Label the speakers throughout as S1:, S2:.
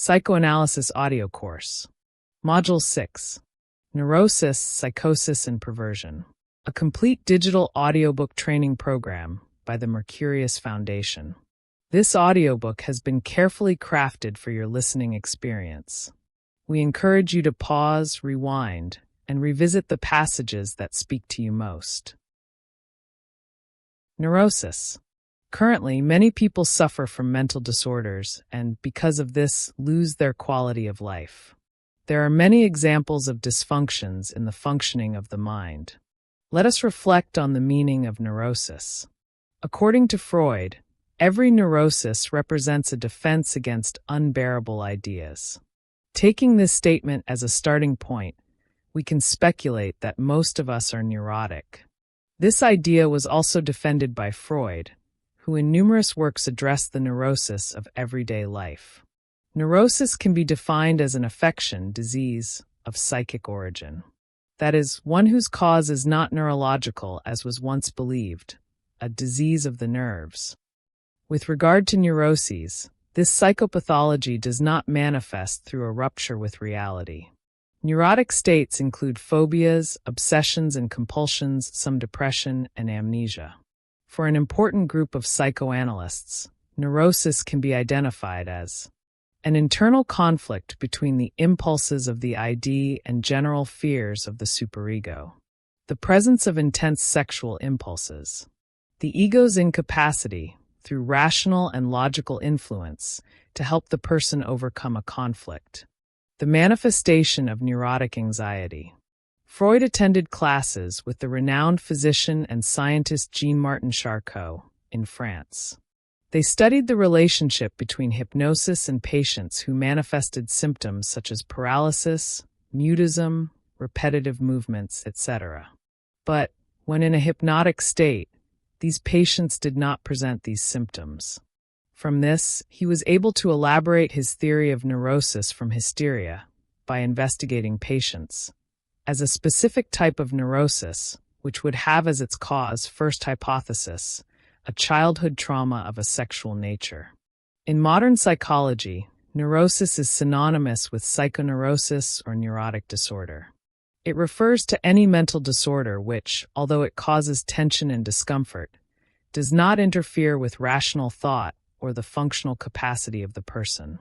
S1: Psychoanalysis audio course. Module 6. Neurosis, Psychosis, and Perversion. A complete digital audiobook training program by the Mercurius Foundation. This audiobook has been carefully crafted for your listening experience. We encourage you to pause, rewind, and revisit the passages that speak to you most. Neurosis. Currently, many people suffer from mental disorders and, because of this, lose their quality of life. There are many examples of dysfunctions in the functioning of the mind. Let us reflect on the meaning of neurosis. According to Freud, every neurosis represents a defense against unbearable ideas. Taking this statement as a starting point, we can speculate that most of us are neurotic. This idea was also defended by Freud, who in numerous works addressed the neurosis of everyday life. Neurosis can be defined as an affection, disease, of psychic origin. That is, one whose cause is not neurological as was once believed, a disease of the nerves. With regard to neuroses, this psychopathology does not manifest through a rupture with reality. Neurotic states include phobias, obsessions and compulsions, some depression, and amnesia. For an important group of psychoanalysts, neurosis can be identified as an internal conflict between the impulses of the ID and general fears of the superego, the presence of intense sexual impulses, the ego's incapacity, through rational and logical influence, to help the person overcome a conflict, the manifestation of neurotic anxiety. Freud attended classes with the renowned physician and scientist Jean-Martin Charcot in France. They studied the relationship between hypnosis and patients who manifested symptoms such as paralysis, mutism, repetitive movements, etc. But, when in a hypnotic state, these patients did not present these symptoms. From this, he was able to elaborate his theory of neurosis from hysteria by investigating patients as a specific type of neurosis, which would have as its cause, first hypothesis, a childhood trauma of a sexual nature. In modern psychology, neurosis is synonymous with psychoneurosis or neurotic disorder. It refers to any mental disorder which, although it causes tension and discomfort, does not interfere with rational thought or the functional capacity of the person.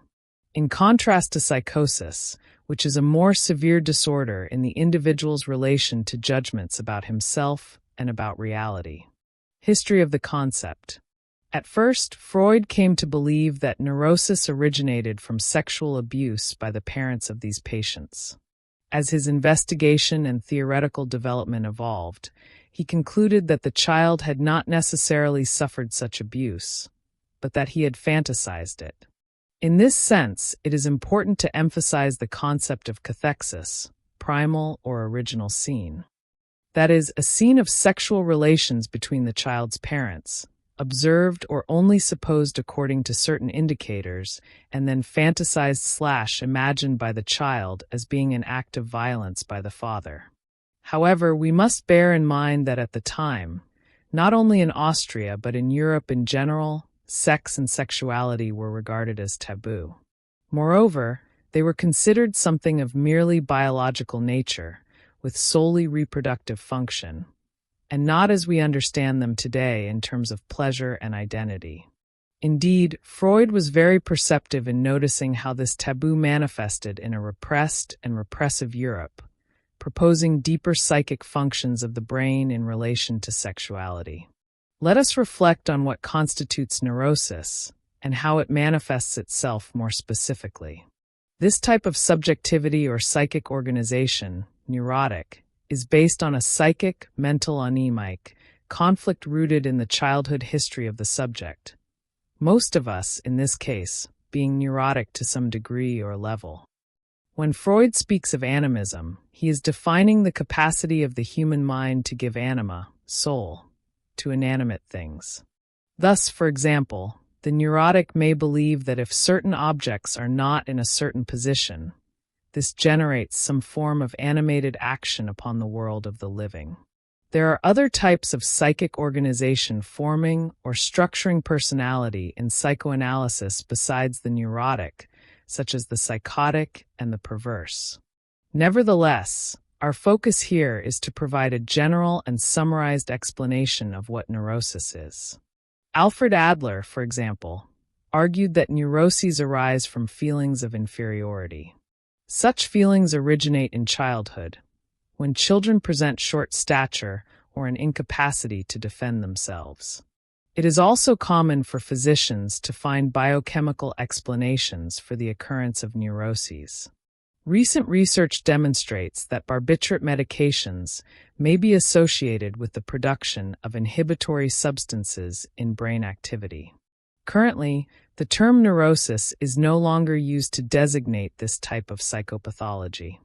S1: In contrast to psychosis, which is a more severe disorder in the individual's relation to judgments about himself and about reality. History of the concept. At first, Freud came to believe that neurosis originated from sexual abuse by the parents of these patients. As his investigation and theoretical development evolved, he concluded that the child had not necessarily suffered such abuse, but that he had fantasized it. In this sense, it is important to emphasize the concept of cathexis, primal or original scene. That is, a scene of sexual relations between the child's parents, observed or only supposed according to certain indicators, and then fantasized/imagined by the child as being an act of violence by the father. However, we must bear in mind that at the time, not only in Austria but in Europe in general, sex and sexuality were regarded as taboo. Moreover, they were considered something of merely biological nature, with solely reproductive function, and not as we understand them today in terms of pleasure and identity. Indeed, Freud was very perceptive in noticing how this taboo manifested in a repressed and repressive Europe, proposing deeper psychic functions of the brain in relation to sexuality. Let us reflect on what constitutes neurosis and how it manifests itself more specifically. This type of subjectivity or psychic organization, neurotic, is based on a psychic, mental anemic conflict rooted in the childhood history of the subject. Most of us, in this case, being neurotic to some degree or level. When Freud speaks of animism, he is defining the capacity of the human mind to give anima, soul, to inanimate things. Thus, for example, the neurotic may believe that if certain objects are not in a certain position, this generates some form of animated action upon the world of the living. There are other types of psychic organization forming or structuring personality in psychoanalysis besides the neurotic, such as the psychotic and the perverse. Nevertheless, our focus here is to provide a general and summarized explanation of what neurosis is. Alfred Adler, for example, argued that neuroses arise from feelings of inferiority. Such feelings originate in childhood, when children present short stature or an incapacity to defend themselves. It is also common for physicians to find biochemical explanations for the occurrence of neuroses. Recent research demonstrates that barbiturate medications may be associated with the production of inhibitory substances in brain activity. Currently, the term neurosis is no longer used to designate this type of psychopathology.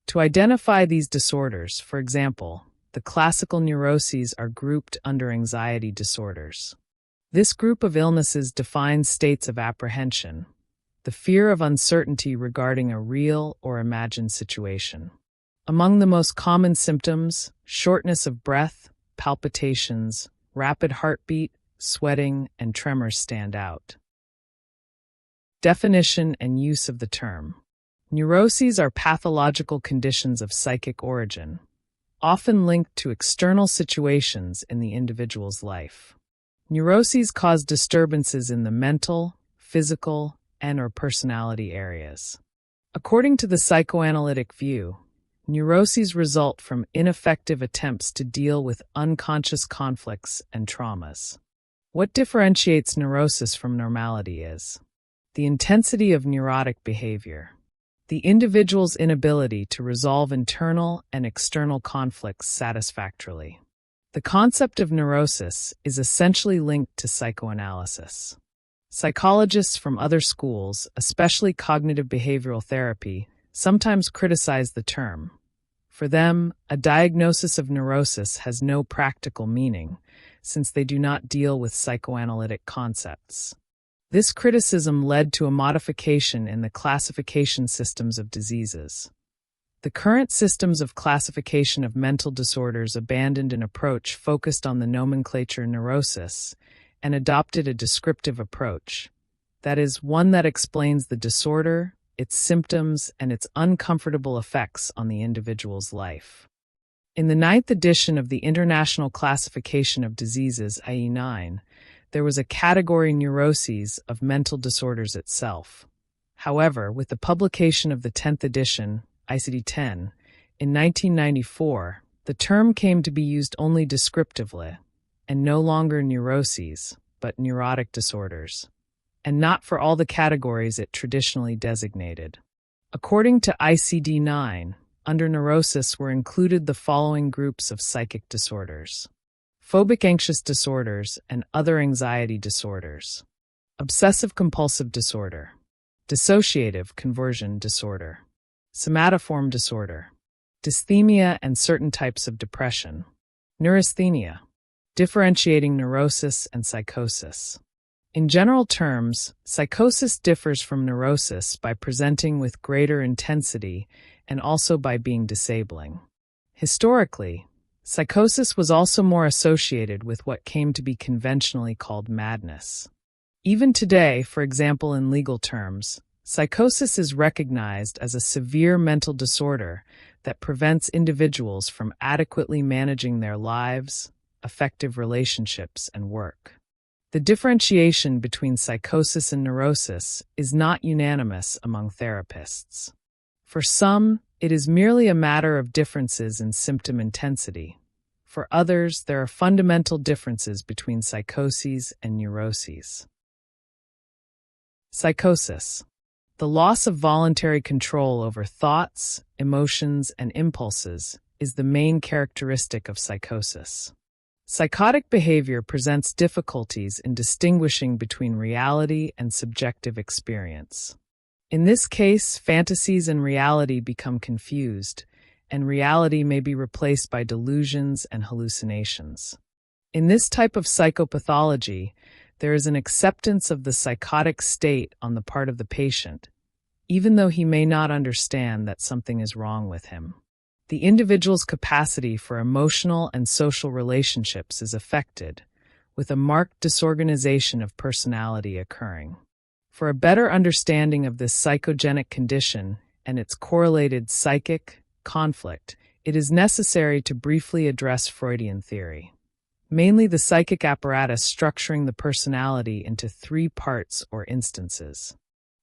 S1: To identify these disorders, for example, the classical neuroses are grouped under anxiety disorders. This group of illnesses defines states of apprehension, the fear of uncertainty regarding a real or imagined situation. Among the most common symptoms, shortness of breath, palpitations, rapid heartbeat, sweating, and tremors stand out. Definition and use of the term. Neuroses are pathological conditions of psychic origin, often linked to external situations in the individual's life. Neuroses cause disturbances in the mental, physical, and/or personality areas. According to the psychoanalytic view, neuroses result from ineffective attempts to deal with unconscious conflicts and traumas. What differentiates neurosis from normality is the intensity of neurotic behavior, the individual's inability to resolve internal and external conflicts satisfactorily. The concept of neurosis is essentially linked to psychoanalysis. Psychologists from other schools, especially cognitive behavioral therapy, sometimes criticize the term. For them, a diagnosis of neurosis has no practical meaning, since they do not deal with psychoanalytic concepts. This criticism led to a modification in the classification systems of diseases. The current systems of classification of mental disorders abandoned an approach focused on the nomenclature neurosis and adopted a descriptive approach, that is, one that explains the disorder, its symptoms, and its uncomfortable effects on the individual's life. In the 9th edition of the International Classification of Diseases, IE9, there was a category neuroses of mental disorders itself. However, with the publication of the 10th edition, ICD-10, in 1994, the term came to be used only descriptively, and no longer neuroses, but neurotic disorders, and not for all the categories it traditionally designated. According to ICD-9, under neurosis were included the following groups of psychic disorders: phobic anxious disorders and other anxiety disorders, obsessive-compulsive disorder, dissociative conversion disorder, somatoform disorder, dysthymia and certain types of depression, neurasthenia, differentiating neurosis and psychosis. In general terms, psychosis differs from neurosis by presenting with greater intensity and also by being disabling. Historically, psychosis was also more associated with what came to be conventionally called madness. Even today, for example in legal terms, psychosis is recognized as a severe mental disorder that prevents individuals from adequately managing their lives, effective relationships, and work. The differentiation between psychosis and neurosis is not unanimous among therapists. For some, it is merely a matter of differences in symptom intensity. For others, there are fundamental differences between psychoses and neuroses. Psychosis. The loss of voluntary control over thoughts, emotions, and impulses is the main characteristic of psychosis. Psychotic behavior presents difficulties in distinguishing between reality and subjective experience. In this case, fantasies and reality become confused, and reality may be replaced by delusions and hallucinations. In this type of psychopathology, there is an acceptance of the psychotic state on the part of the patient, even though he may not understand that something is wrong with him. The individual's capacity for emotional and social relationships is affected, with a marked disorganization of personality occurring. For a better understanding of this psychogenic condition and its correlated psychic conflict, it is necessary to briefly address Freudian theory, mainly the psychic apparatus structuring the personality into three parts or instances.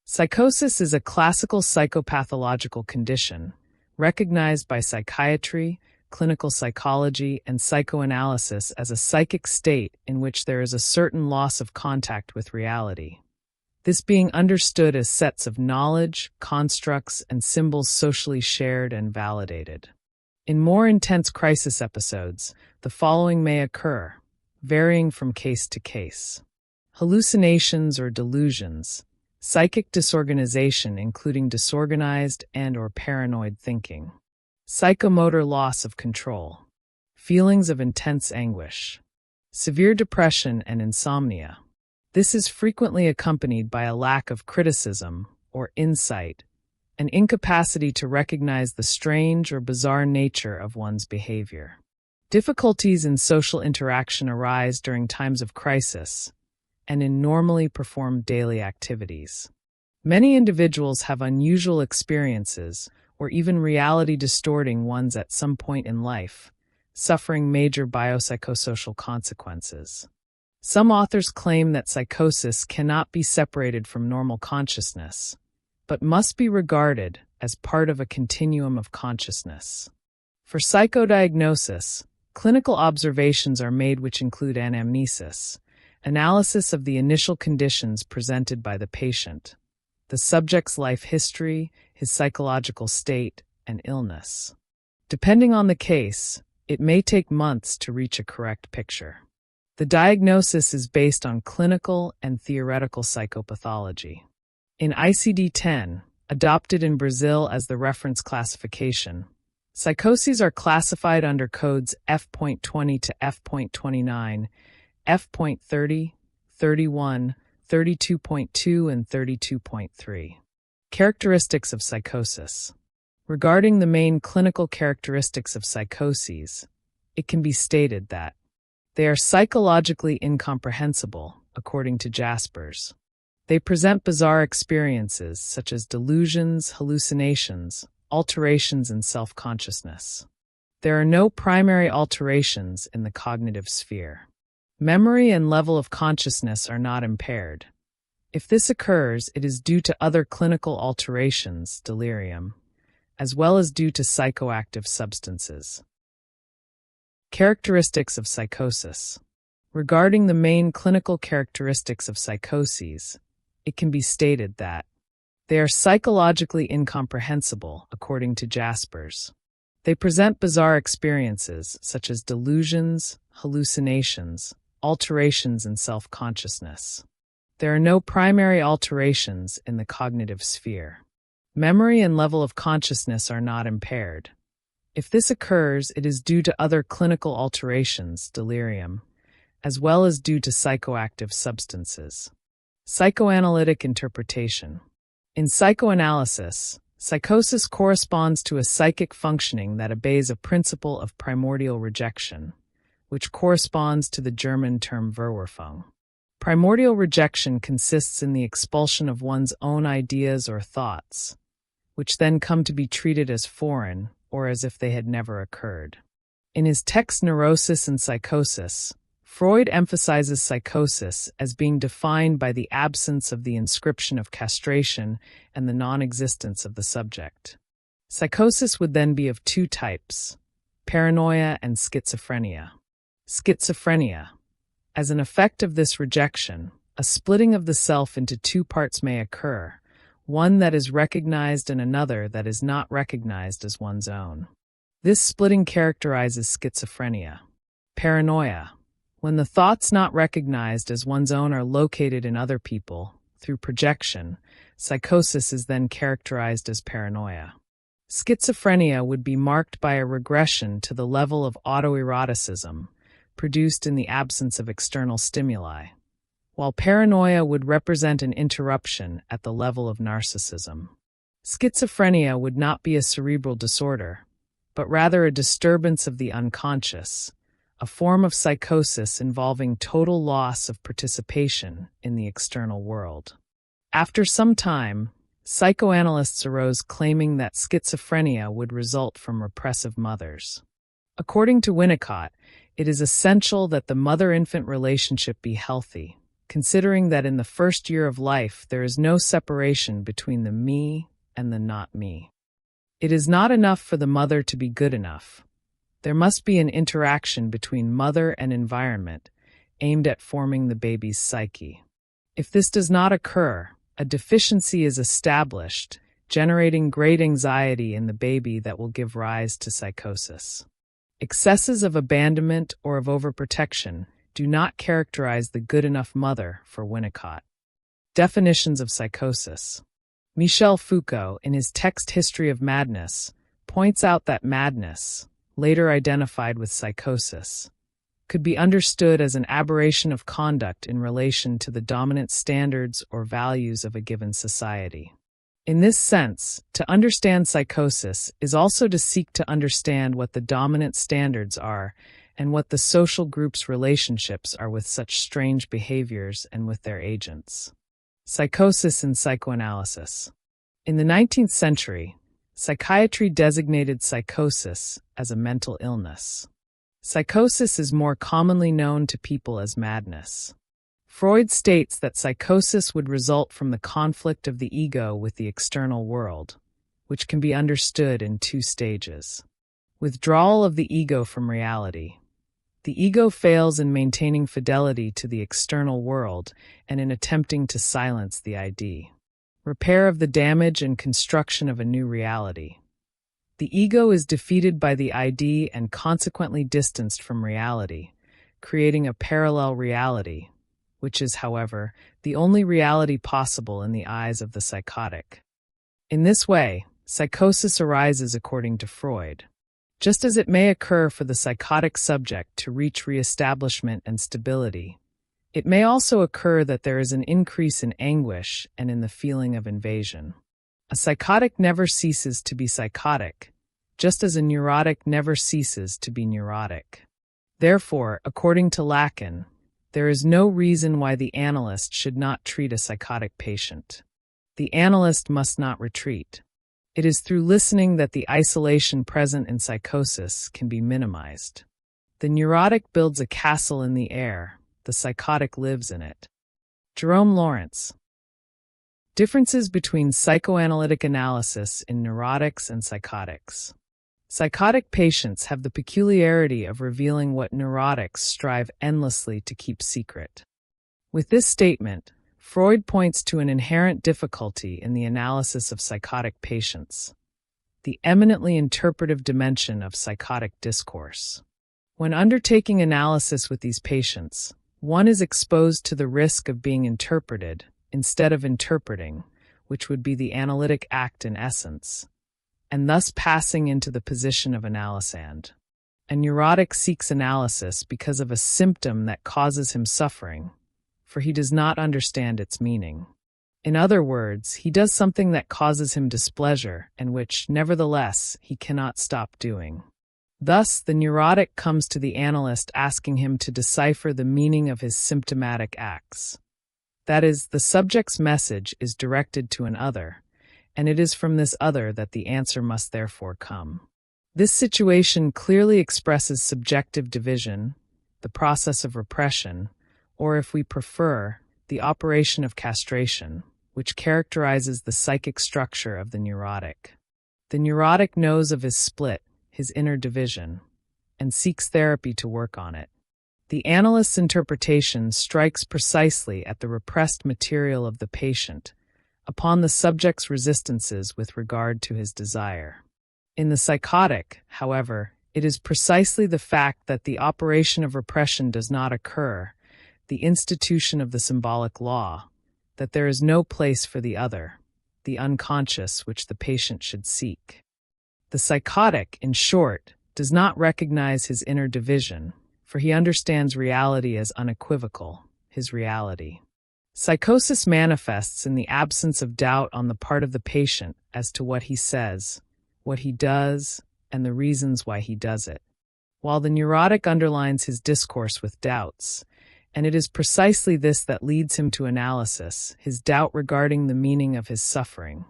S1: Psychosis is a classical psychopathological condition recognized by psychiatry, clinical psychology, and psychoanalysis as a psychic state in which there is a certain loss of contact with reality. This being understood as sets of knowledge, constructs, and symbols socially shared and validated. In more intense crisis episodes, the following may occur, varying from case to case. Hallucinations or delusions, psychic disorganization including disorganized and/or paranoid thinking, psychomotor loss of control, feelings of intense anguish, severe depression and insomnia. This is frequently accompanied by a lack of criticism or insight, an incapacity to recognize the strange or bizarre nature of one's behavior. Difficulties in social interaction arise during times of crisis and in normally performed daily activities. Many individuals have unusual experiences or even reality-distorting ones at some point in life, suffering major biopsychosocial consequences. Some authors claim that psychosis cannot be separated from normal consciousness, but must be regarded as part of a continuum of consciousness. For psychodiagnosis, clinical observations are made which include anamnesis, analysis of the initial conditions presented by the patient, the subject's life history, his psychological state, and illness. Depending on the case, it may take months to reach a correct picture. The diagnosis is based on clinical and theoretical psychopathology. In ICD-10, adopted in Brazil as the reference classification, psychoses are classified under codes F.20 to F.29, F.30, 31, 32.2, and 32.3. Characteristics of psychosis. Regarding the main clinical characteristics of psychoses, it can be stated that they are psychologically incomprehensible, according to Jaspers. They present bizarre experiences such as delusions, hallucinations, alterations in self-consciousness. There are no primary alterations in the cognitive sphere. Memory and level of consciousness are not impaired. If this occurs, it is due to other clinical alterations, delirium, as well as due to psychoactive substances. Characteristics of psychosis. Regarding the main clinical characteristics of psychoses, it can be stated that they are psychologically incomprehensible, according to Jaspers. They present bizarre experiences such as delusions, hallucinations, alterations in self-consciousness. There are no primary alterations in the cognitive sphere. Memory and level of consciousness are not impaired. If this occurs, it is due to other clinical alterations, delirium, as well as due to psychoactive substances. Psychoanalytic interpretation. In psychoanalysis, psychosis corresponds to a psychic functioning that obeys a principle of primordial rejection, which corresponds to the German term Verwerfung. Primordial rejection consists in the expulsion of one's own ideas or thoughts, which then come to be treated as foreign or as if they had never occurred. In his text Neurosis and Psychosis, Freud emphasizes psychosis as being defined by the absence of the inscription of castration and the non-existence of the subject. Psychosis would then be of two types, paranoia and schizophrenia. Schizophrenia. As an effect of this rejection, a splitting of the self into two parts may occur, one that is recognized and another that is not recognized as one's own. This splitting characterizes schizophrenia. Paranoia. When the thoughts not recognized as one's own are located in other people, through projection, psychosis is then characterized as paranoia. Schizophrenia would be marked by a regression to the level of autoeroticism, produced in the absence of external stimuli, while paranoia would represent an interruption at the level of narcissism. Schizophrenia would not be a cerebral disorder, but rather a disturbance of the unconscious, a form of psychosis involving total loss of participation in the external world. After some time, psychoanalysts arose claiming that schizophrenia would result from repressive mothers. According to Winnicott, it is essential that the mother-infant relationship be healthy, considering that in the first year of life there is no separation between the me and the not me. It is not enough for the mother to be good enough. There must be an interaction between mother and environment aimed at forming the baby's psyche. If this does not occur, a deficiency is established, generating great anxiety in the baby that will give rise to psychosis. Excesses of abandonment or of overprotection do not characterize the good enough mother for Winnicott. Definitions of psychosis. Michel Foucault, in his text History of Madness, points out that madness, later identified with psychosis, could be understood as an aberration of conduct in relation to the dominant standards or values of a given society. In this sense, to understand psychosis is also to seek to understand what the dominant standards are and what the social group's relationships are with such strange behaviors and with their agents. Psychosis in psychoanalysis. In the 19th century, psychiatry designated psychosis as a mental illness. Psychosis is more commonly known to people as madness. Freud states that psychosis would result from the conflict of the ego with the external world, which can be understood in two stages. Withdrawal of the ego from reality. The ego fails in maintaining fidelity to the external world and in attempting to silence the ID. Repair of the damage and construction of a new reality. The ego is defeated by the ID and consequently distanced from reality, creating a parallel reality, which is, however, the only reality possible in the eyes of the psychotic. In this way, psychosis arises according to Freud. Just as it may occur for the psychotic subject to reach reestablishment and stability, it may also occur that there is an increase in anguish and in the feeling of invasion. A psychotic never ceases to be psychotic, just as a neurotic never ceases to be neurotic. Therefore, according to Lacan, there is no reason why the analyst should not treat a psychotic patient. The analyst must not retreat. It is through listening that the isolation present in psychosis can be minimized. The neurotic builds a castle in the air, the psychotic lives in it. Jerome Lawrence. Differences between psychoanalytic analysis in neurotics and psychotics. Psychotic patients have the peculiarity of revealing what neurotics strive endlessly to keep secret. With this statement, Freud points to an inherent difficulty in the analysis of psychotic patients, the eminently interpretive dimension of psychotic discourse. When undertaking analysis with these patients, one is exposed to the risk of being interpreted instead of interpreting, which would be the analytic act in essence, and thus passing into the position of analysand. A neurotic seeks analysis because of a symptom that causes him suffering, for he does not understand its meaning. In other words, he does something that causes him displeasure and which, nevertheless, he cannot stop doing. Thus, the neurotic comes to the analyst asking him to decipher the meaning of his symptomatic acts. That is, the subject's message is directed to an other, and it is from this other that the answer must therefore come. This situation clearly expresses subjective division, the process of repression, or if we prefer, the operation of castration, which characterizes the psychic structure of the neurotic. The neurotic knows of his split, his inner division, and seeks therapy to work on it. The analyst's interpretation strikes precisely at the repressed material of the patient, upon the subject's resistances with regard to his desire. In the psychotic, however, it is precisely the fact that the operation of repression does not occur, the institution of the symbolic law, that there is no place for the other, the unconscious which the patient should seek. The psychotic, in short, does not recognize his inner division, for he understands reality as unequivocal, his reality. Psychosis manifests in the absence of doubt on the part of the patient as to what he says, what he does, and the reasons why he does it. While the neurotic underlines his discourse with doubts, And it is precisely this that leads him to analysis, his doubt regarding the meaning of his suffering.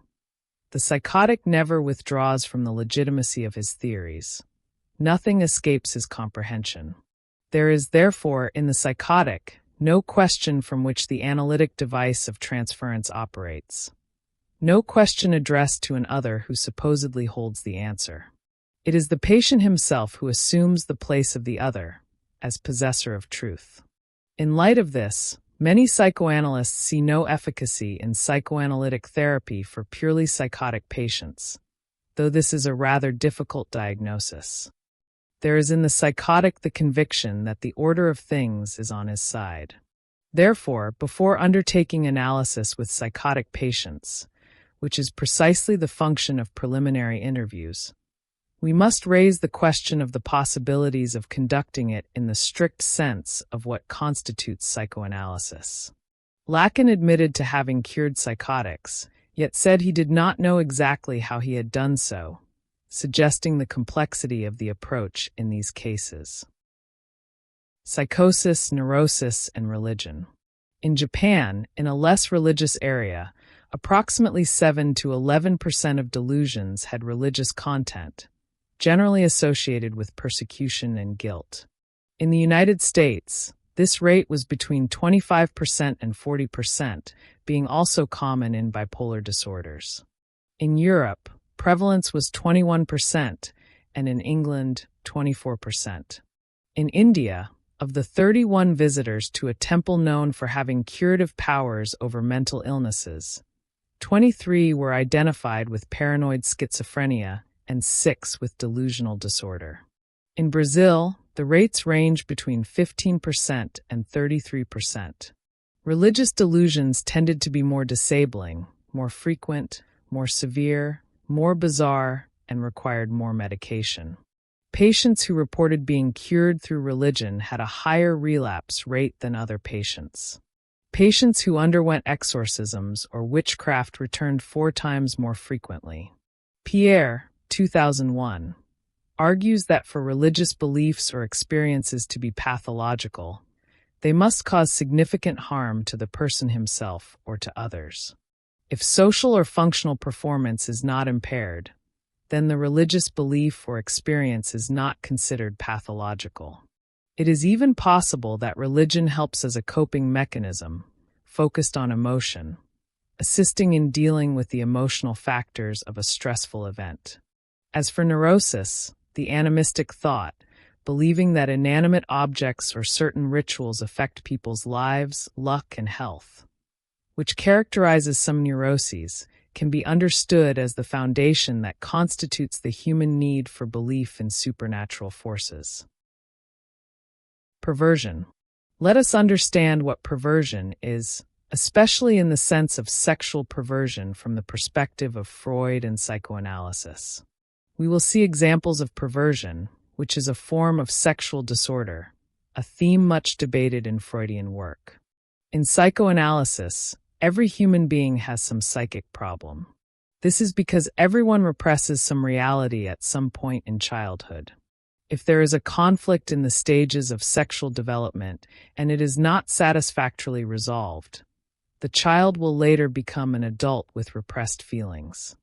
S1: The psychotic never withdraws from the legitimacy of his theories. Nothing escapes his comprehension. There is, therefore, in the psychotic, no question from which the analytic device of transference operates. No question addressed to an other who supposedly holds the answer. It is the patient himself who assumes the place of the other, as possessor of truth. In light of this, many psychoanalysts see no efficacy in psychoanalytic therapy for purely psychotic patients, though this is a rather difficult diagnosis. There is in the psychotic the conviction that the order of things is on his side. Therefore, before undertaking analysis with psychotic patients, which is precisely the function of preliminary interviews, we must raise the question of the possibilities of conducting it in the strict sense of what constitutes psychoanalysis. Lacan admitted to having cured psychotics, yet said he did not know exactly how he had done so, suggesting the complexity of the approach in these cases. Psychosis, neurosis, and religion. In Japan, in a less religious area, approximately 7 to 11% of delusions had religious content, generally associated with persecution and guilt. In the United States, this rate was between 25% and 40%, being also common in bipolar disorders. In Europe, prevalence was 21%, and in England, 24%. In India, of the 31 visitors to a temple known for having curative powers over mental illnesses, 23 were identified with paranoid schizophrenia and 6 with delusional disorder. In Brazil, the rates range between 15% and 33%. Religious delusions tended to be more disabling, more frequent, more severe, more bizarre, and required more medication. Patients who reported being cured through religion had a higher relapse rate than other patients. Patients who underwent exorcisms or witchcraft returned 4 times more frequently. Pierre, 2001, argues that for religious beliefs or experiences to be pathological, they must cause significant harm to the person himself or to others. If social or functional performance is not impaired, then the religious belief or experience is not considered pathological. It is even possible that religion helps as a coping mechanism, focused on emotion, assisting in dealing with the emotional factors of a stressful event. As for neurosis, the animistic thought, believing that inanimate objects or certain rituals affect people's lives, luck, and health, which characterizes some neuroses, can be understood as the foundation that constitutes the human need for belief in supernatural forces. Perversion. Let us understand what perversion is, especially in the sense of sexual perversion from the perspective of Freud and psychoanalysis. We will see examples of perversion, which is a form of sexual disorder, a theme much debated in Freudian work. In psychoanalysis, every human being has some psychic problem. This is because everyone represses some reality at some point in childhood. If there is a conflict in the stages of sexual development and it is not satisfactorily resolved, the child will later become an adult with repressed feelings.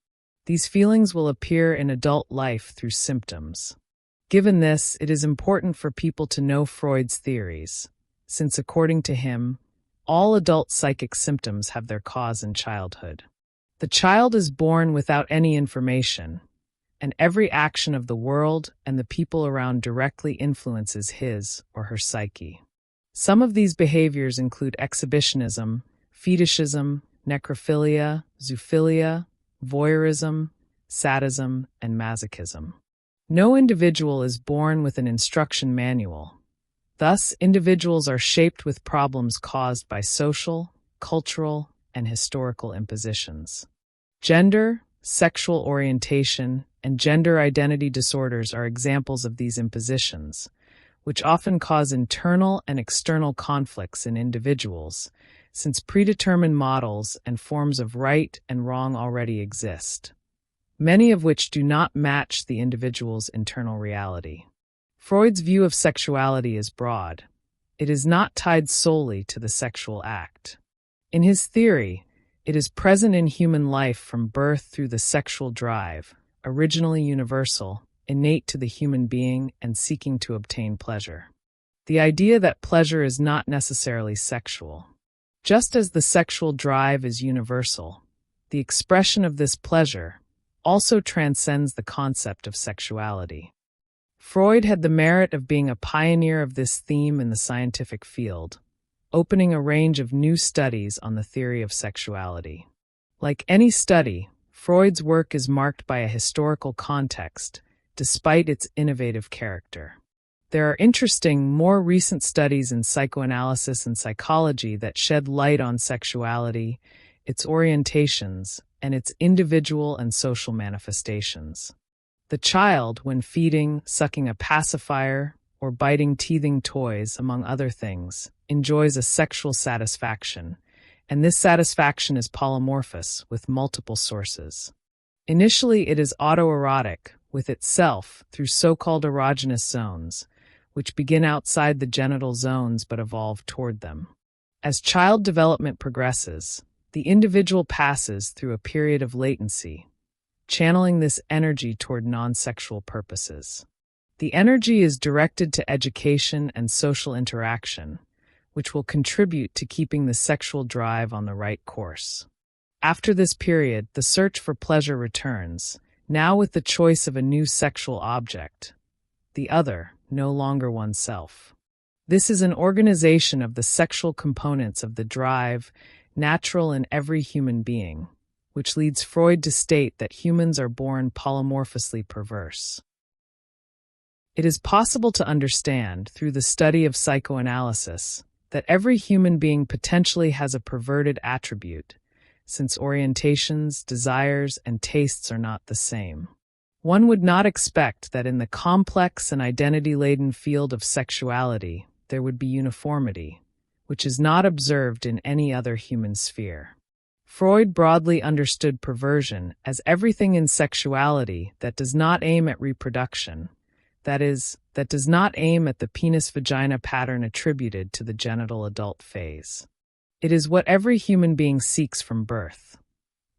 S1: These feelings will appear in adult life through symptoms. Given this, it is important for people to know Freud's theories, since according to him, all adult psychic symptoms have their cause in childhood. The child is born without any information, and every action of the world and the people around directly influences his or her psyche. Some of these behaviors include exhibitionism, fetishism, necrophilia, zoophilia, voyeurism, sadism, and masochism. No individual is born with an instruction manual. Thus, individuals are shaped with problems caused by social, cultural, and historical impositions. Gender, sexual orientation, and gender identity disorders are examples of these impositions, which often cause internal and external conflicts in individuals, since predetermined models and forms of right and wrong already exist, many of which do not match the individual's internal reality. Freud's view of sexuality is broad. it is not tied solely to the sexual act. In his theory, it is present in human life from birth through the sexual drive, originally universal, innate to the human being and seeking to obtain pleasure. The idea that pleasure is not necessarily sexual. Just as the sexual drive is universal, the expression of this pleasure also transcends the concept of sexuality. Freud had the merit of being a pioneer of this theme in the scientific field, opening a range of new studies on the theory of sexuality. Like any study, Freud's work is marked by a historical context, despite its innovative character. There are interesting, more recent studies in psychoanalysis and psychology that shed light on sexuality, its orientations, and its individual and social manifestations. The child, when feeding, sucking a pacifier, or biting teething toys, among other things, enjoys a sexual satisfaction, and this satisfaction is polymorphous, with multiple sources. Initially, it is autoerotic, with itself, through so-called erogenous zones, which begin outside the genital zones but evolve toward them. As child development progresses, the individual passes through a period of latency, channeling this energy toward non-sexual purposes. The energy is directed to education and social interaction, which will contribute to keeping the sexual drive on the right course. After this period, the search for pleasure returns, now with the choice of a new sexual object, the other, no longer oneself. This is an organization of the sexual components of the drive, natural in every human being, which leads Freud to state that humans are born polymorphously perverse. It is possible to understand, through the study of psychoanalysis, that every human being potentially has a perverted attribute, since orientations, desires, and tastes are not the same. One would not expect that in the complex and identity-laden field of sexuality there would be uniformity, which is not observed in any other human sphere. Freud broadly understood perversion as everything in sexuality that does not aim at reproduction, that is, that does not aim at the penis-vagina pattern attributed to the genital adult phase. It is what every human being seeks from birth,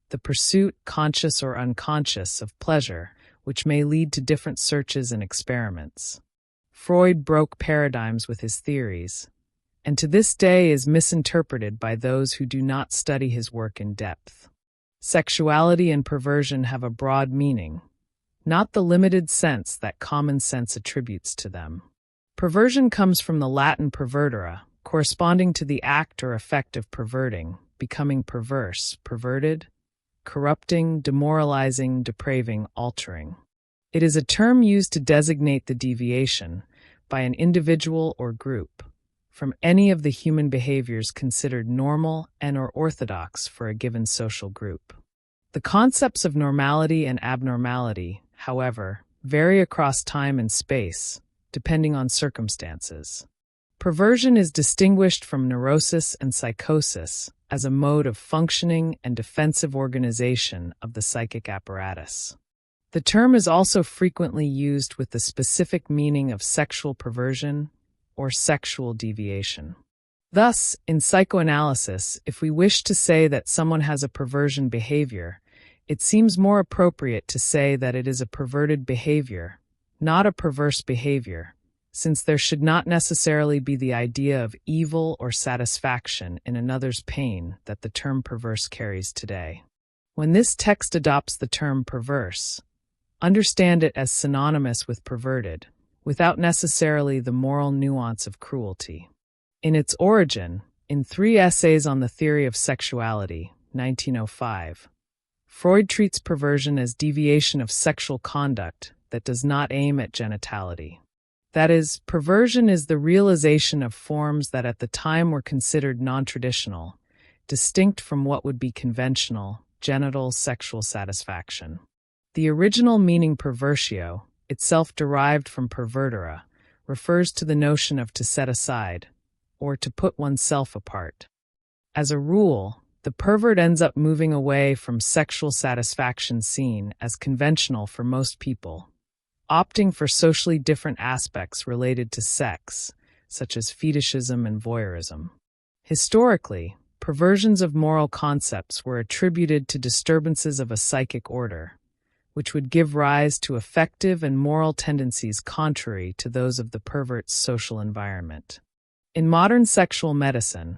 S1: the pursuit, conscious or unconscious, of pleasure, which may lead to different searches and experiments. Freud broke paradigms with his theories, and to this day is misinterpreted by those who do not study his work in depth. Sexuality and perversion have a broad meaning, not the limited sense that common sense attributes to them. Perversion comes from the Latin pervertere, corresponding to the act or effect of perverting, becoming perverse, perverted, corrupting, demoralizing, depraving, altering. It is a term used to designate the deviation, by an individual or group, from any of the human behaviors considered normal and/or orthodox for a given social group. The concepts of normality and abnormality, however, vary across time and space, depending on circumstances. Perversion is distinguished from neurosis and psychosis as a mode of functioning and defensive organization of the psychic apparatus. The term is also frequently used with the specific meaning of sexual perversion or sexual deviation. Thus, in psychoanalysis, if we wish to say that someone has a perversion behavior, it seems more appropriate to say that it is a perverted behavior, not a perverse behavior, since there should not necessarily be the idea of evil or satisfaction in another's pain that the term perverse carries today. When this text adopts the term perverse, understand it as synonymous with perverted, without necessarily the moral nuance of cruelty. In its origin, in 3 essays on the theory of sexuality, 1905, Freud treats perversion as deviation of sexual conduct that does not aim at genitality. That is, perversion is the realization of forms that at the time were considered non-traditional, distinct from what would be conventional, genital sexual satisfaction. The original meaning perversio, itself derived from pervertere, refers to the notion of to set aside, or to put oneself apart. As a rule, the pervert ends up moving away from sexual satisfaction seen as conventional for most people, opting for socially different aspects related to sex, such as fetishism and voyeurism. Historically, perversions of moral concepts were attributed to disturbances of a psychic order, which would give rise to affective and moral tendencies contrary to those of the pervert's social environment. In modern sexual medicine,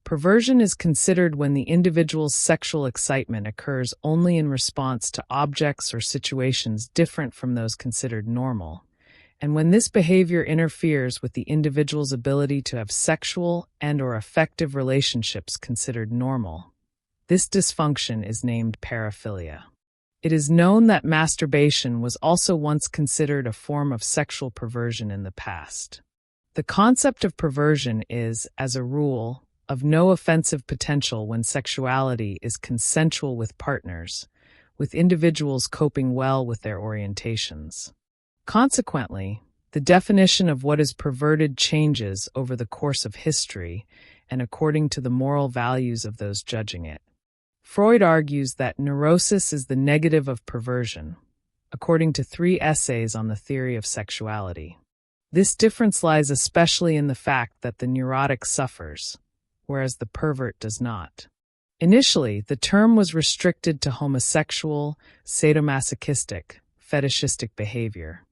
S1: perversion is considered when the individual's sexual excitement occurs only in response to objects or situations different from those considered normal, and when this behavior interferes with the individual's ability to have sexual and/or affective relationships considered normal. This dysfunction is named paraphilia. It is known that masturbation was also once considered a form of sexual perversion in the past. The concept of perversion is, as a rule, of no offensive potential when sexuality is consensual with partners, with individuals coping well with their orientations. Consequently, the definition of what is perverted changes over the course of history and according to the moral values of those judging it. Freud argues that neurosis is the negative of perversion, according to 3 essays on the theory of sexuality. This difference lies especially in the fact that the neurotic suffers, whereas the pervert does not. Initially, the term was restricted to homosexual, sadomasochistic, fetishistic behavior,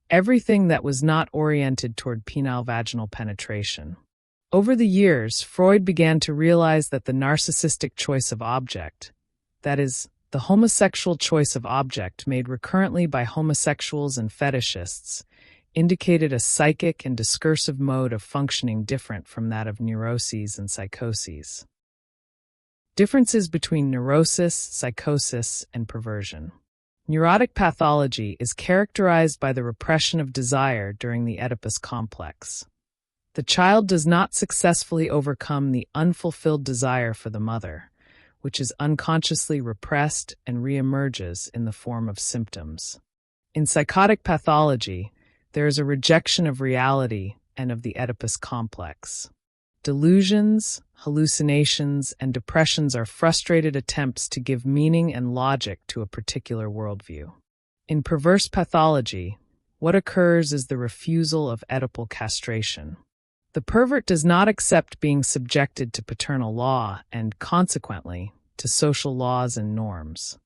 S1: everything that was not oriented toward penile vaginal penetration. Over the years, Freud began to realize that the narcissistic choice of object, that is, the homosexual choice of object made recurrently by homosexuals and fetishists, indicated a psychic and discursive mode of functioning different from that of neuroses and psychoses. Differences between neurosis, psychosis, and perversion. Neurotic pathology is characterized by the repression of desire during the Oedipus complex. The child does not successfully overcome the unfulfilled desire for the mother, which is unconsciously repressed and reemerges in the form of symptoms. In psychotic pathology, there is a rejection of reality and of the Oedipus complex. Delusions, hallucinations, and depressions are frustrated attempts to give meaning and logic to a particular worldview. In perverse pathology, what occurs is the refusal of Oedipal castration. The pervert does not accept being subjected to paternal law and, consequently, to social laws and norms.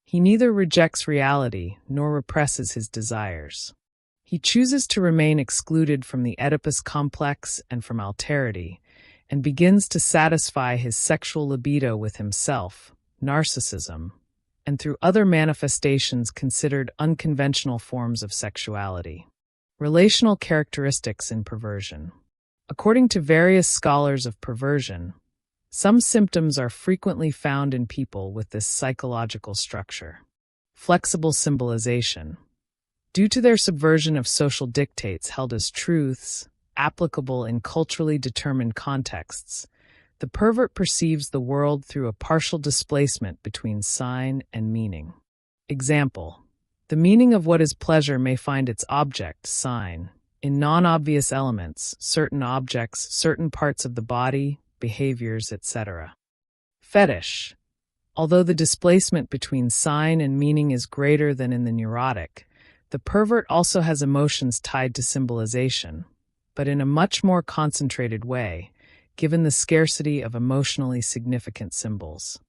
S1: He neither rejects reality nor represses his desires. He chooses to remain excluded from the Oedipus complex and from alterity, and begins to satisfy his sexual libido with himself, narcissism, and through other manifestations considered unconventional forms of sexuality. Relational characteristics in perversion. According to various scholars of perversion, some symptoms are frequently found in people with this psychological structure. Flexible symbolization. Due to their subversion of social dictates held as truths, applicable in culturally determined contexts, the pervert perceives the world through a partial displacement between sign and meaning. Example: the meaning of what is pleasure may find its object, sign, in non-obvious elements, certain objects, certain parts of the body, behaviors, etc. Fetish. Although the displacement between sign and meaning is greater than in the neurotic, the pervert also has emotions tied to symbolization, but in a much more concentrated way, given the scarcity of emotionally significant symbols.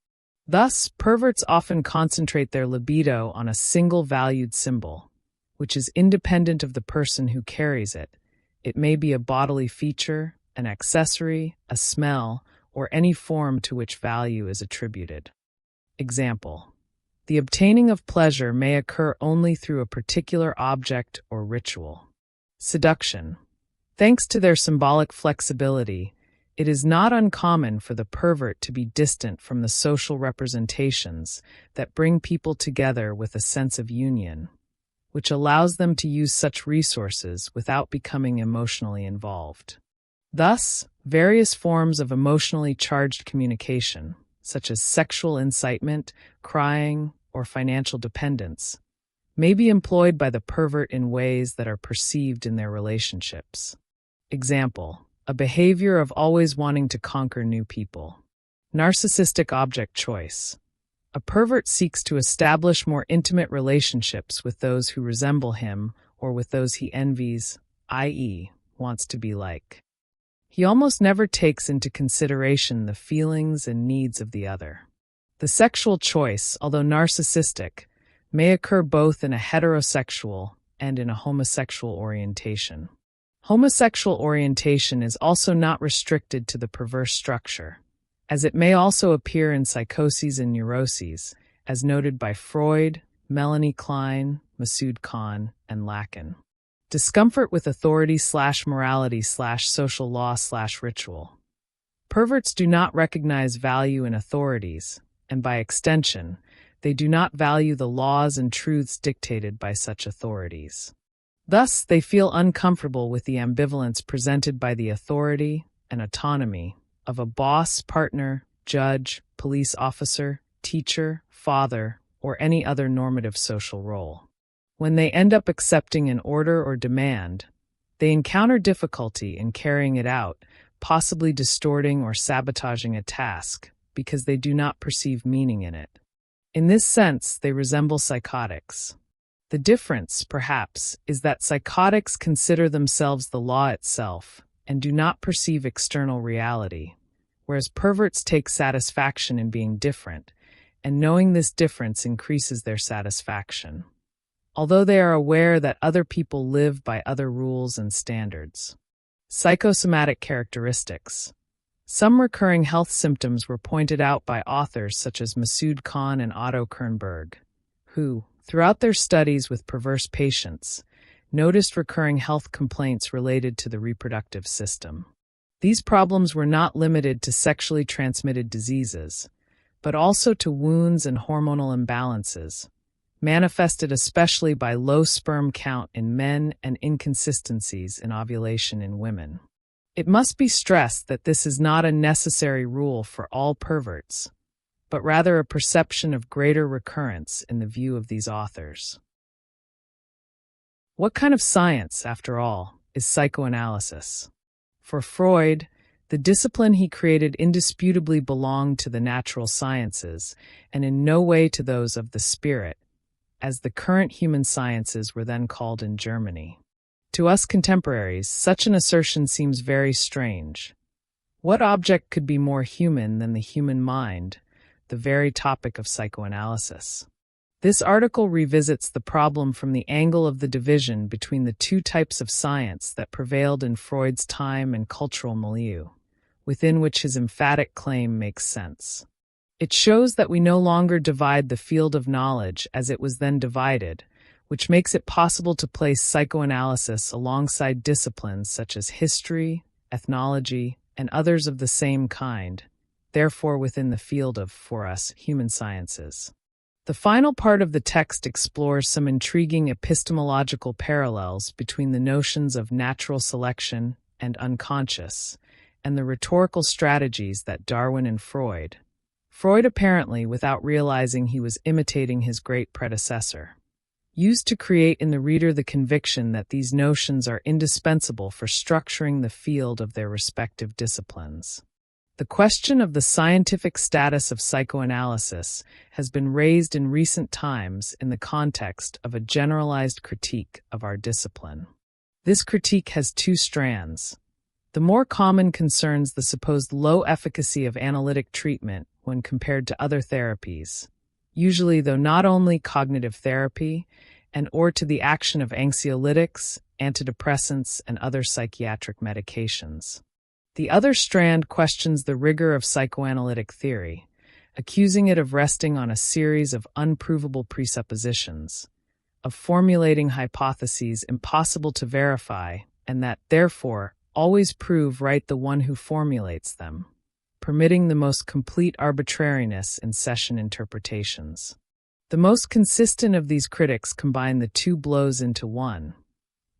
S1: Thus, perverts often concentrate their libido on a single valued symbol, which is independent of the person who carries it. It may be a bodily feature, an accessory, a smell, or any form to which value is attributed. Example: the obtaining of pleasure may occur only through a particular object or ritual. Seduction. Thanks to their symbolic flexibility, it is not uncommon for the pervert to be distant from the social representations that bring people together with a sense of union, which allows them to use such resources without becoming emotionally involved. Thus, various forms of emotionally charged communication, such as sexual incitement, crying, or financial dependence, may be employed by the pervert in ways that are perceived in their relationships. Example: a behavior of always wanting to conquer new people. Narcissistic object choice. A pervert seeks to establish more intimate relationships with those who resemble him or with those he envies, i.e., wants to be like. He almost never takes into consideration the feelings and needs of the other. The sexual choice, although narcissistic, may occur both in a heterosexual and in a homosexual orientation. Homosexual orientation is also not restricted to the perverse structure, as it may also appear in psychoses and neuroses, as noted by Freud, Melanie Klein, Masood Khan, and Lacan. Discomfort with authority/morality/social law/ritual. Perverts do not recognize value in authorities, and by extension, they do not value the laws and truths dictated by such authorities. Thus, they feel uncomfortable with the ambivalence presented by the authority and autonomy of a boss, partner, judge, police officer, teacher, father, or any other normative social role. When they end up accepting an order or demand, they encounter difficulty in carrying it out, possibly distorting or sabotaging a task, because they do not perceive meaning in it. In this sense, they resemble psychotics. The difference, perhaps, is that psychotics consider themselves the law itself and do not perceive external reality, whereas perverts take satisfaction in being different, and knowing this difference increases their satisfaction, although they are aware that other people live by other rules and standards. Psychosomatic characteristics. Some recurring health symptoms were pointed out by authors such as Masood Khan and Otto Kernberg, who, throughout their studies with perverse patients, noticed recurring health complaints related to the reproductive system. These problems were not limited to sexually transmitted diseases, but also to wounds and hormonal imbalances, manifested especially by low sperm count in men and inconsistencies in ovulation in women. It must be stressed that this is not a necessary rule for all perverts, but rather a perception of greater recurrence in the view of these authors. What kind of science, after all, is psychoanalysis? For Freud, the discipline he created indisputably belonged to the natural sciences and in no way to those of the spirit, as the current human sciences were then called in Germany. To us contemporaries, such an assertion seems very strange. What object could be more human than the human mind, the very topic of psychoanalysis? This article revisits the problem from the angle of the division between the two types of science that prevailed in Freud's time and cultural milieu, within which his emphatic claim makes sense. It shows that we no longer divide the field of knowledge as it was then divided, which makes it possible to place psychoanalysis alongside disciplines such as history, ethnology, and others of the same kind, therefore within the field of, for us, human sciences. The final part of the text explores some intriguing epistemological parallels between the notions of natural selection and unconscious, and the rhetorical strategies that Darwin and Freud apparently without realizing he was imitating his great predecessor, used to create in the reader the conviction that these notions are indispensable for structuring the field of their respective disciplines. The question of the scientific status of psychoanalysis has been raised in recent times in the context of a generalized critique of our discipline. This critique has two strands. The more common concerns the supposed low efficacy of analytic treatment when compared to other therapies, usually though not only cognitive therapy, and or to the action of anxiolytics, antidepressants, and other psychiatric medications. The other strand questions the rigor of psychoanalytic theory, accusing it of resting on a series of unprovable presuppositions, of formulating hypotheses impossible to verify, and that, therefore, always prove right the one who formulates them, permitting the most complete arbitrariness in session interpretations. The most consistent of these critics combine the two blows into one.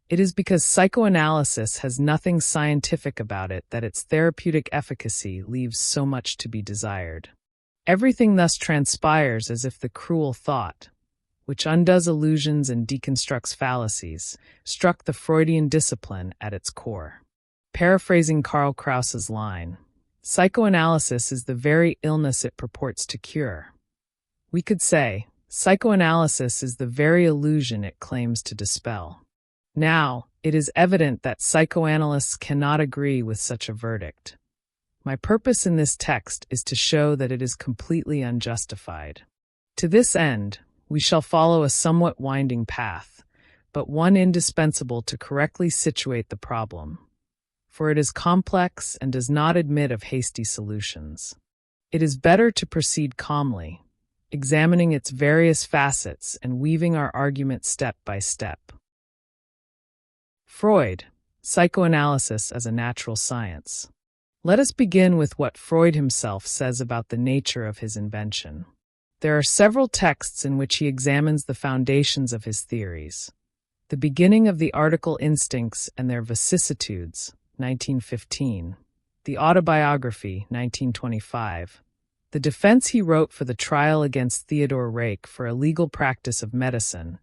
S1: It is because psychoanalysis has nothing scientific about it that its therapeutic efficacy leaves so much to be desired. Everything thus transpires as if the cruel thought, which undoes illusions and deconstructs fallacies, struck the Freudian discipline at its core. Paraphrasing Karl Kraus's line, psychoanalysis is the very illness it purports to cure. We could say, psychoanalysis is the very illusion it claims to dispel. Now, it is evident that psychoanalysts cannot agree with such a verdict. My purpose in this text is to show that it is completely unjustified. To this end, we shall follow a somewhat winding path, but one indispensable to correctly situate the problem, for it is complex and does not admit of hasty solutions. It is better to proceed calmly, examining its various facets and weaving our argument step by step. Freud, Psychoanalysis as a Natural Science. Let us begin with what Freud himself says about the nature of his invention. There are several texts in which he examines the foundations of his theories. The Beginning of the Article Instincts and Their Vicissitudes, 1915. The Autobiography, 1925. The defense he wrote for the trial against Theodore Reik for illegal practice of medicine,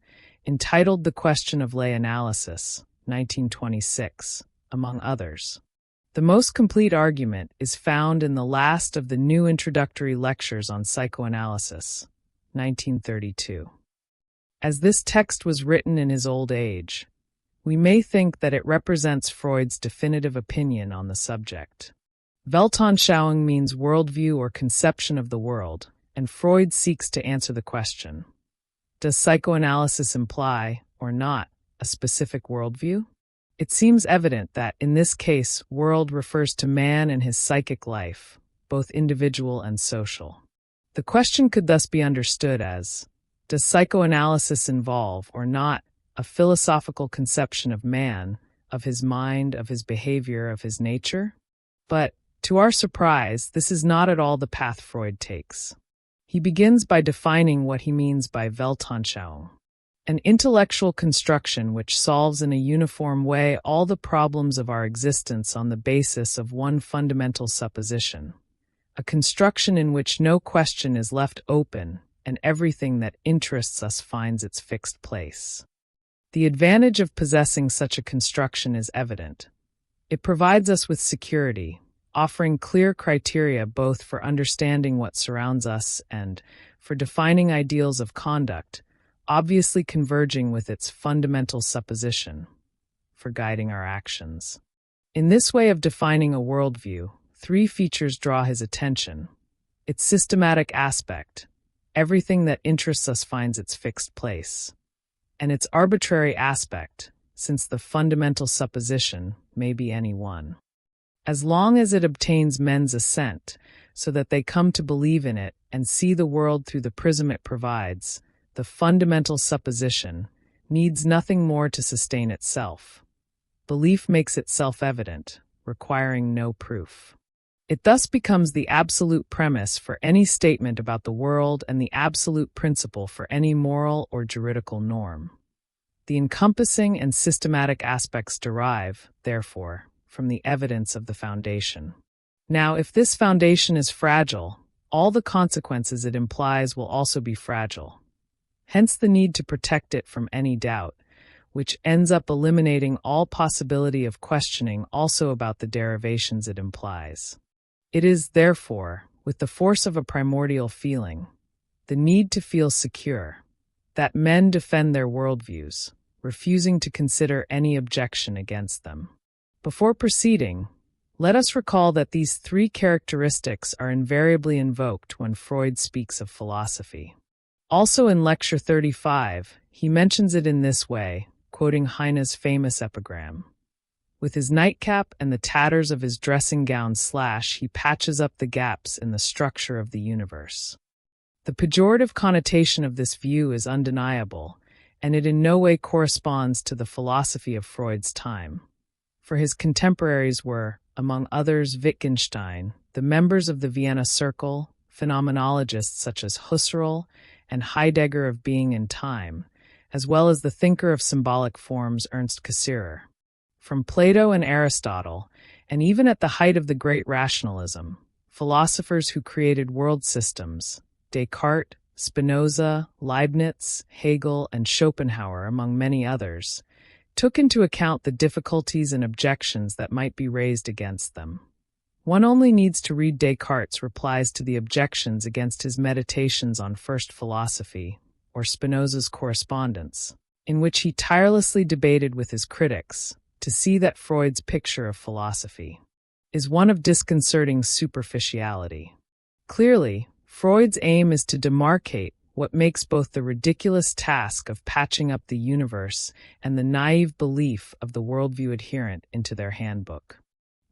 S1: entitled The Question of Lay Analysis, 1926, among others. The most complete argument is found in the last of the new introductory lectures on psychoanalysis, 1932. As this text was written in his old age, we may think that it represents Freud's definitive opinion on the subject. Weltanschauung means worldview or conception of the world, and Freud seeks to answer the question: does psychoanalysis imply, or not, a specific worldview? It seems evident that, in this case, world refers to man and his psychic life, both individual and social. The question could thus be understood as: does psychoanalysis involve, or not, a philosophical conception of man, of his mind, of his behavior, of his nature? But, to our surprise, this is not at all the path Freud takes. He begins by defining what he means by Weltanschauung, an intellectual construction which solves in a uniform way all the problems of our existence on the basis of one fundamental supposition, a construction in which no question is left open and everything that interests us finds its fixed place. The advantage of possessing such a construction is evident. It provides us with security, offering clear criteria both for understanding what surrounds us and for defining ideals of conduct, obviously converging with its fundamental supposition, for guiding our actions. In this way of defining a worldview, three features draw his attention: its systematic aspect, everything that interests us finds its fixed place, and its arbitrary aspect, since the fundamental supposition may be any one. As long as it obtains men's assent, so that they come to believe in it and see the world through the prism it provides, the fundamental supposition needs nothing more to sustain itself. Belief makes it self-evident, requiring no proof. It thus becomes the absolute premise for any statement about the world and the absolute principle for any moral or juridical norm. The encompassing and systematic aspects derive, therefore, from the evidence of the foundation. Now, if this foundation is fragile, all the consequences it implies will also be fragile. Hence the need to protect it from any doubt, which ends up eliminating all possibility of questioning also about the derivations it implies. It is, therefore, with the force of a primordial feeling, the need to feel secure, that men defend their worldviews, refusing to consider any objection against them. Before proceeding, let us recall that these three characteristics are invariably invoked when Freud speaks of philosophy. Also in Lecture 35, he mentions it in this way, quoting Heine's famous epigram: "With his nightcap and the tatters of his dressing gown he patches up the gaps in the structure of the universe." The pejorative connotation of this view is undeniable, and it in no way corresponds to the philosophy of Freud's time. For his contemporaries were, among others, Wittgenstein, the members of the Vienna Circle, phenomenologists such as Husserl, and Heidegger of Being and Time, as well as the thinker of symbolic forms Ernst Cassirer. From Plato and Aristotle, and even at the height of the great rationalism, philosophers who created world systems, Descartes, Spinoza, Leibniz, Hegel, and Schopenhauer, among many others, took into account the difficulties and objections that might be raised against them. One only needs to read Descartes' replies to the objections against his Meditations on First Philosophy, or Spinoza's correspondence, in which he tirelessly debated with his critics to see that Freud's picture of philosophy is one of disconcerting superficiality. Clearly, Freud's aim is to demarcate what makes both the ridiculous task of patching up the universe and the naive belief of the worldview adherent into their handbook.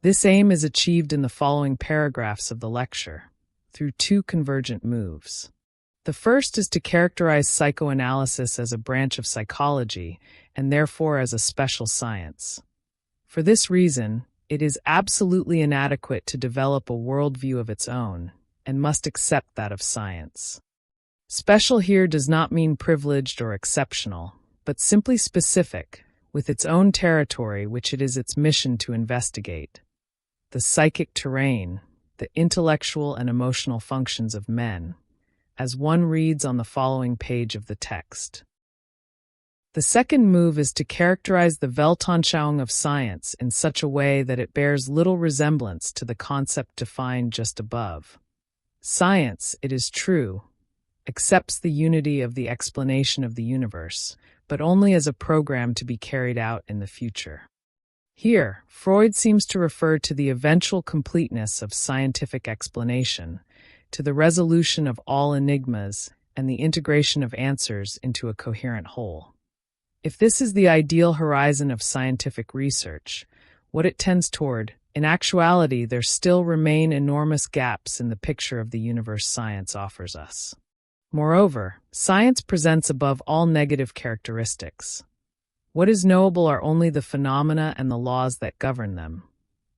S1: This aim is achieved in the following paragraphs of the lecture, through two convergent moves. The first is to characterize psychoanalysis as a branch of psychology, and therefore as a special science. For this reason, it is absolutely inadequate to develop a worldview of its own, and must accept that of science. Special here does not mean privileged or exceptional, but simply specific, with its own territory which it is its mission to investigate. The psychic terrain, the intellectual and emotional functions of men, as one reads on the following page of the text. The second move is to characterize the Weltanschauung of science in such a way that it bears little resemblance to the concept defined just above. Science, it is true, accepts the unity of the explanation of the universe, but only as a program to be carried out in the future. Here, Freud seems to refer to the eventual completeness of scientific explanation, to the resolution of all enigmas and the integration of answers into a coherent whole. If this is the ideal horizon of scientific research, what it tends toward, in actuality, there still remain enormous gaps in the picture of the universe science offers us. Moreover, science presents above all negative characteristics. What is knowable are only the phenomena and the laws that govern them,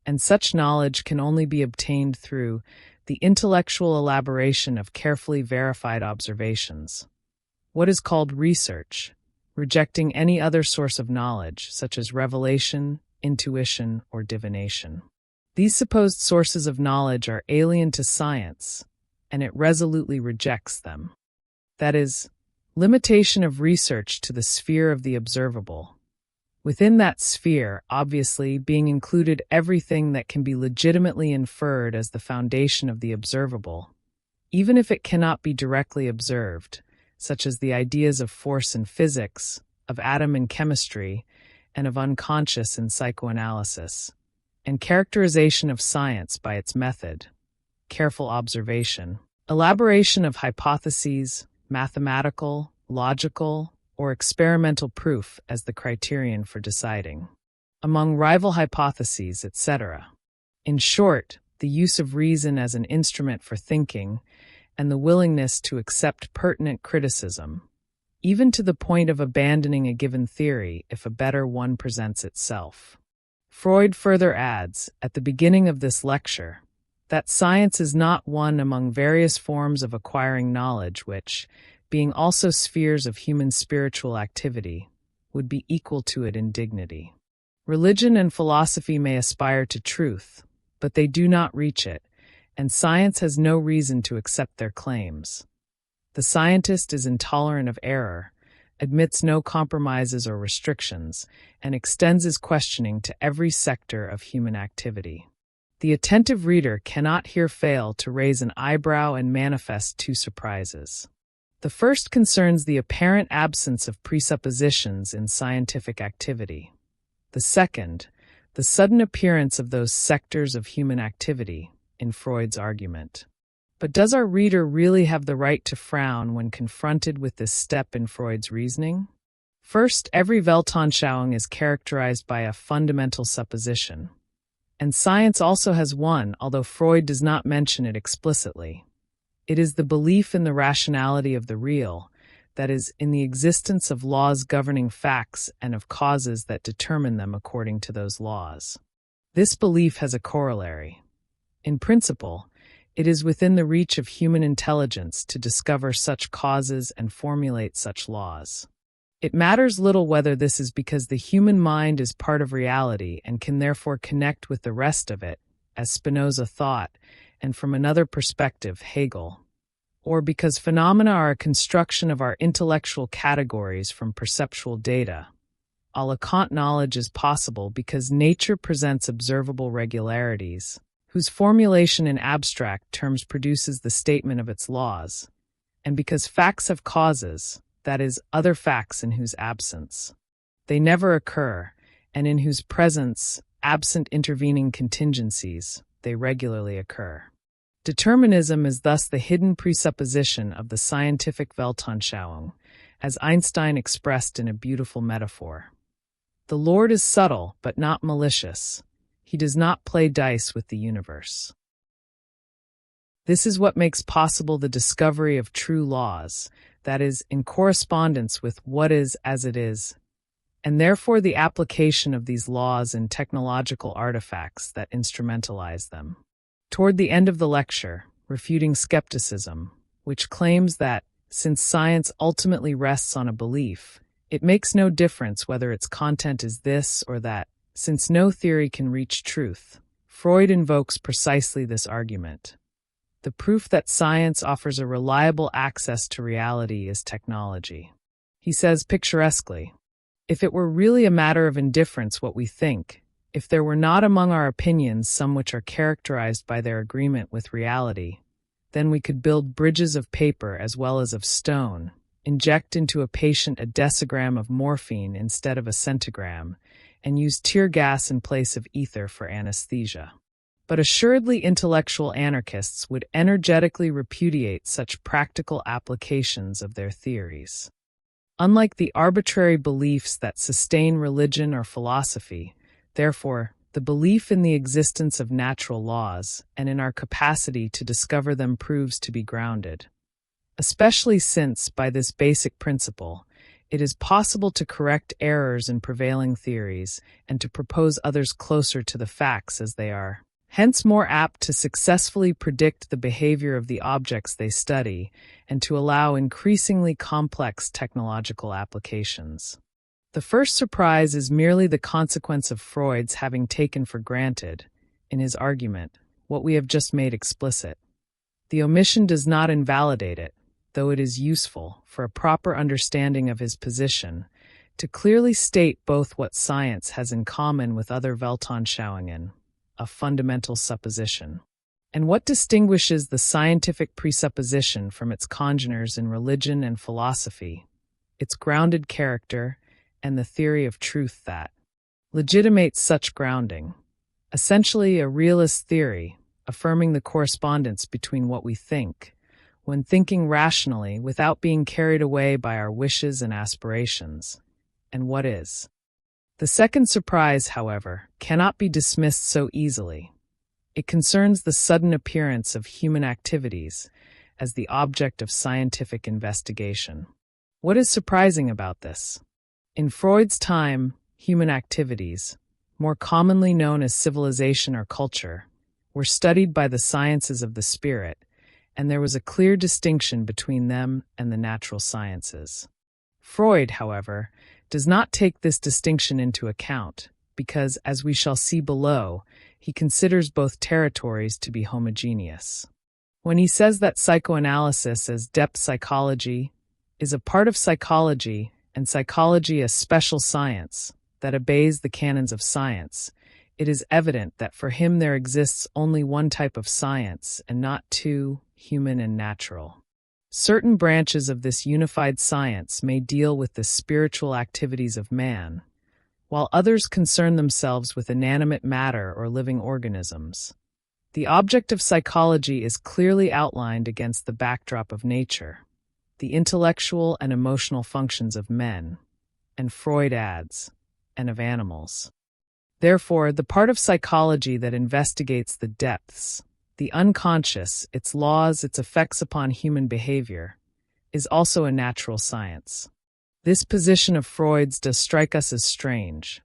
S1: and such knowledge can only be obtained through the intellectual elaboration of carefully verified observations. What is called research, rejecting any other source of knowledge, such as revelation, intuition, or divination. These supposed sources of knowledge are alien to science, and it resolutely rejects them. That is, limitation of research to the sphere of the observable. Within that sphere, obviously, being included everything that can be legitimately inferred as the foundation of the observable, even if it cannot be directly observed, such as the ideas of force in physics, of atom in chemistry, and of unconscious in psychoanalysis, and characterization of science by its method, careful observation, elaboration of hypotheses, mathematical, logical, or experimental proof as the criterion for deciding among rival hypotheses, etc. In short, the use of reason as an instrument for thinking and the willingness to accept pertinent criticism, even to the point of abandoning a given theory if a better one presents itself. Freud further adds, at the beginning of this lecture, that science is not one among various forms of acquiring knowledge which, being also spheres of human spiritual activity, would be equal to it in dignity. Religion and philosophy may aspire to truth, but they do not reach it, and science has no reason to accept their claims. The scientist is intolerant of error, admits no compromises or restrictions, and extends his questioning to every sector of human activity. The attentive reader cannot here fail to raise an eyebrow and manifest two surprises. The first concerns the apparent absence of presuppositions in scientific activity. The second, the sudden appearance of those sectors of human activity in Freud's argument. But does our reader really have the right to frown when confronted with this step in Freud's reasoning? First, every Weltanschauung is characterized by a fundamental supposition. And science also has one, although Freud does not mention it explicitly. It is the belief in the rationality of the real, that is, in the existence of laws governing facts and of causes that determine them according to those laws. This belief has a corollary. In principle, it is within the reach of human intelligence to discover such causes and formulate such laws. It matters little whether this is because the human mind is part of reality and can therefore connect with the rest of it, as Spinoza thought, and from another perspective, Hegel, or because phenomena are a construction of our intellectual categories from perceptual data. A la Kant, knowledge is possible because nature presents observable regularities, whose formulation in abstract terms produces the statement of its laws, and because facts have causes, that is, other facts in whose absence they never occur, and in whose presence, absent intervening contingencies, they regularly occur. Determinism is thus the hidden presupposition of the scientific Weltanschauung, as Einstein expressed in a beautiful metaphor. The Lord is subtle but not malicious. He does not play dice with the universe. This is what makes possible the discovery of true laws, that is, in correspondence with what is as it is, and therefore the application of these laws in technological artifacts that instrumentalize them. Toward the end of the lecture, refuting skepticism, which claims that, since science ultimately rests on a belief, it makes no difference whether its content is this or that, since no theory can reach truth, Freud invokes precisely this argument. The proof that science offers a reliable access to reality is technology. He says picturesquely, if it were really a matter of indifference what we think, if there were not among our opinions some which are characterized by their agreement with reality, then we could build bridges of paper as well as of stone, inject into a patient a decigram of morphine instead of a centigram, and use tear gas in place of ether for anesthesia. But assuredly intellectual anarchists would energetically repudiate such practical applications of their theories. Unlike the arbitrary beliefs that sustain religion or philosophy, therefore, the belief in the existence of natural laws and in our capacity to discover them proves to be grounded. Especially since, by this basic principle, it is possible to correct errors in prevailing theories and to propose others closer to the facts as they are, hence more apt to successfully predict the behavior of the objects they study and to allow increasingly complex technological applications. The first surprise is merely the consequence of Freud's having taken for granted, in his argument, what we have just made explicit. The omission does not invalidate it, though it is useful, for a proper understanding of his position, to clearly state both what science has in common with other Weltanschauungen, a fundamental supposition, and what distinguishes the scientific presupposition from its congeners in religion and philosophy, its grounded character, and the theory of truth that legitimates such grounding, essentially a realist theory, affirming the correspondence between what we think, when thinking rationally without being carried away by our wishes and aspirations, and what is. The second surprise, however, cannot be dismissed so easily. It concerns the sudden appearance of human activities as the object of scientific investigation. What is surprising about this? In Freud's time, human activities, more commonly known as civilization or culture, were studied by the sciences of the spirit, and there was a clear distinction between them and the natural sciences. Freud, however, does not take this distinction into account because, as we shall see below, he considers both territories to be homogeneous. When he says that psychoanalysis as depth psychology is a part of psychology and psychology a special science that obeys the canons of science, it is evident that for him there exists only one type of science and not two, human and natural. Certain branches of this unified science may deal with the spiritual activities of man, while others concern themselves with inanimate matter or living organisms. The object of psychology is clearly outlined against the backdrop of nature, the intellectual and emotional functions of men, and Freud adds, and of animals. Therefore, the part of psychology that investigates the depths, the unconscious, its laws, its effects upon human behavior, is also a natural science. This position of Freud's does strike us as strange.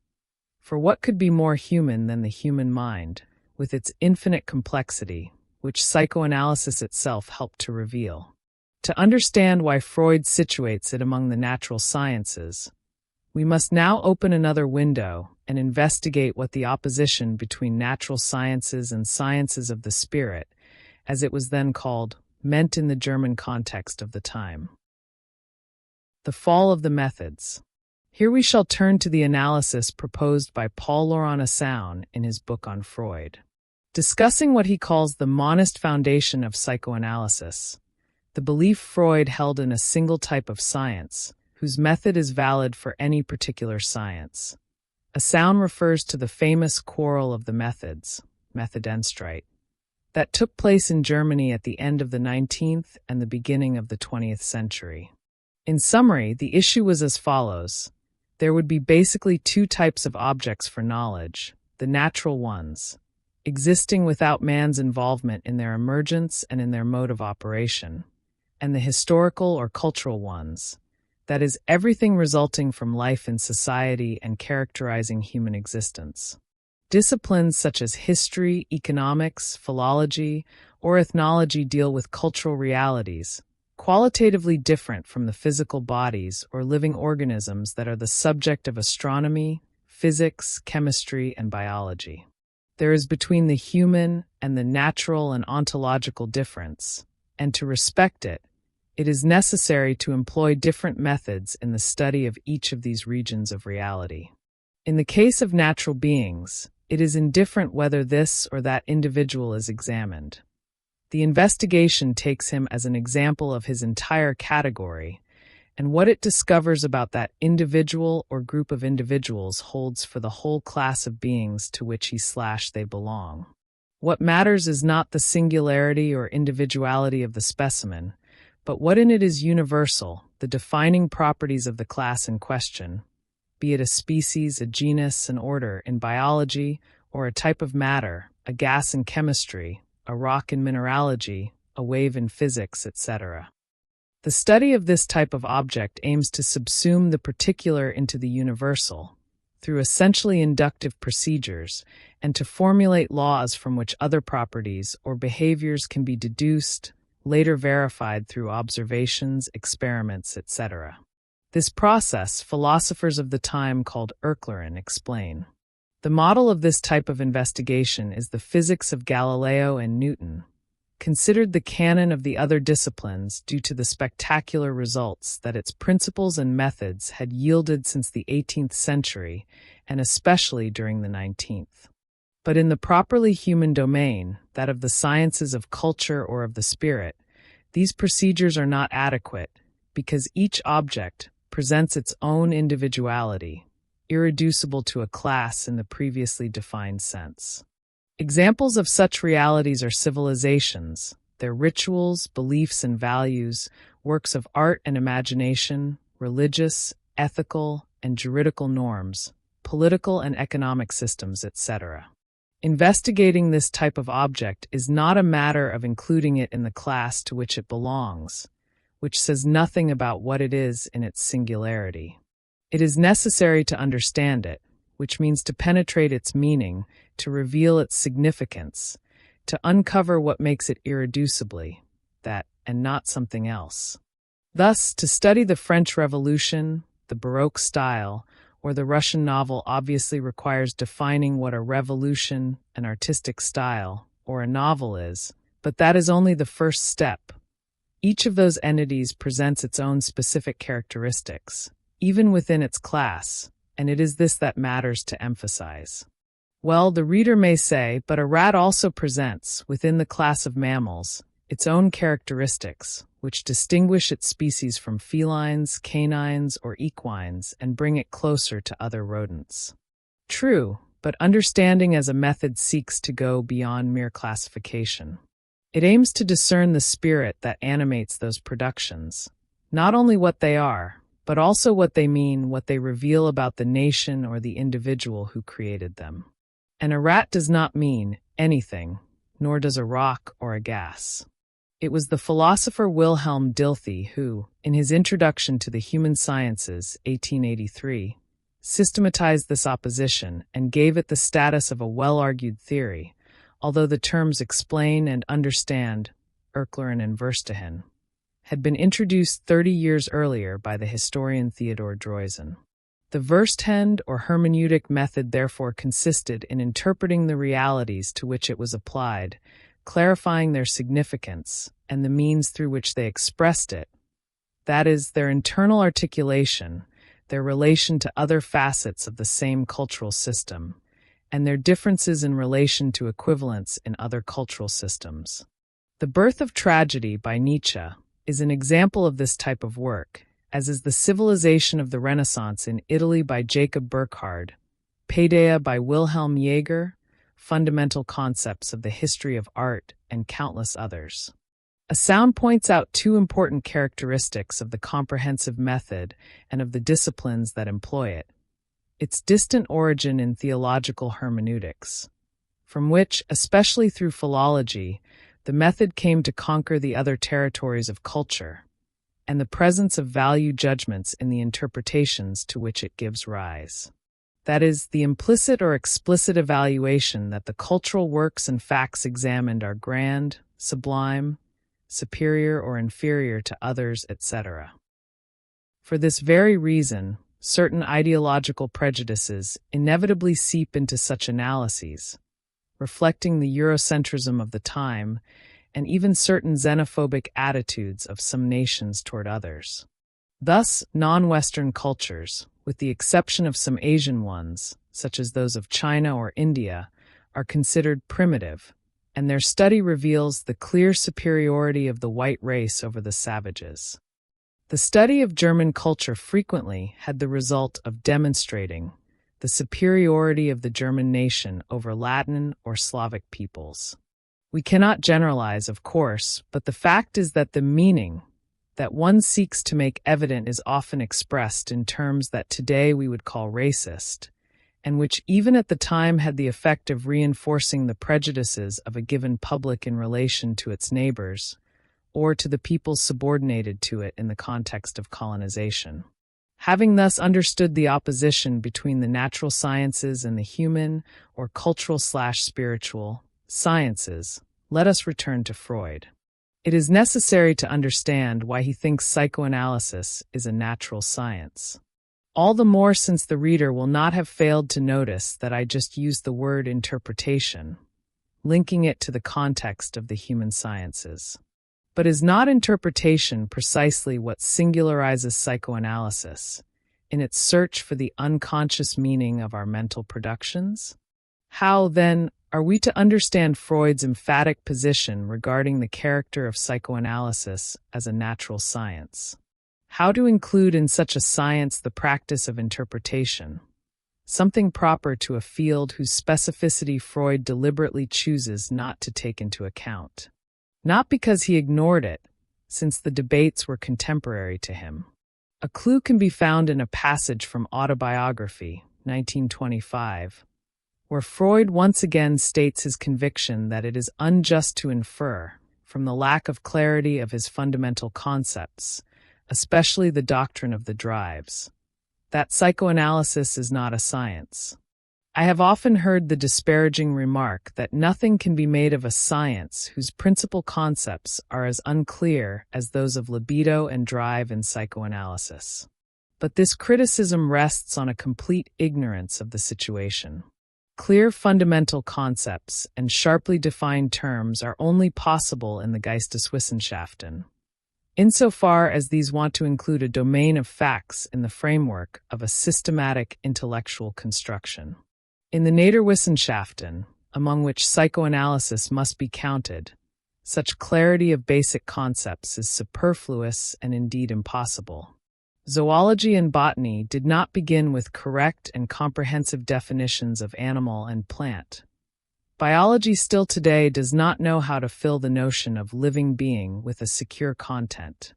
S1: For what could be more human than the human mind, with its infinite complexity, which psychoanalysis itself helped to reveal? To understand why Freud situates it among the natural sciences, we must now open another window and investigate what the opposition between natural sciences and sciences of the spirit, as it was then called, meant in the German context of the time. The fall of the methods. Here we shall turn to the analysis proposed by Paul Laurent Assaun in his book on Freud. Discussing what he calls the monist foundation of psychoanalysis, the belief Freud held in a single type of science, whose method is valid for any particular science. A sound refers to the famous quarrel of the methods, Methodenstreit, that took place in Germany at the end of the 19th and the beginning of the 20th century. In summary, the issue was as follows. There would be basically two types of objects for knowledge, the natural ones, existing without man's involvement in their emergence and in their mode of operation, and the historical or cultural ones, that is, everything resulting from life in society and characterizing human existence. Disciplines such as history, economics, philology, or ethnology deal with cultural realities, qualitatively different from the physical bodies or living organisms that are the subject of astronomy, physics, chemistry, and biology. There is between the human and the natural an ontological difference, and to respect it, it is necessary to employ different methods in the study of each of these regions of reality. In the case of natural beings, it is indifferent whether this or that individual is examined. The investigation takes him as an example of his entire category, and what it discovers about that individual or group of individuals holds for the whole class of beings to which they belong. What matters is not the singularity or individuality of the specimen, but what in it is universal, the defining properties of the class in question, be it a species, a genus, an order in biology, or a type of matter, a gas in chemistry, a rock in mineralogy, a wave in physics, etc. The study of this type of object aims to subsume the particular into the universal, through essentially inductive procedures, and to formulate laws from which other properties or behaviors can be deduced, later verified through observations, experiments, etc. This process, philosophers of the time called Erklären explain. The model of this type of investigation is the physics of Galileo and Newton, considered the canon of the other disciplines due to the spectacular results that its principles and methods had yielded since the 18th century, and especially during the 19th. But in the properly human domain, that of the sciences of culture or of the spirit, these procedures are not adequate, because each object presents its own individuality, irreducible to a class in the previously defined sense. Examples of such realities are civilizations, their rituals, beliefs and values, works of art and imagination, religious, ethical, and juridical norms, political and economic systems, etc. Investigating this type of object is not a matter of including it in the class to which it belongs, which says nothing about what it is in its singularity. It is necessary to understand it, which means to penetrate its meaning, to reveal its significance, to uncover what makes it irreducibly, that and not something else. Thus, to study the French Revolution, the Baroque style, or the Russian novel obviously requires defining what a revolution, an artistic style, or a novel is, but that is only the first step. Each of those entities presents its own specific characteristics, even within its class, and it is this that matters to emphasize. Well, the reader may say, but a rat also presents, within the class of mammals, its own characteristics, which distinguish its species from felines, canines, or equines and bring it closer to other rodents. True, but understanding as a method seeks to go beyond mere classification. It aims to discern the spirit that animates those productions, not only what they are, but also what they mean, what they reveal about the nation or the individual who created them. And a rat does not mean anything, nor does a rock or a gas. It was the philosopher Wilhelm Dilthey who, in his Introduction to the Human Sciences, 1883, systematized this opposition and gave it the status of a well-argued theory, although the terms explain and understand, Erklären and Verstehen, had been introduced 30 years earlier by the historian Theodor Droysen. The Verstehen or hermeneutic method therefore consisted in interpreting the realities to which it was applied, clarifying their significance, and the means through which they expressed it, that is, their internal articulation, their relation to other facets of the same cultural system, and their differences in relation to equivalents in other cultural systems. The Birth of Tragedy by Nietzsche, is an example of this type of work, as is The Civilization of the Renaissance in Italy by Jacob Burckhardt, Paideia by Wilhelm Jaeger, Fundamental Concepts of the History of Art, and countless others. Assound points out two important characteristics of the comprehensive method and of the disciplines that employ it: its distant origin in theological hermeneutics, from which, especially through philology, the method came to conquer the other territories of culture, and the presence of value judgments in the interpretations to which it gives rise. That is, the implicit or explicit evaluation that the cultural works and facts examined are grand, sublime, superior or inferior to others, etc. For this very reason, certain ideological prejudices inevitably seep into such analyses, reflecting the Eurocentrism of the time and even certain xenophobic attitudes of some nations toward others. Thus, non-Western cultures, with the exception of some Asian ones, such as those of China or India, are considered primitive, and their study reveals the clear superiority of the white race over the savages. The study of German culture frequently had the result of demonstrating the superiority of the German nation over Latin or Slavic peoples. We cannot generalize, of course, but the fact is that the meaning that one seeks to make evident is often expressed in terms that today we would call racist, and which even at the time had the effect of reinforcing the prejudices of a given public in relation to its neighbors, or to the peoples subordinated to it in the context of colonization. Having thus understood the opposition between the natural sciences and the human, or cultural/spiritual, sciences, let us return to Freud. It is necessary to understand why he thinks psychoanalysis is a natural science. All the more since the reader will not have failed to notice that I just used the word interpretation, linking it to the context of the human sciences. But is not interpretation precisely what singularizes psychoanalysis in its search for the unconscious meaning of our mental productions? How, then, are we to understand Freud's emphatic position regarding the character of psychoanalysis as a natural science? How to include in such a science the practice of interpretation, something proper to a field whose specificity Freud deliberately chooses not to take into account? Not because he ignored it, since the debates were contemporary to him. A clue can be found in a passage from Autobiography, 1925, where Freud once again states his conviction that it is unjust to infer, from the lack of clarity of his fundamental concepts, especially the doctrine of the drives, that psychoanalysis is not a science. I have often heard the disparaging remark that nothing can be made of a science whose principal concepts are as unclear as those of libido and drive in psychoanalysis. But this criticism rests on a complete ignorance of the situation. Clear fundamental concepts and sharply defined terms are only possible in the Geisteswissenschaften, insofar as these want to include a domain of facts in the framework of a systematic intellectual construction. In the Naturwissenschaften, among which psychoanalysis must be counted, such clarity of basic concepts is superfluous and indeed impossible. Zoology and botany did not begin with correct and comprehensive definitions of animal and plant. Biology still today does not know how to fill the notion of living being with a secure content.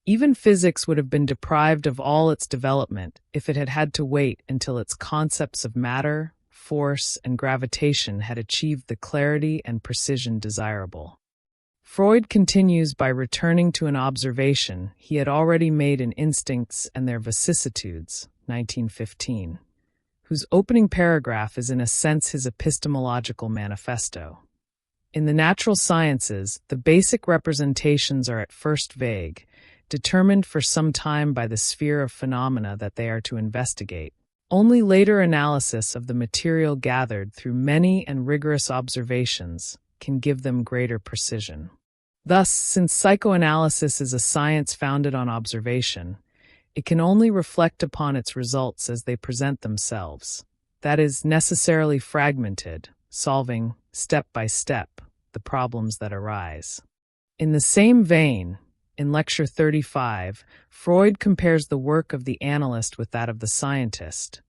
S1: Even physics would have been deprived of all its development if it had had to wait until its concepts of matter, force, and gravitation had achieved the clarity and precision desirable. Freud continues by returning to an observation he had already made in Instincts and Their Vicissitudes, 1915, whose opening paragraph is in a sense his epistemological manifesto. In the natural sciences, the basic representations are at first vague, determined for some time by the sphere of phenomena that they are to investigate. Only later analysis of the material gathered through many and rigorous observations can give them greater precision. Thus, since psychoanalysis is a science founded on observation, it can only reflect upon its results as they present themselves, that is, necessarily fragmented, solving, step by step, the problems that arise. In the same vein, In Lecture 35, Freud compares the work of the analyst with that of the scientist,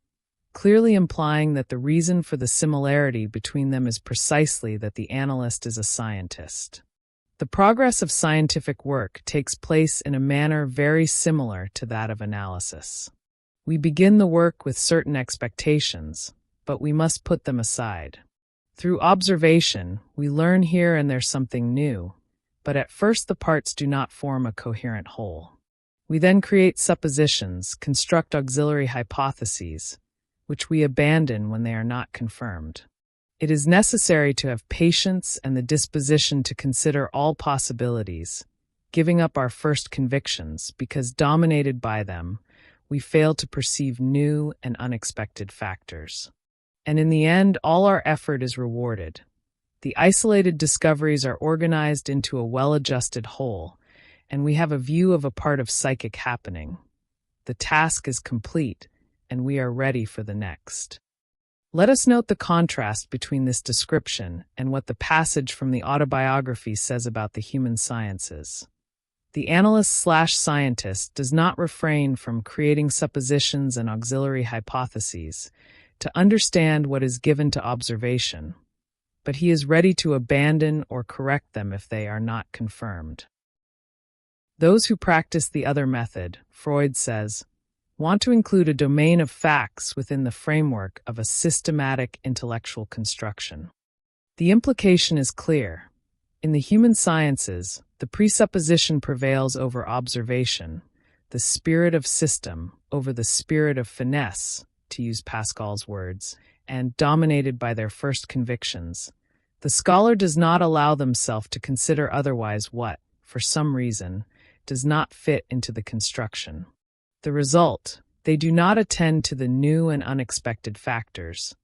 S1: clearly implying that the reason for the similarity between them is precisely that the analyst is a scientist. The progress of scientific work takes place in a manner very similar to that of analysis. We begin the work with certain expectations, but we must put them aside. Through observation, we learn here and there something new, but at first the parts do not form a coherent whole. We then create suppositions, construct auxiliary hypotheses, which we abandon when they are not confirmed. It is necessary to have patience and the disposition to consider all possibilities, giving up our first convictions, because dominated by them, we fail to perceive new and unexpected factors. And in the end, all our effort is rewarded. The isolated discoveries are organized into a well-adjusted whole, and we have a view of a part of psychic happening. The task is complete, and we are ready for the next. Let us note the contrast between this description and what the passage from the autobiography says about the human sciences. The analyst/scientist does not refrain from creating suppositions and auxiliary hypotheses to understand what is given to observation, but he is ready to abandon or correct them if they are not confirmed. Those who practice the other method, Freud says, want to include a domain of facts within the framework of a systematic intellectual construction. The implication is clear. In the human sciences, the presupposition prevails over observation, the spirit of system over the spirit of finesse, to use Pascal's words, and dominated by their first convictions. The scholar does not allow themselves to consider otherwise what, for some reason, does not fit into the construction. The result, they do not attend to the new and unexpected factors.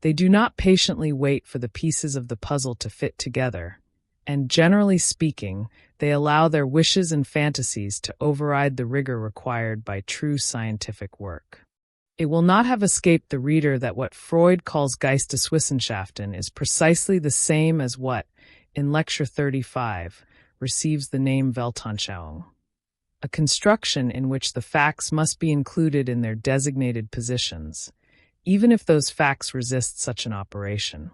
S1: They do not patiently wait for the pieces of the puzzle to fit together, and generally speaking, they allow their wishes and fantasies to override the rigor required by true scientific work. It will not have escaped the reader that what Freud calls Geisteswissenschaften is precisely the same as what, in Lecture 35, receives the name Weltanschauung, a construction in which the facts must be included in their designated positions, even if those facts resist such an operation.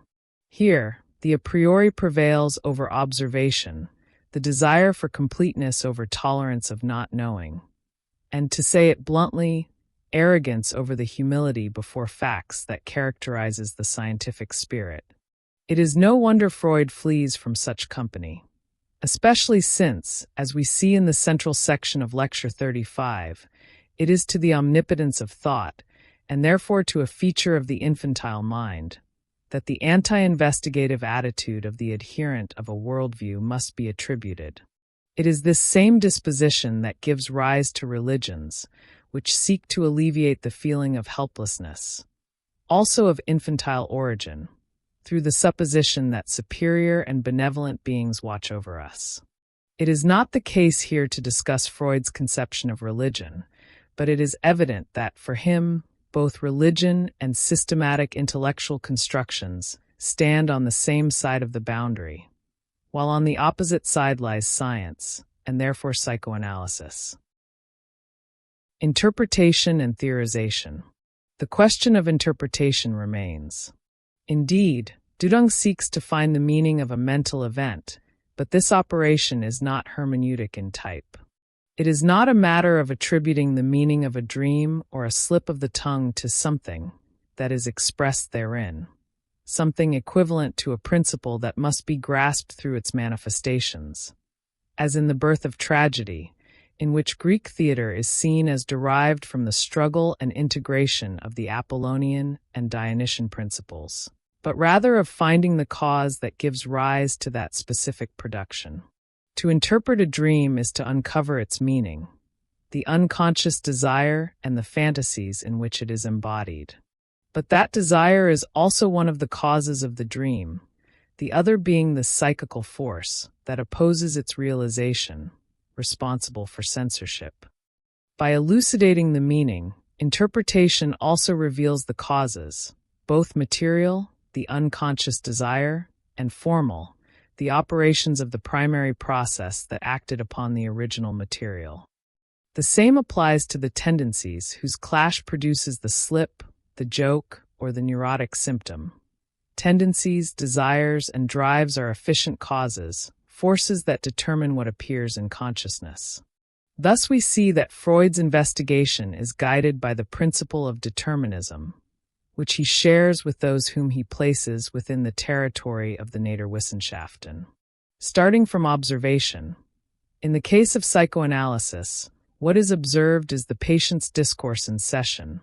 S1: Here, the a priori prevails over observation, the desire for completeness over tolerance of not knowing, and, to say it bluntly, arrogance over the humility before facts that characterizes the scientific spirit. It is no wonder Freud flees from such company, especially since, as we see in the central section of Lecture 35, it is to the omnipotence of thought, and therefore to a feature of the infantile mind, that the anti-investigative attitude of the adherent of a worldview must be attributed. It is this same disposition that gives rise to religions, which seek to alleviate the feeling of helplessness, also of infantile origin, through the supposition that superior and benevolent beings watch over us. It is not the case here to discuss Freud's conception of religion, but it is evident that, for him, both religion and systematic intellectual constructions stand on the same side of the boundary, while on the opposite side lies science, and therefore psychoanalysis. Interpretation and theorization. The question of interpretation remains. Indeed, Dudung seeks to find the meaning of a mental event, but this operation is not hermeneutic in type. It is not a matter of attributing the meaning of a dream or a slip of the tongue to something that is expressed therein, something equivalent to a principle that must be grasped through its manifestations, as in the birth of tragedy, in which Greek theater is seen as derived from the struggle and integration of the Apollonian and Dionysian principles, but rather of finding the cause that gives rise to that specific production. To interpret a dream is to uncover its meaning, the unconscious desire and the fantasies in which it is embodied. But that desire is also one of the causes of the dream, the other being the psychical force that opposes its realization, responsible for censorship. By elucidating the meaning, interpretation also reveals the causes, both material, the unconscious desire, and formal, the operations of the primary process that acted upon the original material. The same applies to the tendencies whose clash produces the slip, the joke, or the neurotic symptom. Tendencies, desires, and drives are efficient causes, forces that determine what appears in consciousness. Thus we see that Freud's investigation is guided by the principle of determinism, which he shares with those whom he places within the territory of the Naturwissenschaften. Starting from observation, in the case of psychoanalysis, what is observed is the patient's discourse in session.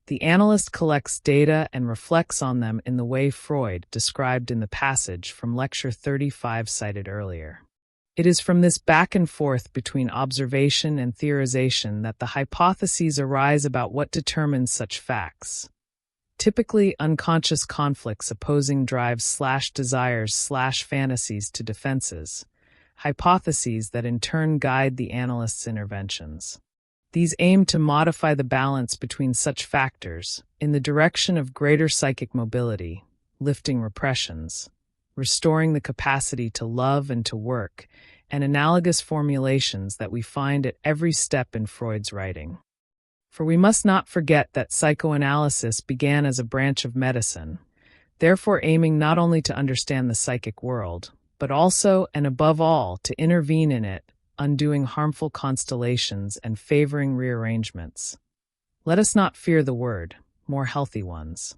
S1: The analyst collects data and reflects on them in the way Freud described in the passage from Lecture 35 cited earlier. It is from this back and forth between observation and theorization that the hypotheses arise about what determines such facts. Typically, unconscious conflicts opposing drives/desires/fantasies to defenses, hypotheses that in turn guide the analyst's interventions. These aim to modify the balance between such factors in the direction of greater psychic mobility, lifting repressions, restoring the capacity to love and to work, and analogous formulations that we find at every step in Freud's writing. For we must not forget that psychoanalysis began as a branch of medicine, therefore aiming not only to understand the psychic world, but also, and above all, to intervene in it, undoing harmful constellations and favoring rearrangements. Let us not fear the word, more healthy ones.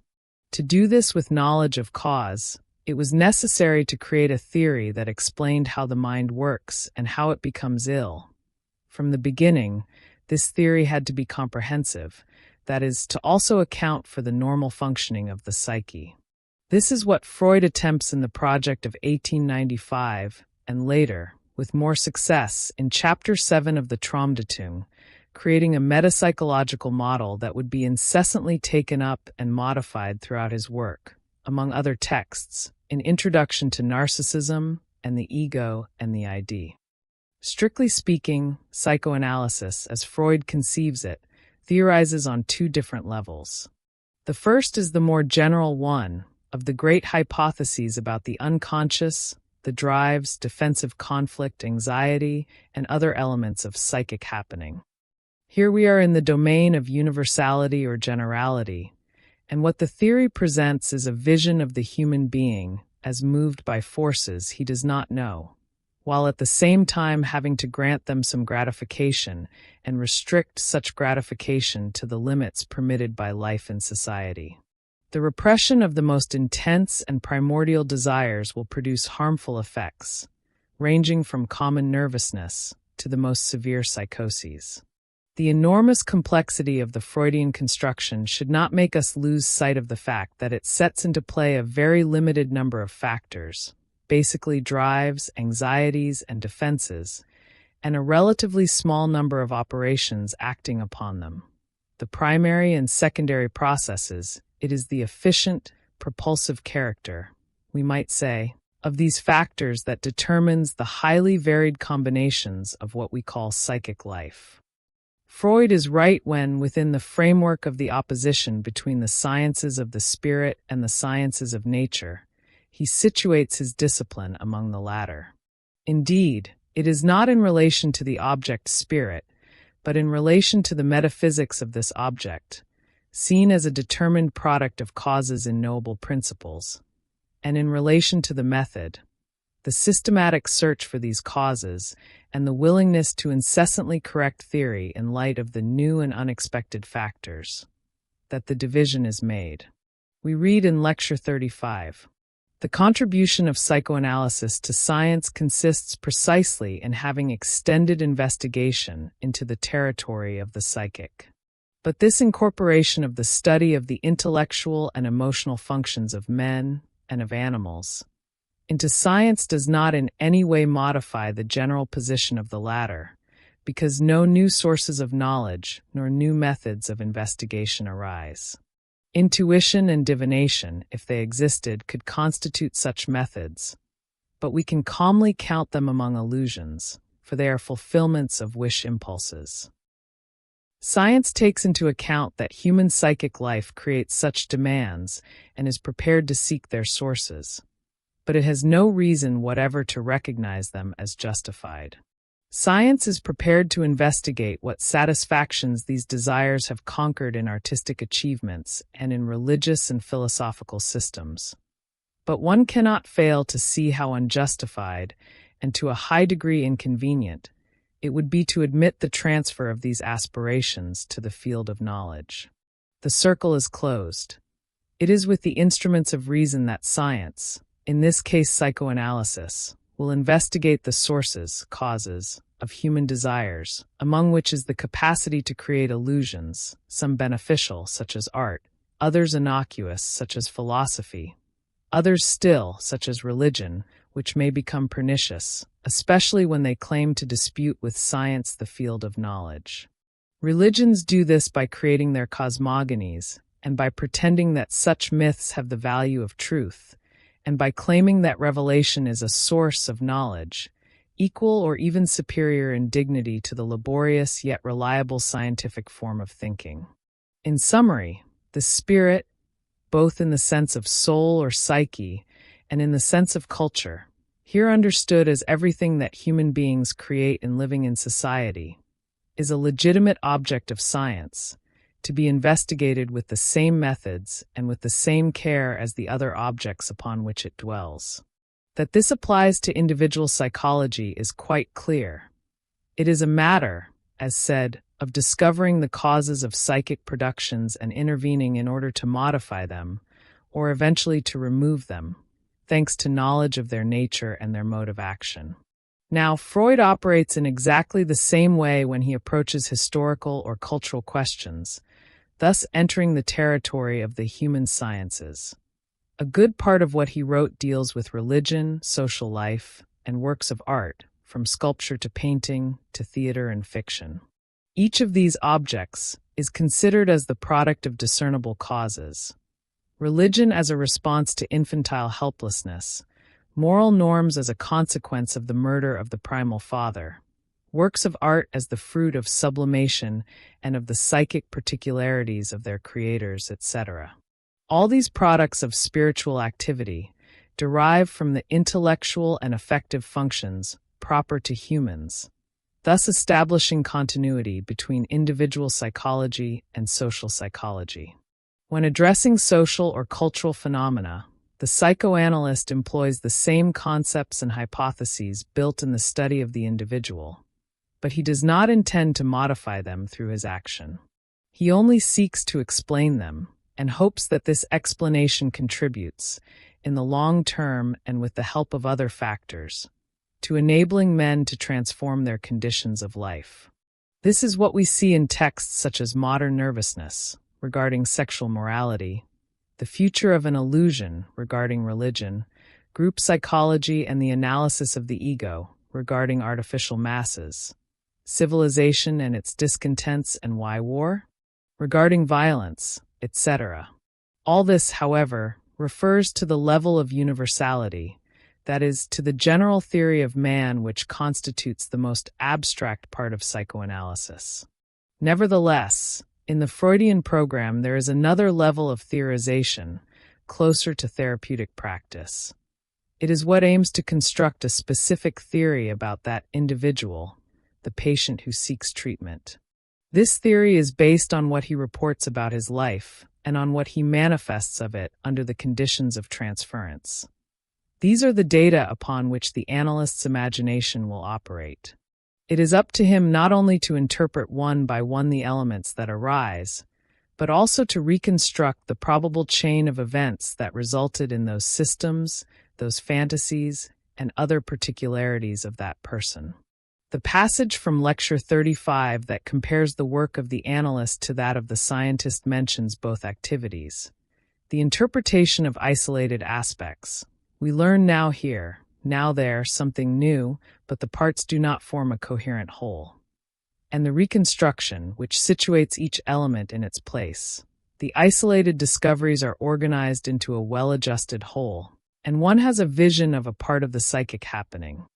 S1: To do this with knowledge of cause, it was necessary to create a theory that explained how the mind works and how it becomes ill. From the beginning, this theory had to be comprehensive, that is, to also account for the normal functioning of the psyche. This is what Freud attempts in the project of 1895, and later, with more success, in Chapter 7 of the Traumdeutung, creating a metapsychological model that would be incessantly taken up and modified throughout his work, among other texts, in Introduction to Narcissism and the Ego and the ID. Strictly speaking, psychoanalysis, as Freud conceives it, theorizes on two different levels. The first is the more general one, of the great hypotheses about the unconscious, the drives, defensive conflict, anxiety, and other elements of psychic happening. Here we are in the domain of universality or generality, and what the theory presents is a vision of the human being as moved by forces he does not know, while at the same time having to grant them some gratification and restrict such gratification to the limits permitted by life in society. The repression of the most intense and primordial desires will produce harmful effects, ranging from common nervousness to the most severe psychoses. The enormous complexity of the Freudian construction should not make us lose sight of the fact that it sets into play a very limited number of factors, basically drives, anxieties, and defenses, and a relatively small number of operations acting upon them. The primary and secondary processes, it is the efficient, propulsive character, we might say, of these factors that determines the highly varied combinations of what we call psychic life. Freud is right when, within the framework of the opposition between the sciences of the spirit and the sciences of nature, he situates his discipline among the latter. Indeed, it is not in relation to the object spirit, but in relation to the metaphysics of this object, seen as a determined product of causes in knowable principles, and in relation to the method, the systematic search for these causes, and the willingness to incessantly correct theory in light of the new and unexpected factors, that the division is made. We read in Lecture 35, "The contribution of psychoanalysis to science consists precisely in having extended investigation into the territory of the psychic. But this incorporation of the study of the intellectual and emotional functions of men and of animals into science does not in any way modify the general position of the latter, because no new sources of knowledge nor new methods of investigation arise. Intuition and divination, if they existed, could constitute such methods, but we can calmly count them among illusions, for they are fulfillments of wish impulses. Science takes into account that human psychic life creates such demands and is prepared to seek their sources. but it has no reason whatever to recognize them as justified. Science is prepared to investigate what satisfactions these desires have conquered in artistic achievements and in religious and philosophical systems. But one cannot fail to see how unjustified, and to a high degree inconvenient, it would be to admit the transfer of these aspirations to the field of knowledge. The circle is closed. It is with the instruments of reason that science, in this case psychoanalysis, will investigate the sources, causes, of human desires, among which is the capacity to create illusions, some beneficial, such as art, others innocuous, such as philosophy, others still, such as religion, which may become pernicious, especially when they claim to dispute with science the field of knowledge. Religions do this by creating their cosmogonies, and by pretending that such myths have the value of truth, and by claiming that revelation is a source of knowledge, equal or even superior in dignity to the laborious yet reliable scientific form of thinking. In summary, the spirit, both in the sense of soul or psyche, and in the sense of culture, here understood as everything that human beings create in living in society, is a legitimate object of science, to be investigated with the same methods and with the same care as the other objects upon which it dwells. That this applies to individual psychology is quite clear. It is a matter, as said, of discovering the causes of psychic productions and intervening in order to modify them, or eventually to remove them, thanks to knowledge of their nature and their mode of action. Now, Freud operates in exactly the same way when he approaches historical or cultural questions, thus entering the territory of the human sciences. A good part of what he wrote deals with religion, social life, and works of art, from sculpture to painting to theater and fiction. Each of these objects is considered as the product of discernible causes. Religion as a response to infantile helplessness, moral norms as a consequence of the murder of the primal father, works of art as the fruit of sublimation and of the psychic particularities of their creators, etc. All these products of spiritual activity derive from the intellectual and affective functions proper to humans, thus establishing continuity between individual psychology and social psychology. When addressing social or cultural phenomena, the psychoanalyst employs the same concepts and hypotheses built in the study of the individual, but he does not intend to modify them through his action. He only seeks to explain them, and hopes that this explanation contributes, in the long term and with the help of other factors, to enabling men to transform their conditions of life. This is what we see in texts such as Modern Nervousness, regarding sexual morality, The Future of an Illusion, regarding religion, Group Psychology and the Analysis of the Ego, regarding artificial masses, Civilization and its Discontents and Why War, regarding violence, etc. All this, however, refers to the level of universality, that is, to the general theory of man which constitutes the most abstract part of psychoanalysis. Nevertheless, in the Freudian program there is another level of theorization, closer to therapeutic practice. It is what aims to construct a specific theory about that individual, the patient who seeks treatment. This theory is based on what he reports about his life and on what he manifests of it under the conditions of transference. These are the data upon which the analyst's imagination will operate. It is up to him not only to interpret one by one the elements that arise, but also to reconstruct the probable chain of events that resulted in those systems, those fantasies, and other particularities of that person. The passage from Lecture 35 that compares the work of the analyst to that of the scientist mentions both activities. The interpretation of isolated aspects. We learn now here, now there, something new, but the parts do not form a coherent whole. And the reconstruction, which situates each element in its place. The isolated discoveries are organized into a well-adjusted whole, and one has a vision of a part of the psychic happening.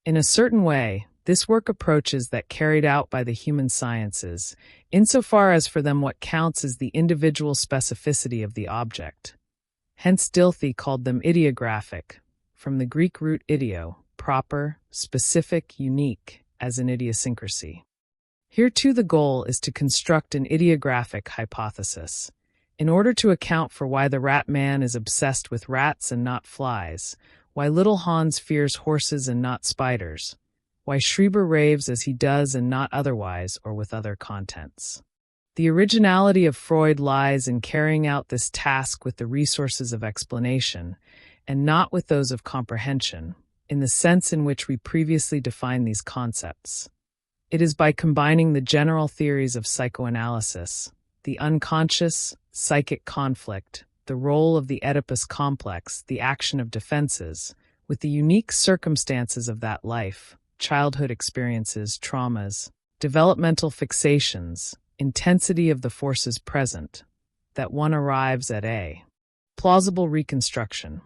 S1: In a certain way, this work approaches that carried out by the human sciences, insofar as for them what counts is the individual specificity of the object. Hence Dilthey called them ideographic, from the Greek root ideo, proper, specific, unique, as in idiosyncrasy. Here too the goal is to construct an idiographic hypothesis, in order to account for why the rat man is obsessed with rats and not flies, why little Hans fears horses and not spiders, why Schreiber raves as he does and not otherwise or with other contents. The originality of Freud lies in carrying out this task with the resources of explanation, and not with those of comprehension, in the sense in which we previously defined these concepts. It is by combining the general theories of psychoanalysis, the unconscious, psychic conflict, the role of the Oedipus complex, the action of defenses, with the unique circumstances of that life, childhood experiences, traumas, developmental fixations, intensity of the forces present, that one arrives at a plausible reconstruction.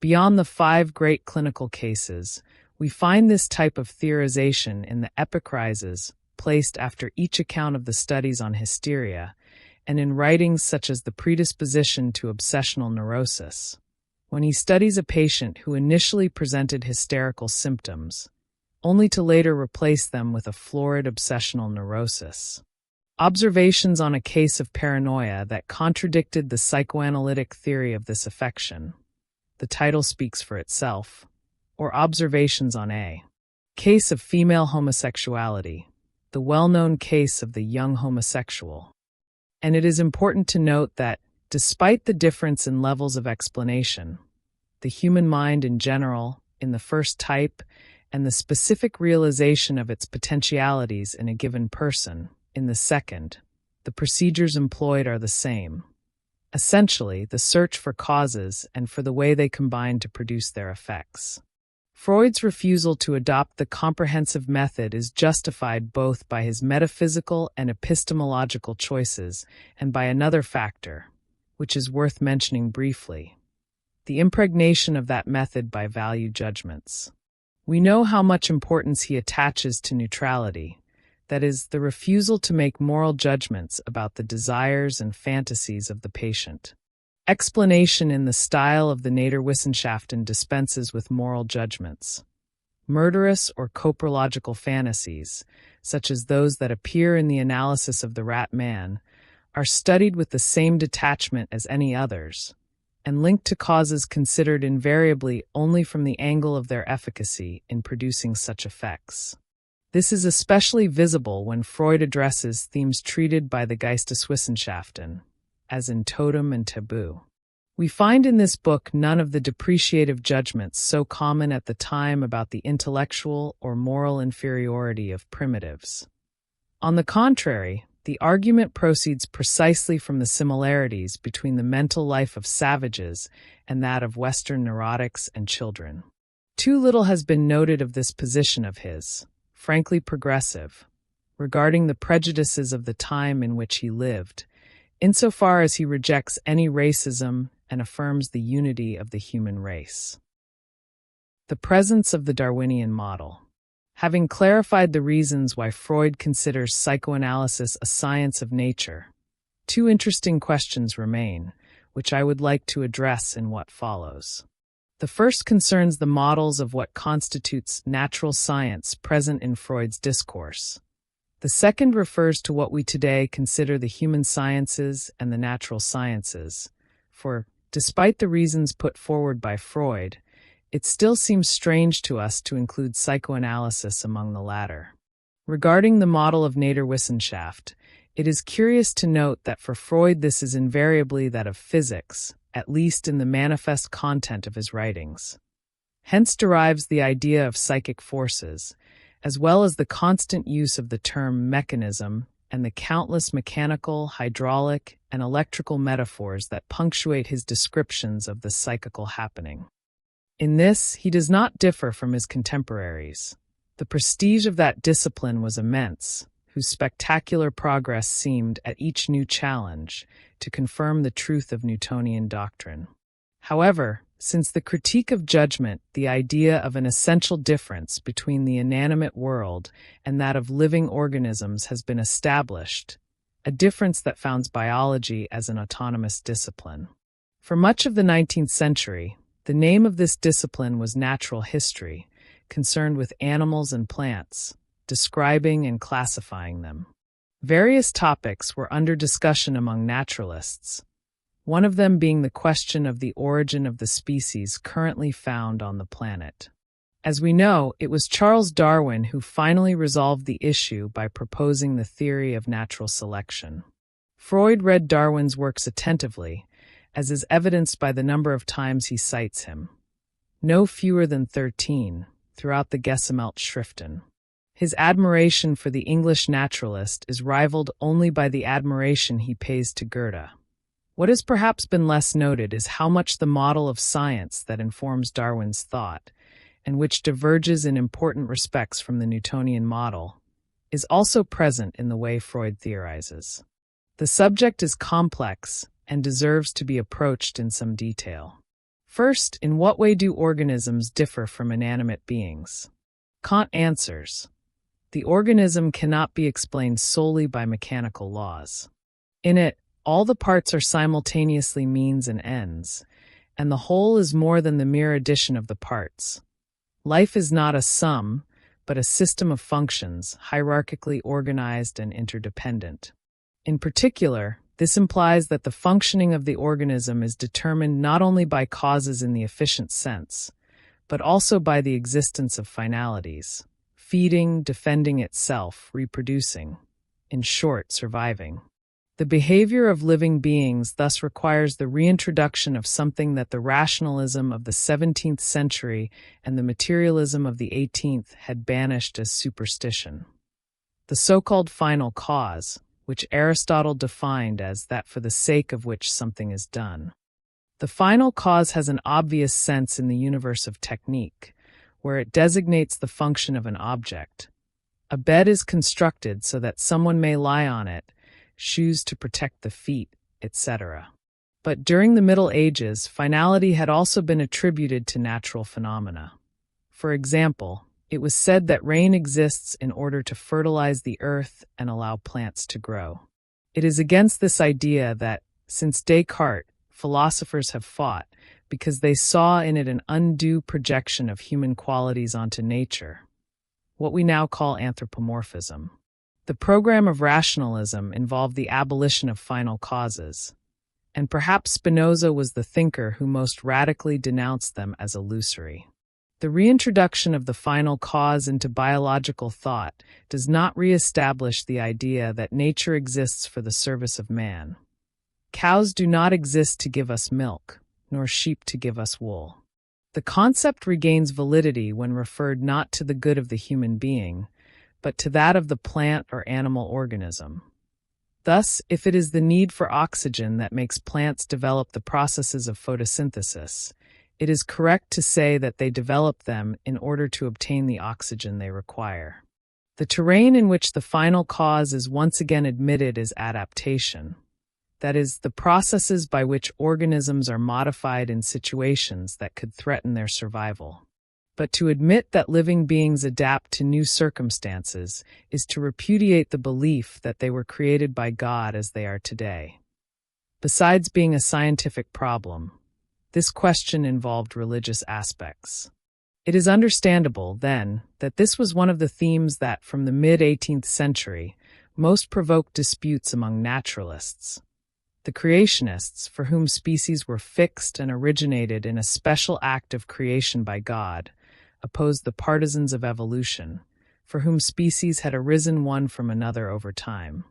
S1: Beyond the 5 great clinical cases, we find this type of theorization in the epicrizes placed after each account of the studies on hysteria, and in writings such as The Predisposition to Obsessional Neurosis, when he studies a patient who initially presented hysterical symptoms, only to later replace them with a florid obsessional neurosis. Observations on a case of paranoia that contradicted the psychoanalytic theory of this affection. The title speaks for itself. Or observations on a case of female homosexuality, the well-known case of the young homosexual. And it is important to note that, despite the difference in levels of explanation, the human mind in general, in the first type, and the specific realization of its potentialities in a given person, in the second, the procedures employed are the same. Essentially, the search for causes and for the way they combine to produce their effects. Freud's refusal to adopt the comprehensive method is justified both by his metaphysical and epistemological choices and by another factor, which is worth mentioning briefly: the impregnation of that method by value judgments. We know how much importance he attaches to neutrality, that is, the refusal to make moral judgments about the desires and fantasies of the patient. Explanation in the style of the Naturwissenschaften dispenses with moral judgments. Murderous or coprological fantasies, such as those that appear in the analysis of the rat man, are studied with the same detachment as any others, and linked to causes considered invariably only from the angle of their efficacy in producing such effects. This is especially visible when Freud addresses themes treated by the Geisteswissenschaften, as in Totem and Taboo. We find in this book none of the depreciative judgments so common at the time about the intellectual or moral inferiority of primitives. On the contrary, the argument proceeds precisely from the similarities between the mental life of savages and that of Western neurotics and children. Too little has been noted of this position of his, frankly progressive, regarding the prejudices of the time in which he lived, insofar as he rejects any racism and affirms the unity of the human race. The presence of the Darwinian model. Having clarified the reasons why Freud considers psychoanalysis a science of nature, 2 interesting questions remain, which I would like to address in what follows. The first concerns the models of what constitutes natural science present in Freud's discourse. The second refers to what we today consider the human sciences and the natural sciences, for, despite the reasons put forward by Freud, it still seems strange to us to include psychoanalysis among the latter. Regarding the model of Naturwissenschaft, it is curious to note that for Freud this is invariably that of physics, at least in the manifest content of his writings. Hence derives the idea of psychic forces, as well as the constant use of the term mechanism and the countless mechanical, hydraulic, and electrical metaphors that punctuate his descriptions of the psychical happening. In this, he does not differ from his contemporaries. The prestige of that discipline was immense, whose spectacular progress seemed, at each new challenge, to confirm the truth of Newtonian doctrine. However, since the critique of judgment, the idea of an essential difference between the inanimate world and that of living organisms has been established, a difference that founds biology as an autonomous discipline. For much of the 19th century, The name of this discipline was natural history, concerned with animals and plants, describing and classifying them. Various topics were under discussion among naturalists, one of them being the question of the origin of the species currently found on the planet. As we know, it was Charles Darwin who finally resolved the issue by proposing the theory of natural selection. Freud read Darwin's works attentively, as is evidenced by the number of times he cites him. No fewer than 13, throughout the Gesammeltschriften. His admiration for the English naturalist is rivaled only by the admiration he pays to Goethe. What has perhaps been less noted is how much the model of science that informs Darwin's thought, and which diverges in important respects from the Newtonian model, is also present in the way Freud theorizes. The subject is complex and deserves to be approached in some detail. First, in what way do organisms differ from inanimate beings? Kant answers, the organism cannot be explained solely by mechanical laws. In it, all the parts are simultaneously means and ends, and the whole is more than the mere addition of the parts. Life is not a sum, but a system of functions, hierarchically organized and interdependent. In particular, this implies that the functioning of the organism is determined not only by causes in the efficient sense, but also by the existence of finalities, feeding, defending itself, reproducing, in short, surviving. The behavior of living beings thus requires the reintroduction of something that the rationalism of the 17th century and the materialism of the 18th had banished as superstition. The so-called final cause, which Aristotle defined as that for the sake of which something is done. The final cause has an obvious sense in the universe of technique, where it designates the function of an object. A bed is constructed so that someone may lie on it, shoes to protect the feet, etc. But during the Middle Ages, finality had also been attributed to natural phenomena. For example, it was said that rain exists in order to fertilize the earth and allow plants to grow. It is against this idea that, since Descartes, philosophers have fought, because they saw in it an undue projection of human qualities onto nature, what we now call anthropomorphism. The program of rationalism involved the abolition of final causes, and perhaps Spinoza was the thinker who most radically denounced them as illusory. The reintroduction of the final cause into biological thought does not re-establish the idea that nature exists for the service of man. Cows do not exist to give us milk, nor sheep to give us wool. The concept regains validity when referred not to the good of the human being, but to that of the plant or animal organism. Thus, if it is the need for oxygen that makes plants develop the processes of photosynthesis, it is correct to say that they develop them in order to obtain the oxygen they require. The terrain in which the final cause is once again admitted is adaptation. That is, the processes by which organisms are modified in situations that could threaten their survival. But to admit that living beings adapt to new circumstances is to repudiate the belief that they were created by God as they are today. Besides being a scientific problem, this question involved religious aspects. It is understandable, then, that this was one of the themes that, from the mid-18th century, most provoked disputes among naturalists. The creationists, for whom species were fixed and originated in a special act of creation by God, opposed the partisans of evolution, for whom species had arisen one from another over time.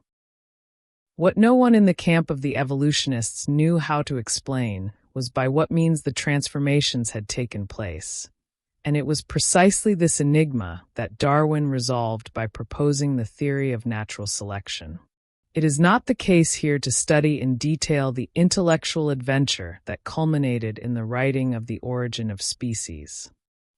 S1: What no one in the camp of the evolutionists knew how to explain was by what means the transformations had taken place. And it was precisely this enigma that Darwin resolved by proposing the theory of natural selection. It is not the case here to study in detail the intellectual adventure that culminated in the writing of The Origin of Species.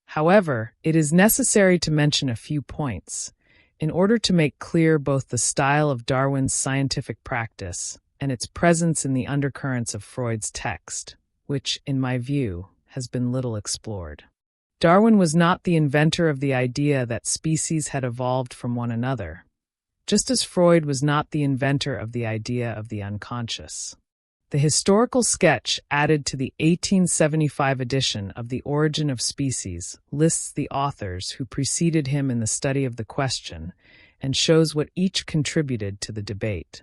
S1: However, it is necessary to mention a few points, in order to make clear both the style of Darwin's scientific practice and its presence in the undercurrents of Freud's text, which, in my view, has been little explored. Darwin was not the inventor of the idea that species had evolved from one another, just as Freud was not the inventor of the idea of the unconscious. The historical sketch added to the 1875 edition of The Origin of Species lists the authors who preceded him in the study of the question and shows what each contributed to the debate.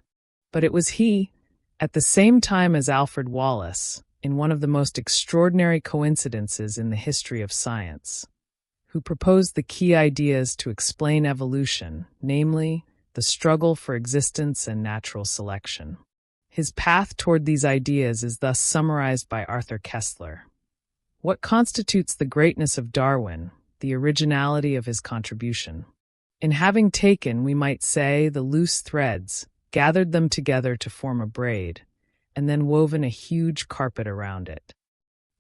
S1: But it was he, at the same time as Alfred Wallace, in one of the most extraordinary coincidences in the history of science, who proposed the key ideas to explain evolution, namely, the struggle for existence and natural selection. His path toward these ideas is thus summarized by Arthur Koestler. What constitutes the greatness of Darwin? The originality of his contribution. In having taken, we might say, the loose threads, gathered them together to form a braid, and then woven a huge carpet around it.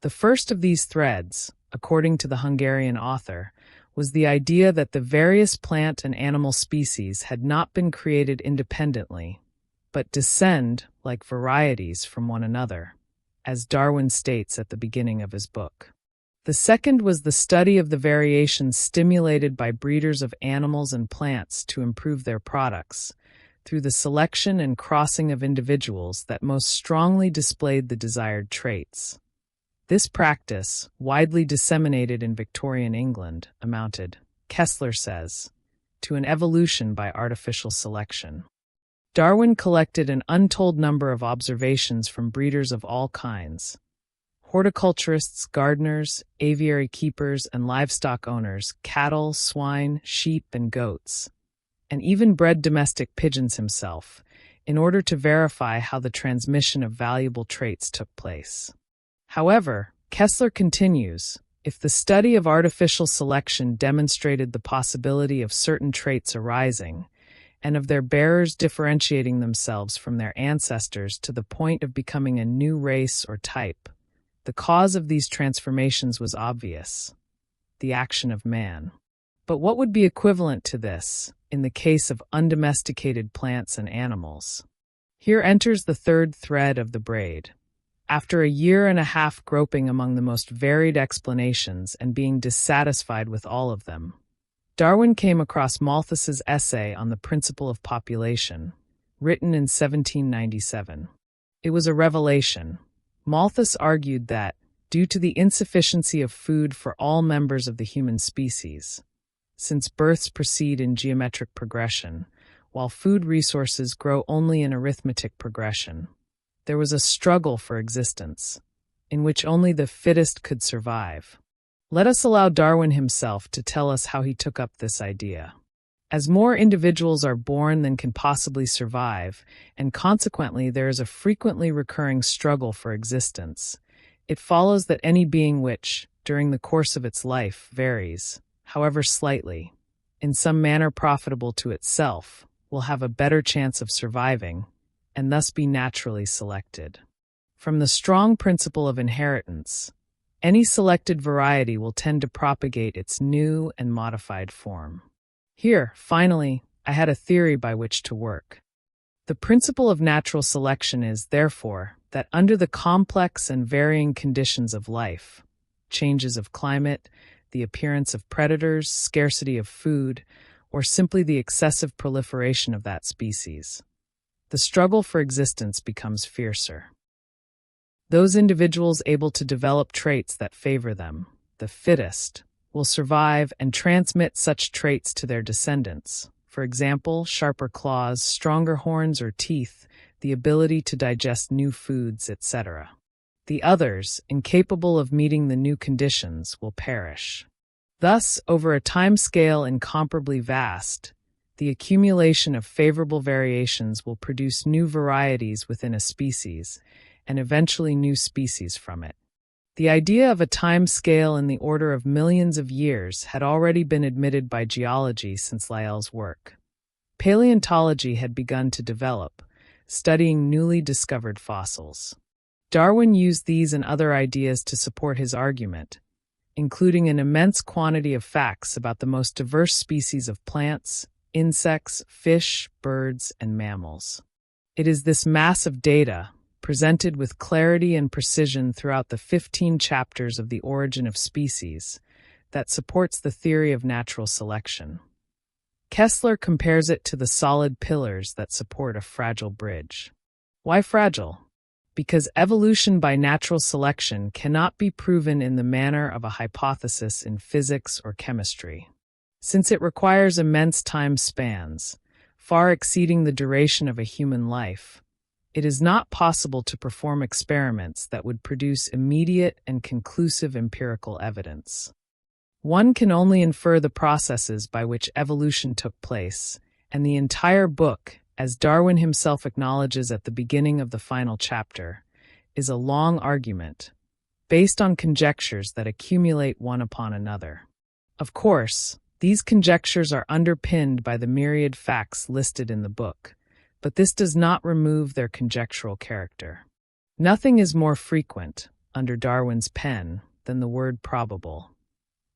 S1: The first of these threads, according to the Hungarian author, was the idea that the various plant and animal species had not been created independently, but descend, like varieties, from one another, as Darwin states at the beginning of his book. The second was the study of the variations stimulated by breeders of animals and plants to improve their products, through the selection and crossing of individuals that most strongly displayed the desired traits. This practice, widely disseminated in Victorian England, amounted, Koestler says, to an evolution by artificial selection. Darwin collected an untold number of observations from breeders of all kinds. Horticulturists, gardeners, aviary keepers, and livestock owners, cattle, swine, sheep, and goats, and even bred domestic pigeons himself, in order to verify how the transmission of valuable traits took place. However, Koestler continues, if the study of artificial selection demonstrated the possibility of certain traits arising, and of their bearers differentiating themselves from their ancestors to the point of becoming a new race or type, the cause of these transformations was obvious: the action of man. But what would be equivalent to this, in the case of undomesticated plants and animals? Here enters the third thread of the braid. After a year and a half groping among the most varied explanations and being dissatisfied with all of them, Darwin came across Malthus's essay on the principle of population, written in 1797. It was a revelation. Malthus argued that, due to the insufficiency of food for all members of the human species, since births proceed in geometric progression, while food resources grow only in arithmetic progression, there was a struggle for existence, in which only the fittest could survive. Let us allow Darwin himself to tell us how he took up this idea. As more individuals are born than can possibly survive, and consequently there is a frequently recurring struggle for existence, it follows that any being which, during the course of its life, varies, however slightly, in some manner profitable to itself, will have a better chance of surviving, and thus be naturally selected. From the strong principle of inheritance, any selected variety will tend to propagate its new and modified form. Here, finally, I had a theory by which to work. The principle of natural selection is, therefore, that under the complex and varying conditions of life, changes of climate, the appearance of predators, scarcity of food, or simply the excessive proliferation of that species, the struggle for existence becomes fiercer. Those individuals able to develop traits that favor them, the fittest, will survive and transmit such traits to their descendants. For example, sharper claws, stronger horns or teeth, the ability to digest new foods, etc. The others, incapable of meeting the new conditions, will perish. Thus, over a time scale incomparably vast, the accumulation of favorable variations will produce new varieties within a species, and eventually new species from it. The idea of a time scale in the order of millions of years had already been admitted by geology since Lyell's work. Paleontology had begun to develop, studying newly discovered fossils. Darwin used these and other ideas to support his argument, including an immense quantity of facts about the most diverse species of plants, insects, fish, birds, and mammals. It is this mass of data, presented with clarity and precision throughout the 15 chapters of The Origin of Species, that supports the theory of natural selection. Koestler compares it to the solid pillars that support a fragile bridge. Why fragile? because evolution by natural selection cannot be proven in the manner of a hypothesis in physics or chemistry. Since it requires immense time spans, far exceeding the duration of a human life, it is not possible to perform experiments that would produce immediate and conclusive empirical evidence. One can only infer the processes by which evolution took place, and the entire book, as Darwin himself acknowledges at the beginning of the final chapter, is a long argument, based on conjectures that accumulate one upon another. Of course, these conjectures are underpinned by the myriad facts listed in the book, but this does not remove their conjectural character. Nothing is more frequent, under Darwin's pen, than the word probable.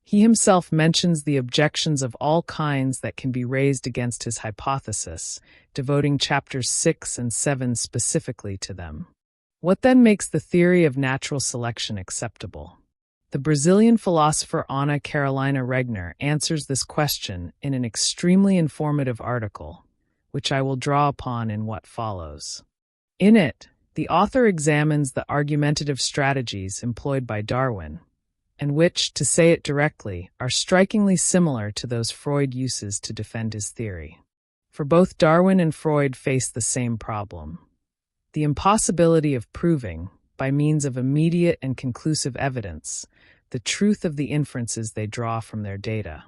S1: He himself mentions the objections of all kinds that can be raised against his hypothesis, devoting chapters 6 and 7 specifically to them. What then makes the theory of natural selection acceptable? The Brazilian philosopher Ana Carolina Regner answers this question in an extremely informative article, which I will draw upon in what follows. In it, the author examines the argumentative strategies employed by Darwin, and which, to say it directly, are strikingly similar to those Freud uses to defend his theory. For both Darwin and Freud face the same problem: the impossibility of proving, by means of immediate and conclusive evidence, the truth of the inferences they draw from their data.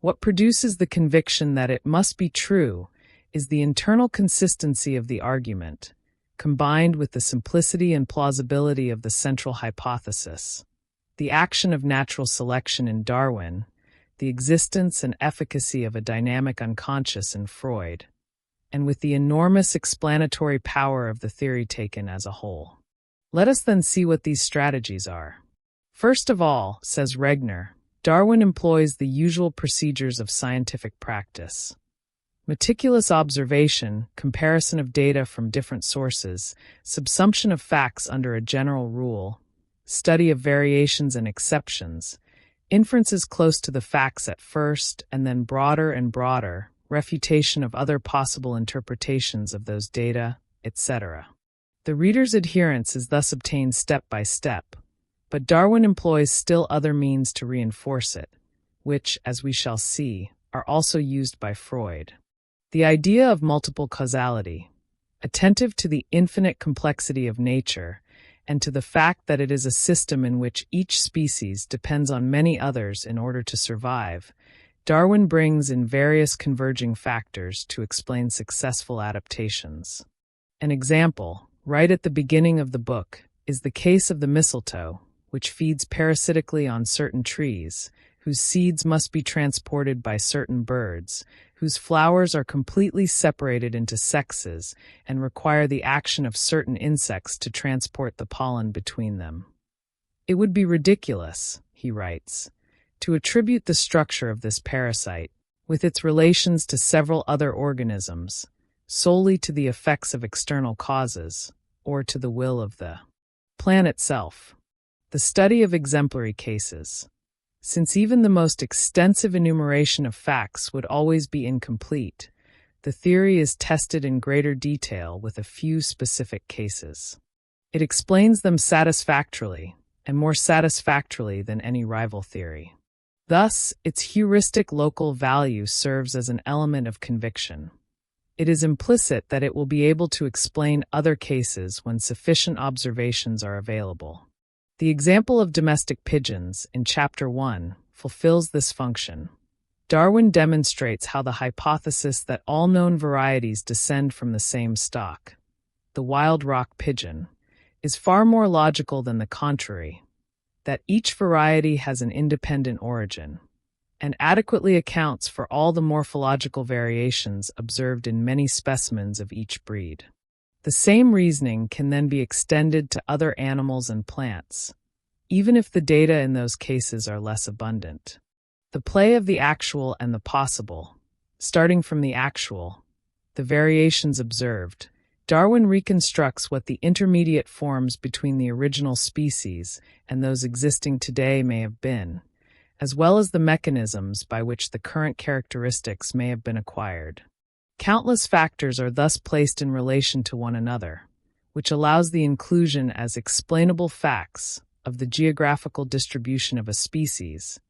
S1: What produces the conviction that it must be true is the internal consistency of the argument, combined with the simplicity and plausibility of the central hypothesis, the action of natural selection in Darwin, the existence and efficacy of a dynamic unconscious in Freud, and with the enormous explanatory power of the theory taken as a whole. Let us then see what these strategies are. First of all, says Regner, Darwin employs the usual procedures of scientific practice: meticulous observation, comparison of data from different sources, subsumption of facts under a general rule, study of variations and exceptions, inferences close to the facts at first and then broader and broader, refutation of other possible interpretations of those data, etc. The reader's adherence is thus obtained step by step, but Darwin employs still other means to reinforce it, which, as we shall see, are also used by Freud. The idea of multiple causality, attentive to the infinite complexity of nature, and to the fact that it is a system in which each species depends on many others in order to survive, Darwin brings in various converging factors to explain successful adaptations. An example, right at the beginning of the book, is the case of the mistletoe, which feeds parasitically on certain trees, whose seeds must be transported by certain birds, whose flowers are completely separated into sexes and require the action of certain insects to transport the pollen between them. It would be ridiculous, he writes, to attribute the structure of this parasite, with its relations to several other organisms, solely to the effects of external causes, or to the will of the plan itself. The study of exemplary cases. Since even the most extensive enumeration of facts would always be incomplete, the theory is tested in greater detail with a few specific cases. It explains them satisfactorily, and more satisfactorily than any rival theory. Thus, its heuristic local value serves as an element of conviction. It is implicit that it will be able to explain other cases when sufficient observations are available. The example of domestic pigeons in Chapter 1 fulfills this function. Darwin demonstrates how the hypothesis that all known varieties descend from the same stock, the wild rock pigeon, is far more logical than the contrary, that each variety has an independent origin, and adequately accounts for all the morphological variations observed in many specimens of each breed. The same reasoning can then be extended to other animals and plants, even if the data in those cases are less abundant. The play of the actual and the possible, starting from the actual, the variations observed, Darwin reconstructs what the intermediate forms between the original species and those existing today may have been, as well as the mechanisms by which the current characteristics may have been acquired. Countless factors are thus placed in relation to one another, which allows the inclusion as explainable facts of the geographical distribution of a species,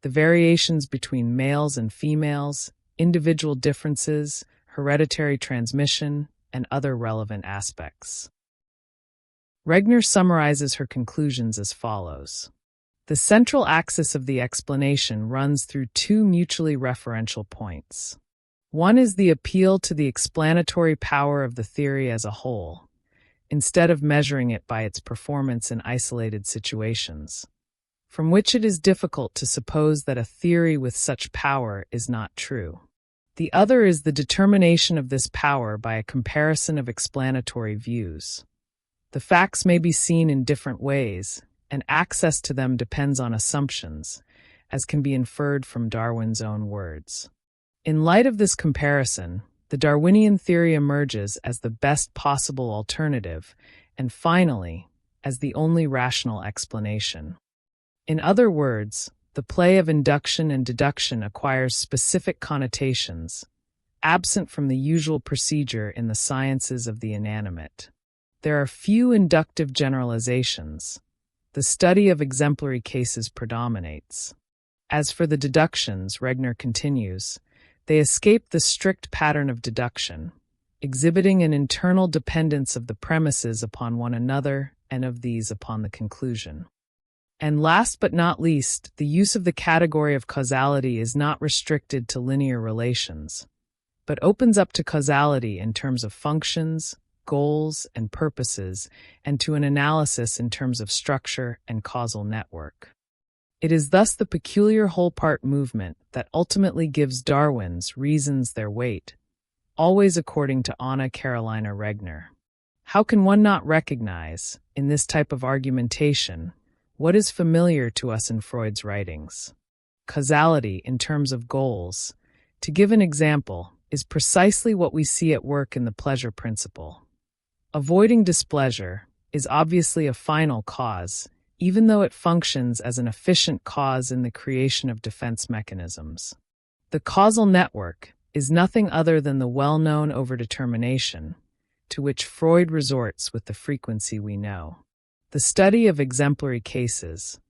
S1: the variations between males and females, individual differences, hereditary transmission, and other relevant aspects. Regner summarizes her conclusions as follows. The central axis of the explanation runs through two mutually referential points. One is the appeal to the explanatory power of the theory as a whole, instead of measuring it by its performance in isolated situations, from which it is difficult to suppose that a theory with such power is not true. The other is the determination of this power by a comparison of explanatory views. The facts may be seen in different ways, and access to them depends on assumptions, as can be inferred from Darwin's own words. In light of this comparison, the Darwinian theory emerges as the best possible alternative, and finally, as the only rational explanation. In other words, the play of induction and deduction acquires specific connotations, absent from the usual procedure in the sciences of the inanimate. There are few inductive generalizations. The study of exemplary cases predominates. As for the deductions, Regner continues, they escape the strict pattern of deduction, exhibiting an internal dependence of the premises upon one another and of these upon the conclusion. And last but not least, the use of the category of causality is not restricted to linear relations, but opens up to causality in terms of functions, goals, and purposes, and to an analysis in terms of structure and causal network. It is thus the peculiar whole-part movement that ultimately gives Darwin's reasons their weight, always according to Anna Carolina Regner. How can one not recognize, in this type of argumentation, what is familiar to us in Freud's writings? Causality in terms of goals, to give an example, is precisely what we see at work in the pleasure principle. Avoiding displeasure is obviously a final cause, even though it functions as an efficient cause in the creation of defense mechanisms. The causal network is nothing other than the well-known overdetermination, to which Freud resorts with the frequency we know. The study of exemplary cases,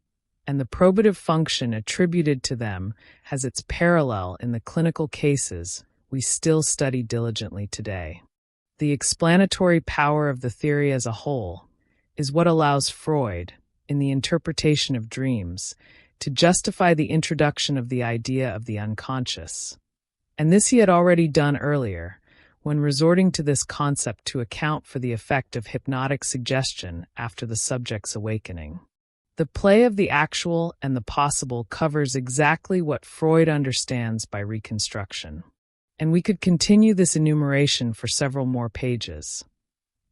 S1: and the probative function attributed to them has its parallel in the clinical cases we still study diligently today. The explanatory power of the theory as a whole is what allows Freud, in the interpretation of dreams, to justify the introduction of the idea of the unconscious. And this he had already done earlier, when resorting to this concept to account for the effect of hypnotic suggestion after the subject's awakening. The play of the actual and the possible covers exactly what Freud understands by reconstruction. And we could continue this enumeration for several more pages.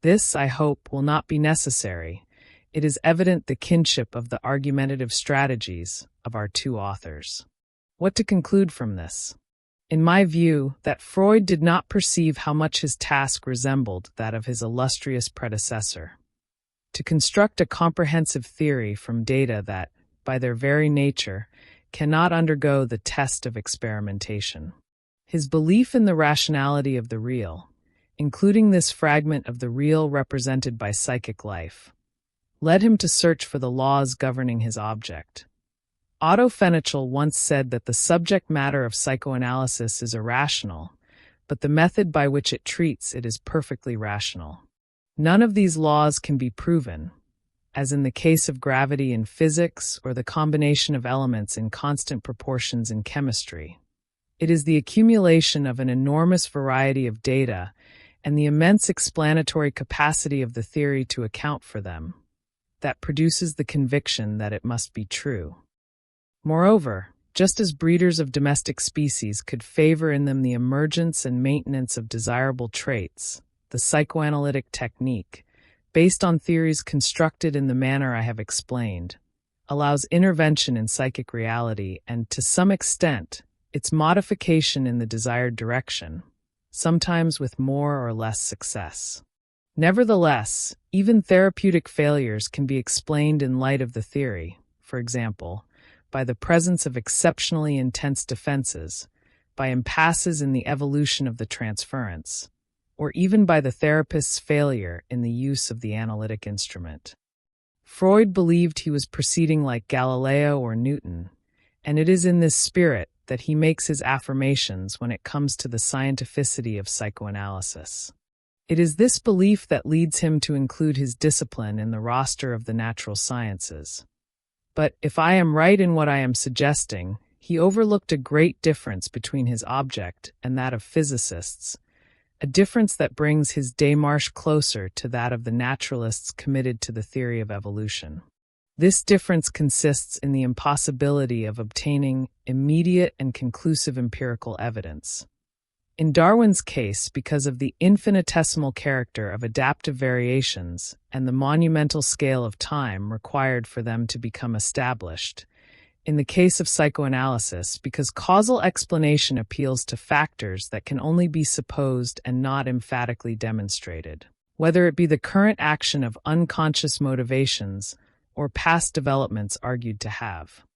S1: This, I hope, will not be necessary. It is evident the kinship of the argumentative strategies of our two authors. What to conclude from this? In my view, that Freud did not perceive how much his task resembled that of his illustrious predecessor. To construct a comprehensive theory from data that, by their very nature, cannot undergo the test of experimentation. His belief in the rationality of the real, including this fragment of the real represented by psychic life, led him to search for the laws governing his object. Otto Fenichel once said that the subject matter of psychoanalysis is irrational, but the method by which it treats it is perfectly rational. None of these laws can be proven, as in the case of gravity in physics or the combination of elements in constant proportions in chemistry. It is the accumulation of an enormous variety of data and the immense explanatory capacity of the theory to account for them that produces the conviction that it must be true. Moreover, just as breeders of domestic species could favor in them the emergence and maintenance of desirable traits, the psychoanalytic technique, based on theories constructed in the manner I have explained, allows intervention in psychic reality and, to some extent, its modification in the desired direction, sometimes with more or less success. Nevertheless, even therapeutic failures can be explained in light of the theory, for example, by the presence of exceptionally intense defenses, by impasses in the evolution of the transference, or even by the therapist's failure in the use of the analytic instrument. Freud believed he was proceeding like Galileo or Newton, and it is in this spirit that he makes his affirmations when it comes to the scientificity of psychoanalysis. It is this belief that leads him to include his discipline in the roster of the natural sciences. But if I am right in what I am suggesting, he overlooked a great difference between his object and that of physicists, a difference that brings his démarche closer to that of the naturalists committed to the theory of evolution. This difference consists in the impossibility of obtaining immediate and conclusive empirical evidence. In Darwin's case, because of the infinitesimal character of adaptive variations and the monumental scale of time required for them to become established. In the case of psychoanalysis, because causal explanation appeals to factors that can only be supposed and not emphatically demonstrated, whether it be the current action of unconscious motivations or past developments argued to have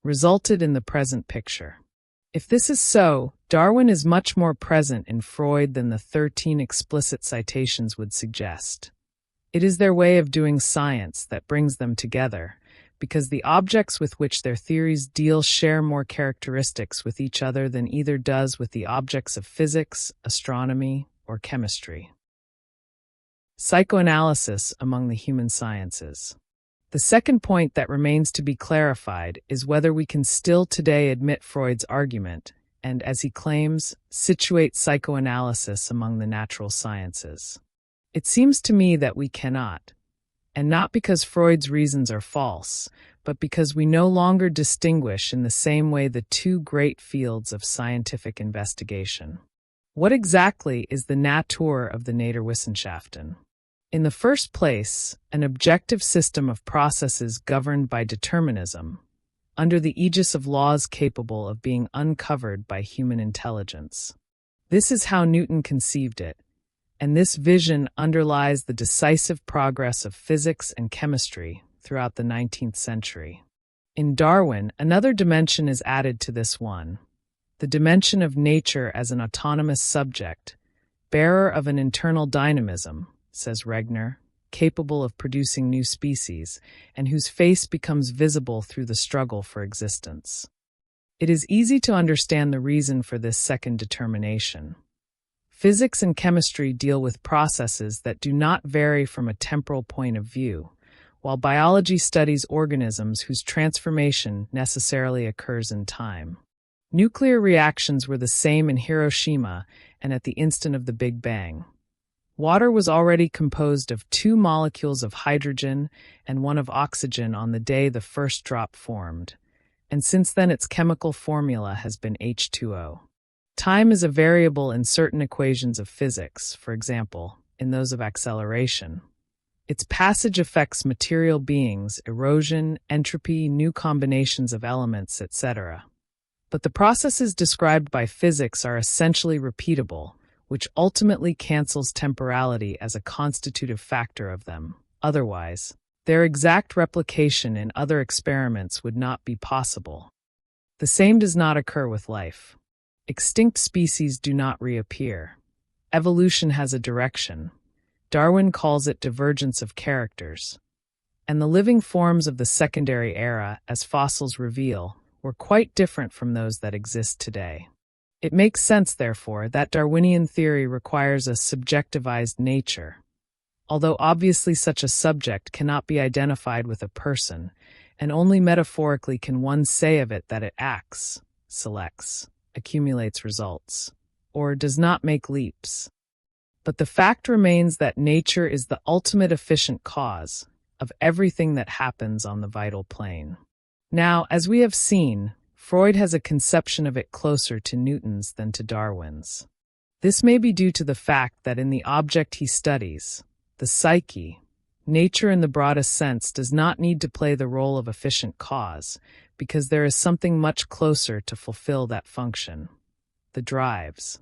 S1: resulted in the present picture. If this is so, Darwin is much more present in Freud than the 13 explicit citations would suggest. It is their way of doing science that brings them together, because the objects with which their theories deal share more characteristics with each other than either does with the objects of physics, astronomy, or chemistry. Psychoanalysis among the human sciences. The second point that remains to be clarified is whether we can still today admit Freud's argument and, as he claims, situate psychoanalysis among the natural sciences. It seems to me that we cannot. And not because Freud's reasons are false, but because we no longer distinguish in the same way the two great fields of scientific investigation. What exactly is the Natur of the Naturwissenschaften? In the first place, an objective system of processes governed by determinism, under the aegis of laws capable of being uncovered by human intelligence. This is how Newton conceived it, and this vision underlies the decisive progress of physics and chemistry throughout the 19th century. In Darwin, another dimension is added to this one, the dimension of nature as an autonomous subject, bearer of an internal dynamism, says Regner, capable of producing new species, and whose face becomes visible through the struggle for existence. It is easy to understand the reason for this second determination. Physics and chemistry deal with processes that do not vary from a temporal point of view, while biology studies organisms whose transformation necessarily occurs in time. Nuclear reactions were the same in Hiroshima and at the instant of the Big Bang. Water was already composed of 2 molecules of hydrogen and 1 of oxygen on the day the first drop formed, and since then its chemical formula has been H2O. Time is a variable in certain equations of physics, for example, in those of acceleration. Its passage affects material beings, erosion, entropy, new combinations of elements, etc. But the processes described by physics are essentially repeatable, which ultimately cancels temporality as a constitutive factor of them. Otherwise, their exact replication in other experiments would not be possible. The same does not occur with life. Extinct species do not reappear. Evolution has a direction. Darwin calls it divergence of characters. And the living forms of the secondary era, as fossils reveal, were quite different from those that exist today. It makes sense, therefore, that Darwinian theory requires a subjectivized nature. Although obviously such a subject cannot be identified with a person, and only metaphorically can one say of it that it acts, selects, accumulates results, or does not make leaps. But the fact remains that nature is the ultimate efficient cause of everything that happens on the vital plane. Now, as we have seen, Freud has a conception of it closer to Newton's than to Darwin's. This may be due to the fact that in the object he studies, the psyche, nature in the broadest sense does not need to play the role of efficient cause, because there is something much closer to fulfill that function, the drives.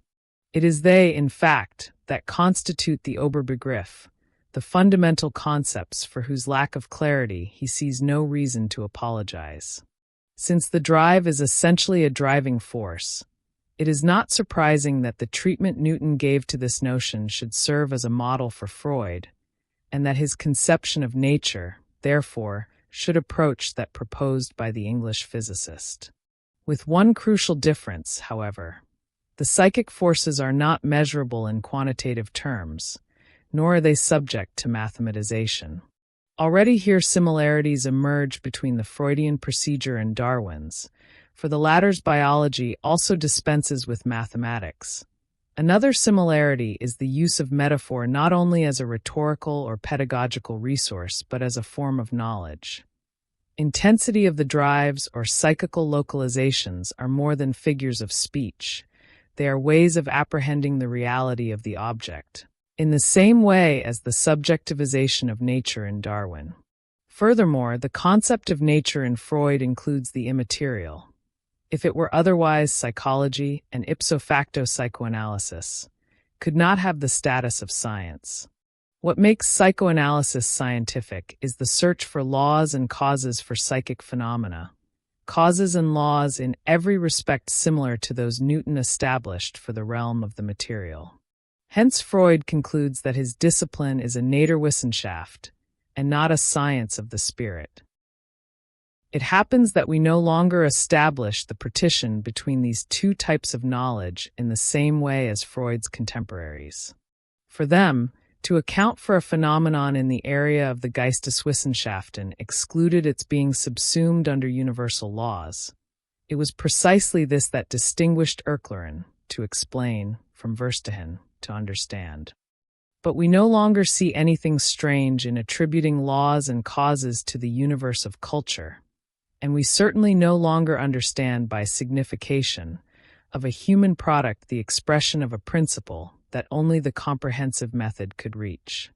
S1: It is they, in fact, that constitute the Oberbegriff, the fundamental concepts for whose lack of clarity he sees no reason to apologize. Since the drive is essentially a driving force, It is not surprising that the treatment Newton gave to this notion should serve as a model for Freud, and that his conception of nature, therefore, should approach that proposed by the English physicist. With one crucial difference, however. The psychic forces are not measurable in quantitative terms, nor are they subject to mathematization. Already here similarities emerge between the Freudian procedure and Darwin's, for the latter's biology also dispenses with mathematics. Another similarity is the use of metaphor not only as a rhetorical or pedagogical resource, but as a form of knowledge. Intensity of the drives or psychical localizations are more than figures of speech. They are ways of apprehending the reality of the object, in the same way as the subjectivization of nature in Darwin. Furthermore, the concept of nature in Freud includes the immaterial. If it were otherwise, psychology, and ipso facto psychoanalysis, could not have the status of science. What makes psychoanalysis scientific is the search for laws and causes for psychic phenomena, causes and laws in every respect similar to those Newton established for the realm of the material. Hence Freud concludes that his discipline is a Naturwissenschaft, and not a science of the spirit. It happens that we no longer establish the partition between these two types of knowledge in the same way as Freud's contemporaries. For them, to account for a phenomenon in the area of the Geisteswissenschaften excluded its being subsumed under universal laws. It was precisely this that distinguished Erklären, to explain, from Verstehen, to understand. But we no longer see anything strange in attributing laws and causes to the universe of culture, and we certainly no longer understand by signification of a human product the expression of a principle that only the comprehensive method could reach.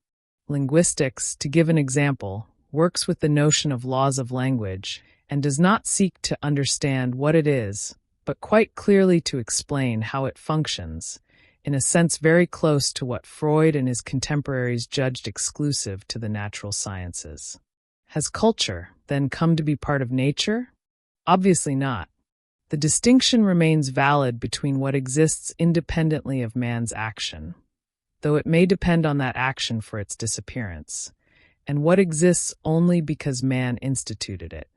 S1: Linguistics, to give an example, works with the notion of laws of language and does not seek to understand what it is, but quite clearly to explain how it functions, in a sense very close to what Freud and his contemporaries judged exclusive to the natural sciences. Has culture, then, come to be part of nature? Obviously not. The distinction remains valid between what exists independently of man's action, though it may depend on that action for its disappearance, and what exists only because man instituted it.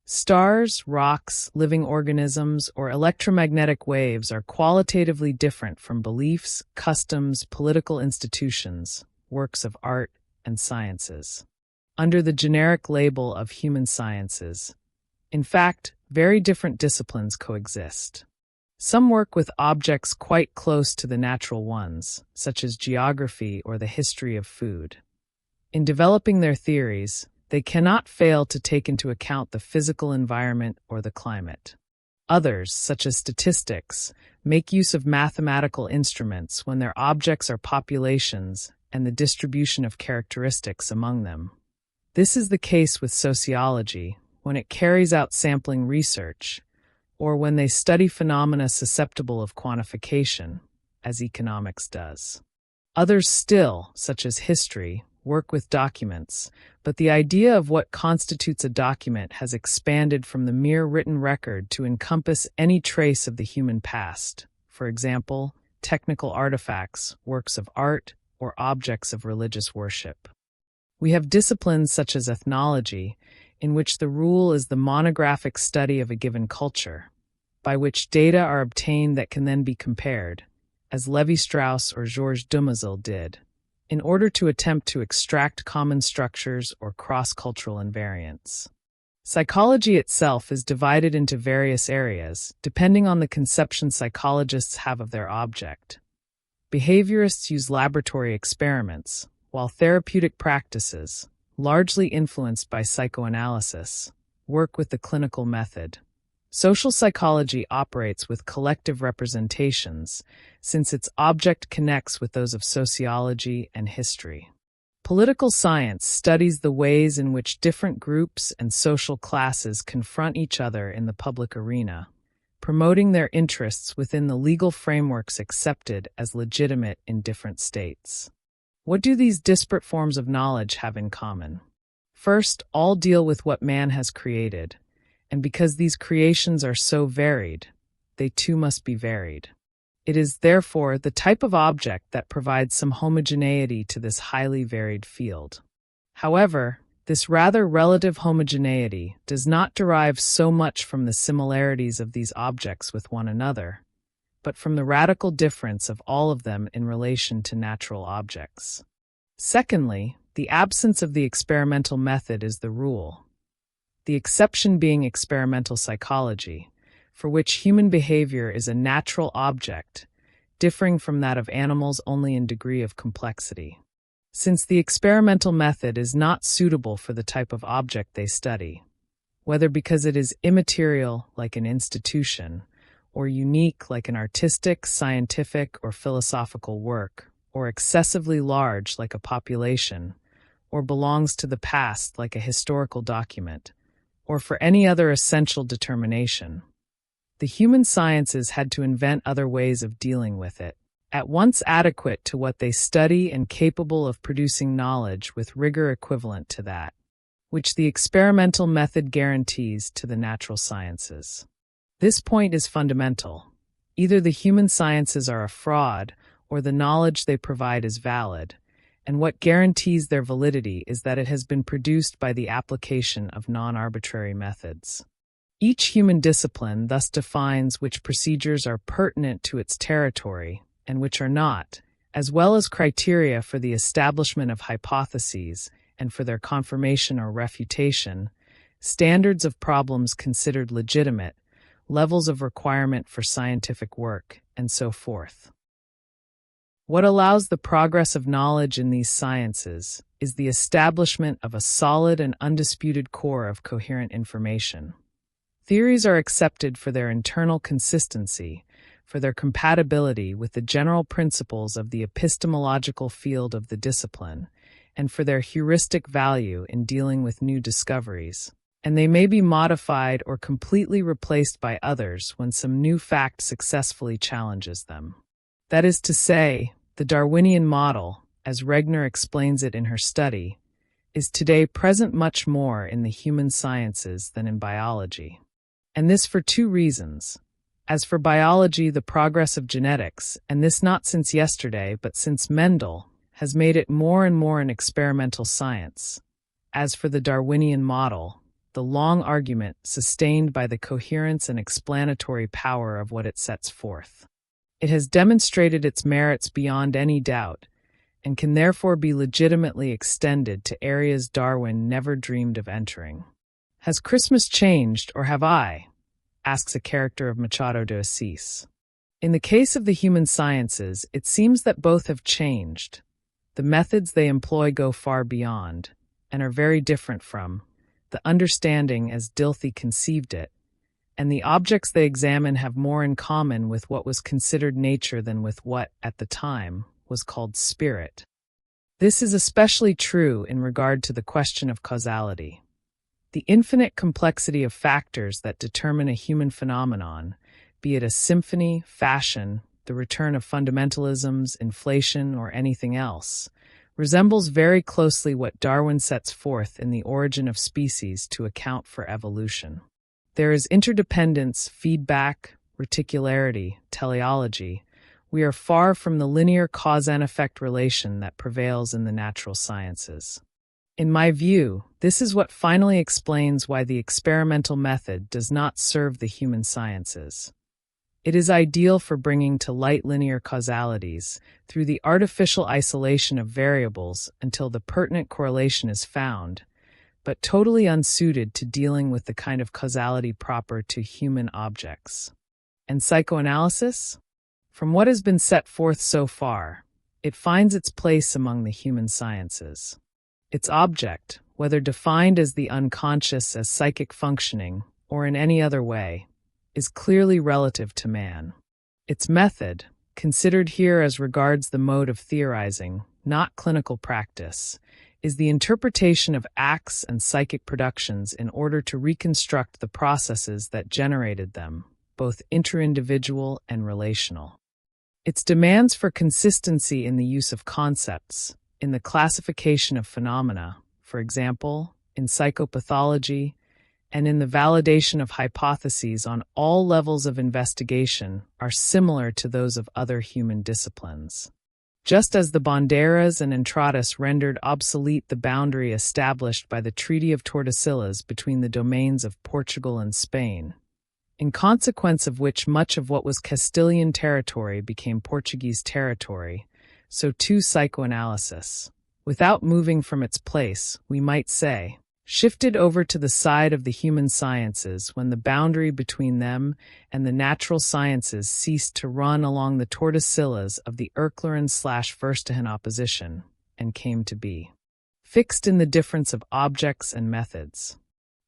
S1: Stars, rocks, living organisms, or electromagnetic waves are qualitatively different from beliefs, customs, political institutions, works of art, and sciences. Under the generic label of human sciences, in fact, very different disciplines coexist. Some work with objects quite close to the natural ones, such as geography or the history of food. In developing their theories, they cannot fail to take into account the physical environment or the climate. Others, such as statistics, make use of mathematical instruments when their objects are populations and the distribution of characteristics among them. This is the case with sociology, when it carries out sampling research, or when they study phenomena susceptible of quantification, as economics does. Others still, such as history, work with documents, but the idea of what constitutes a document has expanded from the mere written record to encompass any trace of the human past, for example, technical artifacts, works of art, or objects of religious worship. We have disciplines such as ethnology, in which the rule is the monographic study of a given culture, by which data are obtained that can then be compared, as Lévi-Strauss or Georges Dumézil did, in order to attempt to extract common structures or cross-cultural invariants. Psychology itself is divided into various areas, depending on the conception psychologists have of their object. Behaviorists use laboratory experiments, while therapeutic practices, largely influenced by psychoanalysis, work with the clinical method. Social psychology operates with collective representations, since its object connects with those of sociology and history. Political science studies the ways in which different groups and social classes confront each other in the public arena, promoting their interests within the legal frameworks accepted as legitimate in different states. What do these disparate forms of knowledge have in common? First, all deal with what man has created, and because these creations are so varied, they too must be varied. It is, therefore, the type of object that provides some homogeneity to this highly varied field. However, this rather relative homogeneity does not derive so much from the similarities of these objects with one another, but from the radical difference of all of them in relation to natural objects. Secondly, the absence of the experimental method is the rule, the exception being experimental psychology, for which human behavior is a natural object, differing from that of animals only in degree of complexity. Since the experimental method is not suitable for the type of object they study, whether because it is immaterial like an institution, or unique like an artistic, scientific, or philosophical work, or excessively large like a population, or belongs to the past like a historical document, or for any other essential determination, the human sciences had to invent other ways of dealing with it, at once adequate to what they study and capable of producing knowledge with rigor equivalent to that, which the experimental method guarantees to the natural sciences. This point is fundamental. Either the human sciences are a fraud, or the knowledge they provide is valid, and what guarantees their validity is that it has been produced by the application of non-arbitrary methods. Each human discipline thus defines which procedures are pertinent to its territory and which are not, as well as criteria for the establishment of hypotheses and for their confirmation or refutation, standards of problems considered legitimate, levels of requirement for scientific work, and so forth. What allows the progress of knowledge in these sciences is the establishment of a solid and undisputed core of coherent information. Theories are accepted for their internal consistency, for their compatibility with the general principles of the epistemological field of the discipline, and for their heuristic value in dealing with new discoveries, and they may be modified or completely replaced by others when some new fact successfully challenges them. That is to say, the Darwinian model, as Regner explains it in her study, is today present much more in the human sciences than in biology. And this for two reasons. As for biology, the progress of genetics, and this not since yesterday but since Mendel, has made it more and more an experimental science. As for the Darwinian model, the long argument sustained by the coherence and explanatory power of what it sets forth. It has demonstrated its merits beyond any doubt, and can therefore be legitimately extended to areas Darwin never dreamed of entering. Has Christmas changed, or have I? Asks a character of Machado de Assis. In the case of the human sciences, it seems that both have changed. The methods they employ go far beyond, and are very different from, the understanding as Dilthey conceived it, and the objects they examine have more in common with what was considered nature than with what, at the time, was called spirit. This is especially true in regard to the question of causality. The infinite complexity of factors that determine a human phenomenon, be it a symphony, fashion, the return of fundamentalisms, inflation, or anything else, resembles very closely what Darwin sets forth in The Origin of Species to account for evolution. There is interdependence, feedback, reticularity, teleology. We are far from the linear cause and effect relation that prevails in the natural sciences. In my view, this is what finally explains why the experimental method does not serve the human sciences. It is ideal for bringing to light linear causalities through the artificial isolation of variables until the pertinent correlation is found, but totally unsuited to dealing with the kind of causality proper to human objects. And psychoanalysis? From what has been set forth so far, it finds its place among the human sciences. Its object, whether defined as the unconscious as psychic functioning or in any other way, is clearly relative to man. Its method, considered here as regards the mode of theorizing, not clinical practice, is the interpretation of acts and psychic productions in order to reconstruct the processes that generated them, both interindividual and relational. Its demands for consistency in the use of concepts, in the classification of phenomena, for example, in psychopathology, and in the validation of hypotheses on all levels of investigation are similar to those of other human disciplines. Just as the Banderas and Entradas rendered obsolete the boundary established by the Treaty of Tordesillas between the domains of Portugal and Spain, in consequence of which much of what was Castilian territory became Portuguese territory, so too psychoanalysis, without moving from its place, we might say, shifted over to the side of the human sciences when the boundary between them and the natural sciences ceased to run along the Tordesillas of the Erklären/Verstehen opposition, and came to be fixed in the difference of objects and methods.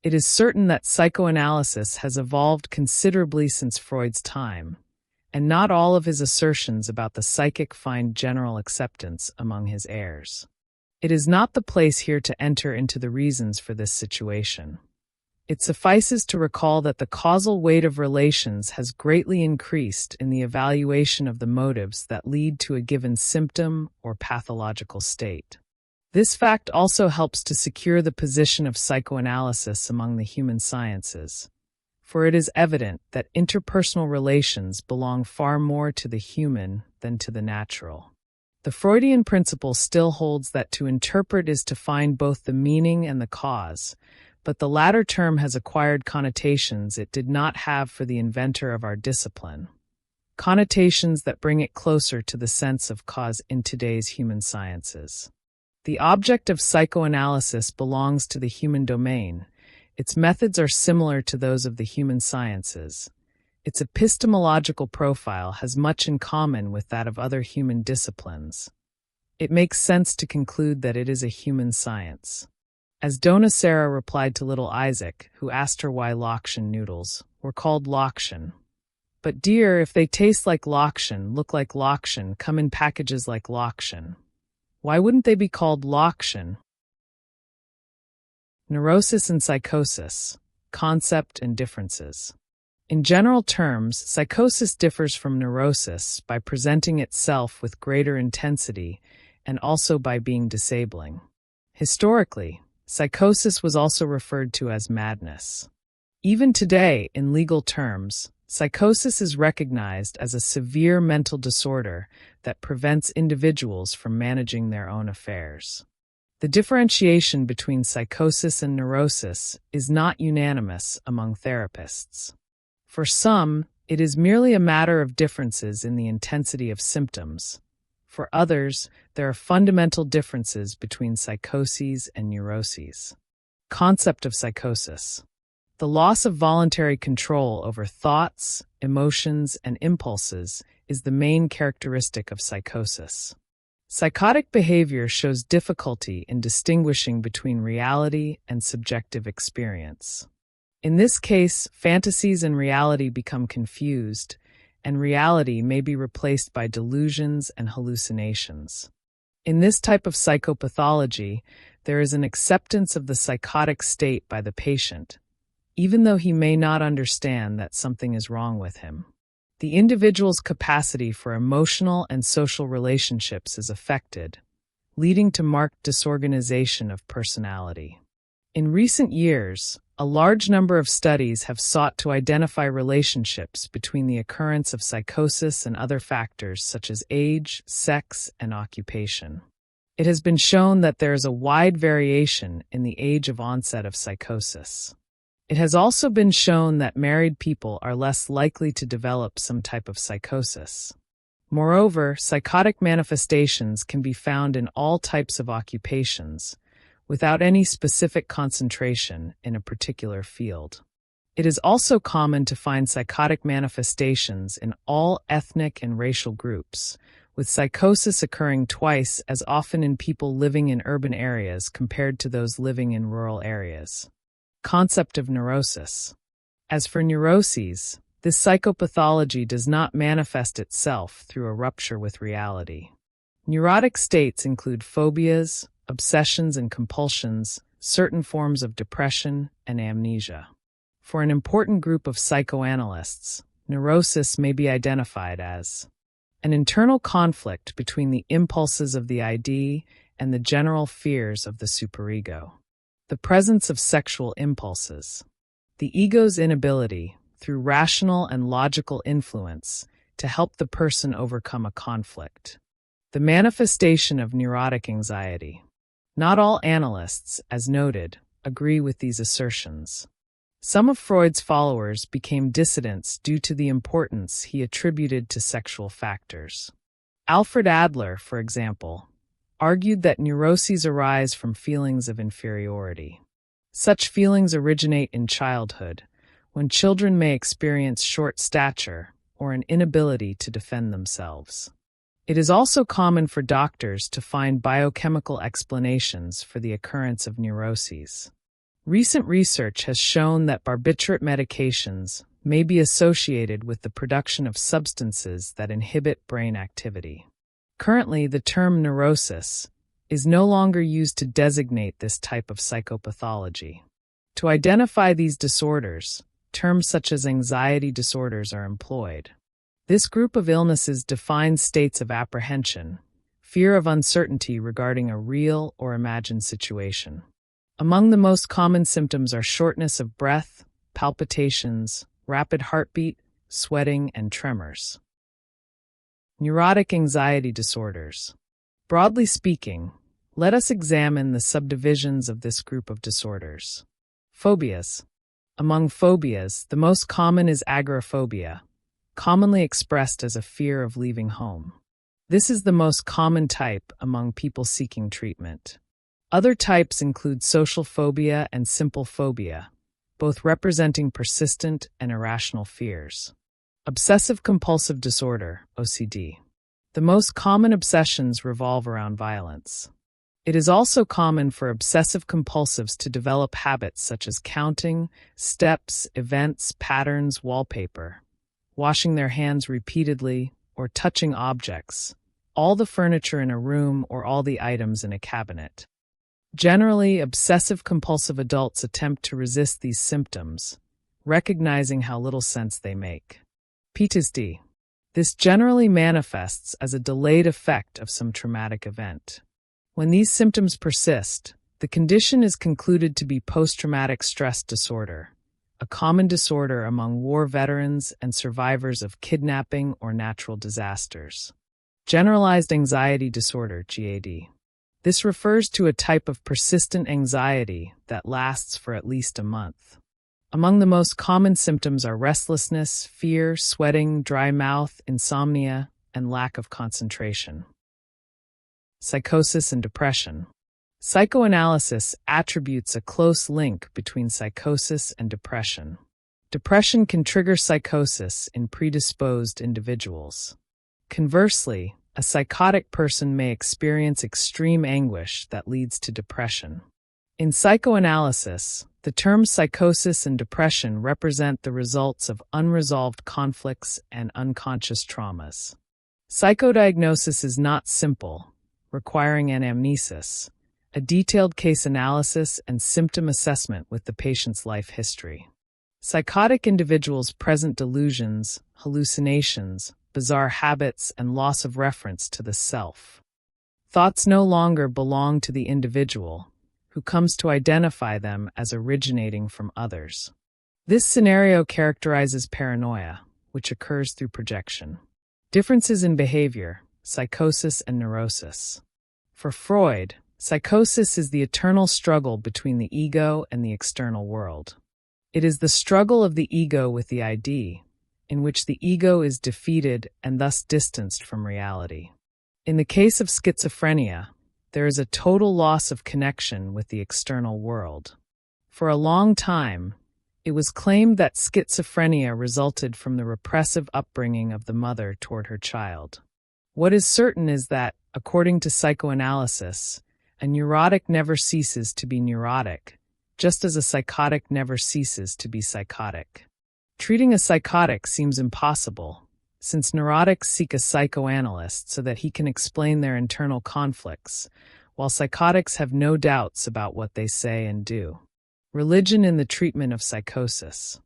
S1: It is certain that psychoanalysis has evolved considerably since Freud's time, and not all of his assertions about the psychic find general acceptance among his heirs. It is not the place here to enter into the reasons for this situation. It suffices to recall that the causal weight of relations has greatly increased in the evaluation of the motives that lead to a given symptom or pathological state. This fact also helps to secure the position of psychoanalysis among the human sciences, for it is evident that interpersonal relations belong far more to the human than to the natural. The Freudian principle still holds that to interpret is to find both the meaning and the cause, but the latter term has acquired connotations it did not have for the inventor of our discipline, connotations that bring it closer to the sense of cause in today's human sciences. The object of psychoanalysis belongs to the human domain. Its methods are similar to those of the human sciences. Its epistemological profile has much in common with that of other human disciplines. It makes sense to conclude that it is a human science. As Dona Sarah replied to little Isaac, who asked her why Lakshan noodles were called Lakshan. But dear, if they taste like Lakshan, look like Lakshan, come in packages like Lakshan, why wouldn't they be called Lakshan? Neurosis and psychosis, concept and differences. In general terms, psychosis differs from neurosis by presenting itself with greater intensity and also by being disabling. Historically, psychosis was also referred to as madness. Even today, in legal terms, psychosis is recognized as a severe mental disorder that prevents individuals from managing their own affairs. The differentiation between psychosis and neurosis is not unanimous among therapists. For some, it is merely a matter of differences in the intensity of symptoms. For others, there are fundamental differences between psychoses and neuroses. Concept of psychosis. The loss of voluntary control over thoughts, emotions, and impulses is the main characteristic of psychosis. Psychotic behavior shows difficulty in distinguishing between reality and subjective experience. In this case, fantasies and reality become confused, and reality may be replaced by delusions and hallucinations. In this type of psychopathology, there is an acceptance of the psychotic state by the patient, even though he may not understand that something is wrong with him. The individual's capacity for emotional and social relationships is affected, leading to marked disorganization of personality. In recent years, a large number of studies have sought to identify relationships between the occurrence of psychosis and other factors such as age, sex, and occupation. It has been shown that there is a wide variation in the age of onset of psychosis. It has also been shown that married people are less likely to develop some type of psychosis. Moreover, psychotic manifestations can be found in all types of occupations, without any specific concentration in a particular field. It is also common to find psychotic manifestations in all ethnic and racial groups, with psychosis occurring twice as often in people living in urban areas compared to those living in rural areas. Concept of neurosis. As for neuroses, this psychopathology does not manifest itself through a rupture with reality. Neurotic states include phobias, obsessions and compulsions, certain forms of depression, and amnesia. For an important group of psychoanalysts, neurosis may be identified as an internal conflict between the impulses of the ID and the general fears of the superego. The presence of sexual impulses. the ego's inability, through rational and logical influence, to help the person overcome a conflict. The manifestation of neurotic anxiety. Not all analysts, as noted, agree with these assertions. Some of Freud's followers became dissidents due to the importance he attributed to sexual factors. Alfred Adler, for example, argued that neuroses arise from feelings of inferiority. Such feelings originate in childhood, when children may experience short stature or an inability to defend themselves. It is also common for doctors to find biochemical explanations for the occurrence of neuroses. Recent research has shown that barbiturate medications may be associated with the production of substances that inhibit brain activity. Currently, the term neurosis is no longer used to designate this type of psychopathology. To identify these disorders, terms such as anxiety disorders are employed. This group of illnesses defines states of apprehension, fear of uncertainty regarding a real or imagined situation. Among the most common symptoms are shortness of breath, palpitations, rapid heartbeat, sweating, and tremors. Neurotic anxiety disorders. Broadly speaking, let us examine the subdivisions of this group of disorders. Phobias. Among phobias, the most common is agoraphobia, commonly expressed as a fear of leaving home. This is the most common type among people seeking treatment. Other types include social phobia and simple phobia, both representing persistent and irrational fears. Obsessive-compulsive disorder, OCD. The most common obsessions revolve around violence. It is also common for obsessive-compulsives to develop habits such as counting, steps, events, patterns, wallpaper, washing their hands repeatedly, or touching objects, all the furniture in a room or all the items in a cabinet. Generally, obsessive-compulsive adults attempt to resist these symptoms, recognizing how little sense they make. PTSD. This generally manifests as a delayed effect of some traumatic event. When these symptoms persist, the condition is concluded to be post-traumatic stress disorder, a common disorder among war veterans and survivors of kidnapping or natural disasters. Generalized anxiety disorder, GAD. This refers to a type of persistent anxiety that lasts for at least a month. Among the most common symptoms are restlessness, fear, sweating, dry mouth, insomnia, and lack of concentration. Psychosis and depression. Psychoanalysis attributes a close link between psychosis and depression. Depression can trigger psychosis in predisposed individuals. Conversely, a psychotic person may experience extreme anguish that leads to depression. In psychoanalysis, the terms psychosis and depression represent the results of unresolved conflicts and unconscious traumas. Psychodiagnosis is not simple, requiring anamnesis, a detailed case analysis and symptom assessment with the patient's life history. Psychotic individuals present delusions, hallucinations, bizarre habits, and loss of reference to the self. Thoughts no longer belong to the individual, who comes to identify them as originating from others. This scenario characterizes paranoia, which occurs through projection. Differences in behavior, psychosis and neurosis. For Freud, psychosis is the eternal struggle between the ego and the external world. It is the struggle of the ego with the ID, in which the ego is defeated and thus distanced from reality. In the case of schizophrenia, there is a total loss of connection with the external world. For a long time, it was claimed that schizophrenia resulted from the repressive upbringing of the mother toward her child. What is certain is that, according to psychoanalysis, a neurotic never ceases to be neurotic, just as a psychotic never ceases to be psychotic. Treating a psychotic seems impossible, since neurotics seek a psychoanalyst so that he can explain their internal conflicts, while psychotics have no doubts about what they say and do. Religion in the treatment of psychosis.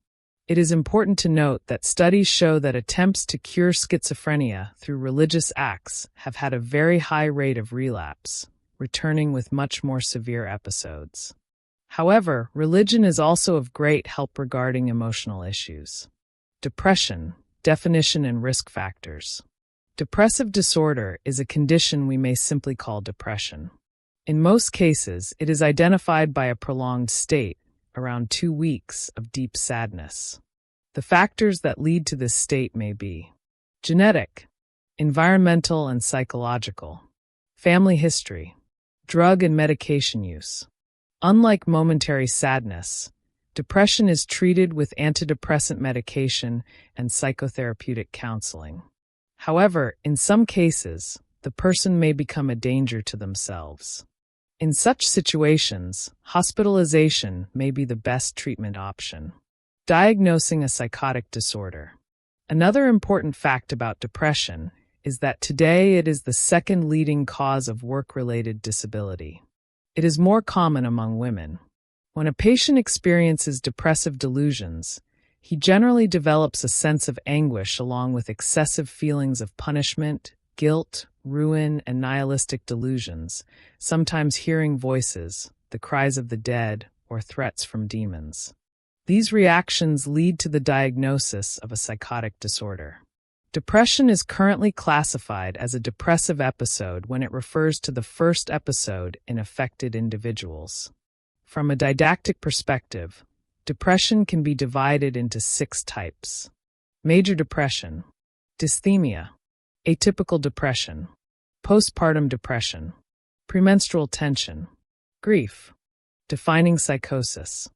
S1: It is important to note that studies show that attempts to cure schizophrenia through religious acts have had a very high rate of relapse, returning with much more severe episodes. However, religion is also of great help regarding emotional issues. Depression, definition and risk factors. Depressive disorder is a condition we may simply call depression. In most cases, it is identified by a prolonged state, around 2 weeks, of deep sadness. The factors that lead to this state may be genetic, environmental and psychological, family history, drug and medication use. Unlike momentary sadness, depression is treated with antidepressant medication and psychotherapeutic counseling. However, in some cases, the person may become a danger to themselves. In such situations, hospitalization may be the best treatment option. Diagnosing a psychotic disorder. Another important fact about depression is that today it is the second leading cause of work-related disability. It is more common among women. When a patient experiences depressive delusions, he generally develops a sense of anguish along with excessive feelings of punishment, guilt, ruin, and nihilistic delusions, sometimes hearing voices, the cries of the dead, or threats from demons. These reactions lead to the diagnosis of a psychotic disorder. Depression is currently classified as a depressive episode when it refers to the first episode in affected individuals. From a didactic perspective, depression can be divided into 6 types. Major depression, dysthymia, atypical depression, postpartum depression, premenstrual tension, grief. Defining psychosis.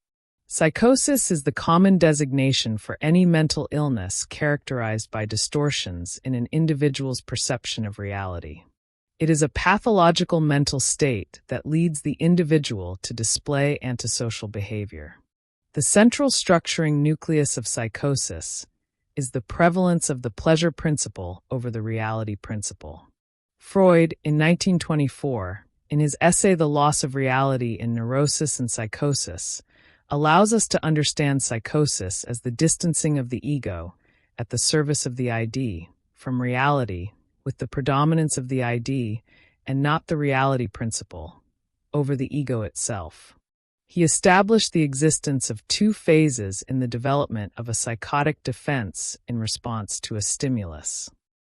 S1: Psychosis is the common designation for any mental illness characterized by distortions in an individual's perception of reality. It is a pathological mental state that leads the individual to display antisocial behavior. The central structuring nucleus of psychosis is the prevalence of the pleasure principle over the reality principle. Freud, in 1924, in his essay The Loss of Reality in Neurosis and Psychosis, allows us to understand psychosis as the distancing of the ego, at the service of the ID, from reality, with the predominance of the ID, and not the reality principle, over the ego itself. He established the existence of 2 phases in the development of a psychotic defense in response to a stimulus.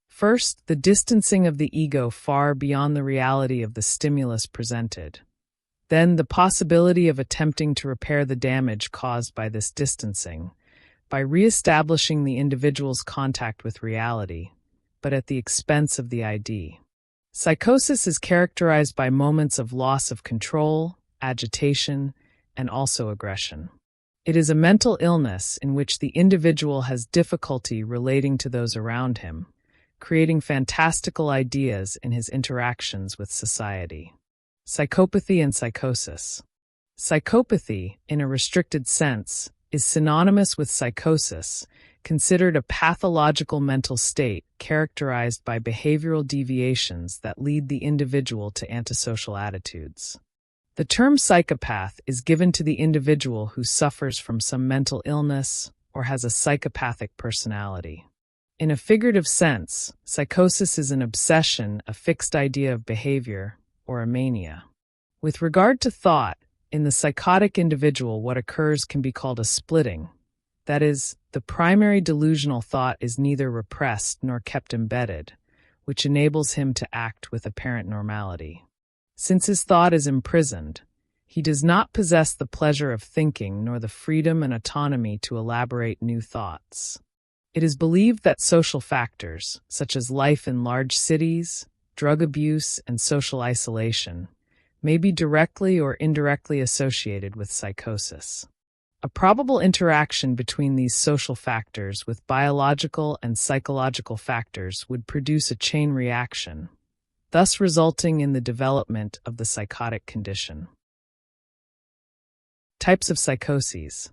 S1: First, the distancing of the ego far beyond the reality of the stimulus presented. Then, the possibility of attempting to repair the damage caused by this distancing, by re-establishing the individual's contact with reality, but at the expense of the ID. Psychosis is characterized by moments of loss of control, agitation, and also aggression. It is a mental illness in which the individual has difficulty relating to those around him, creating fantastical ideas in his interactions with society. Psychopathy and psychosis. Psychopathy, in a restricted sense, is synonymous with psychosis, considered a pathological mental state characterized by behavioral deviations that lead the individual to antisocial attitudes. The term psychopath is given to the individual who suffers from some mental illness or has a psychopathic personality. In a figurative sense, psychosis is an obsession, a fixed idea of behavior, or a mania. With regard to thought, in the psychotic individual what occurs can be called a splitting. That is, the primary delusional thought is neither repressed nor kept embedded, which enables him to act with apparent normality. Since his thought is imprisoned, he does not possess the pleasure of thinking nor the freedom and autonomy to elaborate new thoughts. It is believed that social factors, such as life in large cities, drug abuse, and social isolation, may be directly or indirectly associated with psychosis. A probable interaction between these social factors with biological and psychological factors would produce a chain reaction, thus resulting in the development of the psychotic condition. Types of psychoses.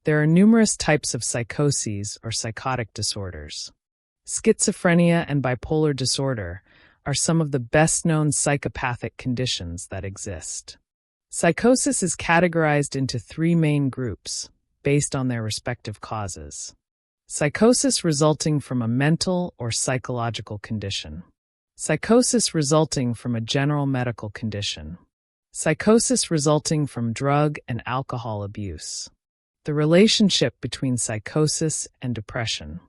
S1: There are numerous types of psychoses or psychotic disorders. Schizophrenia and bipolar disorder are some of the best-known psychopathic conditions that exist. Psychosis is categorized into 3 main groups, based on their respective causes. Psychosis resulting from a mental or psychological condition. Psychosis resulting from a general medical condition. Psychosis resulting from drug and alcohol abuse. The relationship between psychosis and depression.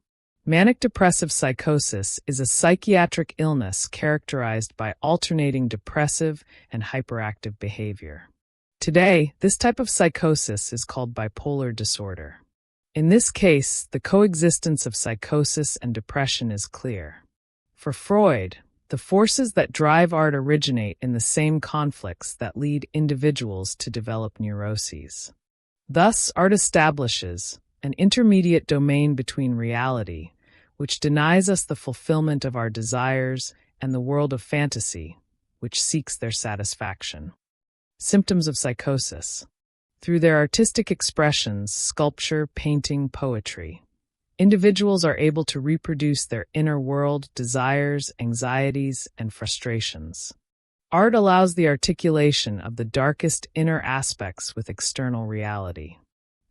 S1: Manic depressive psychosis is a psychiatric illness characterized by alternating depressive and hyperactive behavior. Today, this type of psychosis is called bipolar disorder. In this case, the coexistence of psychosis and depression is clear. For Freud, the forces that drive art originate in the same conflicts that lead individuals to develop neuroses. Thus, art establishes an intermediate domain between reality, which denies us the fulfillment of our desires, and the world of fantasy, which seeks their satisfaction. Symptoms of psychosis. Through their artistic expressions, sculpture, painting, poetry, individuals are able to reproduce their inner world, desires, anxieties, and frustrations. Art allows the articulation of the darkest inner aspects with external reality.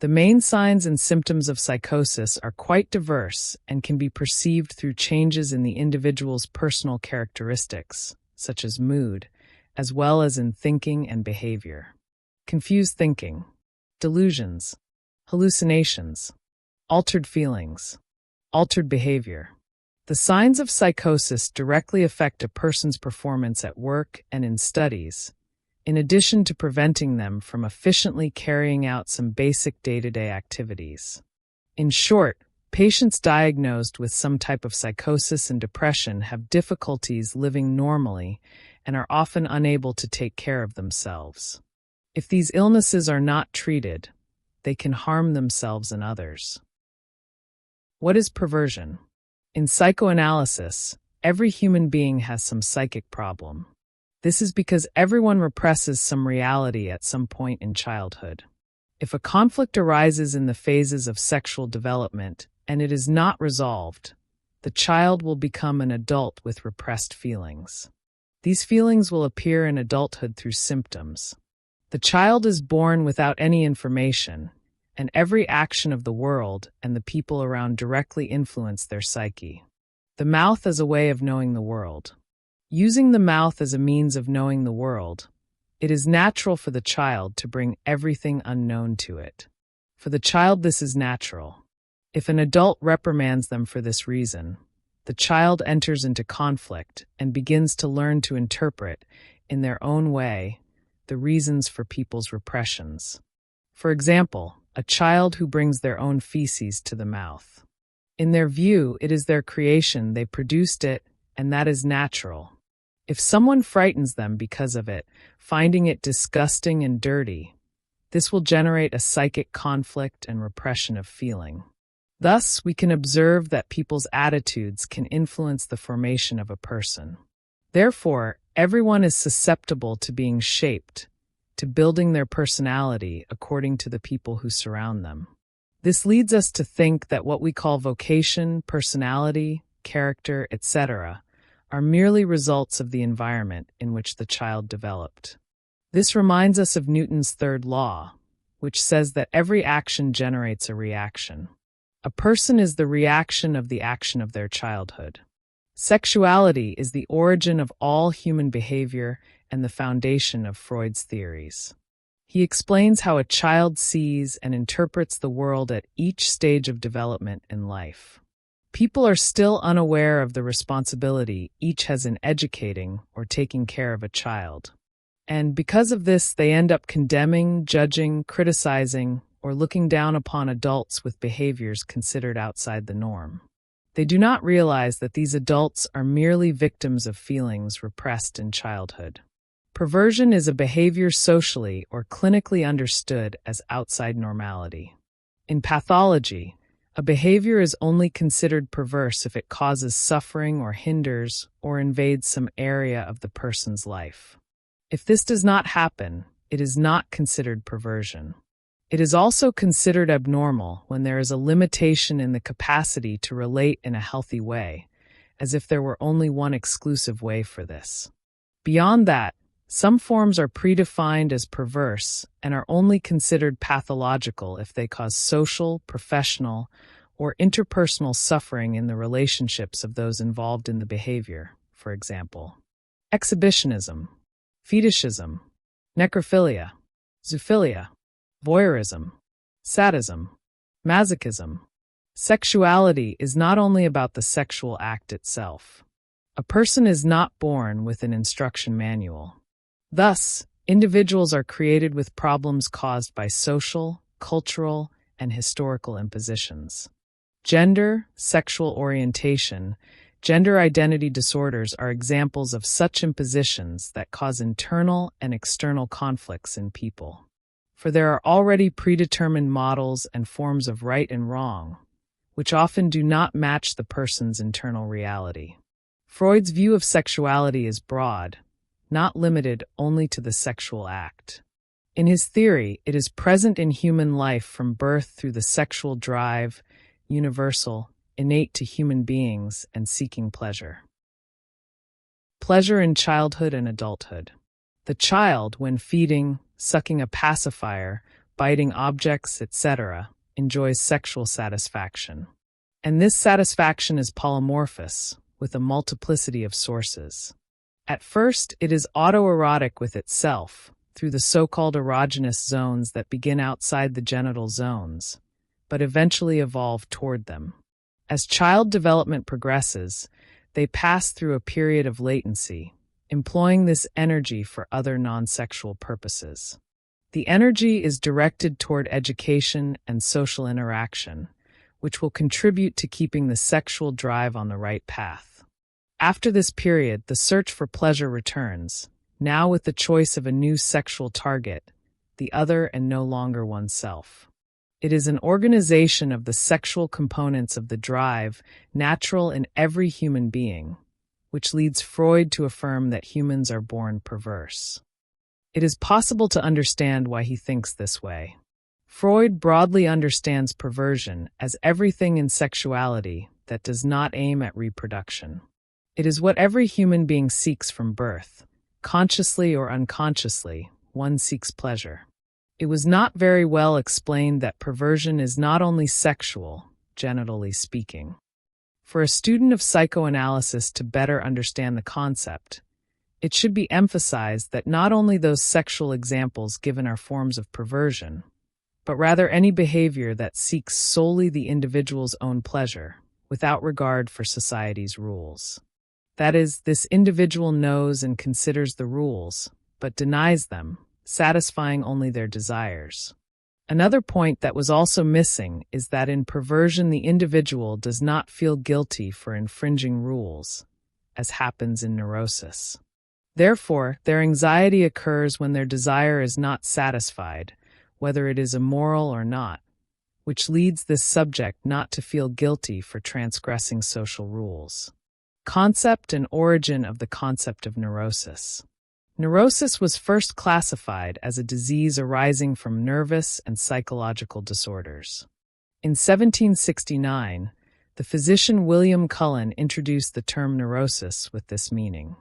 S1: The main signs and symptoms of psychosis are quite diverse and can be perceived through changes in the individual's personal characteristics, such as mood, as well as in thinking and behavior. Confused thinking, delusions, hallucinations, altered feelings, altered behavior. The signs of psychosis directly affect a person's performance at work and in studies, in addition to preventing them from efficiently carrying out some basic day-to-day activities. In short, patients diagnosed with some type of psychosis and depression have difficulties living normally and are often unable to take care of themselves. If these illnesses are not treated, they can harm themselves and others. What is perversion? In psychoanalysis, every human being has some psychic problem. This is because everyone represses some reality at some point in childhood. If a conflict arises in the phases of sexual development and it is not resolved, the child will become an adult with repressed feelings. These feelings will appear in adulthood through symptoms. The child is born without any information, and every action of the world and the people around directly influence their psyche. The mouth as a way of knowing the world. Using the mouth as a means of knowing the world, it is natural for the child to bring everything unknown to it. For the child, this is natural. If an adult reprimands them for this reason, the child enters into conflict and begins to learn to interpret, in their own way, the reasons for people's repressions. For example, a child who brings their own feces to the mouth. In their view, it is their creation, they produced it, and that is natural. If someone frightens them because of it, finding it disgusting and dirty, this will generate a psychic conflict and repression of feeling. Thus, we can observe that people's attitudes can influence the formation of a person. Therefore, everyone is susceptible to being shaped, to building their personality according to the people who surround them. This leads us to think that what we call vocation, personality, character, etc., are merely results of the environment in which the child developed. This reminds us of Newton's third law, which says that every action generates a reaction. A person is the reaction of the action of their childhood. Sexuality is the origin of all human behavior and the foundation of Freud's theories. He explains how a child sees and interprets the world at each stage of development in life. People are still unaware of the responsibility each has in educating or taking care of a child. And because of this, they end up condemning, judging, criticizing, or looking down upon adults with behaviors considered outside the norm. They do not realize that these adults are merely victims of feelings repressed in childhood. Perversion is a behavior socially or clinically understood as outside normality. In pathology, a behavior is only considered perverse if it causes suffering or hinders or invades some area of the person's life. If this does not happen, it is not considered perversion. It is also considered abnormal when there is a limitation in the capacity to relate in a healthy way, as if there were only one exclusive way for this. Beyond that, some forms are predefined as perverse and are only considered pathological if they cause social, professional, or interpersonal suffering in the relationships of those involved in the behavior, for example. Exhibitionism, fetishism, necrophilia, zoophilia, voyeurism, sadism, masochism. Sexuality is not only about the sexual act itself. A person is not born with an instruction manual. Thus, individuals are created with problems caused by social, cultural, and historical impositions. Gender, sexual orientation, gender identity disorders are examples of such impositions that cause internal and external conflicts in people. For there are already predetermined models and forms of right and wrong, which often do not match the person's internal reality. Freud's view of sexuality is broad, not limited only to the sexual act. In his theory, it is present in human life from birth through the sexual drive, universal, innate to human beings, and seeking pleasure. Pleasure in childhood and adulthood. The child, when feeding, sucking a pacifier, biting objects, etc., enjoys sexual satisfaction. And this satisfaction is polymorphous, with a multiplicity of sources. At first, it is autoerotic with itself, through the so-called erogenous zones that begin outside the genital zones, but eventually evolve toward them. As child development progresses, they pass through a period of latency, employing this energy for other non-sexual purposes. The energy is directed toward education and social interaction, which will contribute to keeping the sexual drive on the right path. After this period, the search for pleasure returns, now with the choice of a new sexual target, the other and no longer oneself. It is an organization of the sexual components of the drive, natural in every human being, which leads Freud to affirm that humans are born perverse. It is possible to understand why he thinks this way. Freud broadly understands perversion as everything in sexuality that does not aim at reproduction. It is what every human being seeks from birth. Consciously or unconsciously, one seeks pleasure. It was not very well explained that perversion is not only sexual, genitally speaking. For a student of psychoanalysis to better understand the concept, it should be emphasized that not only those sexual examples given are forms of perversion, but rather any behavior that seeks solely the individual's own pleasure, without regard for society's rules. That is, this individual knows and considers the rules, but denies them, satisfying only their desires. Another point that was also missing is that in perversion the individual does not feel guilty for infringing rules, as happens in neurosis. Therefore, their anxiety occurs when their desire is not satisfied, whether it is immoral or not, which leads this subject not to feel guilty for transgressing social rules. Concept and origin of the concept of neurosis. Neurosis was first classified as a disease arising from nervous and psychological disorders. In 1769, the physician William Cullen introduced the term neurosis with this meaning.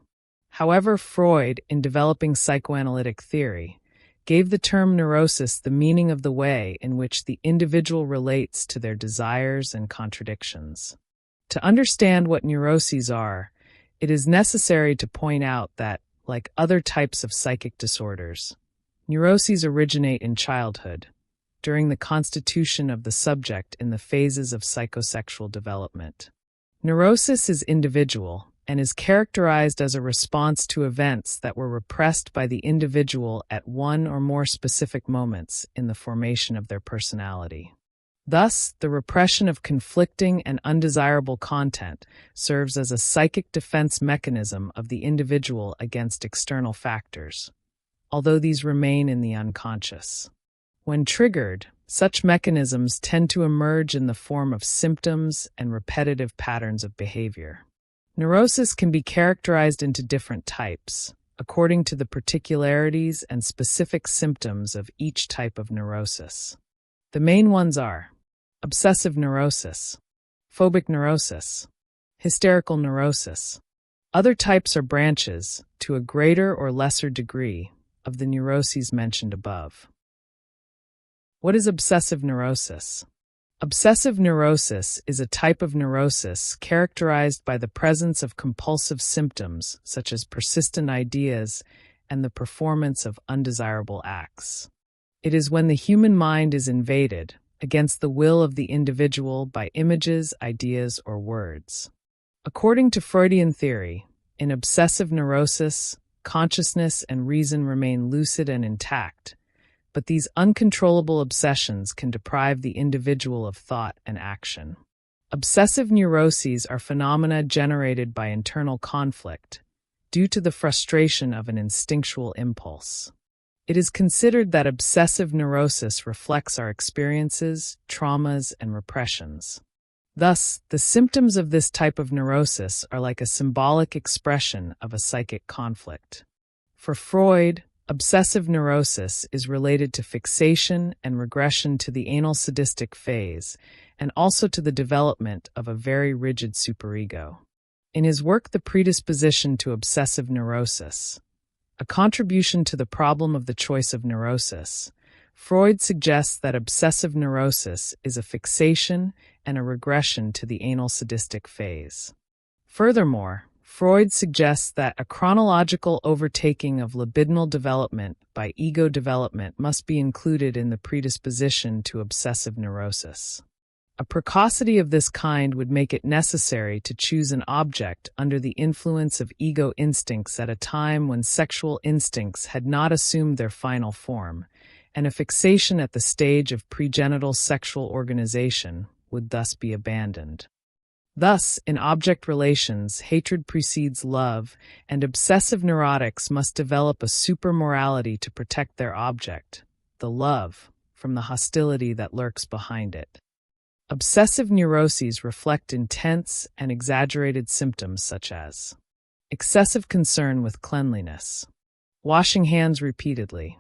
S1: However, Freud, in developing psychoanalytic theory, gave the term neurosis the meaning of the way in which the individual relates to their desires and contradictions. To understand what neuroses are, it is necessary to point out that, like other types of psychic disorders, neuroses originate in childhood, during the constitution of the subject in the phases of psychosexual development. Neurosis is individual and is characterized as a response to events that were repressed by the individual at one or more specific moments in the formation of their personality. Thus, the repression of conflicting and undesirable content serves as a psychic defense mechanism of the individual against external factors, although these remain in the unconscious. When triggered, such mechanisms tend to emerge in the form of symptoms and repetitive patterns of behavior. Neurosis can be characterized into different types, according to the particularities and specific symptoms of each type of neurosis. The main ones are obsessive neurosis, phobic neurosis, hysterical neurosis. Other types are branches, to a greater or lesser degree, of the neuroses mentioned above. What is obsessive neurosis? Obsessive neurosis is a type of neurosis characterized by the presence of compulsive symptoms such as persistent ideas and the performance of undesirable acts. It is when the human mind is invaded, against the will of the individual, by images, ideas, or words. According to Freudian theory, in obsessive neurosis, consciousness and reason remain lucid and intact, but these uncontrollable obsessions can deprive the individual of thought and action. Obsessive neuroses are phenomena generated by internal conflict, due to the frustration of an instinctual impulse. It is considered that obsessive neurosis reflects our experiences, traumas, and repressions. Thus, the symptoms of this type of neurosis are like a symbolic expression of a psychic conflict. For Freud, obsessive neurosis is related to fixation and regression to the anal sadistic phase, and also to the development of a very rigid superego. In his work The Predisposition to Obsessive Neurosis, a contribution to the problem of the choice of neurosis, Freud suggests that obsessive neurosis is a fixation and a regression to the anal sadistic phase. Furthermore, Freud suggests that a chronological overtaking of libidinal development by ego development must be included in the predisposition to obsessive neurosis. A precocity of this kind would make it necessary to choose an object under the influence of ego instincts at a time when sexual instincts had not assumed their final form, and a fixation at the stage of pregenital sexual organization would thus be abandoned. Thus, in object relations, hatred precedes love, and obsessive neurotics must develop a supermorality to protect their object, the love, from the hostility that lurks behind it. Obsessive neuroses reflect intense and exaggerated symptoms such as excessive concern with cleanliness, washing hands repeatedly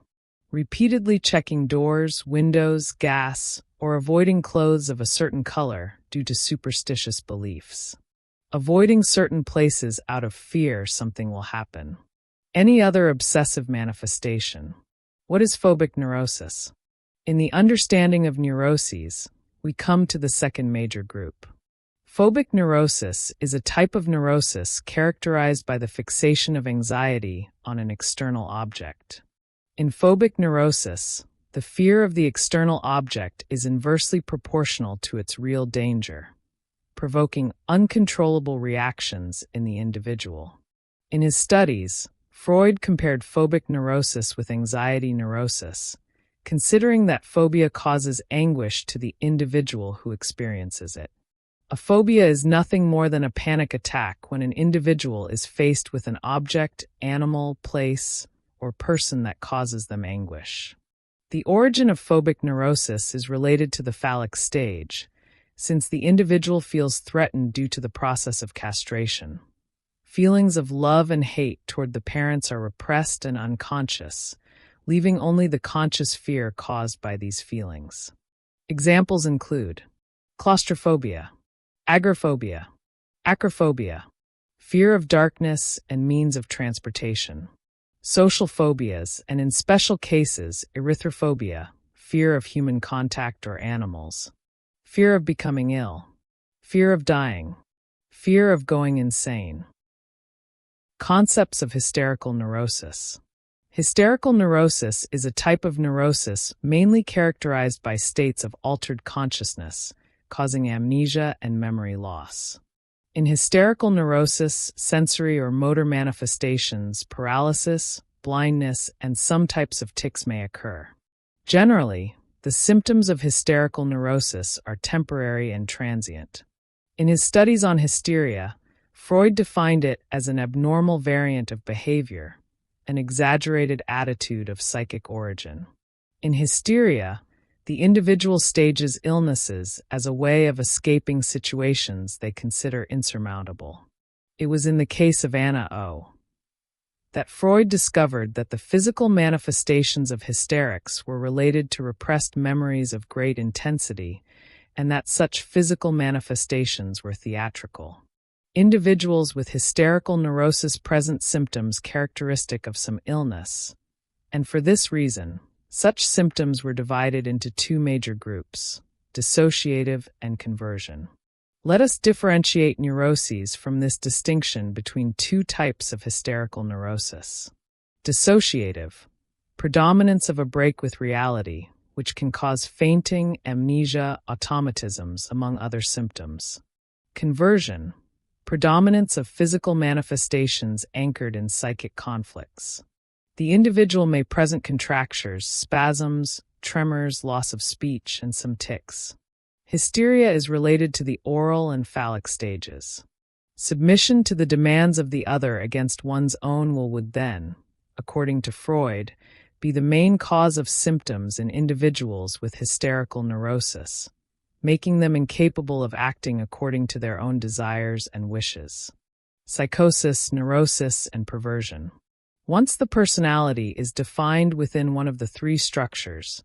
S1: checking doors, windows, gas, or avoiding clothes of a certain color due to superstitious beliefs, avoiding certain places out of fear something will happen. Any other obsessive manifestation. What is phobic neurosis? In the understanding of neuroses, we come to the second major group. Phobic neurosis is a type of neurosis characterized by the fixation of anxiety on an external object. In phobic neurosis, the fear of the external object is inversely proportional to its real danger, provoking uncontrollable reactions in the individual. In his studies, Freud compared phobic neurosis with anxiety neurosis, considering that phobia causes anguish to the individual who experiences it. A phobia is nothing more than a panic attack when an individual is faced with an object, animal, place, or person that causes them anguish. The origin of phobic neurosis is related to the phallic stage, since the individual feels threatened due to the process of castration. Feelings of love and hate toward the parents are repressed and unconscious, leaving only the conscious fear caused by these feelings. Examples include claustrophobia, agoraphobia, acrophobia, fear of darkness and means of transportation, social phobias, and in special cases, erythrophobia, fear of human contact or animals, fear of becoming ill, fear of dying, fear of going insane. Concepts of hysterical neurosis. Hysterical neurosis is a type of neurosis mainly characterized by states of altered consciousness, causing amnesia and memory loss. In hysterical neurosis, sensory or motor manifestations, paralysis, blindness, and some types of tics may occur. Generally, the symptoms of hysterical neurosis are temporary and transient. In his studies on hysteria, Freud defined it as an abnormal variant of behavior, an exaggerated attitude of psychic origin. In hysteria, the individual stages illnesses as a way of escaping situations they consider insurmountable. It was in the case of Anna O. that Freud discovered that the physical manifestations of hysterics were related to repressed memories of great intensity, and that such physical manifestations were theatrical. Individuals with hysterical neurosis present symptoms characteristic of some illness, and for this reason, such symptoms were divided into two major groups, dissociative and conversion. Let us differentiate neuroses from this distinction between two types of hysterical neurosis. Dissociative, predominance of a break with reality, which can cause fainting, amnesia, automatisms, among other symptoms. Conversion, predominance of physical manifestations anchored in psychic conflicts. The individual may present contractures, spasms, tremors, loss of speech, and some tics. Hysteria is related to the oral and phallic stages. Submission to the demands of the other against one's own will would then, according to Freud, be the main cause of symptoms in individuals with hysterical neurosis, making them incapable of acting according to their own desires and wishes. Psychosis, neurosis, and perversion. Once the personality is defined within one of the three structures,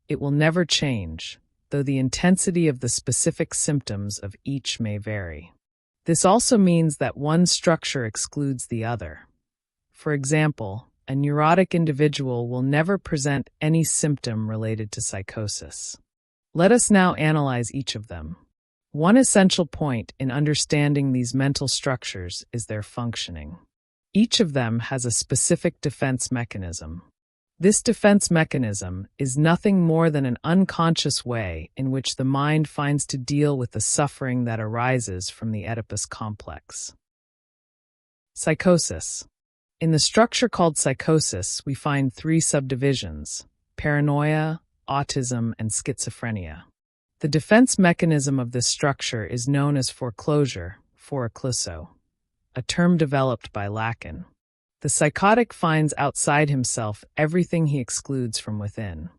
S1: it will never change, though the intensity of the specific symptoms of each may vary. This also means that one structure excludes the other. For example, a neurotic individual will never present any symptom related to psychosis. Let us now analyze each of them. One essential point in understanding these mental structures is their functioning. Each of them has a specific defense mechanism. This defense mechanism is nothing more than an unconscious way in which the mind finds to deal with the suffering that arises from the Oedipus complex. Psychosis. In the structure called psychosis, we find three subdivisions: paranoia, autism, and schizophrenia. The defense mechanism of this structure is known as foreclosure, forecluso, a term developed by Lacan. The psychotic finds outside himself everything he excludes from within.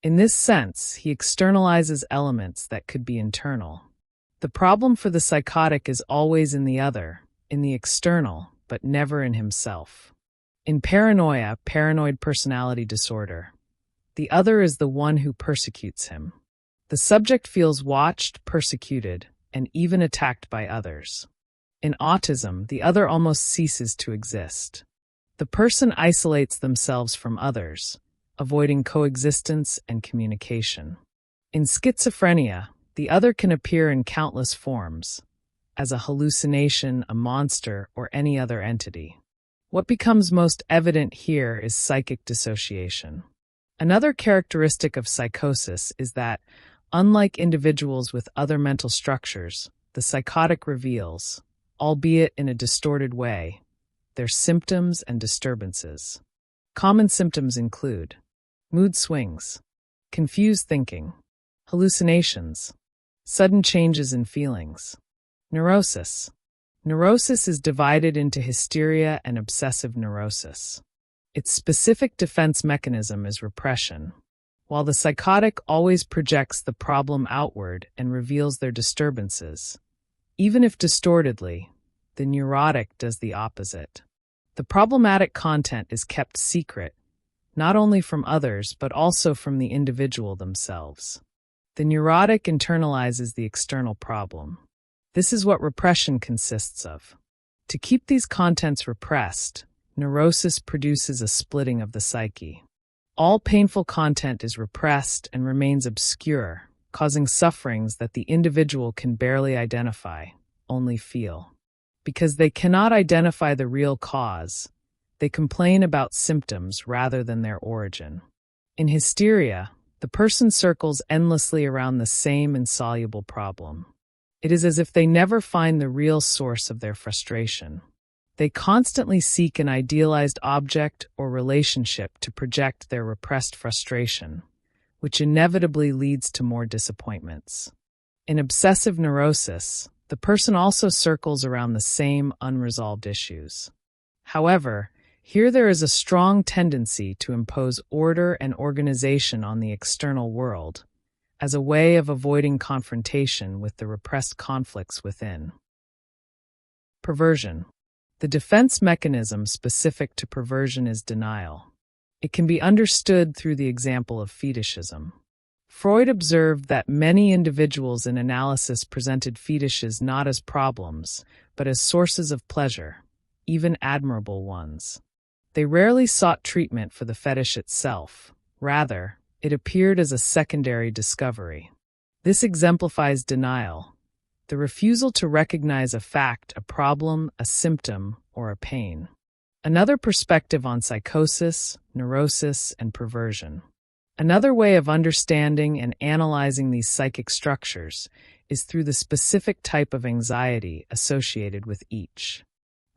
S1: In this sense, he externalizes elements that could be internal. The problem for the psychotic is always in the other, in the external, but never in himself. In paranoia, paranoid personality disorder, the other is the one who persecutes him. The subject feels watched, persecuted, and even attacked by others. In autism, the other almost ceases to exist. The person isolates themselves from others, avoiding coexistence and communication. In schizophrenia, the other can appear in countless forms, as a hallucination, a monster, or any other entity. What becomes most evident here is psychic dissociation. Another characteristic of psychosis is that, unlike individuals with other mental structures, the psychotic reveals, albeit in a distorted way, their symptoms and disturbances. Common symptoms include mood swings, confused thinking, hallucinations, sudden changes in feelings. Neurosis. Neurosis is divided into hysteria and obsessive neurosis. Its specific defense mechanism is repression. While the psychotic always projects the problem outward and reveals their disturbances, even if distortedly, the neurotic does the opposite. The problematic content is kept secret, not only from others but also from the individual themselves. The neurotic internalizes the external problem. This is what repression consists of. To keep these contents repressed, neurosis produces a splitting of the psyche. All painful content is repressed and remains obscure, causing sufferings that the individual can barely identify, only feel. Because they cannot identify the real cause, they complain about symptoms rather than their origin. In hysteria, the person circles endlessly around the same insoluble problem. It is as if they never find the real source of their frustration. They constantly seek an idealized object or relationship to project their repressed frustration, which inevitably leads to more disappointments. In obsessive neurosis, the person also circles around the same unresolved issues. However, here there is a strong tendency to impose order and organization on the external world, as a way of avoiding confrontation with the repressed conflicts within. Perversion. The defense mechanism specific to perversion is denial. It can be understood through the example of fetishism. Freud observed that many individuals in analysis presented fetishes not as problems, but as sources of pleasure, even admirable ones. They rarely sought treatment for the fetish itself. Rather, it appeared as a secondary discovery. This exemplifies denial, the refusal to recognize a fact, a problem, a symptom, or a pain. Another perspective on psychosis, neurosis, and perversion. Another way of understanding and analyzing these psychic structures is through the specific type of anxiety associated with each.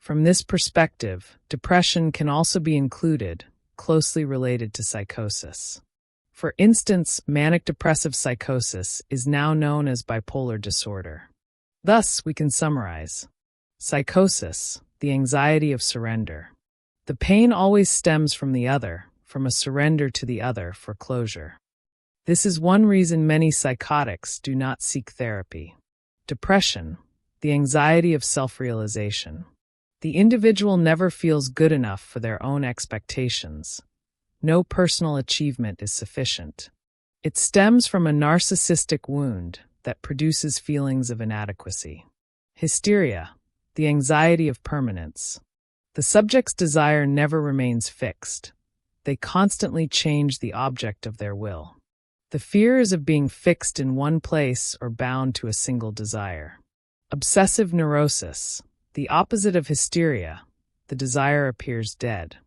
S1: From this perspective, depression can also be included, closely related to psychosis. For instance, manic-depressive psychosis is now known as bipolar disorder. Thus, we can summarize. Psychosis, the anxiety of surrender. The pain always stems from the other, from a surrender to the other for closure. This is one reason many psychotics do not seek therapy. Depression, the anxiety of self-realization. The individual never feels good enough for their own expectations. No personal achievement is sufficient. It stems from a narcissistic wound that produces feelings of inadequacy. Hysteria, the anxiety of permanence. The subject's desire never remains fixed. They constantly change the object of their will. The fear is of being fixed in one place or bound to a single desire. Obsessive neurosis, the opposite of hysteria. The desire appears dead.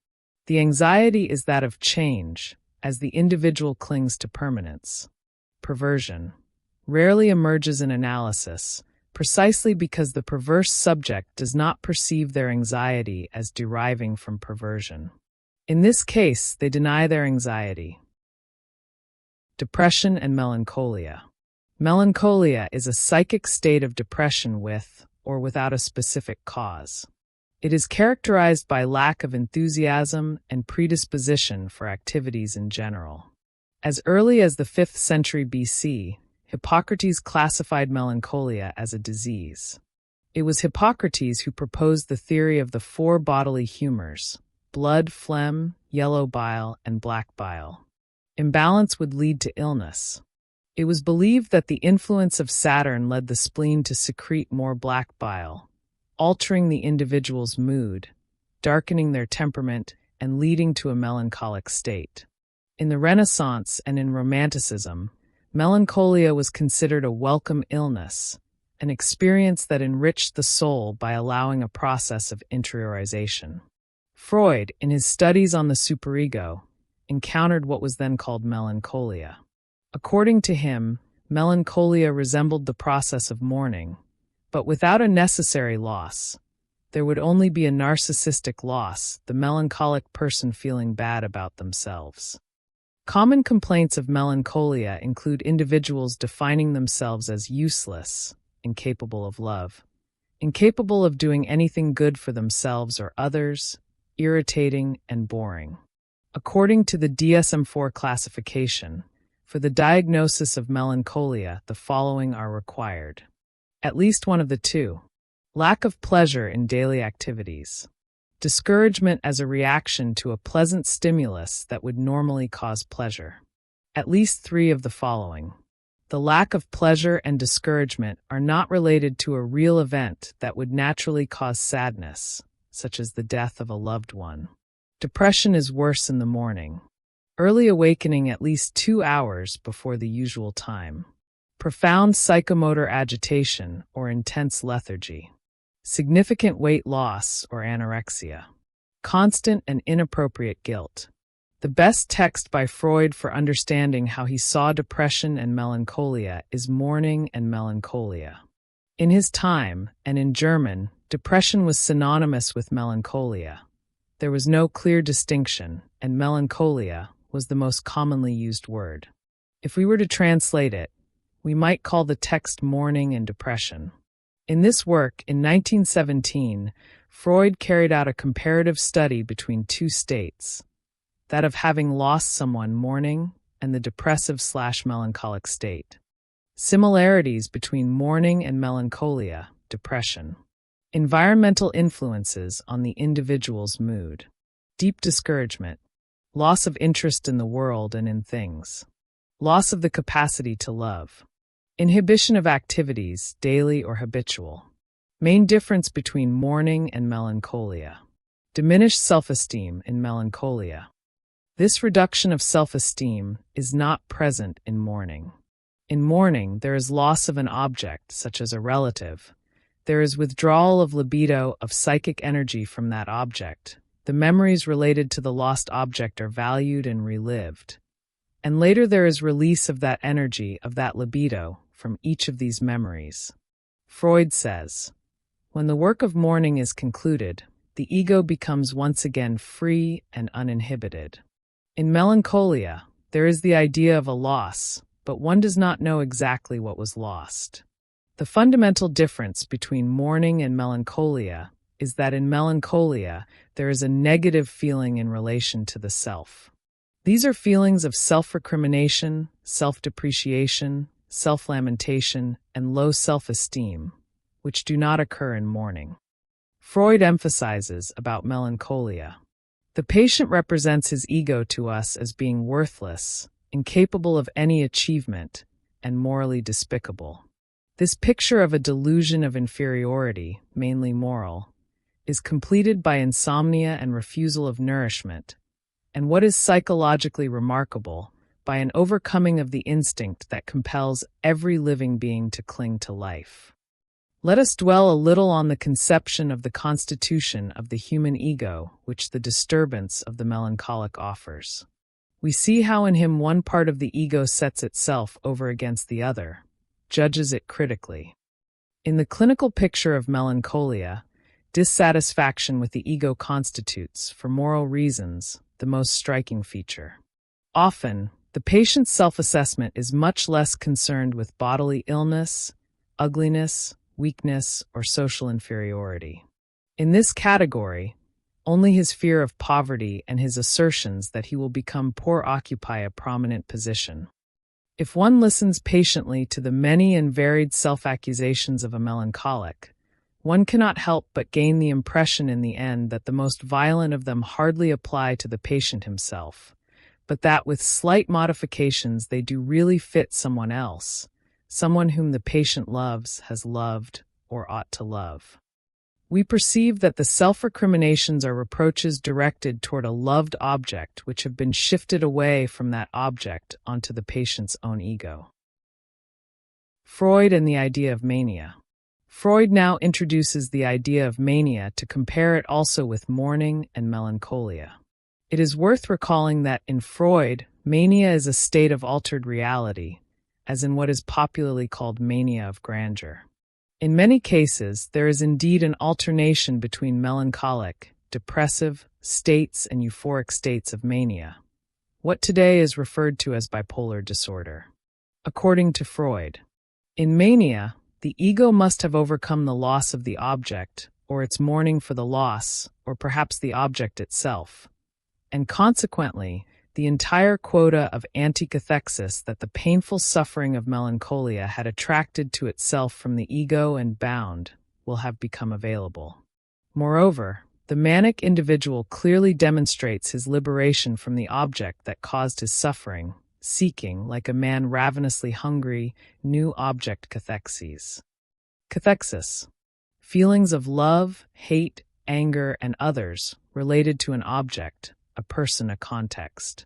S1: The anxiety is that of change, as the individual clings to permanence. Perversion rarely emerges in analysis, precisely because the perverse subject does not perceive their anxiety as deriving from perversion. In this case, they deny their anxiety. Depression and melancholia. Melancholia is a psychic state of depression with or without a specific cause. It is characterized by lack of enthusiasm and predisposition for activities in general. As early as the 5th century BC, Hippocrates classified melancholia as a disease. It was Hippocrates who proposed the theory of the 4 bodily humors: blood, phlegm, yellow bile, and black bile. Imbalance would lead to illness. It was believed that the influence of Saturn led the spleen to secrete more black bile, altering the individual's mood, darkening their temperament, and leading to a melancholic state. In the Renaissance and in Romanticism, melancholia was considered a welcome illness, an experience that enriched the soul by allowing a process of interiorization. Freud, in his studies on the superego, encountered what was then called melancholia. According to him, melancholia resembled the process of mourning, but without a necessary loss. There would only be a narcissistic loss, the melancholic person feeling bad about themselves. Common complaints of melancholia include individuals defining themselves as useless, incapable of love, incapable of doing anything good for themselves or others, irritating and boring. According to the DSM-4 classification, for the diagnosis of melancholia, the following are required. At least one of the two. Lack of pleasure in daily activities. Discouragement as a reaction to a pleasant stimulus that would normally cause pleasure. At least 3 of the following. The lack of pleasure and discouragement are not related to a real event that would naturally cause sadness, such as the death of a loved one. Depression is worse in the morning. Early awakening at least 2 hours before the usual time. Profound psychomotor agitation or intense lethargy. Significant weight loss or anorexia. Constant and inappropriate guilt. The best text by Freud for understanding how he saw depression and melancholia is Mourning and Melancholia. In his time, and in German, depression was synonymous with melancholia. There was no clear distinction, and melancholia was the most commonly used word. If we were to translate it, we might call the text Mourning and Depression. In this work, in 1917, Freud carried out a comparative study between 2 states, that of having lost someone mourning and the depressive/melancholic state. Similarities between mourning and melancholia, depression. Environmental influences on the individual's mood. Deep discouragement. Loss of interest in the world and in things. Loss of the capacity to love. Inhibition of activities, daily or habitual. Main difference between mourning and melancholia. Diminished self-esteem in melancholia. This reduction of self-esteem is not present in mourning. In mourning, there is loss of an object, such as a relative. There is withdrawal of libido, of psychic energy from that object, The memories related to the lost object are valued and relived. And later there is release of that energy, of that libido, from each of these memories. Freud says, when the work of mourning is concluded, the ego becomes once again free and uninhibited. In Melancholia, there is the idea of a loss, but one does not know exactly what was lost. The fundamental difference between mourning and melancholia is that in melancholia, there is a negative feeling in relation to the self. These are feelings of self-recrimination, self-depreciation, self-lamentation, and low self-esteem, which do not occur in mourning. Freud emphasizes about melancholia. The patient represents his ego to us as being worthless, incapable of any achievement, and morally despicable. This picture of a delusion of inferiority, mainly moral, is completed by insomnia and refusal of nourishment, and what is psychologically remarkable, by an overcoming of the instinct that compels every living being to cling to life. Let us dwell a little on the conception of the constitution of the human ego which the disturbance of the melancholic offers. We see how in him one part of the ego sets itself over against the other, judges it critically. In the clinical picture of melancholia, dissatisfaction with the ego constitutes, for moral reasons, the most striking feature. Often, the patient's self-assessment is much less concerned with bodily illness, ugliness, weakness, or social inferiority. In this category, only his fear of poverty and his assertions that he will become poor occupy a prominent position. If one listens patiently to the many and varied self-accusations of a melancholic, one cannot help but gain the impression in the end that the most violent of them hardly apply to the patient himself, but that with slight modifications they do really fit someone else, someone whom the patient loves, has loved, or ought to love. We perceive that the self-recriminations are reproaches directed toward a loved object which have been shifted away from that object onto the patient's own ego. Freud and the idea of mania. Freud now introduces the idea of mania to compare it also with mourning and melancholia. It is worth recalling that in Freud, mania is a state of altered reality, as in what is popularly called mania of grandeur. In many cases, there is indeed an alternation between melancholic, depressive states and euphoric states of mania, what today is referred to as bipolar disorder. According to Freud, in mania, the ego must have overcome the loss of the object, or its mourning for the loss, or perhaps the object itself, and consequently, the entire quota of anticathexis that the painful suffering of melancholia had attracted to itself from the ego and bound will have become available. Moreover, the manic individual clearly demonstrates his liberation from the object that caused his suffering, seeking, like a man ravenously hungry, new object cathexis. Cathexis. Feelings of love, hate, anger, and others related to an object, a person, a context.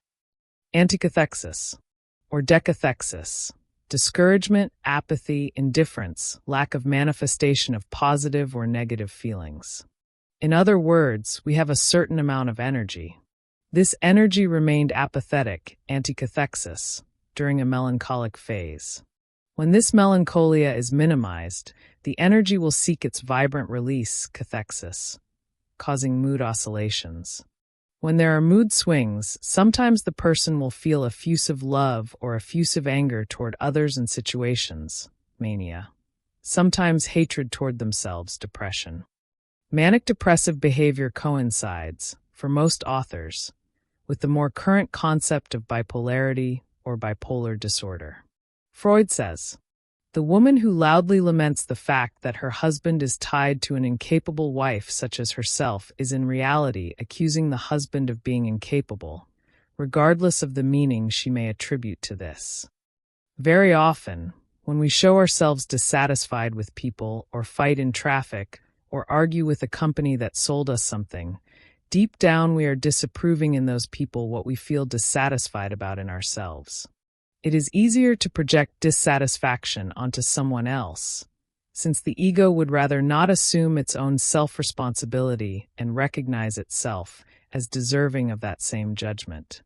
S1: Anticathexis, or decathexis. Discouragement, apathy, indifference, lack of manifestation of positive or negative feelings. In other words, we have a certain amount of energy. This energy remained apathetic, anticathexis, during a melancholic phase. When this melancholia is minimized, the energy will seek its vibrant release, cathexis, causing mood oscillations. When there are mood swings, sometimes the person will feel effusive love or effusive anger toward others and situations, mania. Sometimes hatred toward themselves, depression. Manic-depressive behavior coincides, for most authors, with the more current concept of bipolarity or bipolar disorder. Freud says, "The woman who loudly laments the fact that her husband is tied to an incapable wife such as herself is in reality accusing the husband of being incapable, regardless of the meaning she may attribute to this." Very often, when we show ourselves dissatisfied with people or fight in traffic or argue with a company that sold us something, deep down we are disapproving in those people what we feel dissatisfied about in ourselves. It is easier to project dissatisfaction onto someone else, since the ego would rather not assume its own self-responsibility and recognize itself as deserving of that same judgment.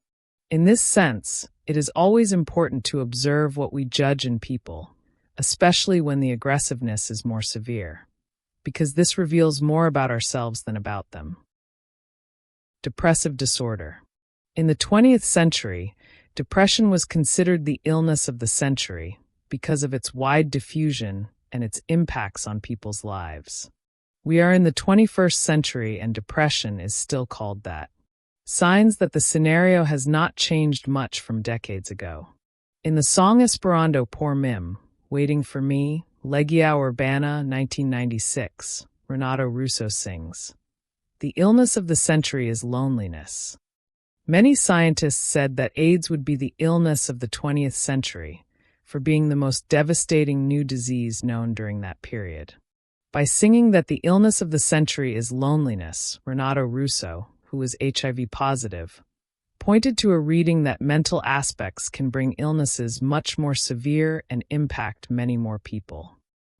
S1: In this sense, it is always important to observe what we judge in people, especially when the aggressiveness is more severe, because this reveals more about ourselves than about them. Depressive disorder. In the 20th century, depression was considered the illness of the century because of its wide diffusion and its impacts on people's lives. We are in the 21st century and depression is still called that. Signs that the scenario has not changed much from decades ago. In the song Esperando por mim, Waiting for Me, Legia Urbana, 1996, Renato Russo sings, "The illness of the century is loneliness." Many scientists said that AIDS would be the illness of the 20th century, for being the most devastating new disease known during that period. By singing that the illness of the century is loneliness, Renato Russo, who was HIV positive, pointed to a reading that mental aspects can bring illnesses much more severe and impact many more people.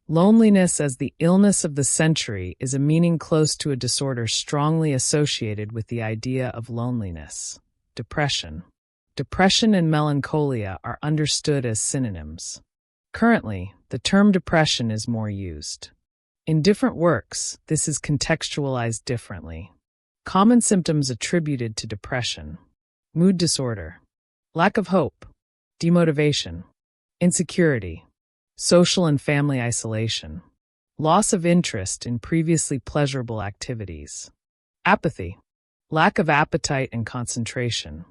S1: Loneliness as the illness of the century is a meaning close to a disorder strongly associated with the idea of loneliness. Depression. Depression and melancholia are understood as synonyms. Currently, the term depression is more used. In different works, this is contextualized differently. Common symptoms attributed to depression: mood disorder, lack of hope, demotivation, insecurity, social and family isolation, loss of interest in previously pleasurable activities, apathy, lack of appetite and concentration,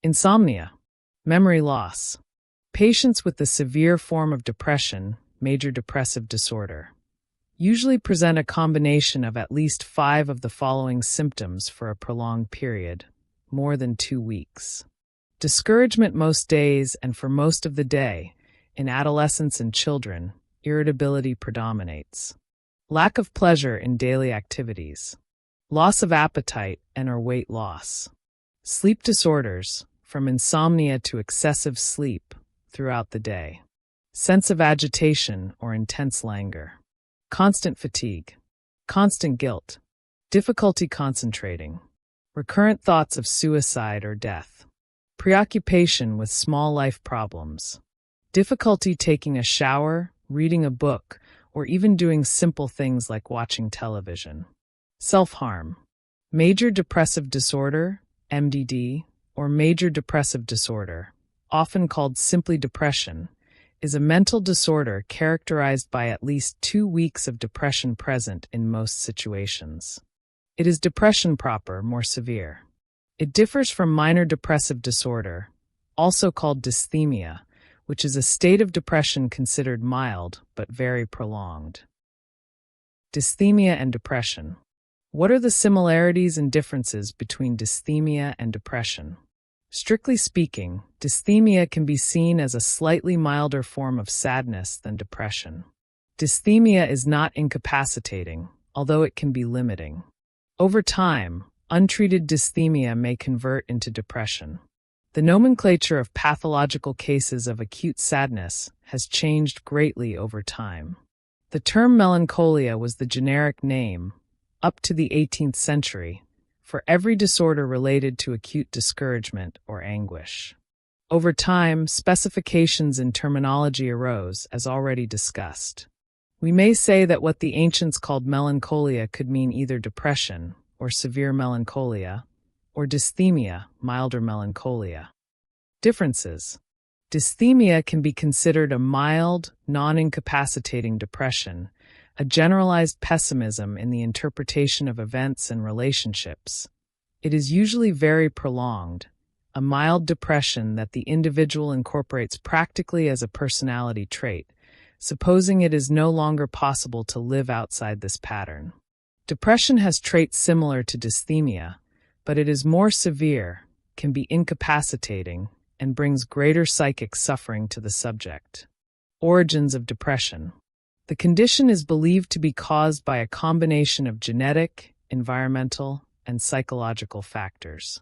S1: insomnia, memory loss. Patients with the severe form of depression, major depressive disorder, usually present a combination of at least 5 of the following symptoms for a prolonged period, more than 2 weeks. Discouragement most days and for most of the day. In adolescents and children, irritability predominates. Lack of pleasure in daily activities. Loss of appetite and/or weight loss. Sleep disorders, from insomnia to excessive sleep throughout the day. Sense of agitation or intense languor. Constant fatigue. Constant guilt. Difficulty concentrating. Recurrent thoughts of suicide or death. Preoccupation with small life problems. Difficulty taking a shower, reading a book, or even doing simple things like watching television. Self-harm. Major depressive disorder, MDD, or major depressive disorder, often called simply depression, is a mental disorder characterized by at least 2 weeks of depression present in most situations. It is depression proper, more severe. It differs from minor depressive disorder, also called dysthymia, which is a state of depression considered mild but very prolonged. Dysthymia and depression. What are the similarities and differences between dysthymia and depression? Strictly speaking, dysthymia can be seen as a slightly milder form of sadness than depression. Dysthymia is not incapacitating, although it can be limiting. Over time, untreated dysthymia may convert into depression. The nomenclature of pathological cases of acute sadness has changed greatly over time. The term melancholia was the generic name, up to the 18th century, for every disorder related to acute discouragement or anguish. Over time, specifications in terminology arose, as already discussed. We may say that what the ancients called melancholia could mean either depression, or severe melancholia, or dysthymia, milder melancholia. Differences. Dysthymia can be considered a mild, non-incapacitating depression, a generalized pessimism in the interpretation of events and relationships. It is usually very prolonged, a mild depression that the individual incorporates practically as a personality trait, supposing it is no longer possible to live outside this pattern. Depression has traits similar to dysthymia, but it is more severe, can be incapacitating, and brings greater psychic suffering to the subject. Origins of depression. The condition is believed to be caused by a combination of genetic, environmental, and psychological factors.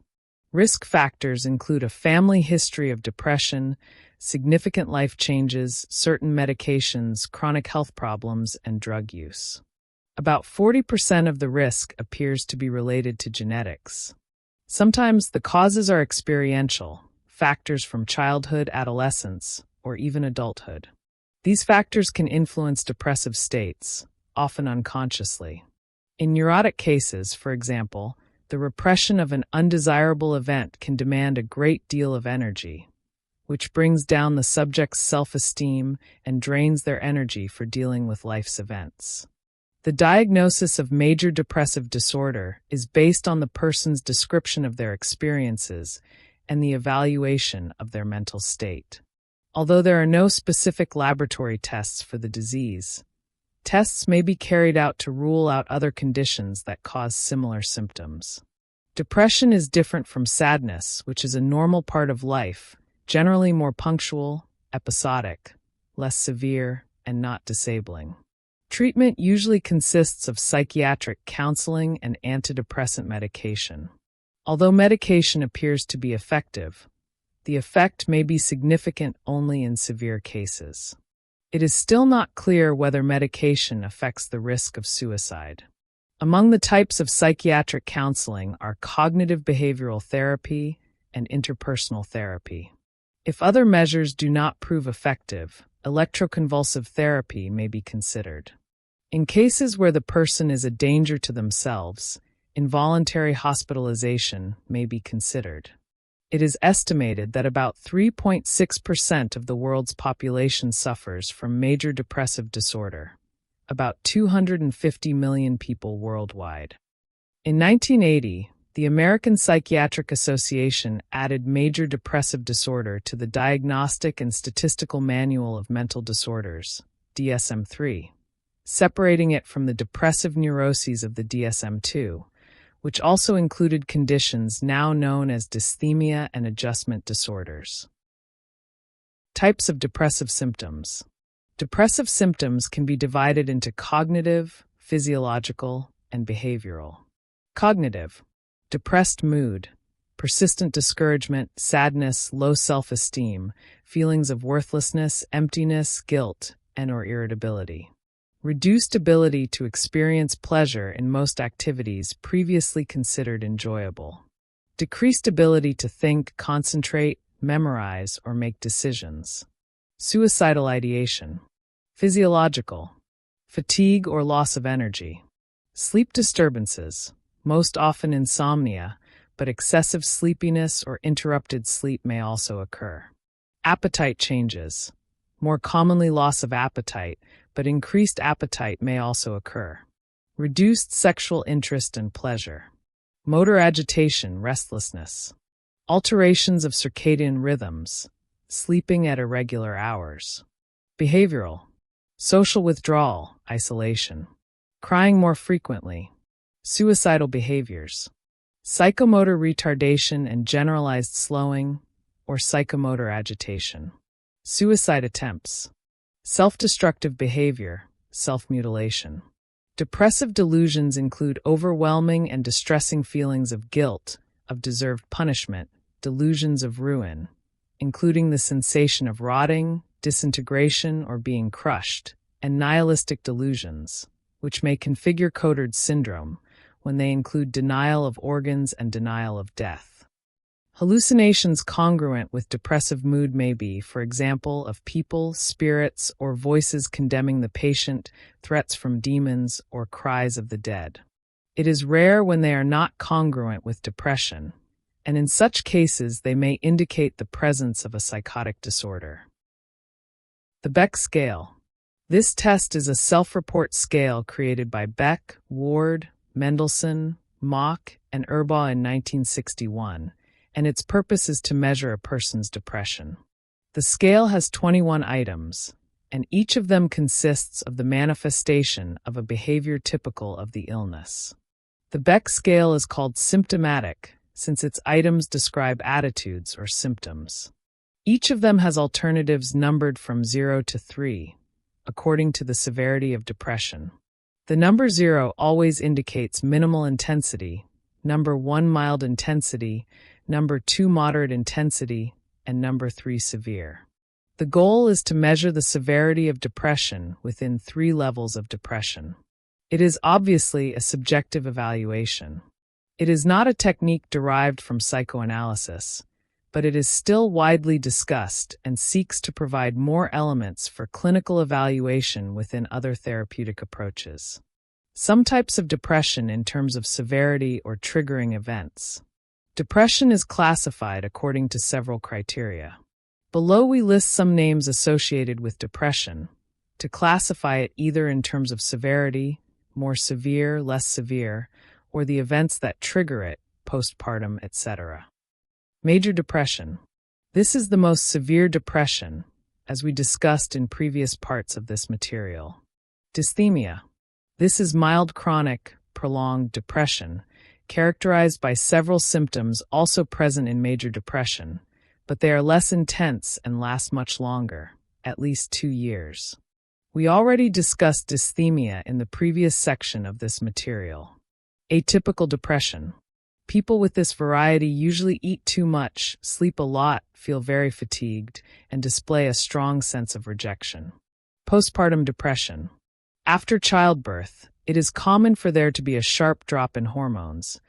S1: Risk factors include a family history of depression, significant life changes, certain medications, chronic health problems, and drug use. About 40% of the risk appears to be related to genetics. Sometimes the causes are experiential, factors from childhood, adolescence, or even adulthood. These factors can influence depressive states, often unconsciously. In neurotic cases, for example, the repression of an undesirable event can demand a great deal of energy, which brings down the subject's self-esteem and drains their energy for dealing with life's events. The diagnosis of major depressive disorder is based on the person's description of their experiences and the evaluation of their mental state. Although there are no specific laboratory tests for the disease, tests may be carried out to rule out other conditions that cause similar symptoms. Depression is different from sadness, which is a normal part of life, generally more punctual, episodic, less severe, and not disabling. Treatment usually consists of psychiatric counseling and antidepressant medication. Although medication appears to be effective, the effect may be significant only in severe cases. It is still not clear whether medication affects the risk of suicide. Among the types of psychiatric counseling are cognitive behavioral therapy and interpersonal therapy. If other measures do not prove effective, electroconvulsive therapy may be considered. In cases where the person is a danger to themselves, involuntary hospitalization may be considered. It is estimated that about 3.6% of the world's population suffers from major depressive disorder, about 250 million people worldwide. In 1980, the American Psychiatric Association added major depressive disorder to the Diagnostic and Statistical Manual of Mental Disorders, DSM-3, separating it from the depressive neuroses of the DSM-2, which also included conditions now known as dysthymia and adjustment disorders. Types of depressive symptoms. Depressive symptoms can be divided into cognitive, physiological, and behavioral. Cognitive. Depressed mood, persistent discouragement, sadness, low self-esteem, feelings of worthlessness, emptiness, guilt, and/or irritability. Reduced ability to experience pleasure in most activities previously considered enjoyable. Decreased ability to think, concentrate, memorize, or make decisions. Suicidal ideation. Physiological. Fatigue or loss of energy. Sleep disturbances, most often insomnia, but excessive sleepiness or interrupted sleep may also occur. Appetite changes. More commonly loss of appetite, but increased appetite may also occur. Reduced sexual interest and pleasure. Motor agitation, restlessness. Alterations of circadian rhythms, sleeping at irregular hours. Behavioral. Social withdrawal, isolation. Crying more frequently. Suicidal behaviors. Psychomotor retardation and generalized slowing, or psychomotor agitation. Suicide attempts. Self-destructive behavior, self-mutilation. Depressive delusions include overwhelming and distressing feelings of guilt, of deserved punishment, delusions of ruin, including the sensation of rotting, disintegration, or being crushed, and nihilistic delusions, which may configure Cotard's syndrome when they include denial of organs and denial of death. Hallucinations congruent with depressive mood may be, for example, of people, spirits, or voices condemning the patient, threats from demons, or cries of the dead. It is rare when they are not congruent with depression, and in such cases they may indicate the presence of a psychotic disorder. The Beck Scale. This test is a self-report scale created by Beck, Ward, Mendelssohn, Mach, and Erbaugh in 1961, and its purpose is to measure a person's depression. The scale has 21 items, and each of them consists of the manifestation of a behavior typical of the illness. The Beck scale is called symptomatic, since its items describe attitudes or symptoms. Each of them has alternatives numbered from 0 to 3, according to the severity of depression. The number 0 always indicates minimal intensity, number 1 mild intensity, number 2 moderate intensity, and number 3 severe. The goal is to measure the severity of depression within 3 levels of depression. It is obviously a subjective evaluation. It is not a technique derived from psychoanalysis, but it is still widely discussed and seeks to provide more elements for clinical evaluation within other therapeutic approaches. Some types of depression in terms of severity or triggering events. Depression is classified according to several criteria. Below we list some names associated with depression, to classify it either in terms of severity, more severe, less severe, or the events that trigger it, postpartum, etc. Major depression. This is the most severe depression, as we discussed in previous parts of this material. Dysthymia. This is mild chronic, prolonged depression, characterized by several symptoms also present in major depression, but they are less intense and last much longer, at least 2 years. We already discussed dysthymia in the previous section of this material. Atypical depression. People with this variety usually eat too much, sleep a lot, feel very fatigued, and display a strong sense of rejection. Postpartum depression. After childbirth, it is common for there to be a sharp drop in hormones,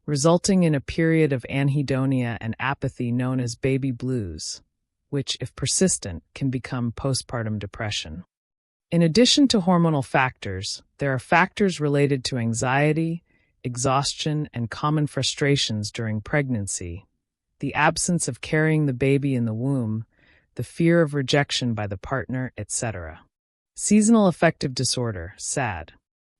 S1: resulting in a period of anhedonia and apathy known as baby blues, which, if persistent, can become postpartum depression. In addition to hormonal factors, there are factors related to anxiety, exhaustion, and common frustrations during pregnancy, the absence of carrying the baby in the womb, the fear of rejection by the partner, etc. Seasonal affective disorder, SAD.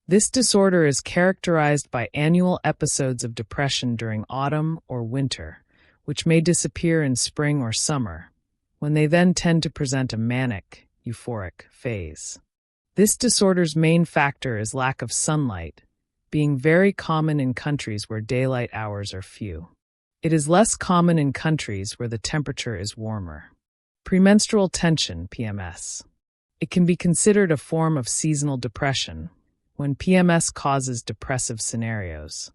S1: This disorder is characterized by annual episodes of depression during autumn or winter, which may disappear in spring or summer, when they then tend to present a manic, euphoric phase. This disorder's main factor is lack of sunlight, being very common in countries where daylight hours are few. It is less common in countries where the temperature is warmer. Premenstrual tension, PMS. It can be considered a form of seasonal depression, when PMS causes depressive scenarios.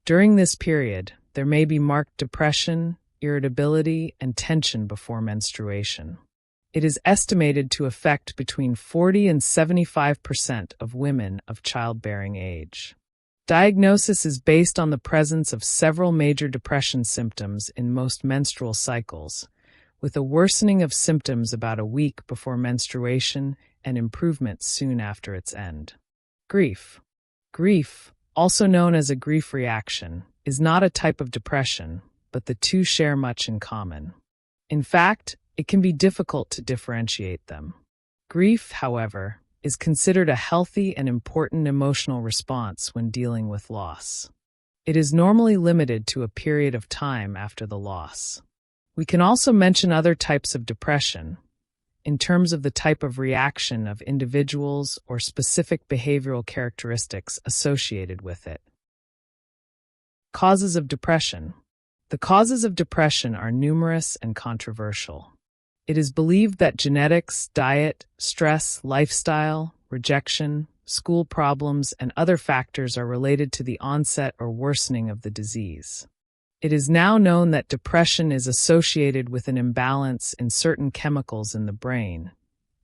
S1: During this period, there may be marked depression, irritability, and tension before menstruation. It is estimated to affect between 40 and 75% of women of childbearing age. Diagnosis is based on the presence of several major depression symptoms in most menstrual cycles, with a worsening of symptoms about a week before menstruation and improvement soon after its end. Grief. Grief, also known as a grief reaction, is not a type of depression, but the two share much in common. In fact, it can be difficult to differentiate them. Grief, however, is considered a healthy and important emotional response when dealing with loss. It is normally limited to a period of time after the loss. We can also mention other types of depression, in terms of the type of reaction of individuals or specific behavioral characteristics associated with it. Causes of depression. The causes of depression are numerous and controversial. It is believed that genetics, diet, stress, lifestyle, rejection, school problems, and other factors are related to the onset or worsening of the disease. It is now known that depression is associated with an imbalance in certain chemicals in the brain,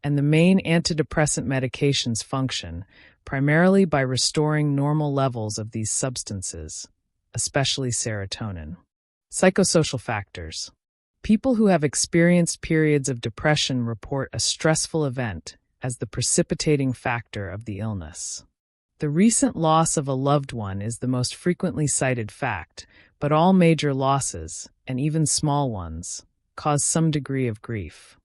S1: and the main antidepressant medications function primarily by restoring normal levels of these substances, especially serotonin. Psychosocial factors. People who have experienced periods of depression report a stressful event as the precipitating factor of the illness. The recent loss of a loved one is the most frequently cited fact, but all major losses, and even small ones, cause some degree of grief.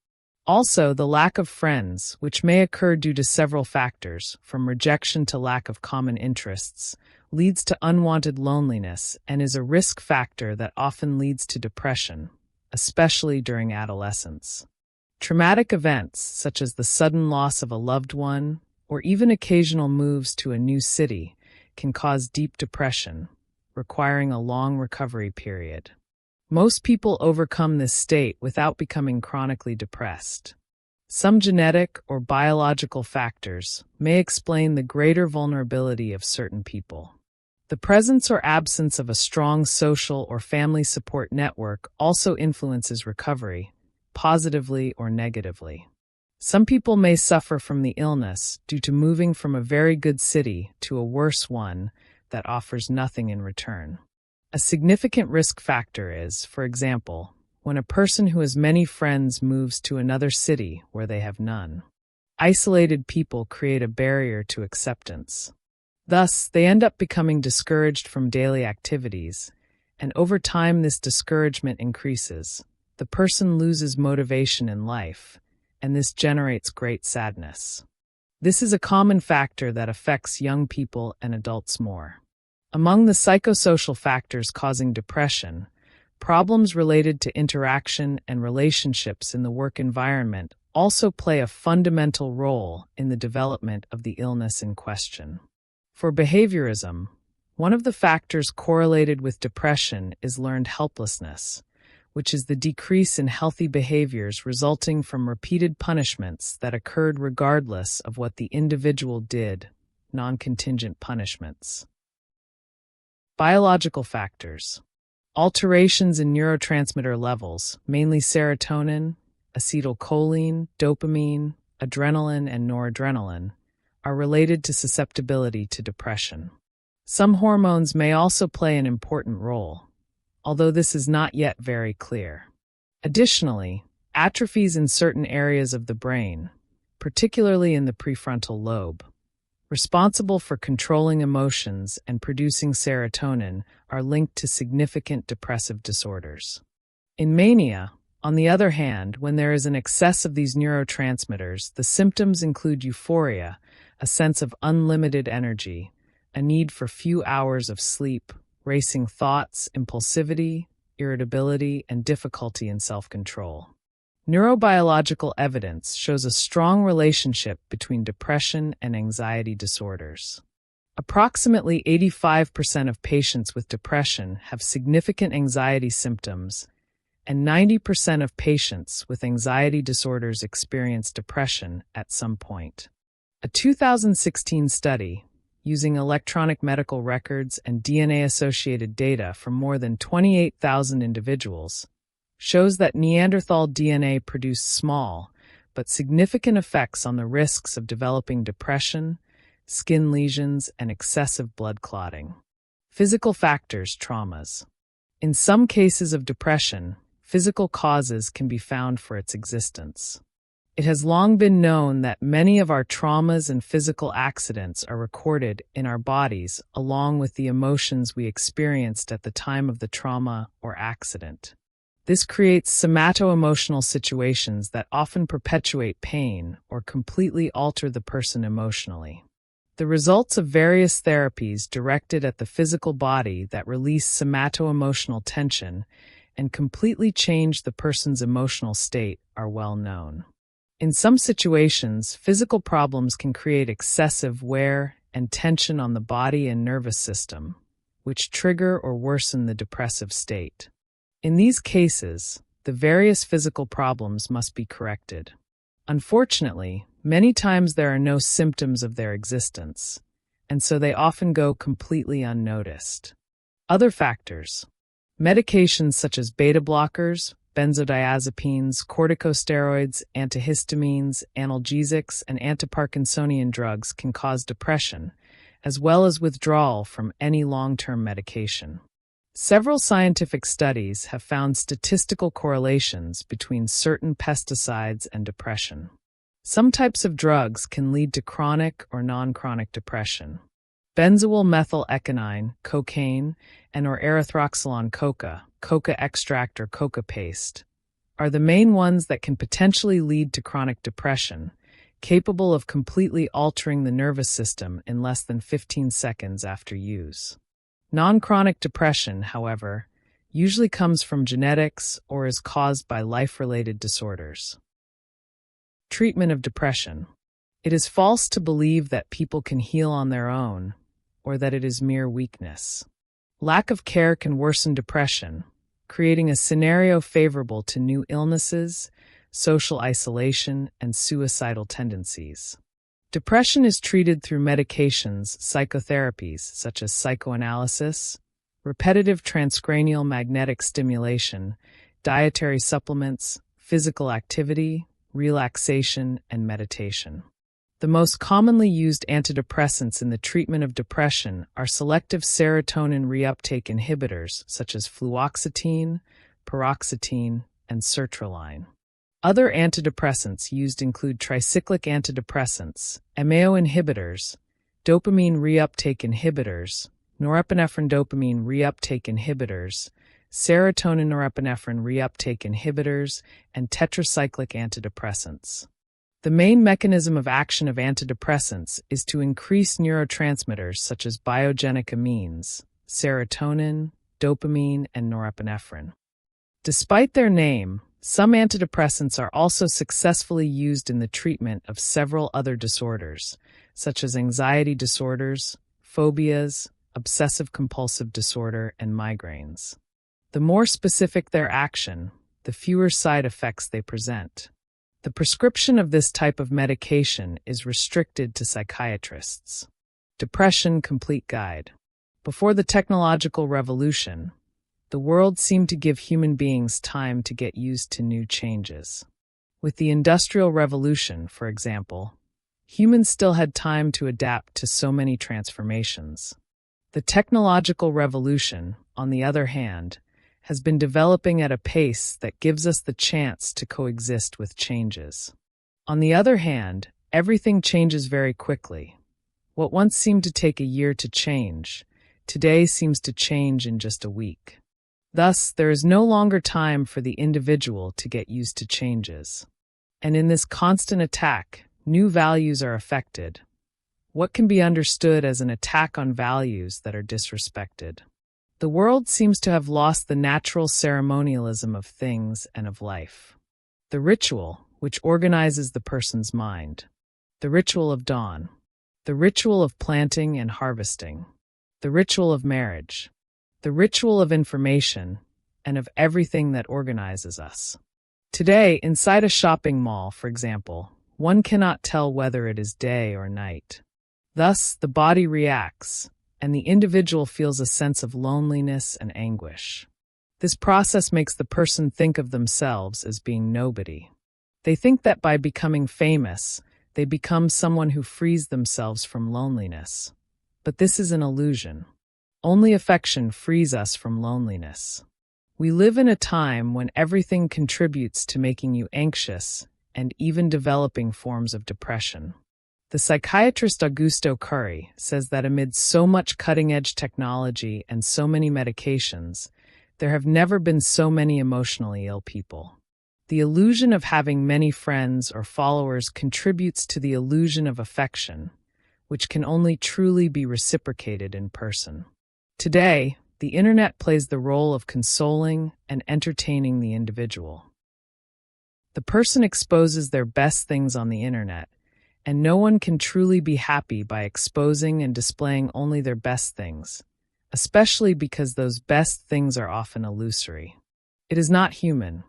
S1: Also, the lack of friends, which may occur due to several factors, from rejection to lack of common interests, leads to unwanted loneliness and is a risk factor that often leads to depression, especially during adolescence. Traumatic events, such as the sudden loss of a loved one, or even occasional moves to a new city, can cause deep depression, requiring a long recovery period. Most people overcome this state without becoming chronically depressed. Some genetic or biological factors may explain the greater vulnerability of certain people. The presence or absence of a strong social or family support network also influences recovery, positively or negatively. Some people may suffer from the illness due to moving from a very good city to a worse one that offers nothing in return. A significant risk factor is, for example, when a person who has many friends moves to another city where they have none. Isolated people create a barrier to acceptance. Thus, they end up becoming discouraged from daily activities, and over time this discouragement increases. The person loses motivation in life, and this generates great sadness. This is a common factor that affects young people and adults more. Among the psychosocial factors causing depression, problems related to interaction and relationships in the work environment also play a fundamental role in the development of the illness in question. For behaviorism, one of the factors correlated with depression is learned helplessness, which is the decrease in healthy behaviors resulting from repeated punishments that occurred regardless of what the individual did, non-contingent punishments. Biological factors. Alterations in neurotransmitter levels, mainly serotonin, acetylcholine, dopamine, adrenaline, and noradrenaline, are related to susceptibility to depression. Some hormones may also play an important role, although this is not yet very clear. Additionally, atrophies in certain areas of the brain, particularly in the prefrontal lobe, responsible for controlling emotions and producing serotonin, are linked to significant depressive disorders. In mania, on the other hand, when there is an excess of these neurotransmitters, the symptoms include euphoria, a sense of unlimited energy, a need for few hours of sleep, racing thoughts, impulsivity, irritability, and difficulty in self-control. Neurobiological evidence shows a strong relationship between depression and anxiety disorders. Approximately 85% of patients with depression have significant anxiety symptoms, and 90% of patients with anxiety disorders experience depression at some point. A 2016 study, using electronic medical records and DNA-associated data from more than 28,000 individuals, shows that Neanderthal DNA produced small but significant effects on the risks of developing depression, skin lesions, and excessive blood clotting. Physical factors, traumas. In some cases of depression, physical causes can be found for its existence. It has long been known that many of our traumas and physical accidents are recorded in our bodies along with the emotions we experienced at the time of the trauma or accident. This creates somato-emotional situations that often perpetuate pain or completely alter the person emotionally. The results of various therapies directed at the physical body that release somato-emotional tension and completely change the person's emotional state are well known. In some situations, physical problems can create excessive wear and tension on the body and nervous system, which trigger or worsen the depressive state. In these cases, the various physical problems must be corrected. Unfortunately, many times there are no symptoms of their existence, and so they often go completely unnoticed. Other factors. Medications such as beta blockers, benzodiazepines, corticosteroids, antihistamines, analgesics, and antiparkinsonian drugs can cause depression, as well as withdrawal from any long-term medication. Several scientific studies have found statistical correlations between certain pesticides and depression. Some types of drugs can lead to chronic or non-chronic depression. Benzoyl methylecgonine, cocaine, and or erythroxylon coca extract or coca paste, are the main ones that can potentially lead to chronic depression, capable of completely altering the nervous system in less than 15 seconds after use. Non-chronic depression, however, usually comes from genetics or is caused by life-related disorders. Treatment of depression. It is false to believe that people can heal on their own, or that it is mere weakness. Lack of care can worsen depression, creating a scenario favorable to new illnesses, social isolation, and suicidal tendencies. Depression is treated through medications, psychotherapies such as psychoanalysis, repetitive transcranial magnetic stimulation, dietary supplements, physical activity, relaxation, and meditation. The most commonly used antidepressants in the treatment of depression are selective serotonin reuptake inhibitors such as fluoxetine, paroxetine, and sertraline. Other antidepressants used include tricyclic antidepressants, MAO inhibitors, dopamine reuptake inhibitors, norepinephrine dopamine reuptake inhibitors, serotonin norepinephrine reuptake inhibitors, and tetracyclic antidepressants. The main mechanism of action of antidepressants is to increase neurotransmitters such as biogenic amines, serotonin, dopamine, and norepinephrine. Despite their name, some antidepressants are also successfully used in the treatment of several other disorders, such as anxiety disorders, phobias, obsessive-compulsive disorder, and migraines. The more specific their action, the fewer side effects they present. The prescription of this type of medication is restricted to psychiatrists. Depression Complete Guide. Before the technological revolution, the world seemed to give human beings time to get used to new changes. With the Industrial Revolution, for example, humans still had time to adapt to so many transformations. The technological revolution, on the other hand, has been developing at a pace that gives us the chance to coexist with changes. On the other hand, everything changes very quickly. What once seemed to take a year to change, today seems to change in just a week. Thus, there is no longer time for the individual to get used to changes. And in this constant attack, new values are affected. What can be understood as an attack on values that are disrespected? The world seems to have lost the natural ceremonialism of things and of life. The ritual, which organizes the person's mind. The ritual of dawn. The ritual of planting and harvesting. The ritual of marriage. The ritual of information, and of everything that organizes us. Today, inside a shopping mall, for example, one cannot tell whether it is day or night. Thus, the body reacts, and the individual feels a sense of loneliness and anguish. This process makes the person think of themselves as being nobody. They think that by becoming famous, they become someone who frees themselves from loneliness. But this is an illusion. Only affection frees us from loneliness. We live in a time when everything contributes to making you anxious and even developing forms of depression. The psychiatrist Augusto Curry says that amid so much cutting-edge technology and so many medications, there have never been so many emotionally ill people. The illusion of having many friends or followers contributes to the illusion of affection, which can only truly be reciprocated in person. Today, the internet plays the role of consoling and entertaining the individual. The person exposes their best things on the internet, and no one can truly be happy by exposing and displaying only their best things, especially because those best things are often illusory. It is not human.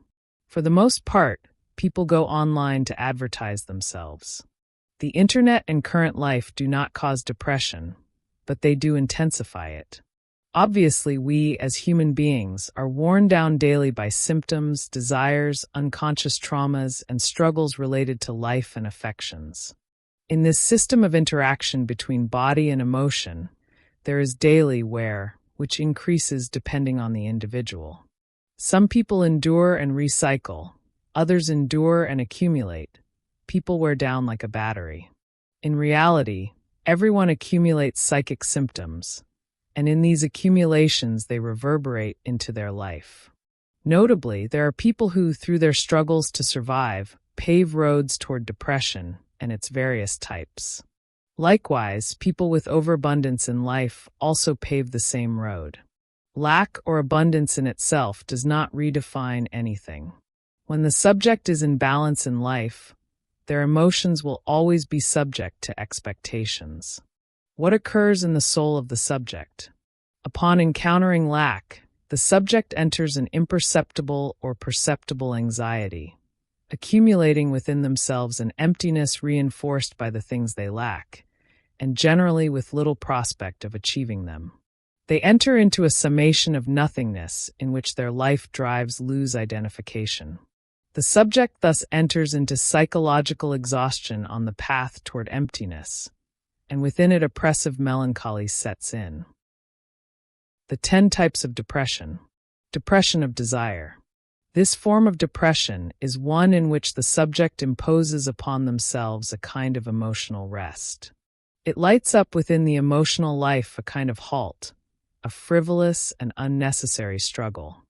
S1: For the most part, people go online to advertise themselves. The internet and current life do not cause depression, but they do intensify it. Obviously, we, as human beings, are worn down daily by symptoms, desires, unconscious traumas, and struggles related to life and affections. In this system of interaction between body and emotion, there is daily wear, which increases depending on the individual. Some people endure and recycle, others endure and accumulate. People wear down like a battery. In reality, everyone accumulates psychic symptoms, and in these accumulations they reverberate into their life. Notably, there are people who, through their struggles to survive, pave roads toward depression and its various types. Likewise, people with overabundance in life also pave the same road. Lack or abundance in itself does not redefine anything. When the subject is in balance in life, their emotions will always be subject to expectations. What occurs in the soul of the subject? Upon encountering lack, the subject enters an imperceptible or perceptible anxiety. accumulating within themselves an emptiness reinforced by the things they lack, and generally with little prospect of achieving them. They enter into a summation of nothingness in which their life drives lose identification. The subject thus enters into psychological exhaustion on the path toward emptiness, and within it oppressive melancholy sets in. The 10 types of depression. Depression of desire. This form of depression is one in which the subject imposes upon themselves a kind of emotional rest. It lights up within the emotional life a kind of halt, a frivolous and unnecessary struggle.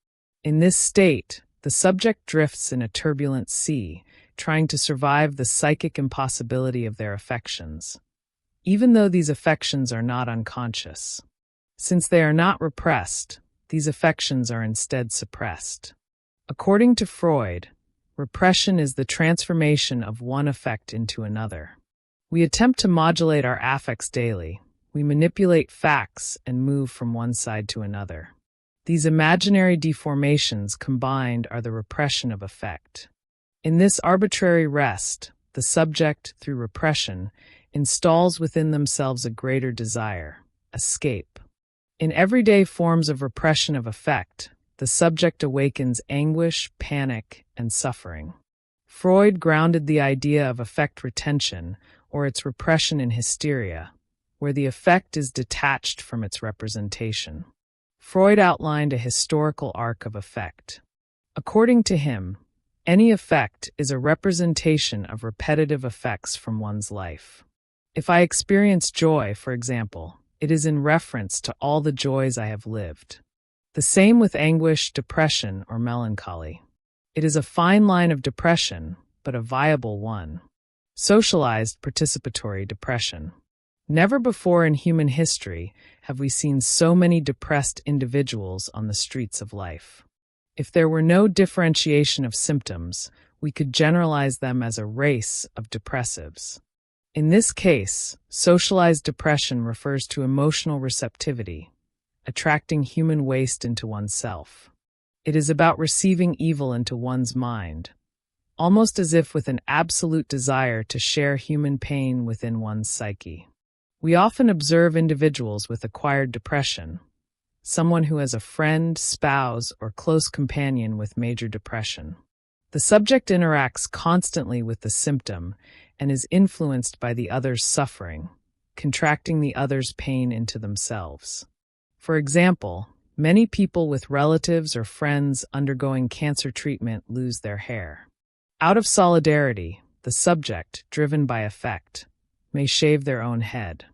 S1: In this state, the subject drifts in a turbulent sea, trying to survive the psychic impossibility of their affections, even though these affections are not unconscious. Since they are not repressed, these affections are instead suppressed. According to Freud, repression is the transformation of one affect into another. We attempt to modulate our affects daily. We manipulate facts and move from one side to another. These imaginary deformations combined are the repression of affect. In this arbitrary rest, the subject, through repression, installs within themselves a greater desire, escape. In everyday forms of repression of affect, the subject awakens anguish, panic, and suffering. Freud grounded the idea of affect retention, or its repression, in hysteria, where the affect is detached from its representation. Freud outlined a historical arc of affect. According to him, any affect is a representation of repetitive effects from one's life. If I experience joy, for example, it is in reference to all the joys I have lived. The same with anguish, depression, or melancholy. It is a fine line of depression, but a viable one. Socialized participatory depression. Never before in human history have we seen so many depressed individuals on the streets of life. If there were no differentiation of symptoms, we could generalize them as a race of depressives. In this case, socialized depression refers to emotional receptivity, attracting human waste into oneself. It is about receiving evil into one's mind, almost as if with an absolute desire to share human pain within one's psyche. We often observe individuals with acquired depression, someone who has a friend, spouse, or close companion with major depression. The subject interacts constantly with the symptom and is influenced by the other's suffering, contracting the other's pain into themselves. For example, many people with relatives or friends undergoing cancer treatment lose their hair. Out of solidarity, the subject, driven by affect, may shave their own head.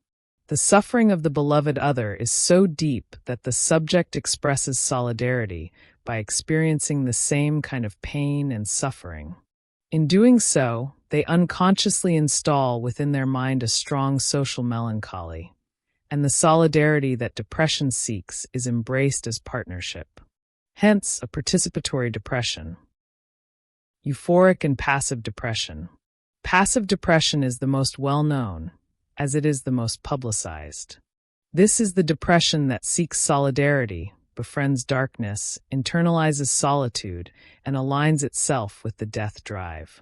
S1: The suffering of the beloved other is so deep that the subject expresses solidarity by experiencing the same kind of pain and suffering. In doing so, they unconsciously install within their mind a strong social melancholy, and the solidarity that depression seeks is embraced as partnership. Hence, a participatory depression. Euphoric and passive depression. Passive depression is the most well-known, as it is the most publicized. This is the depression that seeks solidarity, befriends darkness, internalizes solitude, and aligns itself with the death drive.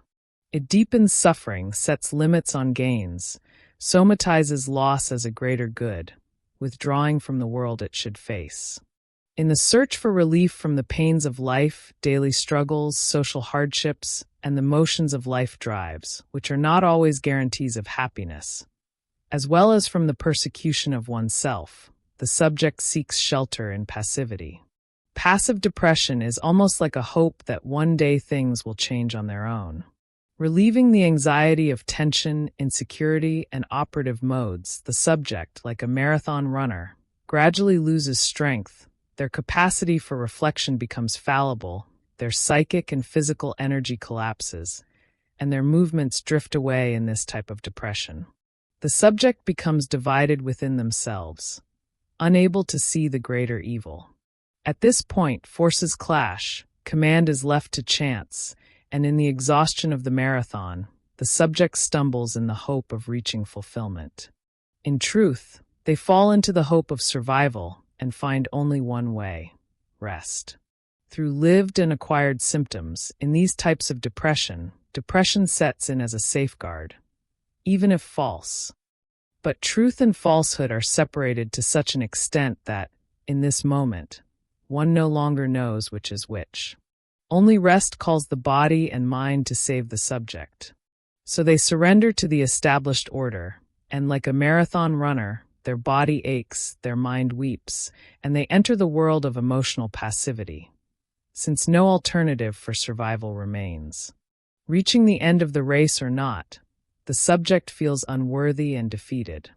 S1: It deepens suffering, sets limits on gains, somatizes loss as a greater good, withdrawing from the world it should face. In the search for relief from the pains of life, daily struggles, social hardships, and the motions of life drives, which are not always guarantees of happiness, as well as from the persecution of oneself, the subject seeks shelter in passivity. Passive depression is almost like a hope that one day things will change on their own. Relieving the anxiety of tension, insecurity, and operative modes, the subject, like a marathon runner, gradually loses strength, their capacity for reflection becomes fallible, their psychic and physical energy collapses, and their movements drift away in this type of depression. The subject becomes divided within themselves, unable to see the greater evil. At this point, forces clash, command is left to chance, and in the exhaustion of the marathon, the subject stumbles in the hope of reaching fulfillment. In truth, they fall into the hope of survival and find only one way: rest. through lived and acquired symptoms. In these types of depression, depression sets in as a safeguard, even if false. But truth and falsehood are separated to such an extent that, in this moment, one no longer knows which is which. Only rest calls the body and mind to save the subject. So they surrender to the established order, and like a marathon runner, their body aches, their mind weeps, and they enter the world of emotional passivity, since no alternative for survival remains. Reaching the end of the race or not, the subject feels unworthy and defeated.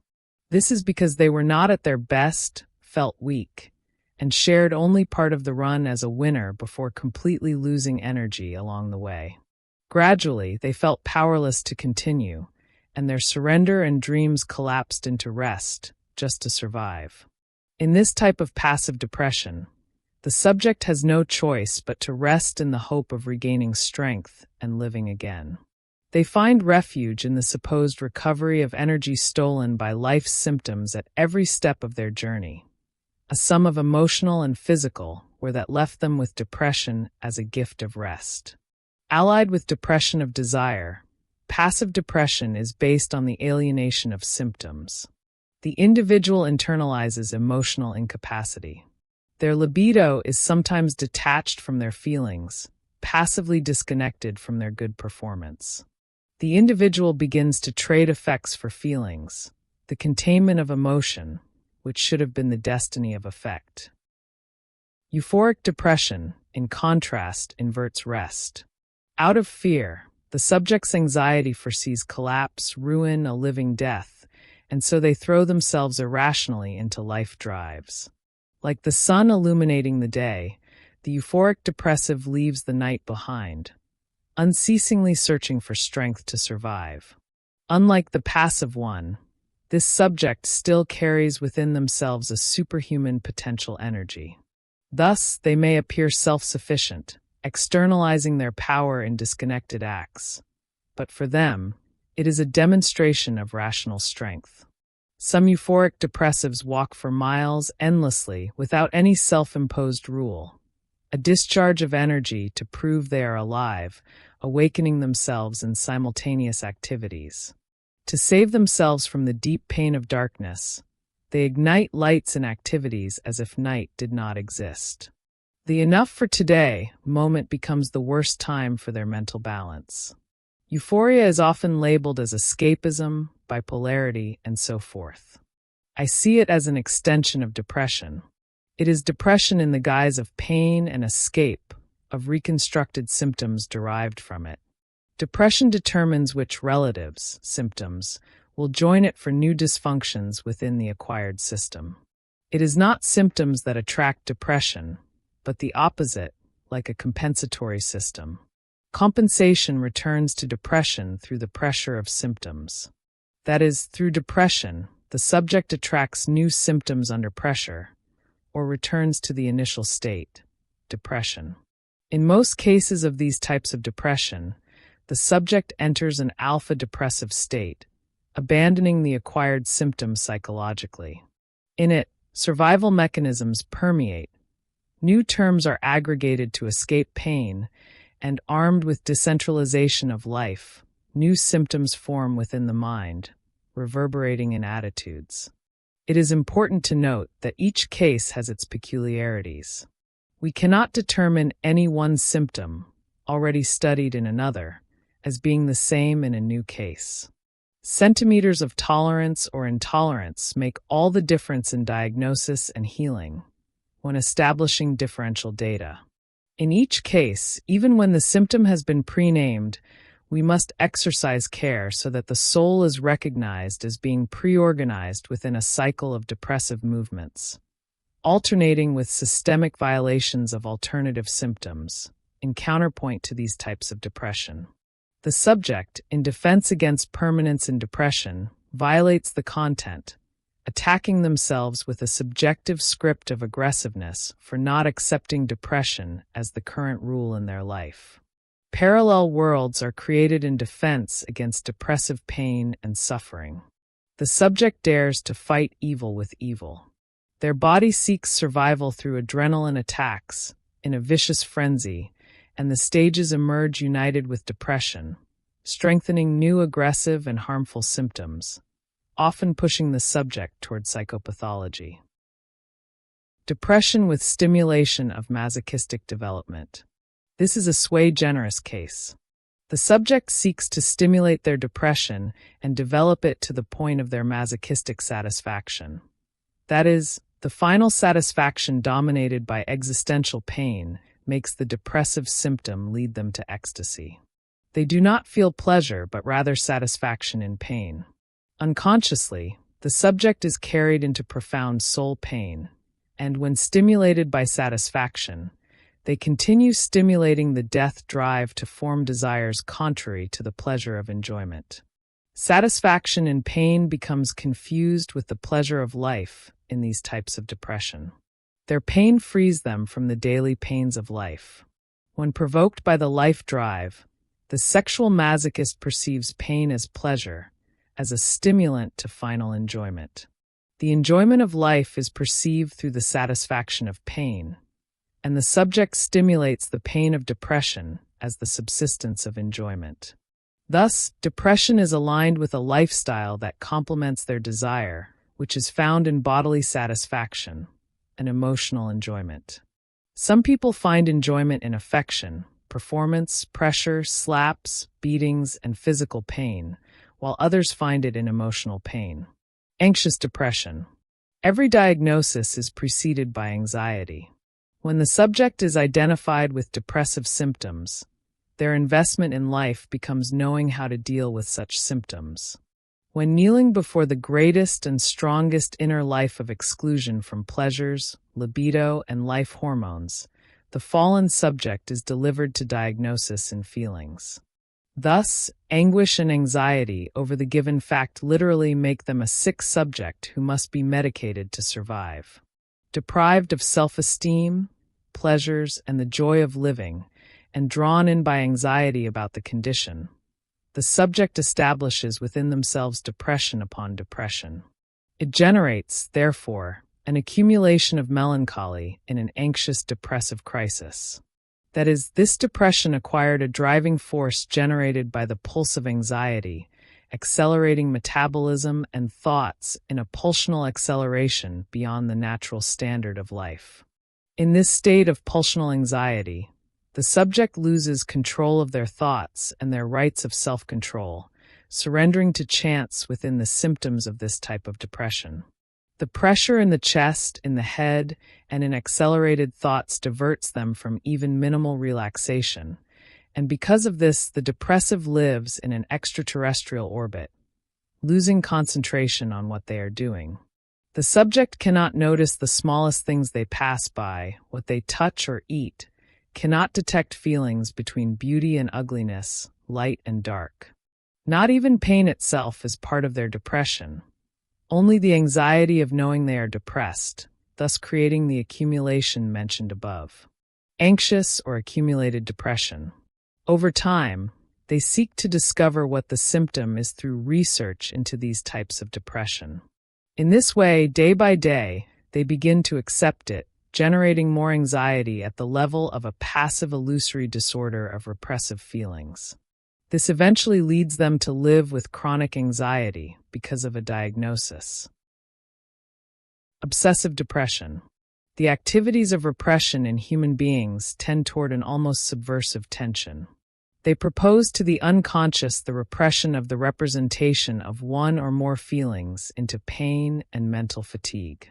S1: This is because they were not at their best, felt weak, and shared only part of the run as a winner before completely losing energy along the way. Gradually, they felt powerless to continue, and their surrender and dreams collapsed into rest, just to survive. In this type of passive depression, the subject has no choice but to rest in the hope of regaining strength and living again. They find refuge in the supposed recovery of energy stolen by life's symptoms at every step of their journey, a sum of emotional and physical, where that left them with depression as a gift of rest. Allied with depression of desire, passive depression is based on the alienation of symptoms. The individual internalizes emotional incapacity. Their libido is sometimes detached from their feelings, passively disconnected from their good performance. The individual begins to trade effects for feelings, the containment of emotion, which should have been the destiny of affect. Euphoric depression, in contrast, inverts rest. Out of fear, the subject's anxiety foresees collapse, ruin, a living death, and so they throw themselves irrationally into life drives. Like the sun illuminating the day, the euphoric depressive leaves the night behind, unceasingly searching for strength to survive. Unlike the passive one, this subject still carries within themselves a superhuman potential energy. Thus, they may appear self-sufficient, externalizing their power in disconnected acts. But for them, it is a demonstration of rational strength. Some euphoric depressives walk for miles endlessly without any self-imposed rule, a discharge of energy to prove they are alive, awakening themselves in simultaneous activities. To save themselves from the deep pain of darkness, they ignite lights and activities as if night did not exist. The enough for today moment becomes the worst time for their mental balance. Euphoria is often labeled as escapism, bipolarity, and so forth. I see it as an extension of depression. It is depression in the guise of pain and escape, of reconstructed symptoms derived from it. Depression determines which relatives, symptoms, will join it for new dysfunctions within the acquired system. It is not symptoms that attract depression, but the opposite, like a compensatory system. Compensation returns to depression through the pressure of symptoms. That is, through depression, the subject attracts new symptoms under pressure, or returns to the initial state, depression. In most cases of these types of depression, the subject enters an alpha depressive state, abandoning the acquired symptoms psychologically. In it, survival mechanisms permeate. New terms are aggregated to escape pain, and armed with decentralization of life, new symptoms form within the mind, reverberating in attitudes. It is important to note that each case has its peculiarities. We cannot determine any one symptom, already studied in another, as being the same in a new case. Centimeters of tolerance or intolerance make all the difference in diagnosis and healing when establishing differential data. In each case, even when the symptom has been pre-named, we must exercise care so that the soul is recognized as being pre-organized within a cycle of depressive movements, alternating with systemic violations of alternative symptoms, in counterpoint to these types of depression. The subject, in defense against permanence in depression, violates the content, attacking themselves with a subjective script of aggressiveness for not accepting depression as the current rule in their life. Parallel worlds are created in defense against depressive pain and suffering. The subject dares to fight evil with evil. Their body seeks survival through adrenaline attacks, in a vicious frenzy, and the stages emerge united with depression, strengthening new aggressive and harmful symptoms, often pushing the subject toward psychopathology. Depression with stimulation of masochistic development. This is a sui generis case. The subject seeks to stimulate their depression and develop it to the point of their masochistic satisfaction. That is, the final satisfaction dominated by existential pain makes the depressive symptom lead them to ecstasy. They do not feel pleasure but rather satisfaction in pain. Unconsciously, the subject is carried into profound soul pain, and when stimulated by satisfaction, they continue stimulating the death drive to form desires contrary to the pleasure of enjoyment. Satisfaction in pain becomes confused with the pleasure of life in these types of depression. Their pain frees them from the daily pains of life. When provoked by the life drive, the sexual masochist perceives pain as pleasure, as a stimulant to final enjoyment. The enjoyment of life is perceived through the satisfaction of pain, and the subject stimulates the pain of depression as the subsistence of enjoyment. Thus, depression is aligned with a lifestyle that complements their desire, which is found in bodily satisfaction and emotional enjoyment. Some people find enjoyment in affection, performance, pressure, slaps, beatings, and physical pain, while others find it in emotional pain. Anxious depression. Every diagnosis is preceded by anxiety. When the subject is identified with depressive symptoms, their investment in life becomes knowing how to deal with such symptoms. When kneeling before the greatest and strongest inner life of exclusion from pleasures, libido, and life hormones, the fallen subject is delivered to diagnosis and feelings. Thus, anguish and anxiety over the given fact literally make them a sick subject who must be medicated to survive. Deprived of self-esteem, pleasures, and the joy of living, and drawn in by anxiety about the condition, the subject establishes within themselves depression upon depression. It generates, therefore, an accumulation of melancholy in an anxious depressive crisis. That is, this depression acquired a driving force generated by the pulse of anxiety, accelerating metabolism and thoughts in a pulsional acceleration beyond the natural standard of life. In this state of pulsional anxiety, the subject loses control of their thoughts and their rights of self-control, surrendering to chance within the symptoms of this type of depression. The pressure in the chest, in the head, and in accelerated thoughts diverts them from even minimal relaxation, and because of this, the depressive lives in an extraterrestrial orbit, losing concentration on what they are doing. The subject cannot notice the smallest things they pass by, what they touch or eat, cannot detect feelings between beauty and ugliness, light and dark. Not even pain itself is part of their depression. Only the anxiety of knowing they are depressed, thus creating the accumulation mentioned above. Anxious or accumulated depression. Over time, they seek to discover what the symptom is through research into these types of depression. In this way, day by day, they begin to accept it, generating more anxiety at the level of a passive illusory disorder of repressive feelings. This eventually leads them to live with chronic anxiety because of a diagnosis. Obsessive depression. The activities of repression in human beings tend toward an almost subversive tension. They propose to the unconscious the repression of the representation of one or more feelings into pain and mental fatigue.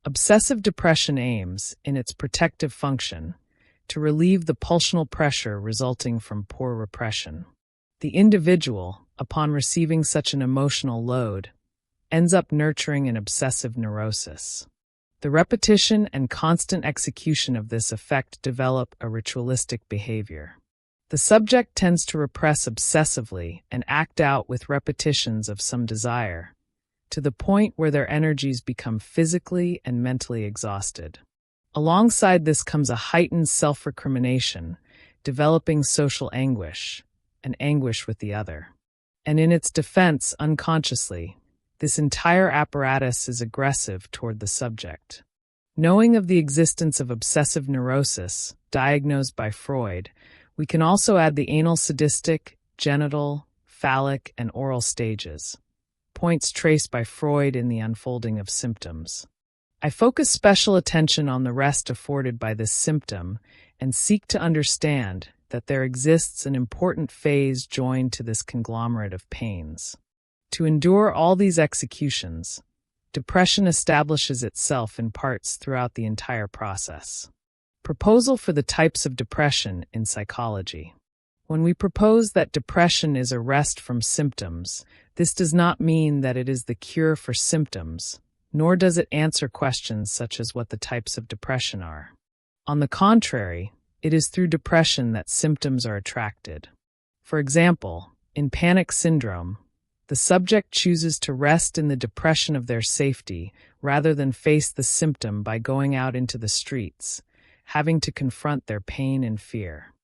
S1: Obsessive depression aims, in its protective function, to relieve the pulsional pressure resulting from poor repression. The individual, upon receiving such an emotional load, ends up nurturing an obsessive neurosis. The repetition and constant execution of this effect develop a ritualistic behavior. The subject tends to repress obsessively and act out with repetitions of some desire, to the point where their energies become physically and mentally exhausted. Alongside this comes a heightened self-recrimination, developing social anguish, and anguish with the other. And in its defense, unconsciously, this entire apparatus is aggressive toward the subject. Knowing of the existence of obsessive neurosis, diagnosed by Freud, we can also add the anal sadistic, genital, phallic, and oral stages, points traced by Freud in the unfolding of symptoms. I focus special attention on the rest afforded by this symptom and seek to understand that there exists an important phase joined to this conglomerate of pains. To endure all these executions, depression establishes itself in parts throughout the entire process. Proposal for the types of depression in psychology. When we propose that depression is a rest from symptoms, this does not mean that it is the cure for symptoms, nor does it answer questions such as what the types of depression are. On the contrary, it is through depression that symptoms are attracted. For example, in panic syndrome, the subject chooses to rest in the depression of their safety rather than face the symptom by going out into the streets, having to confront their pain and fear.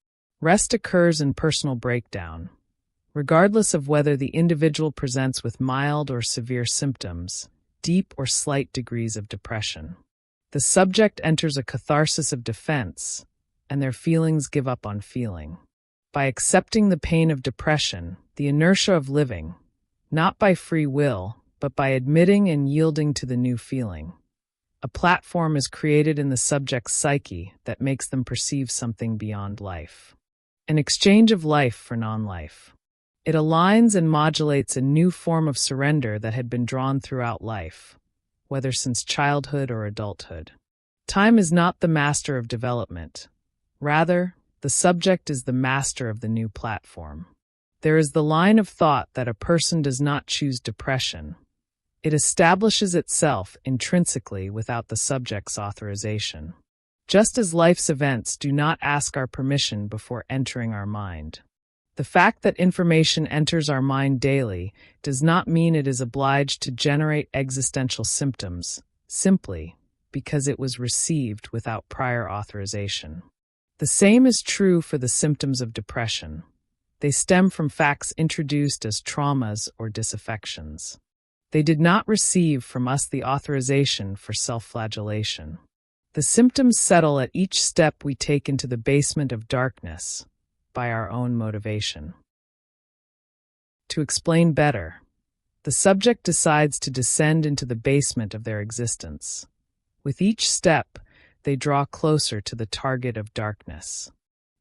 S1: Rest occurs in personal breakdown. Regardless of whether the individual presents with mild or severe symptoms, deep or slight degrees of depression, the subject enters a catharsis of defense, and their feelings give up on feeling. By accepting the pain of depression, the inertia of living, not by free will, but by admitting and yielding to the new feeling, a platform is created in the subject's psyche that makes them perceive something beyond life. An exchange of life for non-life. It aligns and modulates a new form of surrender that had been drawn throughout life, whether since childhood or adulthood. Time is not the master of development. Rather, the subject is the master of the new platform. There is the line of thought that a person does not choose depression. It establishes itself intrinsically without the subject's authorization. Just as life's events do not ask our permission before entering our mind. The fact that information enters our mind daily does not mean it is obliged to generate existential symptoms, simply because it was received without prior authorization. The same is true for the symptoms of depression. They stem from facts introduced as traumas or disaffections. They did not receive from us the authorization for self-flagellation. The symptoms settle at each step we take into the basement of darkness by our own motivation. To explain better, the subject decides to descend into the basement of their existence. With each step, they draw closer to the target of darkness.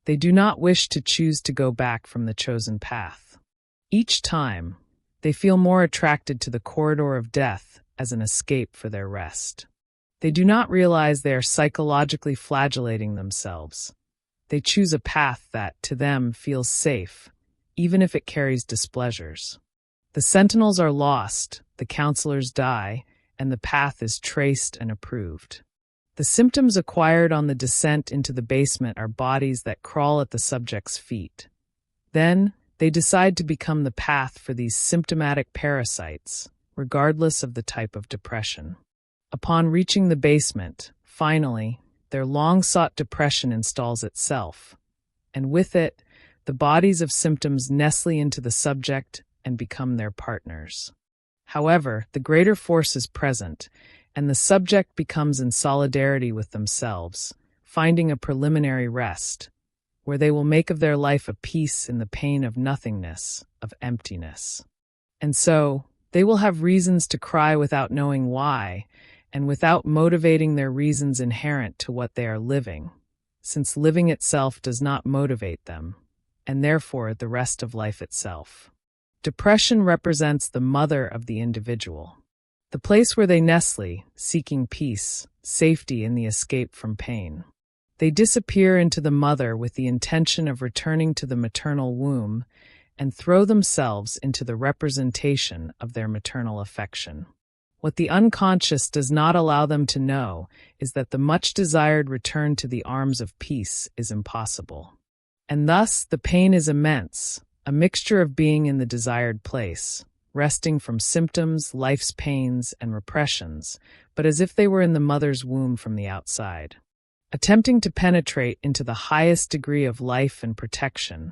S1: They do not wish to choose to go back from the chosen path. Each time, they feel more attracted to the corridor of death as an escape for their rest. They do not realize they are psychologically flagellating themselves. They choose a path that, to them, feels safe, even if it carries displeasures. The sentinels are lost, the counselors die, and the path is traced and approved. The symptoms acquired on the descent into the basement are bodies that crawl at the subject's feet. Then, they decide to become the path for these symptomatic parasites, regardless of the type of depression. Upon reaching the basement, finally, their long-sought depression installs itself, and with it, the bodies of symptoms nestle into the subject and become their partners. However, the greater force is present, and the subject becomes in solidarity with themselves, finding a preliminary rest, where they will make of their life a peace in the pain of nothingness, of emptiness. And so, they will have reasons to cry without knowing why, and without motivating their reasons inherent to what they are living, since living itself does not motivate them, and therefore the rest of life itself. Depression represents the mother of the individual, the place where they nestle, seeking peace, safety in the escape from pain. They disappear into the mother with the intention of returning to the maternal womb and throw themselves into the representation of their maternal affection. What the unconscious does not allow them to know is that the much-desired return to the arms of peace is impossible. And thus, the pain is immense, a mixture of being in the desired place, resting from symptoms, life's pains, and repressions, but as if they were in the mother's womb from the outside. Attempting to penetrate into the highest degree of life and protection,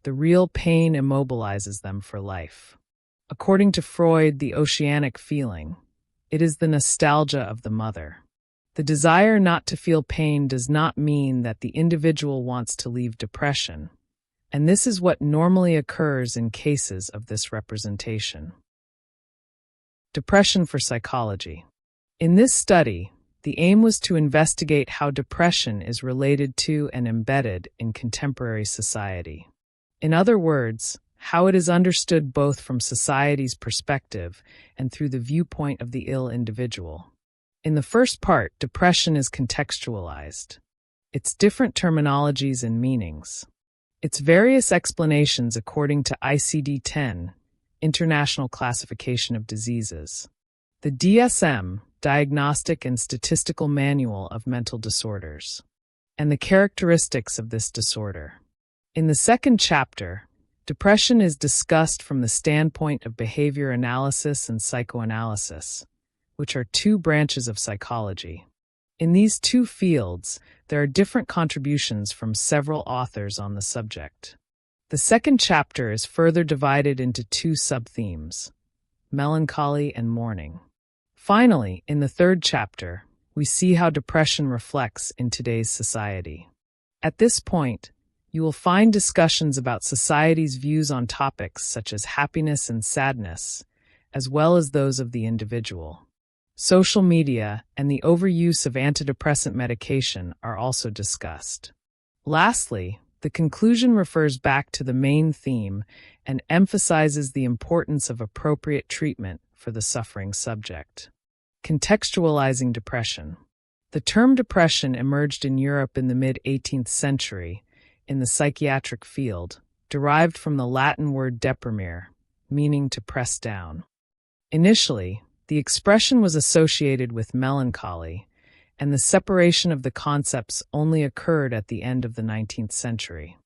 S1: the real pain immobilizes them for life. According to Freud, the oceanic feeling, it is the nostalgia of the mother. The desire not to feel pain does not mean that the individual wants to leave depression, and this is what normally occurs in cases of this representation. Depression for psychology. In this study, the aim was to investigate how depression is related to and embedded in contemporary society. In other words, how it is understood both from society's perspective and through the viewpoint of the ill individual. In the first part, depression is contextualized. Its different terminologies and meanings. Its various explanations according to ICD-10, International Classification of Diseases. The DSM, Diagnostic and Statistical Manual of Mental Disorders. And the characteristics of this disorder. In the second chapter, depression is discussed from the standpoint of behavior analysis and psychoanalysis, which are two branches of psychology. In these two fields, there are different contributions from several authors on the subject. The second chapter is further divided into two sub-themes, melancholy and mourning. Finally, in the third chapter, we see how depression reflects in today's society. At this point, you will find discussions about society's views on topics such as happiness and sadness, as well as those of the individual. Social media and the overuse of antidepressant medication are also discussed. Lastly, the conclusion refers back to the main theme and emphasizes the importance of appropriate treatment for the suffering subject. Contextualizing depression. The term depression emerged in Europe in the mid-18th century in the psychiatric field, derived from the Latin word deprimere, meaning to press down. Initially, the expression was associated with melancholy, and the separation of the concepts only occurred at the end of the 19th century.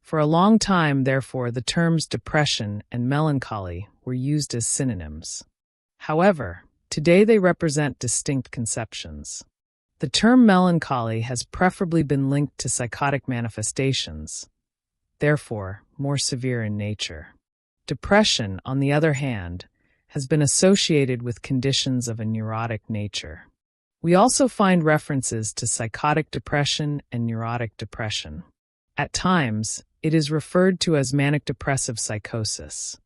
S1: For a long time, therefore, the terms depression and melancholy were used as synonyms. However, today they represent distinct conceptions. The term melancholy has preferably been linked to psychotic manifestations, therefore more severe in nature. Depression, on the other hand, has been associated with conditions of a neurotic nature. We also find references to psychotic depression and neurotic depression. At times, it is referred to as manic depressive psychosis,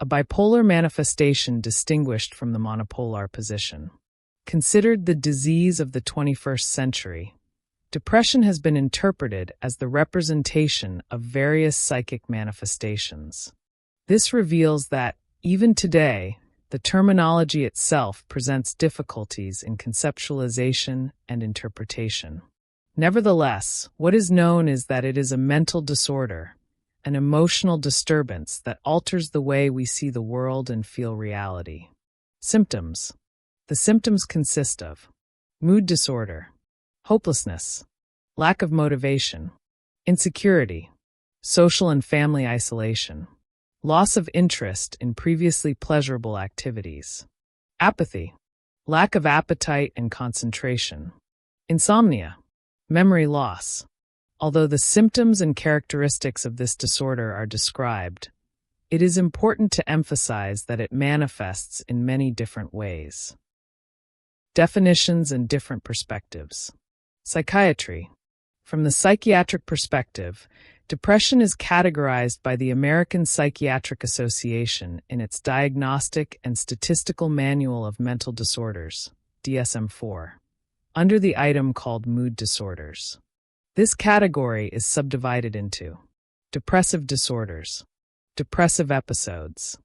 S1: a bipolar manifestation distinguished from the monopolar position. Considered the disease of the 21st century, depression has been interpreted as the representation of various psychic manifestations. This reveals that, even today, the terminology itself presents difficulties in conceptualization and interpretation. Nevertheless, what is known is that it is a mental disorder, an emotional disturbance that alters the way we see the world and feel reality. Symptoms. The symptoms consist of mood disorder, hopelessness, lack of motivation, insecurity, social and family isolation, loss of interest in previously pleasurable activities, apathy, lack of appetite and concentration, insomnia, memory loss. Although the symptoms and characteristics of this disorder are described, it is important to emphasize that it manifests in many different ways. Definitions and different perspectives. Psychiatry. From the psychiatric perspective, depression is categorized by the American Psychiatric Association in its Diagnostic and Statistical Manual of Mental Disorders, DSM-4, under the item called mood disorders. This category is subdivided into depressive disorders, depressive episodes,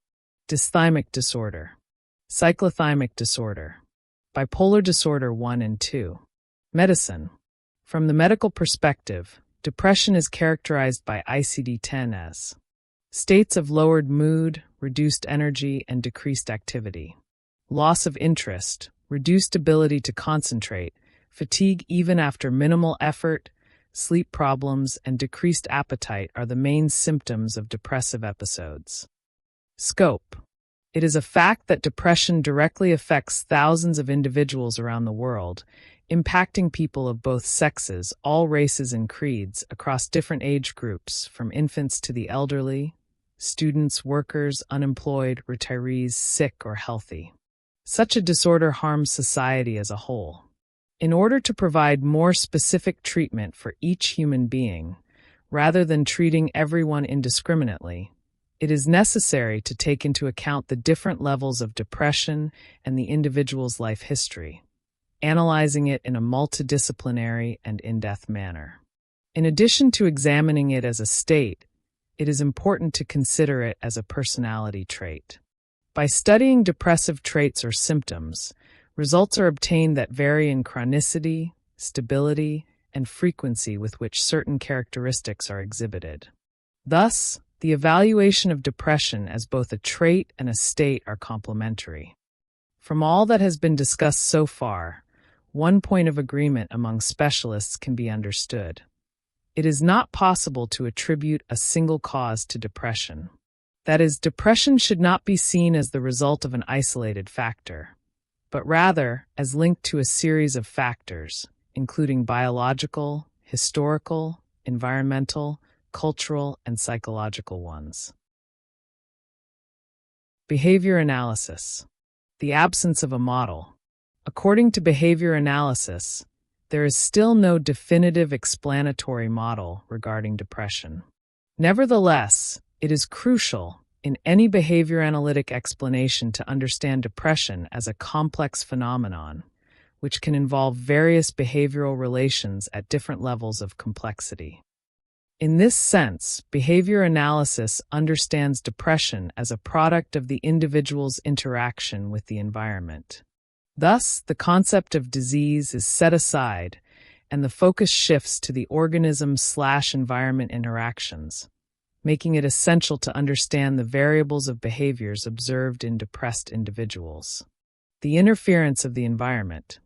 S1: dysthymic disorder, cyclothymic disorder, bipolar disorder 1 and 2. Medicine. From the medical perspective, depression is characterized by ICD-10 as states of lowered mood, reduced energy, and decreased activity, loss of interest, reduced ability to concentrate, fatigue even after minimal effort, sleep problems, and decreased appetite are the main symptoms of depressive episodes. Scope. It is a fact that depression directly affects thousands of individuals around the world, impacting people of both sexes, all races and creeds, across different age groups, from infants to the elderly, students, workers, unemployed, retirees, sick or healthy. Such a disorder harms society as a whole. In order to provide more specific treatment for each human being, rather than treating everyone indiscriminately, it is necessary to take into account the different levels of depression and the individual's life history, analyzing it in a multidisciplinary and in-depth manner. In addition to examining it as a state, it is important to consider it as a personality trait. By studying depressive traits or symptoms, results are obtained that vary in chronicity, stability, and frequency with which certain characteristics are exhibited. Thus, the evaluation of depression as both a trait and a state are complementary. From all that has been discussed so far, one point of agreement among specialists can be understood. It is not possible to attribute a single cause to depression. That is, depression should not be seen as the result of an isolated factor, but rather as linked to a series of factors, including biological, historical, environmental, cultural, and psychological ones. Behavior analysis. The absence of a model. According to behavior analysis, there is still no definitive explanatory model regarding depression. Nevertheless, it is crucial in any behavior analytic explanation to understand depression as a complex phenomenon, which can involve various behavioral relations at different levels of complexity. In this sense, behavior analysis understands depression as a product of the individual's interaction with the environment. Thus, the concept of disease is set aside, and the focus shifts to the organism/environment interactions, making it essential to understand the variables of behaviors observed in depressed individuals. The interference of the environment.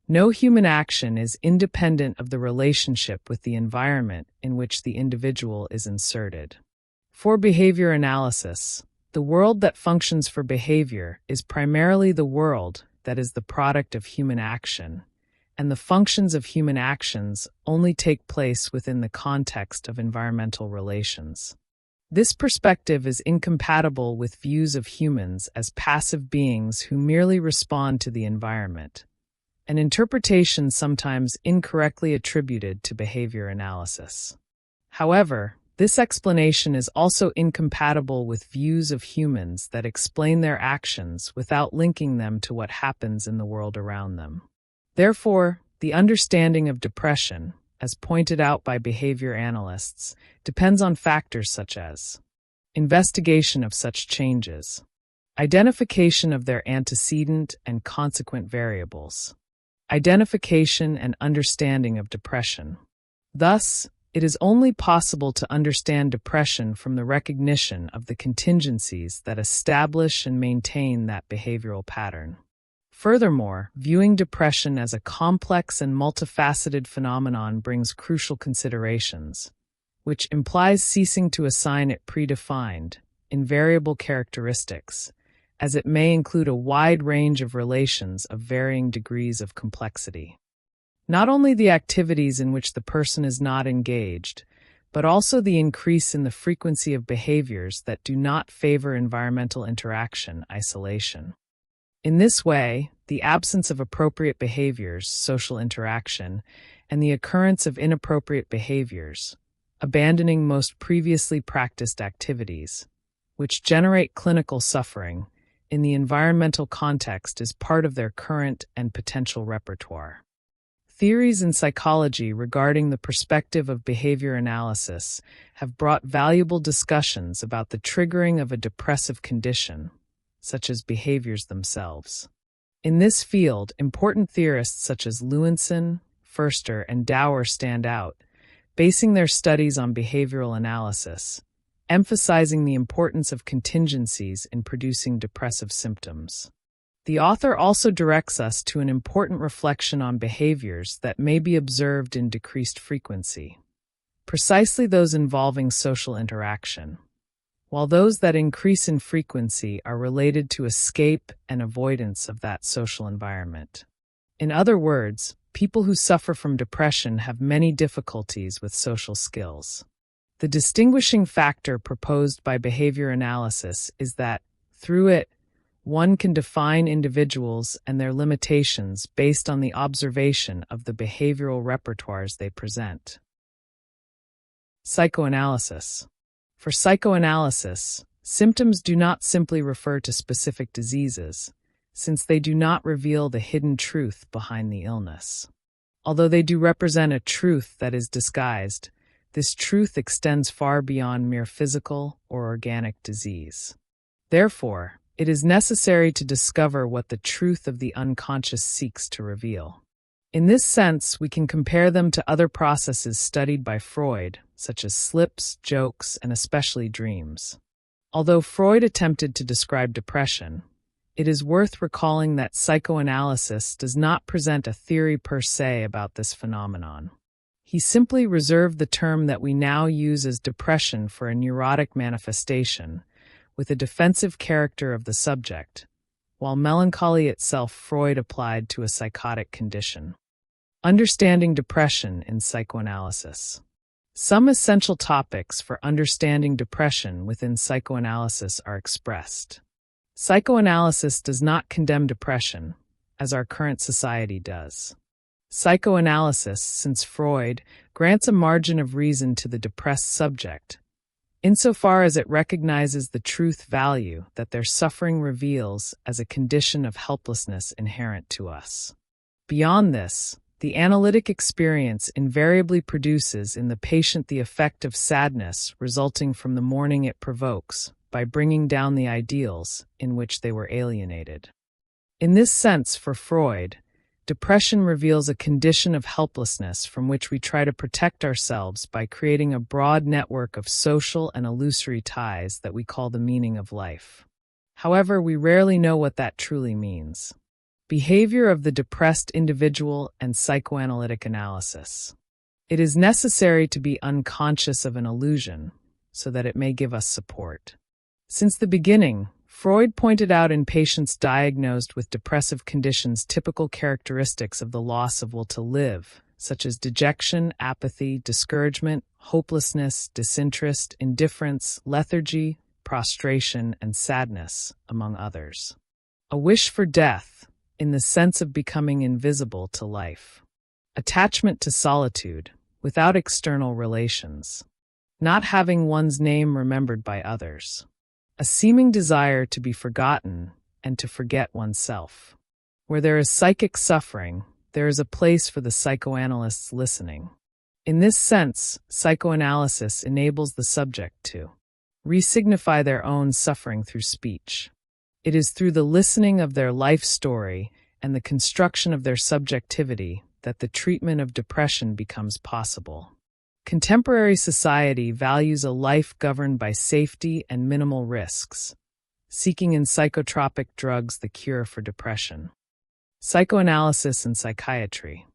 S1: No human action is independent of the relationship with the environment in which the individual is inserted. For behavior analysis, the world that functions for behavior is primarily the world that is the product of human action, and the functions of human actions only take place within the context of environmental relations. This perspective is incompatible with views of humans as passive beings who merely respond to the environment, an interpretation sometimes incorrectly attributed to behavior analysis. However, this explanation is also incompatible with views of humans that explain their actions without linking them to what happens in the world around them. Therefore, the understanding of depression, as pointed out by behavior analysts, depends on factors such as investigation of such changes, identification of their antecedent and consequent variables, identification and understanding of depression. Thus, it is only possible to understand depression from the recognition of the contingencies that establish and maintain that behavioral pattern. Furthermore, viewing depression as a complex and multifaceted phenomenon brings crucial considerations, which implies ceasing to assign it predefined, invariable characteristics, as it may include a wide range of relations of varying degrees of complexity. Not only the activities in which the person is not engaged, but also the increase in the frequency of behaviors that do not favor environmental interaction, isolation. In this way, the absence of appropriate behaviors, social interaction, and the occurrence of inappropriate behaviors, abandoning most previously practiced activities, which generate clinical suffering, in the environmental context is part of their current and potential repertoire. Theories in psychology regarding the perspective of behavior analysis have brought valuable discussions about the triggering of a depressive condition, such as behaviors themselves. In this field, important theorists such as Lewinson, Förster, and Dower stand out, basing their studies on behavioral analysis, emphasizing the importance of contingencies in producing depressive symptoms. The author also directs us to an important reflection on behaviors that may be observed in decreased frequency, precisely those involving social interaction, while those that increase in frequency are related to escape and avoidance of that social environment. In other words, people who suffer from depression have many difficulties with social skills. The distinguishing factor proposed by behavior analysis is that, through it, one can define individuals and their limitations based on the observation of the behavioral repertoires they present. Psychoanalysis. For psychoanalysis, symptoms do not simply refer to specific diseases, since they do not reveal the hidden truth behind the illness. Although they do represent a truth that is disguised, this truth extends far beyond mere physical or organic disease. Therefore, it is necessary to discover what the truth of the unconscious seeks to reveal. In this sense, we can compare them to other processes studied by Freud, such as slips, jokes, and especially dreams. Although Freud attempted to describe depression, it is worth recalling that psychoanalysis does not present a theory per se about this phenomenon. He simply reserved the term that we now use as depression for a neurotic manifestation, with a defensive character of the subject, while melancholia itself Freud applied to a psychotic condition. Understanding depression in psychoanalysis. Some essential topics for understanding depression within psychoanalysis are expressed. Psychoanalysis does not condemn depression, as our current society does. Psychoanalysis, since Freud, grants a margin of reason to the depressed subject, insofar as it recognizes the truth value that their suffering reveals as a condition of helplessness inherent to us. Beyond this, the analytic experience invariably produces in the patient the effect of sadness resulting from the mourning it provokes by bringing down the ideals in which they were alienated. In this sense, for Freud, depression reveals a condition of helplessness from which we try to protect ourselves by creating a broad network of social and illusory ties that we call the meaning of life. However, we rarely know what that truly means. Behavior of the depressed individual and psychoanalytic analysis. It is necessary to be unconscious of an illusion so that it may give us support. Since the beginning, Freud pointed out in patients diagnosed with depressive conditions typical characteristics of the loss of will to live, such as dejection, apathy, discouragement, hopelessness, disinterest, indifference, lethargy, prostration, and sadness, among others. A wish for death, in the sense of becoming invisible to life. Attachment to solitude, without external relations. Not having one's name remembered by others. A seeming desire to be forgotten and to forget oneself. Where there is psychic suffering, there is a place for the psychoanalyst's listening. In this sense, psychoanalysis enables the subject to re-signify their own suffering through speech. It is through the listening of their life story and the construction of their subjectivity that the treatment of depression becomes possible. Contemporary society values a life governed by safety and minimal risks, seeking in psychotropic drugs the cure for depression. Psychoanalysis and psychiatry.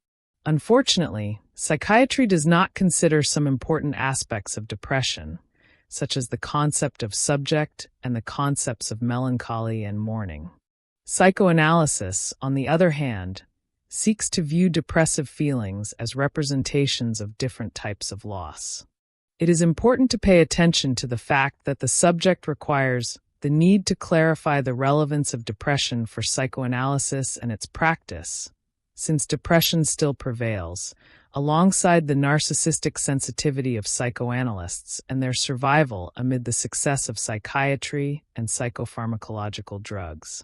S1: Unfortunately, psychiatry does not consider some important aspects of depression, such as the concept of subject and the concepts of melancholy and mourning. Psychoanalysis, on the other hand, seeks to view depressive feelings as representations of different types of loss. It is important to pay attention to the fact that the subject requires the need to clarify the relevance of depression for psychoanalysis and its practice, since depression still prevails, alongside the narcissistic sensitivity of psychoanalysts and their survival amid the success of psychiatry and psychopharmacological drugs.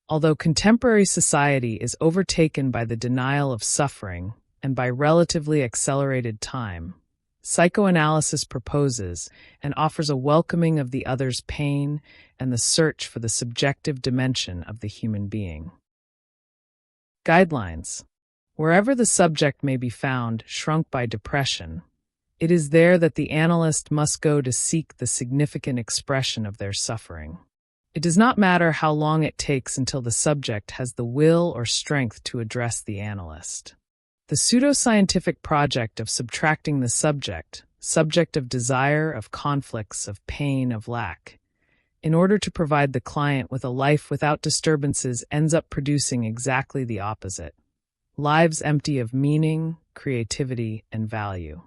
S1: Although contemporary society is overtaken by the denial of suffering and by relatively accelerated time, psychoanalysis proposes and offers a welcoming of the other's pain and the search for the subjective dimension of the human being. Guidelines. Wherever the subject may be found shrunk by depression, it is there that the analyst must go to seek the significant expression of their suffering. It does not matter how long it takes until the subject has the will or strength to address the analyst. The pseudoscientific project of subtracting the subject of desire, of conflicts, of pain, of lack, in order to provide the client with a life without disturbances ends up producing exactly the opposite. Lives empty of meaning, creativity, and value.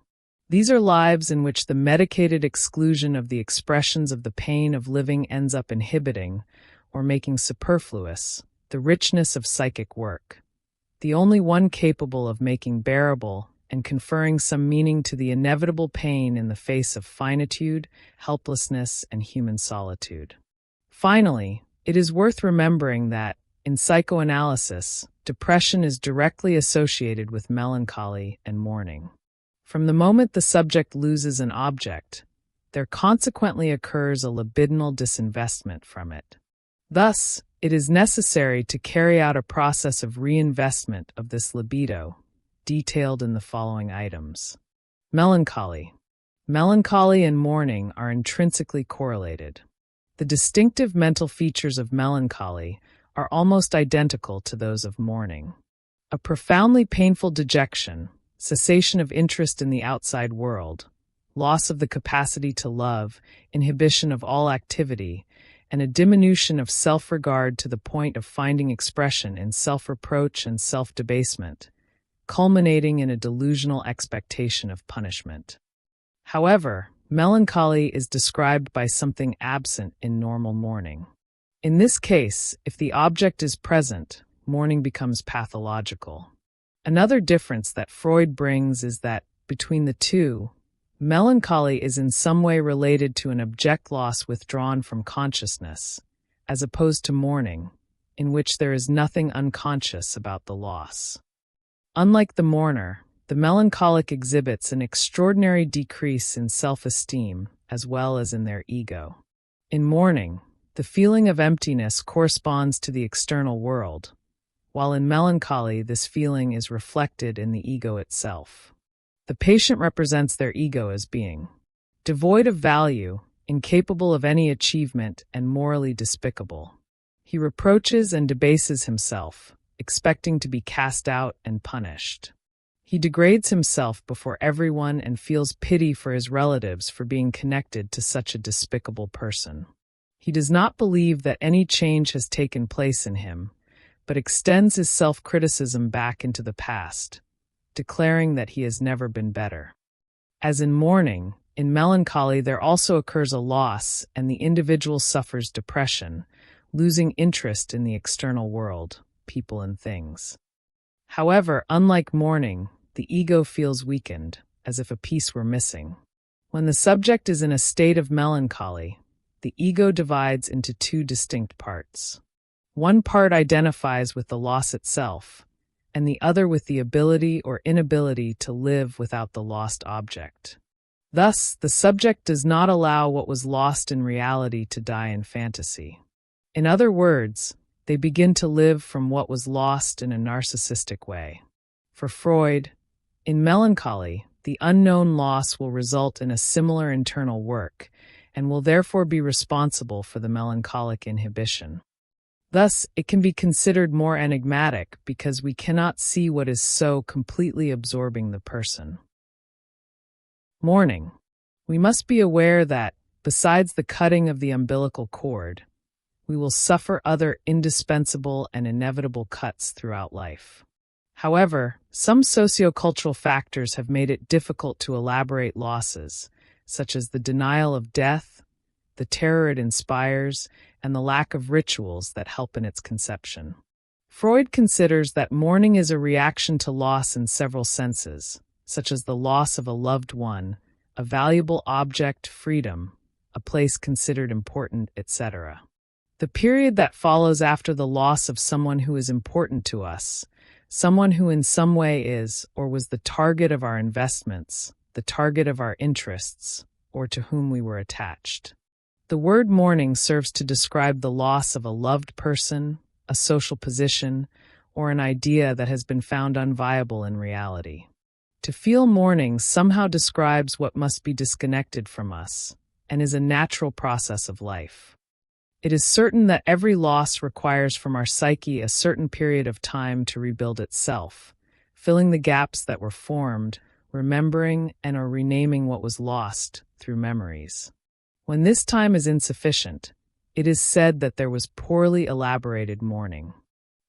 S1: These are lives in which the medicated exclusion of the expressions of the pain of living ends up inhibiting, or making superfluous the richness of psychic work, the only one capable of making bearable and conferring some meaning to the inevitable pain in the face of finitude, helplessness, and human solitude. Finally, it is worth remembering that, in psychoanalysis, depression is directly associated with melancholy and mourning. From the moment the subject loses an object, there consequently occurs a libidinal disinvestment from it. Thus, it is necessary to carry out a process of reinvestment of this libido, detailed in the following items. Melancholy. Melancholy and mourning are intrinsically correlated. The distinctive mental features of melancholy are almost identical to those of mourning. A profoundly painful dejection, cessation of interest in the outside world, loss of the capacity to love, inhibition of all activity, and a diminution of self-regard to the point of finding expression in self-reproach and self-debasement, culminating in a delusional expectation of punishment. However, melancholy is described by something absent in normal mourning. In this case, if the object is present, mourning becomes pathological. Another difference that Freud brings is that, between the two, melancholy is in some way related to an object loss withdrawn from consciousness, as opposed to mourning, in which there is nothing unconscious about the loss. Unlike the mourner, the melancholic exhibits an extraordinary decrease in self-esteem as well as in their ego. In mourning, the feeling of emptiness corresponds to the external world, while in melancholy this feeling is reflected in the ego itself. The patient represents their ego as being devoid of value, incapable of any achievement, and morally despicable. He reproaches and debases himself, expecting to be cast out and punished. He degrades himself before everyone and feels pity for his relatives for being connected to such a despicable person. He does not believe that any change has taken place in him, but extends his self-criticism back into the past, declaring that he has never been better. As in mourning, in melancholy there also occurs a loss and the individual suffers depression, losing interest in the external world, people and things. However, unlike mourning, the ego feels weakened, as if a piece were missing. When the subject is in a state of melancholy, the ego divides into two distinct parts. One part identifies with the loss itself, and the other with the ability or inability to live without the lost object. Thus, the subject does not allow what was lost in reality to die in fantasy. In other words, they begin to live from what was lost in a narcissistic way. For Freud, in melancholy, the unknown loss will result in a similar internal work, and will therefore be responsible for the melancholic inhibition. Thus, it can be considered more enigmatic because we cannot see what is so completely absorbing the person. Mourning. We must be aware that, besides the cutting of the umbilical cord, we will suffer other indispensable and inevitable cuts throughout life. However, some sociocultural factors have made it difficult to elaborate losses, such as the denial of death, the terror it inspires, and the lack of rituals that help in its conception. Freud considers that mourning is a reaction to loss in several senses, such as the loss of a loved one, a valuable object, freedom, a place considered important, etc. The period that follows after the loss of someone who is important to us, someone who in some way is or was the target of our investments, the target of our interests, or to whom we were attached. The word mourning serves to describe the loss of a loved person, a social position, or an idea that has been found unviable in reality. To feel mourning somehow describes what must be disconnected from us, and is a natural process of life. It is certain that every loss requires from our psyche a certain period of time to rebuild itself, filling the gaps that were formed, remembering and or renaming what was lost through memories. When this time is insufficient, it is said that there was poorly elaborated mourning.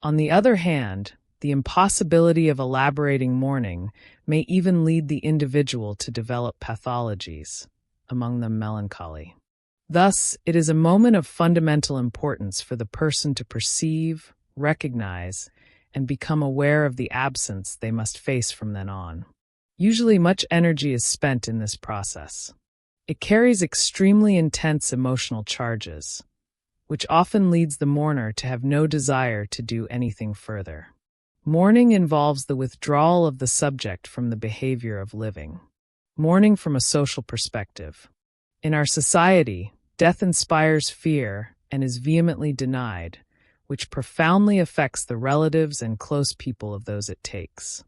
S1: On the other hand, the impossibility of elaborating mourning may even lead the individual to develop pathologies, among them melancholy. Thus, it is a moment of fundamental importance for the person to perceive, recognize, and become aware of the absence they must face from then on. Usually, much energy is spent in this process. It carries extremely intense emotional charges, which often leads the mourner to have no desire to do anything further. Mourning involves the withdrawal of the subject from the behavior of living. Mourning from a social perspective. In our society, death inspires fear and is vehemently denied, which profoundly affects the relatives and close people of those it takes.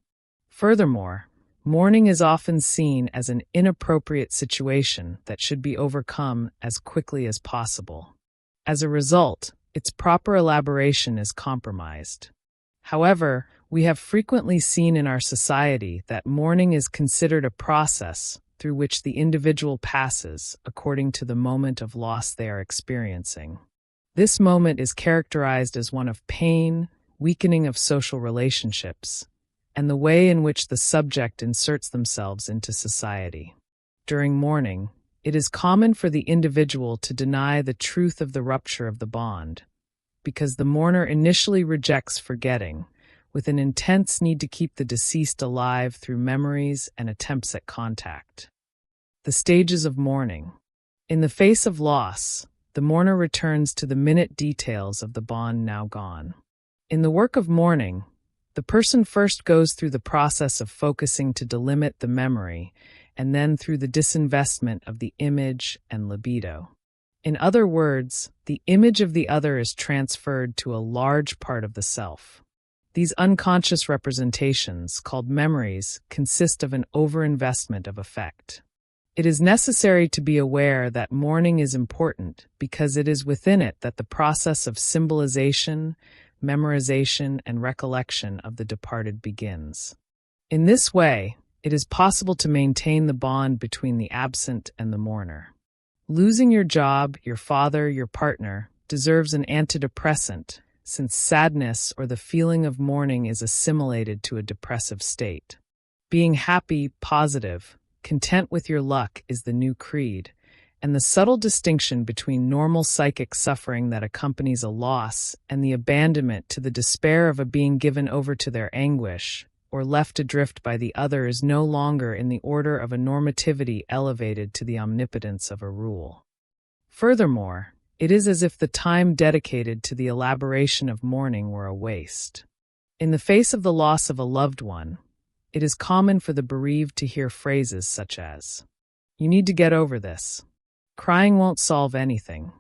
S1: Furthermore, mourning is often seen as an inappropriate situation that should be overcome as quickly as possible. As a result, its proper elaboration is compromised. However, we have frequently seen in our society that mourning is considered a process through which the individual passes according to the moment of loss they are experiencing. This moment is characterized as one of pain, weakening of social relationships, and the way in which the subject inserts themselves into society. During mourning, it is common for the individual to deny the truth of the rupture of the bond, because the mourner initially rejects forgetting, with an intense need to keep the deceased alive through memories and attempts at contact. The stages of mourning. In the face of loss, the mourner returns to the minute details of the bond now gone. In the work of mourning, the person first goes through the process of focusing to delimit the memory, and then through the disinvestment of the image and libido. In other words, the image of the other is transferred to a large part of the self. These unconscious representations, called memories, consist of an overinvestment of affect. It is necessary to be aware that mourning is important because it is within it that the process of symbolization, memorization, and recollection of the departed begins. In this way, it is possible to maintain the bond between the absent and the mourner. Losing your job, your father, your partner, deserves an antidepressant, since sadness or the feeling of mourning is assimilated to a depressive state. Being happy, positive, content with your luck is the new creed, and the subtle distinction between normal psychic suffering that accompanies a loss and the abandonment to the despair of a being given over to their anguish or left adrift by the other is no longer in the order of a normativity elevated to the omnipotence of a rule. Furthermore, it is as if the time dedicated to the elaboration of mourning were a waste. In the face of the loss of a loved one, it is common for the bereaved to hear phrases such as, "You need to get over this. Crying won't solve anything.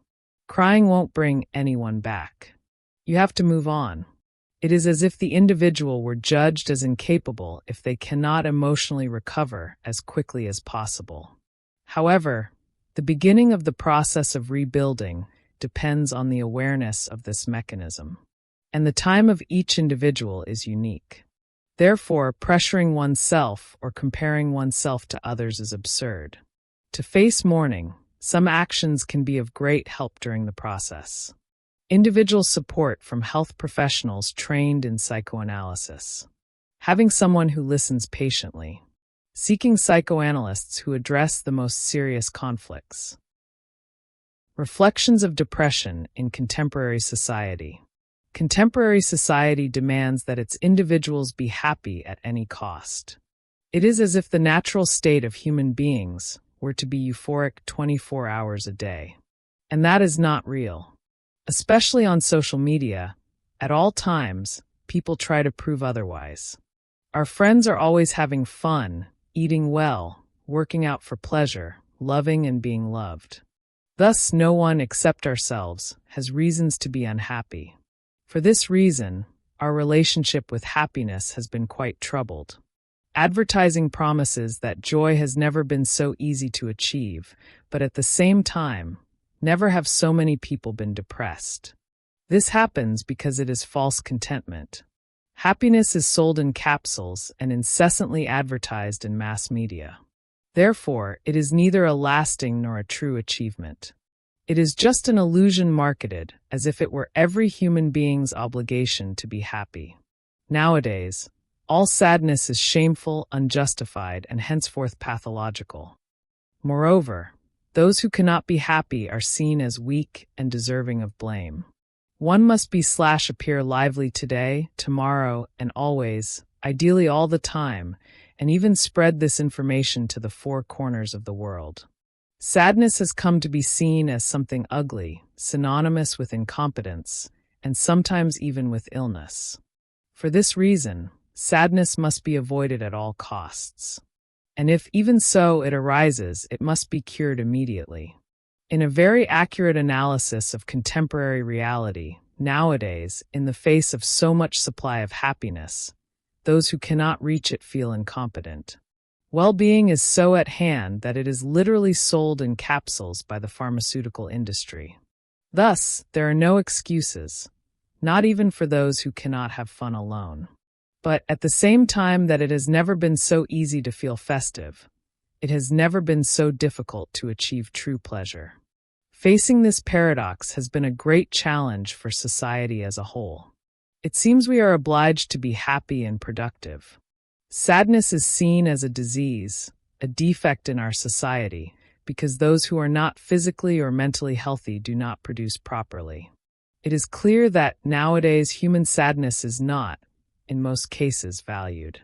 S1: Crying won't bring anyone back. You have to move on." It is as if the individual were judged as incapable if they cannot emotionally recover as quickly as possible. However, the beginning of the process of rebuilding depends on the awareness of this mechanism, and the time of each individual is unique. Therefore, pressuring oneself or comparing oneself to others is absurd. To face mourning, some actions can be of great help during the process. Individual support from health professionals trained in psychoanalysis. Having someone who listens patiently. Seeking psychoanalysts who address the most serious conflicts. Reflections of depression in contemporary society. Contemporary society demands that its individuals be happy at any cost. It is as if the natural state of human beings were to be euphoric 24 hours a day. And that is not real. Especially on social media, at all times, people try to prove otherwise. Our friends are always having fun, eating well, working out for pleasure, loving and being loved. Thus, no one except ourselves has reasons to be unhappy. For this reason, our relationship with happiness has been quite troubled. Advertising promises that joy has never been so easy to achieve, but at the same time, never have so many people been depressed. This happens because it is false contentment. Happiness is sold in capsules and incessantly advertised in mass media. Therefore, it is neither a lasting nor a true achievement. It is just an illusion marketed as if it were every human being's obligation to be happy. Nowadays, all sadness is shameful, unjustified, and henceforth pathological. Moreover, Those who cannot be happy are seen as weak and deserving of blame. One must be/appear lively today, tomorrow, and always, ideally all the time, and even spread this information to the four corners of the world. Sadness has come to be seen as something ugly, synonymous with incompetence, and sometimes even with illness. For this reason, sadness must be avoided at all costs. And if even so it arises, it must be cured immediately. In a very accurate analysis of contemporary reality, nowadays, in the face of so much supply of happiness, those who cannot reach it feel incompetent. Well-being is so at hand that it is literally sold in capsules by the pharmaceutical industry. Thus, there are no excuses, not even for those who cannot have fun alone. But at the same time that it has never been so easy to feel festive, it has never been so difficult to achieve true pleasure. Facing this paradox has been a great challenge for society as a whole. It seems we are obliged to be happy and productive. Sadness is seen as a disease, a defect in our society, because those who are not physically or mentally healthy do not produce properly. It is clear that nowadays human sadness is not, in most cases, valued.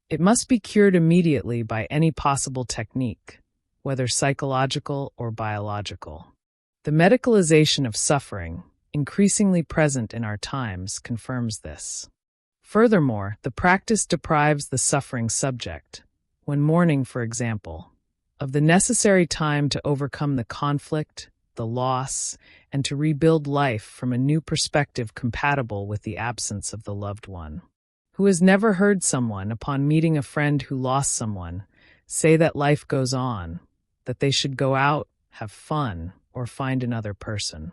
S1: It must be cured immediately by any possible technique, whether psychological or biological. The medicalization of suffering, increasingly present in our times, confirms this. Furthermore, the practice deprives the suffering subject, when mourning, for example, of the necessary time to overcome the conflict, the loss, and to rebuild life from a new perspective compatible with the absence of the loved one. Who has never heard someone, upon meeting a friend who lost someone, say that life goes on, that they should go out, have fun, or find another person?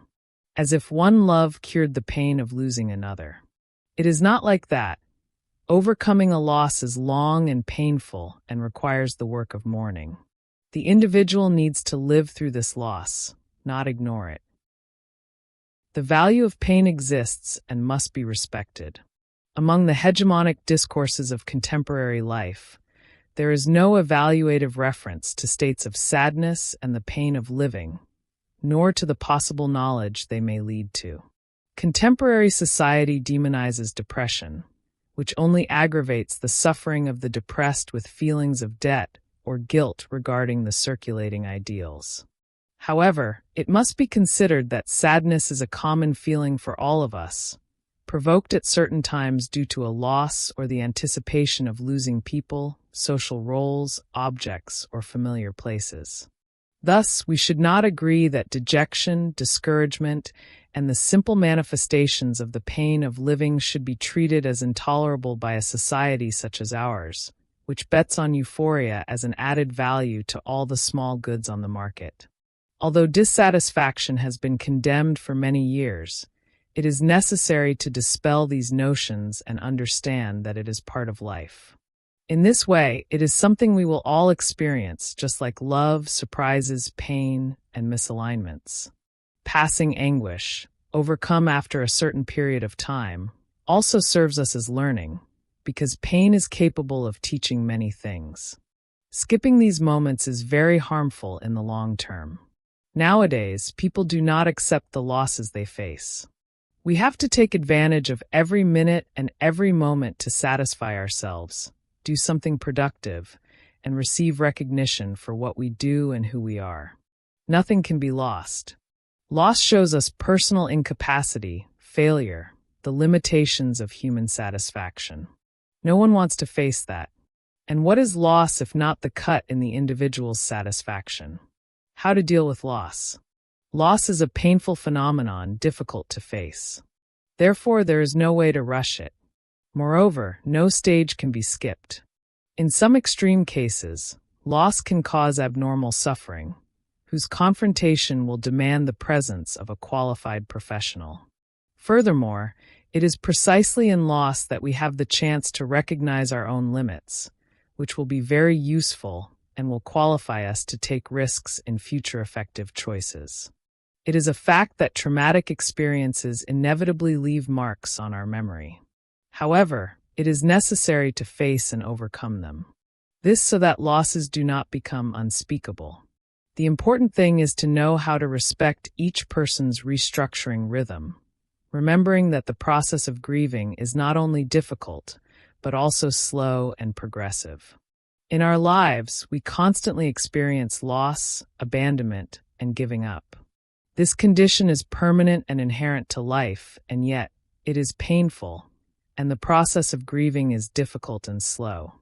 S1: As if one love cured the pain of losing another. It is not like that. Overcoming a loss is long and painful and requires the work of mourning. The individual needs to live through this loss, not ignore it. The value of pain exists and must be respected. Among the hegemonic discourses of contemporary life, there is no evaluative reference to states of sadness and the pain of living, nor to the possible knowledge they may lead to. Contemporary society demonizes depression, which only aggravates the suffering of the depressed with feelings of debt or guilt regarding the circulating ideals. However, it must be considered that sadness is a common feeling for all of us, provoked at certain times due to a loss or the anticipation of losing people, social roles, objects, or familiar places. Thus, we should not agree that dejection, discouragement, and the simple manifestations of the pain of living should be treated as intolerable by a society such as ours, which bets on euphoria as an added value to all the small goods on the market. Although dissatisfaction has been condemned for many years, it is necessary to dispel these notions and understand that it is part of life. In this way, it is something we will all experience, just like love, surprises, pain, and misalignments. Passing anguish, overcome after a certain period of time, also serves us as learning, because pain is capable of teaching many things. Skipping these moments is very harmful in the long term. Nowadays, people do not accept the losses they face. We have to take advantage of every minute and every moment to satisfy ourselves, do something productive, and receive recognition for what we do and who we are. Nothing can be lost. Loss shows us personal incapacity, failure, the limitations of human satisfaction. No one wants to face that. And what is loss if not the cut in the individual's satisfaction? How to deal with loss? Loss is a painful phenomenon difficult to face. Therefore, there is no way to rush it. Moreover, no stage can be skipped. In some extreme cases, loss can cause abnormal suffering, whose confrontation will demand the presence of a qualified professional. Furthermore, it is precisely in loss that we have the chance to recognize our own limits, which will be very useful and will qualify us to take risks in future effective choices. It is a fact that traumatic experiences inevitably leave marks on our memory. However, it is necessary to face and overcome them. This so that losses do not become unspeakable. The important thing is to know how to respect each person's restructuring rhythm, remembering that the process of grieving is not only difficult, but also slow and progressive. In our lives, we constantly experience loss, abandonment, and giving up. This condition is permanent and inherent to life, and yet it is painful, and the process of grieving is difficult and slow.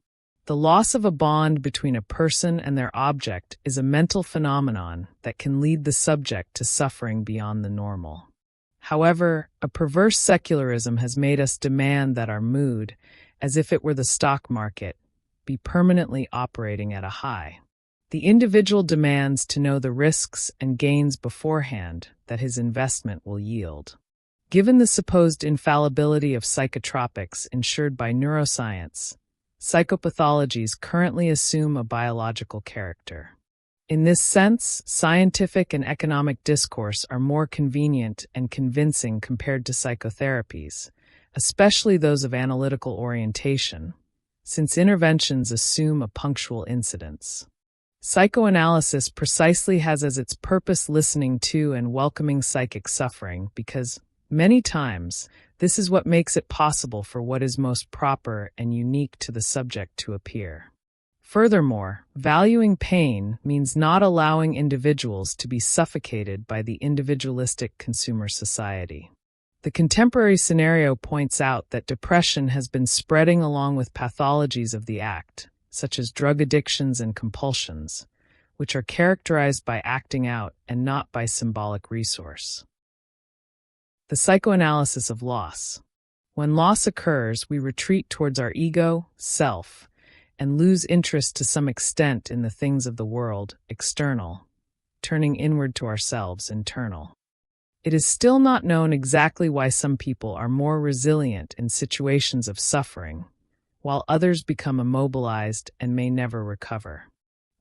S1: The loss of a bond between a person and their object is a mental phenomenon that can lead the subject to suffering beyond the normal. However, a perverse secularism has made us demand that our mood, as if it were the stock market, be permanently operating at a high. The individual demands to know the risks and gains beforehand that his investment will yield. Given the supposed infallibility of psychotropics ensured by neuroscience, psychopathologies currently assume a biological character. In this sense, scientific and economic discourse are more convenient and convincing compared to psychotherapies, especially those of analytical orientation, since interventions assume a punctual incidence. Psychoanalysis precisely has as its purpose listening to and welcoming psychic suffering because, many times, this is what makes it possible for what is most proper and unique to the subject to appear. Furthermore, valuing pain means not allowing individuals to be suffocated by the individualistic consumer society. The contemporary scenario points out that depression has been spreading along with pathologies of the act, such as drug addictions and compulsions, which are characterized by acting out and not by symbolic resource. The psychoanalysis of loss. When loss occurs, we retreat towards our ego, self, and lose interest to some extent in the things of the world, external, turning inward to ourselves, internal. It is still not known exactly why some people are more resilient in situations of suffering, while others become immobilized and may never recover.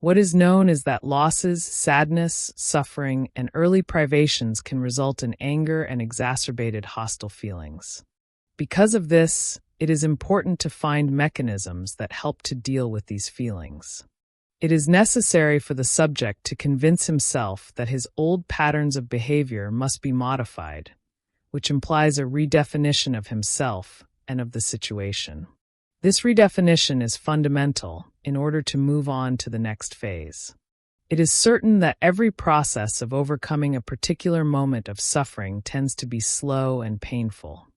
S1: What is known is that losses, sadness, suffering, and early privations can result in anger and exacerbated hostile feelings. Because of this, it is important to find mechanisms that help to deal with these feelings. It is necessary for the subject to convince himself that his old patterns of behavior must be modified, which implies a redefinition of himself and of the situation. This redefinition is fundamental in order to move on to the next phase. It is certain that every process of overcoming a particular moment of suffering tends to be slow and painful.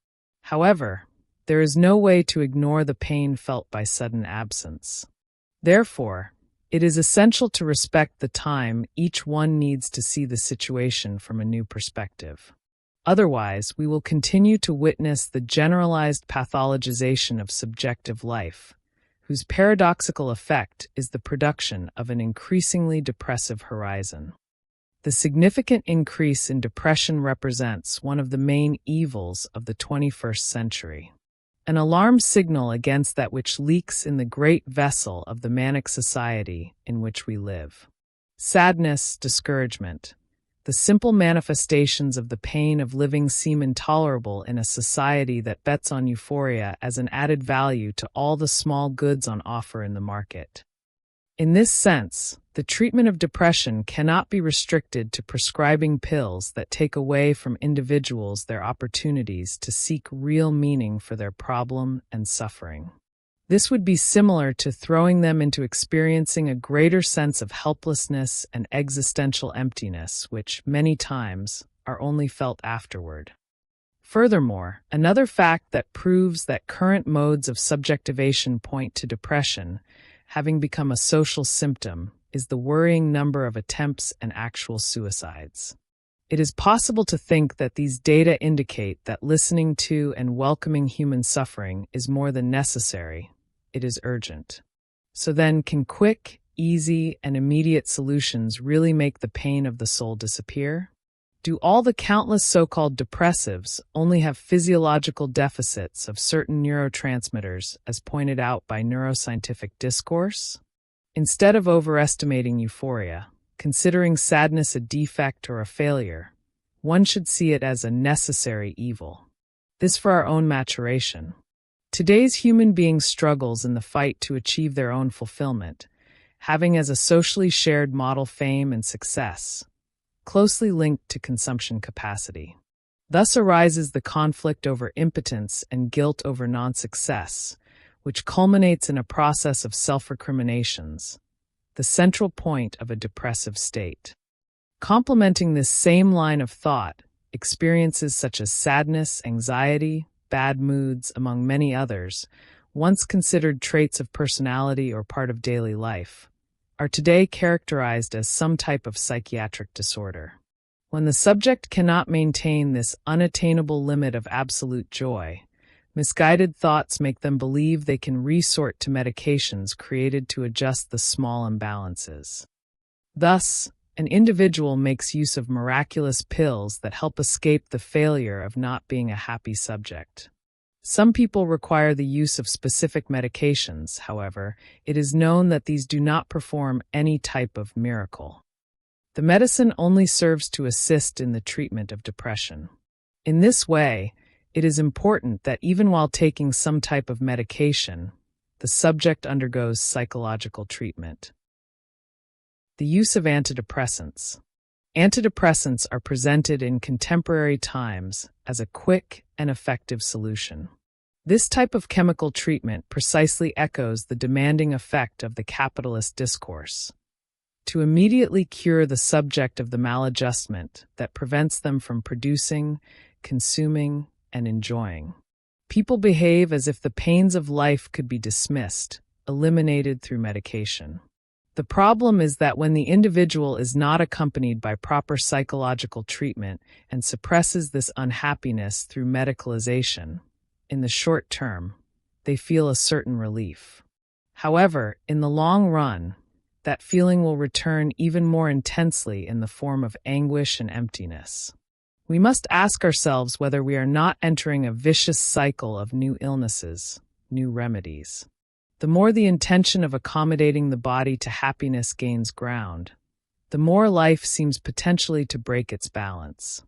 S1: However, there is no way to ignore the pain felt by sudden absence. Therefore, it is essential to respect the time each one needs to see the situation from a new perspective. Otherwise, we will continue to witness the generalized pathologization of subjective life, whose paradoxical effect is the production of an increasingly depressive horizon. The significant increase in depression represents one of the main evils of the 21st century, an alarm signal against that which leaks in the great vessel of the manic society in which we live. Sadness, discouragement, the simple manifestations of the pain of living seem intolerable in a society that bets on euphoria as an added value to all the small goods on offer in the market. In this sense, the treatment of depression cannot be restricted to prescribing pills that take away from individuals their opportunities to seek real meaning for their problem and suffering. This would be similar to throwing them into experiencing a greater sense of helplessness and existential emptiness, which, many times, are only felt afterward. Furthermore, another fact that proves that current modes of subjectivation point to depression, having become a social symptom, is the worrying number of attempts and actual suicides. It is possible to think that these data indicate that listening to and welcoming human suffering is more than necessary. It is urgent. So then, can quick, easy, and immediate solutions really make the pain of the soul disappear? Do all the countless so-called depressives only have physiological deficits of certain neurotransmitters, as pointed out by neuroscientific discourse? Instead of overestimating euphoria, considering sadness a defect or a failure, one should see it as a necessary evil. This for our own maturation. Today's human being struggles in the fight to achieve their own fulfillment, having as a socially shared model fame and success, closely linked to consumption capacity. Thus arises the conflict over impotence and guilt over non-success, which culminates in a process of self-recriminations, the central point of a depressive state. Complementing this same line of thought, experiences such as sadness, anxiety, bad moods, among many others, once considered traits of personality or part of daily life, are today characterized as some type of psychiatric disorder. When the subject cannot maintain this unattainable limit of absolute joy, misguided thoughts make them believe they can resort to medications created to adjust the small imbalances. Thus, an individual makes use of miraculous pills that help escape the failure of not being a happy subject. Some people require the use of specific medications, however, it is known that these do not perform any type of miracle. The medicine only serves to assist in the treatment of depression. In this way, it is important that even while taking some type of medication, the subject undergoes psychological treatment. The use of antidepressants. Antidepressants are presented in contemporary times as a quick and effective solution. This type of chemical treatment precisely echoes the demanding effect of the capitalist discourse, to immediately cure the subject of the maladjustment that prevents them from producing, consuming, and enjoying. People behave as if the pains of life could be dismissed, eliminated through medication. The problem is that when the individual is not accompanied by proper psychological treatment and suppresses this unhappiness through medicalization, in the short term, they feel a certain relief. However, in the long run, that feeling will return even more intensely in the form of anguish and emptiness. We must ask ourselves whether we are not entering a vicious cycle of new illnesses, new remedies. The more the intention of accommodating the body to happiness gains ground, the more life seems potentially to break its balance.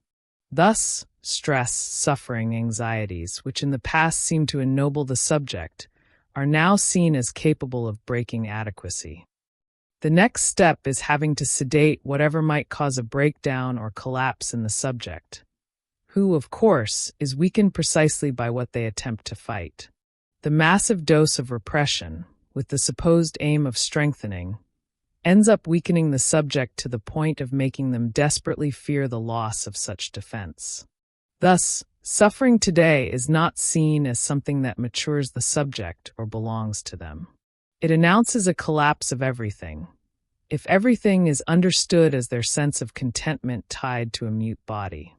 S1: Thus, stress, suffering, anxieties, which in the past seemed to ennoble the subject, are now seen as capable of breaking adequacy. The next step is having to sedate whatever might cause a breakdown or collapse in the subject, who, of course, is weakened precisely by what they attempt to fight. The massive dose of repression, with the supposed aim of strengthening, ends up weakening the subject to the point of making them desperately fear the loss of such defense. Thus, suffering today is not seen as something that matures the subject or belongs to them. It announces a collapse of everything, if everything is understood as their sense of contentment tied to a mute body.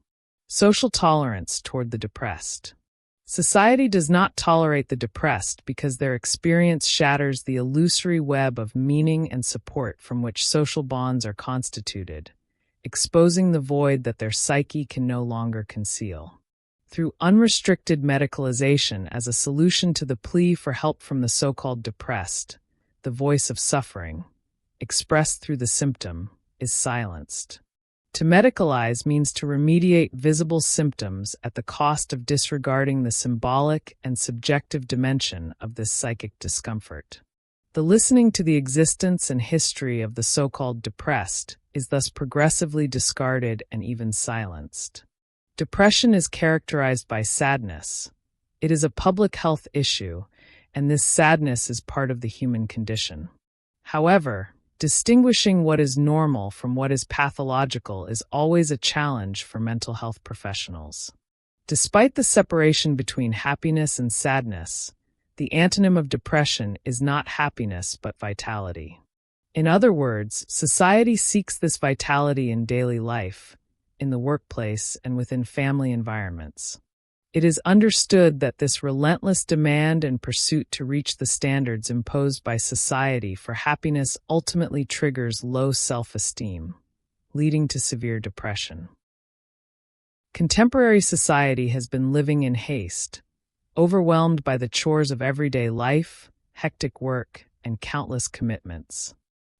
S1: Social tolerance toward the depressed. Society does not tolerate the depressed because their experience shatters the illusory web of meaning and support from which social bonds are constituted, exposing the void that their psyche can no longer conceal. Through unrestricted medicalization as a solution to the plea for help from the so-called depressed, the voice of suffering, expressed through the symptom, is silenced. To medicalize means to remediate visible symptoms at the cost of disregarding the symbolic and subjective dimension of this psychic discomfort. The listening to the existence and history of the so-called depressed is thus progressively discarded and even silenced. Depression is characterized by sadness. It is a public health issue, and this sadness is part of the human condition. However, distinguishing what is normal from what is pathological is always a challenge for mental health professionals. Despite the separation between happiness and sadness, the antonym of depression is not happiness but vitality. In other words, society seeks this vitality in daily life, in the workplace, and within family environments. It is understood that this relentless demand and pursuit to reach the standards imposed by society for happiness ultimately triggers low self-esteem, leading to severe depression. Contemporary society has been living in haste, overwhelmed by the chores of everyday life, hectic work, and countless commitments.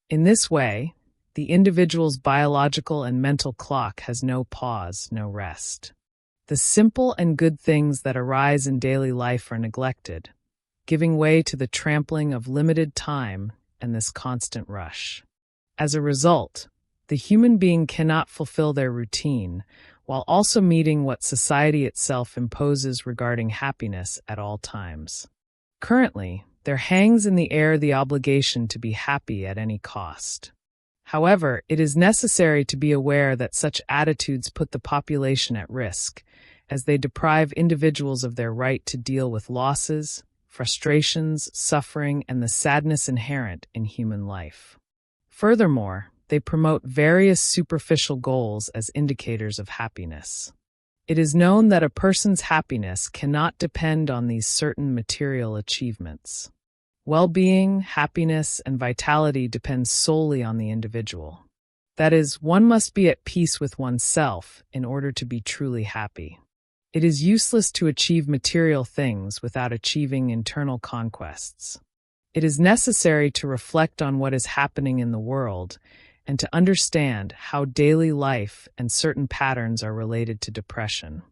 S1: In this way, the individual's biological and mental clock has no pause, no rest. The simple and good things that arise in daily life are neglected, giving way to the trampling of limited time and this constant rush. As a result, the human being cannot fulfill their routine, while also meeting what society itself imposes regarding happiness at all times. Currently, there hangs in the air the obligation to be happy at any cost. However, it is necessary to be aware that such attitudes put the population at risk, as they deprive individuals of their right to deal with losses, frustrations, suffering, and the sadness inherent in human life. Furthermore, they promote various superficial goals as indicators of happiness. It is known that a person's happiness cannot depend on these certain material achievements. Well-being, happiness, and vitality depend solely on the individual. That is, one must be at peace with oneself in order to be truly happy. It is useless to achieve material things without achieving internal conquests. It is necessary to reflect on what is happening in the world and to understand how daily life and certain patterns are related to depression.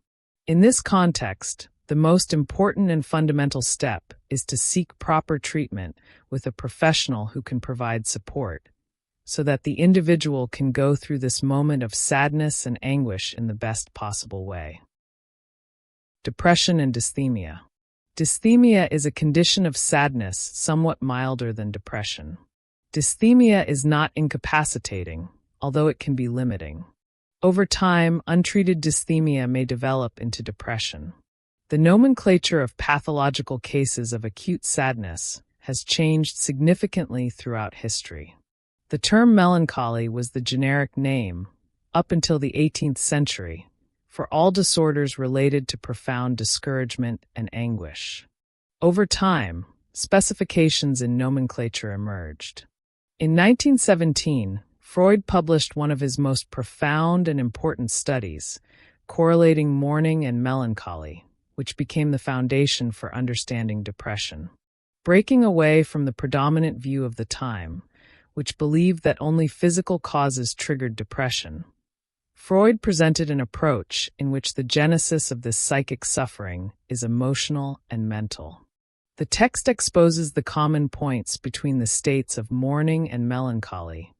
S1: In this context, the most important and fundamental step is to seek proper treatment with a professional who can provide support, so that the individual can go through this moment of sadness and anguish in the best possible way. Depression and dysthymia. Dysthymia is a condition of sadness somewhat milder than depression. Dysthymia is not incapacitating, although it can be limiting. Over time, untreated dysthymia may develop into depression. The nomenclature of pathological cases of acute sadness has changed significantly throughout history. The term melancholy was the generic name, up until the 18th century, for all disorders related to profound discouragement and anguish. Over time, specifications in nomenclature emerged. In 1917, Freud published one of his most profound and important studies, correlating mourning and melancholy, which became the foundation for understanding depression. Breaking away from the predominant view of the time, which believed that only physical causes triggered depression, Freud presented an approach in which the genesis of this psychic suffering is emotional and mental. The text exposes the common points between the states of mourning and melancholy,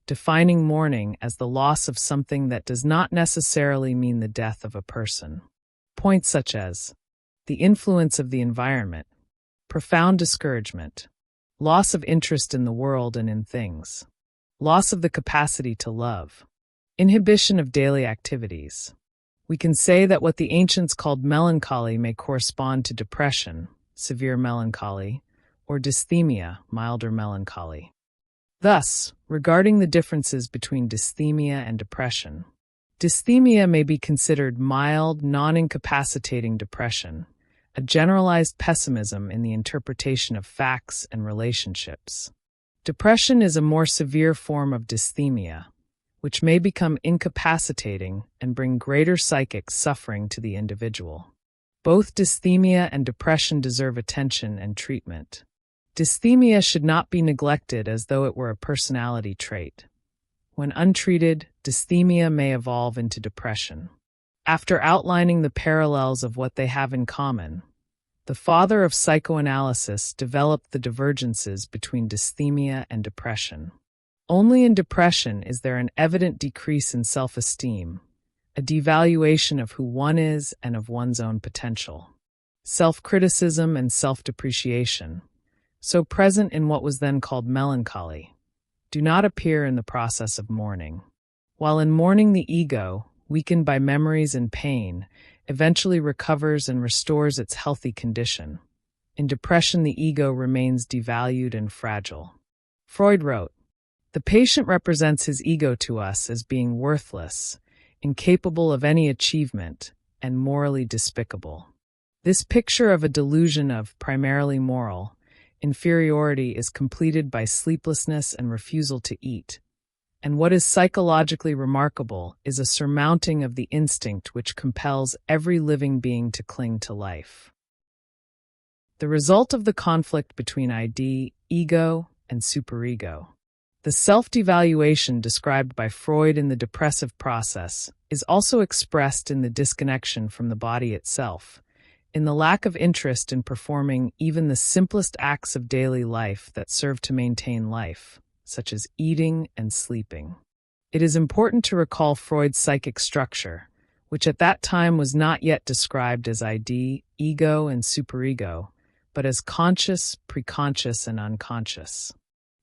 S1: defining mourning as the loss of something that does not necessarily mean the death of a person. Points such as the influence of the environment, profound discouragement, loss of interest in the world and in things, loss of the capacity to love, inhibition of daily activities. We can say that what the ancients called melancholy may correspond to depression, severe melancholy, or dysthymia, milder melancholy. Thus, regarding the differences between dysthymia and depression, dysthymia may be considered mild, non-incapacitating depression, a generalized pessimism in the interpretation of facts and relationships. Depression is a more severe form of dysthymia, which may become incapacitating and bring greater psychic suffering to the individual. Both dysthymia and depression deserve attention and treatment. Dysthymia should not be neglected as though it were a personality trait. When untreated, dysthymia may evolve into depression. After outlining the parallels of what they have in common, the father of psychoanalysis developed the divergences between dysthymia and depression. Only in depression is there an evident decrease in self-esteem, a devaluation of who one is and of one's own potential. Self-criticism and self-depreciation, so present in what was then called melancholy, do not appear in the process of mourning. While in mourning the ego, weakened by memories and pain, eventually recovers and restores its healthy condition, in depression the ego remains devalued and fragile. Freud wrote, "The patient represents his ego to us as being worthless, incapable of any achievement, and morally despicable." This picture of a delusion of, primarily moral, inferiority is completed by sleeplessness and refusal to eat, and what is psychologically remarkable is a surmounting of the instinct which compels every living being to cling to life. The result of the conflict between ego, and superego. The self-devaluation described by Freud in the depressive process is also expressed in the disconnection from the body itself, in the lack of interest in performing even the simplest acts of daily life that serve to maintain life, such as eating and sleeping. It is important to recall Freud's psychic structure, which at that time was not yet described as ID, ego, and superego, but as conscious, preconscious, and unconscious.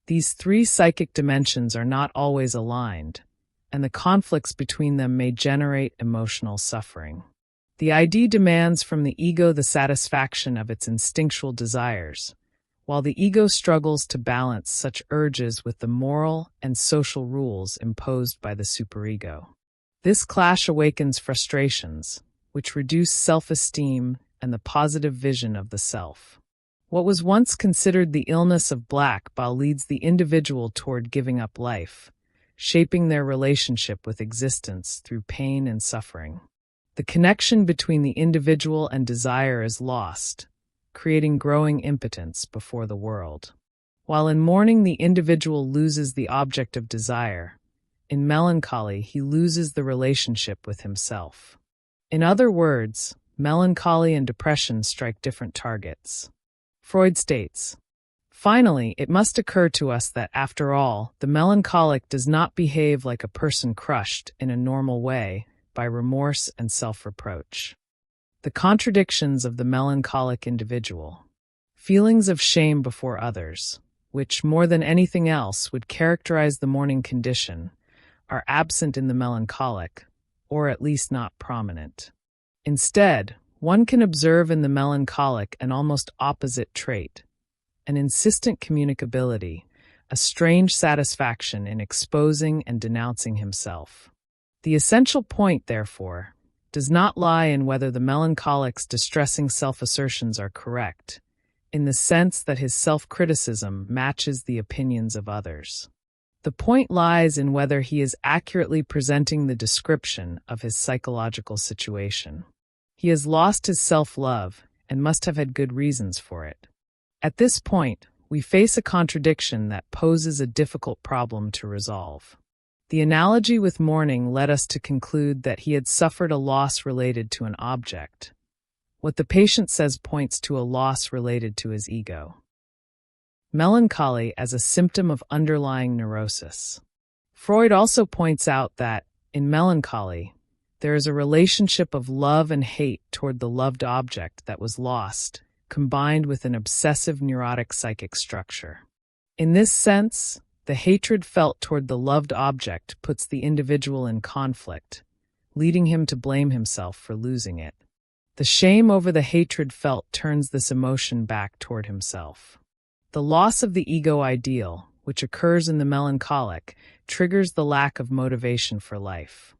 S1: These three psychic dimensions are not always aligned, and the conflicts between them may generate emotional suffering. The ID demands from the ego the satisfaction of its instinctual desires, while the ego struggles to balance such urges with the moral and social rules imposed by the superego. This clash awakens frustrations, which reduce self-esteem and the positive vision of the self. What was once considered the illness of black bile leads the individual toward giving up life, shaping their relationship with existence through pain and suffering. The connection between the individual and desire is lost, creating growing impotence before the world. While in mourning the individual loses the object of desire, in melancholy he loses the relationship with himself. In other words, melancholy and depression strike different targets. Freud states, "Finally, it must occur to us that, after all, the melancholic does not behave like a person crushed in a normal way by remorse and self-reproach. The contradictions of the melancholic individual, feelings of shame before others, which, more than anything else, would characterize the mourning condition, are absent in the melancholic, or at least not prominent. Instead, one can observe in the melancholic an almost opposite trait, an insistent communicability, a strange satisfaction in exposing and denouncing himself. The essential point, therefore, does not lie in whether the melancholic's distressing self-assertions are correct, in the sense that his self-criticism matches the opinions of others. The point lies in whether he is accurately presenting the description of his psychological situation. He has lost his self-love and must have had good reasons for it. At this point, we face a contradiction that poses a difficult problem to resolve. The analogy with mourning led us to conclude that he had suffered a loss related to an object. What the patient says points to a loss related to his ego. Melancholy as a symptom of underlying neurosis. Freud also points out that, in melancholy, there is a relationship of love and hate toward the loved object that was lost, combined with an obsessive neurotic psychic structure. In this sense, the hatred felt toward the loved object puts the individual in conflict, leading him to blame himself for losing it. The shame over the hatred felt turns this emotion back toward himself. The loss of the ego ideal, which occurs in the melancholic, triggers the lack of motivation for life.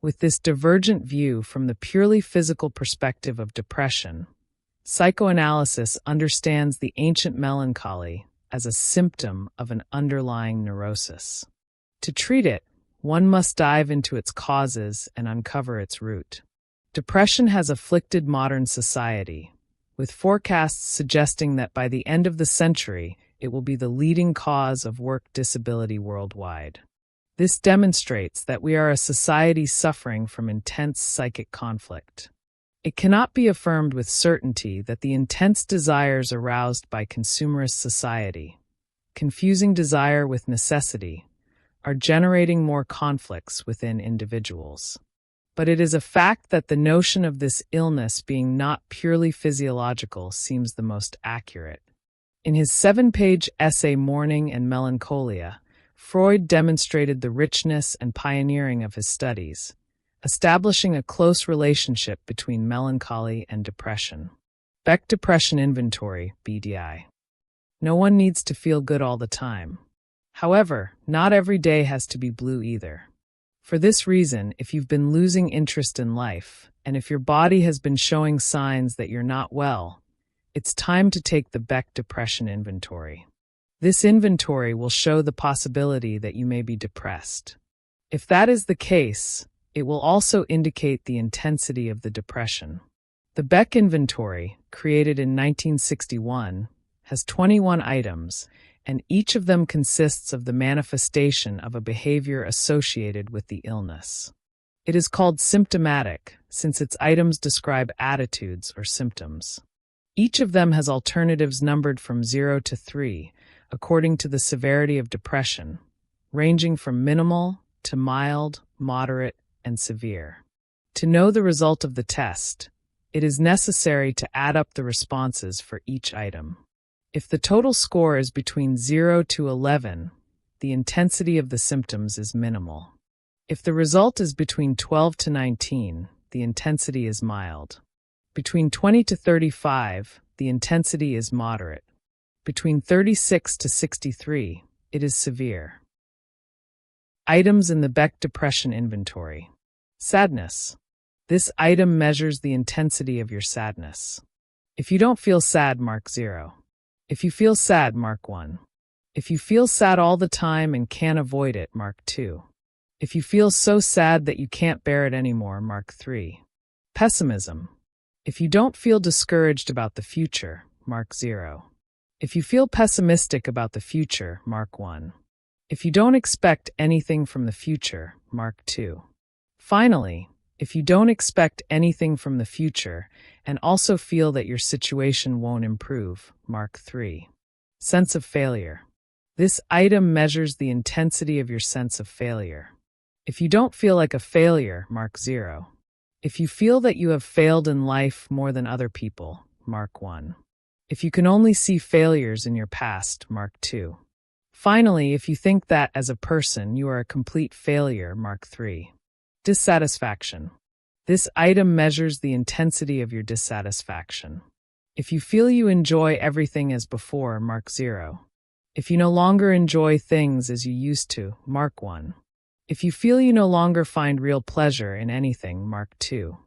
S1: With this divergent view from the purely physical perspective of depression, psychoanalysis understands the ancient melancholy as a symptom of an underlying neurosis. To treat it, one must dive into its causes and uncover its root. Depression has afflicted modern society, with forecasts suggesting that by the end of the century, it will be the leading cause of work disability worldwide. This demonstrates that we are a society suffering from intense psychic conflict. It cannot be affirmed with certainty that the intense desires aroused by consumerist society, confusing desire with necessity, are generating more conflicts within individuals. But it is a fact that the notion of this illness being not purely physiological seems the most accurate. In his 7-page essay Mourning and Melancholia, Freud demonstrated the richness and pioneering of his studies, establishing a close relationship between melancholy and depression. Beck Depression Inventory, BDI. No one needs to feel good all the time. However, not every day has to be blue either. For this reason, if you've been losing interest in life, and if your body has been showing signs that you're not well, it's time to take the Beck Depression Inventory. This inventory will show the possibility that you may be depressed. If that is the case, it will also indicate the intensity of the depression. The Beck Inventory, created in 1961, has 21 items, and each of them consists of the manifestation of a behavior associated with the illness. It is called symptomatic, since its items describe attitudes or symptoms. Each of them has alternatives numbered from 0 to 3, according to the severity of depression, ranging from minimal to mild, moderate, and severe. To know the result of the test, it is necessary to add up the responses for each item. If the total score is between 0 to 11, the intensity of the symptoms is minimal. If the result is between 12 to 19, the intensity is mild. Between 20 to 35, the intensity is moderate. Between 36 to 63, it is severe. Items in the Beck Depression Inventory. Sadness. This item measures the intensity of your sadness. If you don't feel sad, mark 0. If you feel sad, mark 1. If you feel sad all the time and can't avoid it, mark 2. If you feel so sad that you can't bear it anymore, mark 3. Pessimism. If you don't feel discouraged about the future, mark 0. If you feel pessimistic about the future, mark 1. If you don't expect anything from the future, mark 2. Finally, if you don't expect anything from the future and also feel that your situation won't improve, mark 3. Sense of failure. This item measures the intensity of your sense of failure. If you don't feel like a failure, mark 0. If you feel that you have failed in life more than other people, mark 1. If you can only see failures in your past, mark 2. Finally, if you think that, as a person, you are a complete failure, mark 3. Dissatisfaction. This item measures the intensity of your dissatisfaction. If you feel you enjoy everything as before, mark 0. If you no longer enjoy things as you used to, mark 1. If you feel you no longer find real pleasure in anything, mark 2.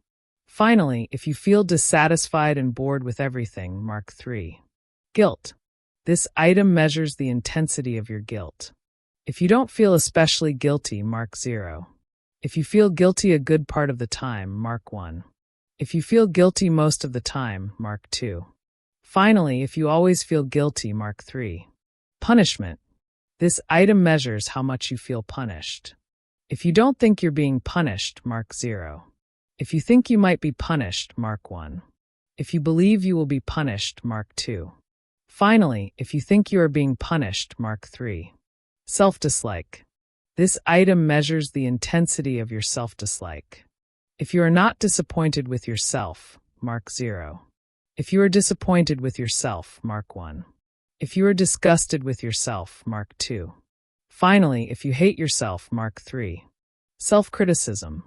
S1: Finally, if you feel dissatisfied and bored with everything, mark 3. Guilt. This item measures the intensity of your guilt. If you don't feel especially guilty, mark 0. If you feel guilty a good part of the time, mark 1. If you feel guilty most of the time, mark 2. Finally, if you always feel guilty, mark 3. Punishment. This item measures how much you feel punished. If you don't think you're being punished, mark 0. If you think you might be punished, mark 1. If you believe you will be punished, mark 2. Finally, if you think you are being punished, mark 3. Self-dislike. This item measures the intensity of your self-dislike. If you are not disappointed with yourself, mark 0. If you are disappointed with yourself, mark 1. If you are disgusted with yourself, mark 2. Finally, if you hate yourself, mark 3. Self-criticism.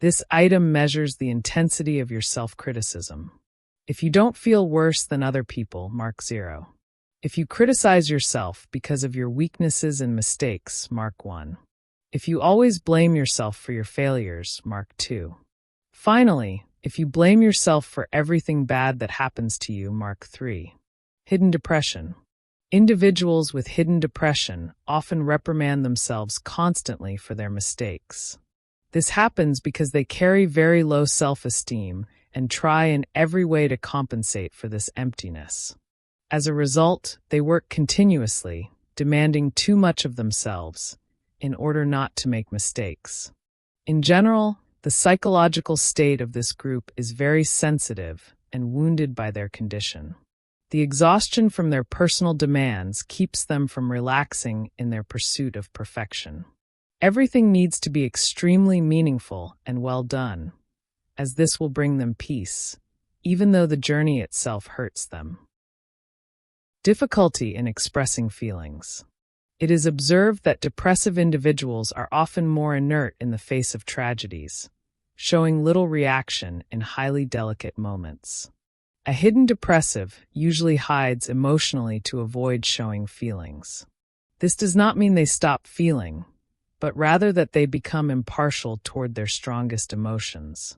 S1: This item measures the intensity of your self-criticism. If you don't feel worse than other people, mark 0. If you criticize yourself because of your weaknesses and mistakes, mark 1. If you always blame yourself for your failures, mark 2. Finally, if you blame yourself for everything bad that happens to you, mark 3. Hidden depression. Individuals with hidden depression often reprimand themselves constantly for their mistakes. This happens because they carry very low self-esteem and try in every way to compensate for this emptiness. As a result, they work continuously, demanding too much of themselves, in order not to make mistakes. In general, the psychological state of this group is very sensitive and wounded by their condition. The exhaustion from their personal demands keeps them from relaxing in their pursuit of perfection. Everything needs to be extremely meaningful and well done, as this will bring them peace, even though the journey itself hurts them. Difficulty in expressing feelings. It is observed that depressive individuals are often more inert in the face of tragedies, showing little reaction in highly delicate moments. A hidden depressive usually hides emotionally to avoid showing feelings. This does not mean they stop feeling, but rather that they become impartial toward their strongest emotions.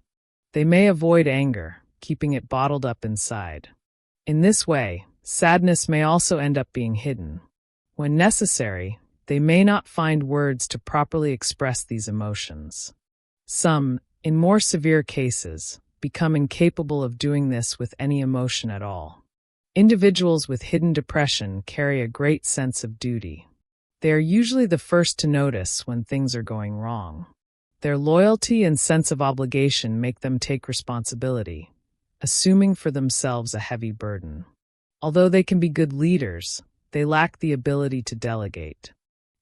S1: They may avoid anger, keeping it bottled up inside. In this way, sadness may also end up being hidden. When necessary, they may not find words to properly express these emotions. Some, in more severe cases, become incapable of doing this with any emotion at all. Individuals with hidden depression carry a great sense of duty. They are usually the first to notice when things are going wrong. Their loyalty and sense of obligation make them take responsibility, assuming for themselves a heavy burden. Although they can be good leaders, they lack the ability to delegate.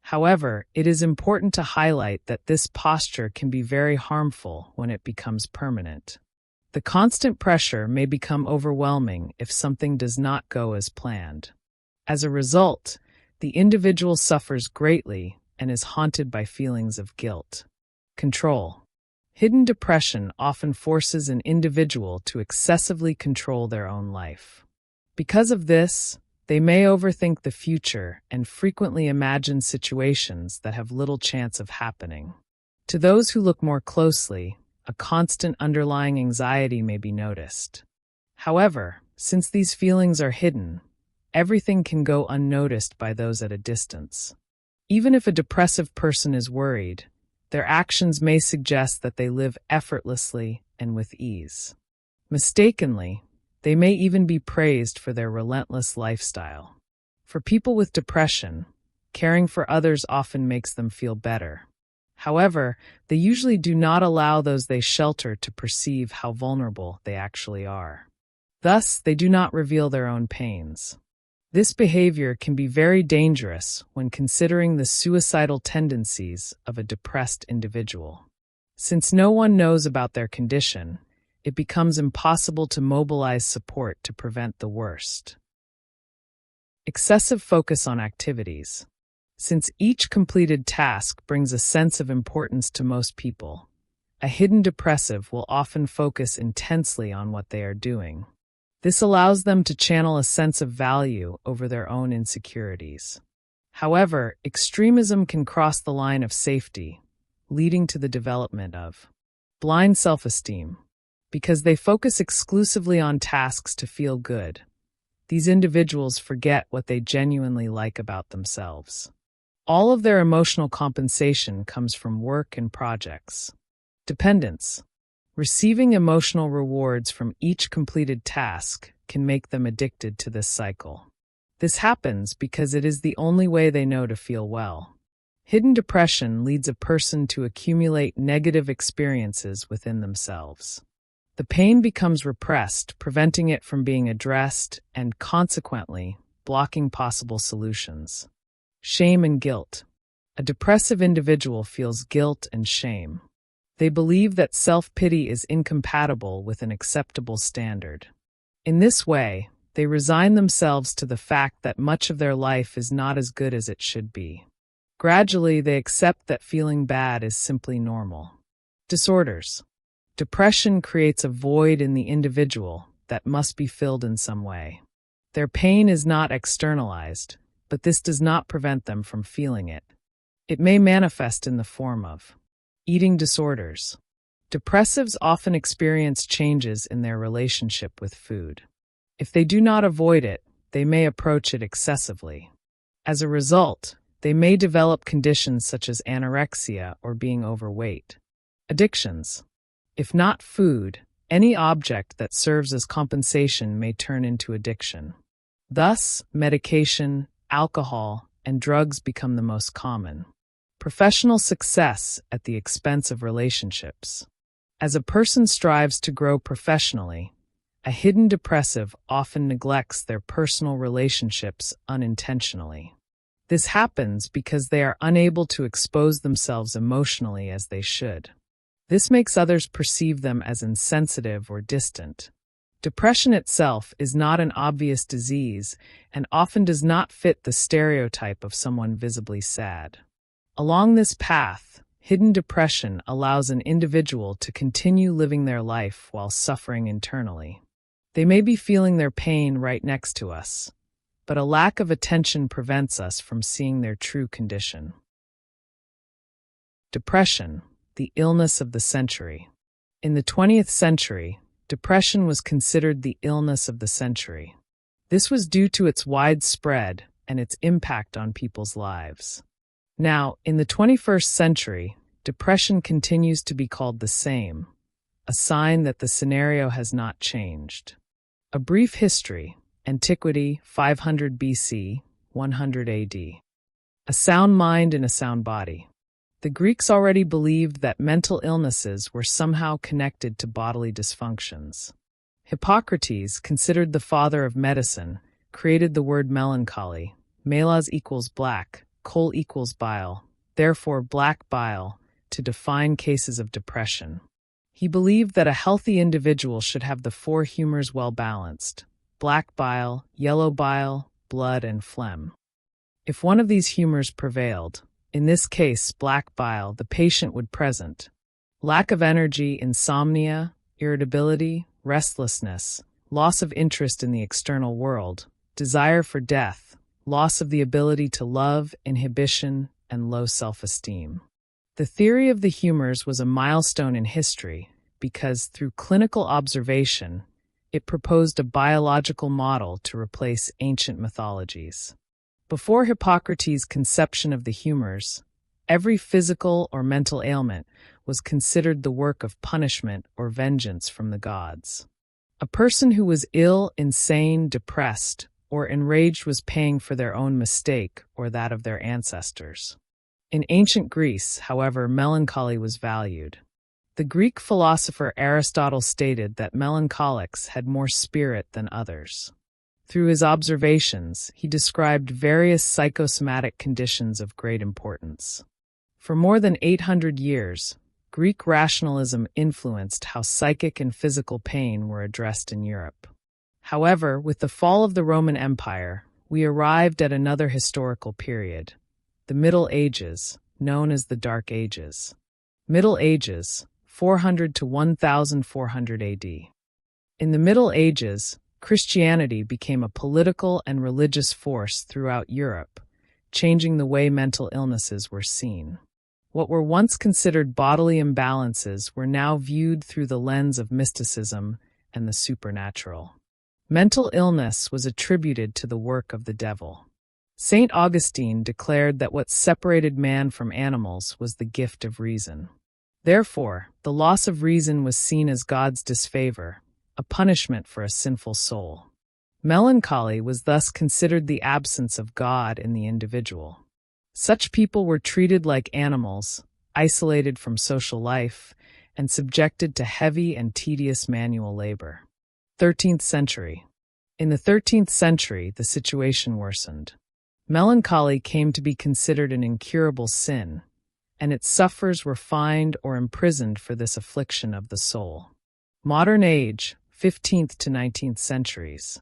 S1: However, it is important to highlight that this posture can be very harmful when it becomes permanent. The constant pressure may become overwhelming if something does not go as planned. As a result, the individual suffers greatly and is haunted by feelings of guilt. Control. Hidden depression often forces an individual to excessively control their own life. Because of this, they may overthink the future and frequently imagine situations that have little chance of happening. To those who look more closely, a constant underlying anxiety may be noticed. However, since these feelings are hidden, everything can go unnoticed by those at a distance. Even if a depressive person is worried, their actions may suggest that they live effortlessly and with ease. Mistakenly, they may even be praised for their relentless lifestyle. For people with depression, caring for others often makes them feel better. However, they usually do not allow those they shelter to perceive how vulnerable they actually are. Thus, they do not reveal their own pains. This behavior can be very dangerous when considering the suicidal tendencies of a depressed individual. Since no one knows about their condition, it becomes impossible to mobilize support to prevent the worst. Excessive focus on activities. Since each completed task brings a sense of importance to most people, a hidden depressive will often focus intensely on what they are doing. This allows them to channel a sense of value over their own insecurities. However, extremism can cross the line of safety, leading to the development of blind self-esteem. Because they focus exclusively on tasks to feel good, these individuals forget what they genuinely like about themselves. All of their emotional compensation comes from work and projects. Dependence. Receiving emotional rewards from each completed task can make them addicted to this cycle. This happens because it is the only way they know to feel well. Hidden depression leads a person to accumulate negative experiences within themselves. The pain becomes repressed, preventing it from being addressed and, consequently, blocking possible solutions. Shame and guilt. A depressive individual feels guilt and shame. They believe that self-pity is incompatible with an acceptable standard. In this way, they resign themselves to the fact that much of their life is not as good as it should be. Gradually, they accept that feeling bad is simply normal. Disorders. Depression creates a void in the individual that must be filled in some way. Their pain is not externalized, but this does not prevent them from feeling it. It may manifest in the form of eating disorders. Depressives often experience changes in their relationship with food. If they do not avoid it, they may approach it excessively. As a result, they may develop conditions such as anorexia or being overweight. Addictions. If not food, any object that serves as compensation may turn into addiction. Thus, medication, alcohol, and drugs become the most common. Professional success at the expense of relationships. As a person strives to grow professionally, a hidden depressive often neglects their personal relationships unintentionally. This happens because they are unable to expose themselves emotionally as they should. This makes others perceive them as insensitive or distant. Depression itself is not an obvious disease and often does not fit the stereotype of someone visibly sad. Along this path, hidden depression allows an individual to continue living their life while suffering internally. They may be feeling their pain right next to us, but a lack of attention prevents us from seeing their true condition. Depression, the illness of the century. In the 20th century, depression was considered the illness of the century. This was due to its widespread and its impact on people's lives. Now, in the 21st century, depression continues to be called the same, a sign that the scenario has not changed. A brief history. Antiquity, 500 BC, 100 AD. A sound mind in a sound body. The Greeks already believed that mental illnesses were somehow connected to bodily dysfunctions. Hippocrates, considered the father of medicine, created the word melancholy. Melas equals black, chol equals bile, therefore black bile, to define cases of depression. He believed that a healthy individual should have the four humors well balanced: black bile, yellow bile, blood, and phlegm. If one of these humors prevailed, in this case black bile, the patient would present lack of energy, insomnia, irritability, restlessness, loss of interest in the external world, desire for death, loss of the ability to love, inhibition, and low self-esteem. The theory of the humors was a milestone in history because, through clinical observation, it proposed a biological model to replace ancient mythologies. Before Hippocrates' conception of the humors, every physical or mental ailment was considered the work of punishment or vengeance from the gods. A person who was ill, insane, depressed, or enraged was paying for their own mistake or that of their ancestors. In ancient Greece, however, melancholy was valued. The Greek philosopher Aristotle stated that melancholics had more spirit than others. Through his observations, he described various psychosomatic conditions of great importance. For more than 800 years, Greek rationalism influenced how psychic and physical pain were addressed in Europe. However, with the fall of the Roman Empire, we arrived at another historical period, the Middle Ages, known as the Dark Ages. Middle Ages, 400 to 1400 AD. In the Middle Ages, Christianity became a political and religious force throughout Europe, changing the way mental illnesses were seen. What were once considered bodily imbalances were now viewed through the lens of mysticism and the supernatural. Mental illness was attributed to the work of the devil. Saint Augustine declared that what separated man from animals was the gift of reason. Therefore, the loss of reason was seen as God's disfavor, a punishment for a sinful soul. Melancholy was thus considered the absence of God in the individual. Such people were treated like animals, isolated from social life, and subjected to heavy and tedious manual labor. 13th century. In the 13th century, the situation worsened. Melancholy came to be considered an incurable sin, and its sufferers were fined or imprisoned for this affliction of the soul. Modern age, 15th to 19th centuries.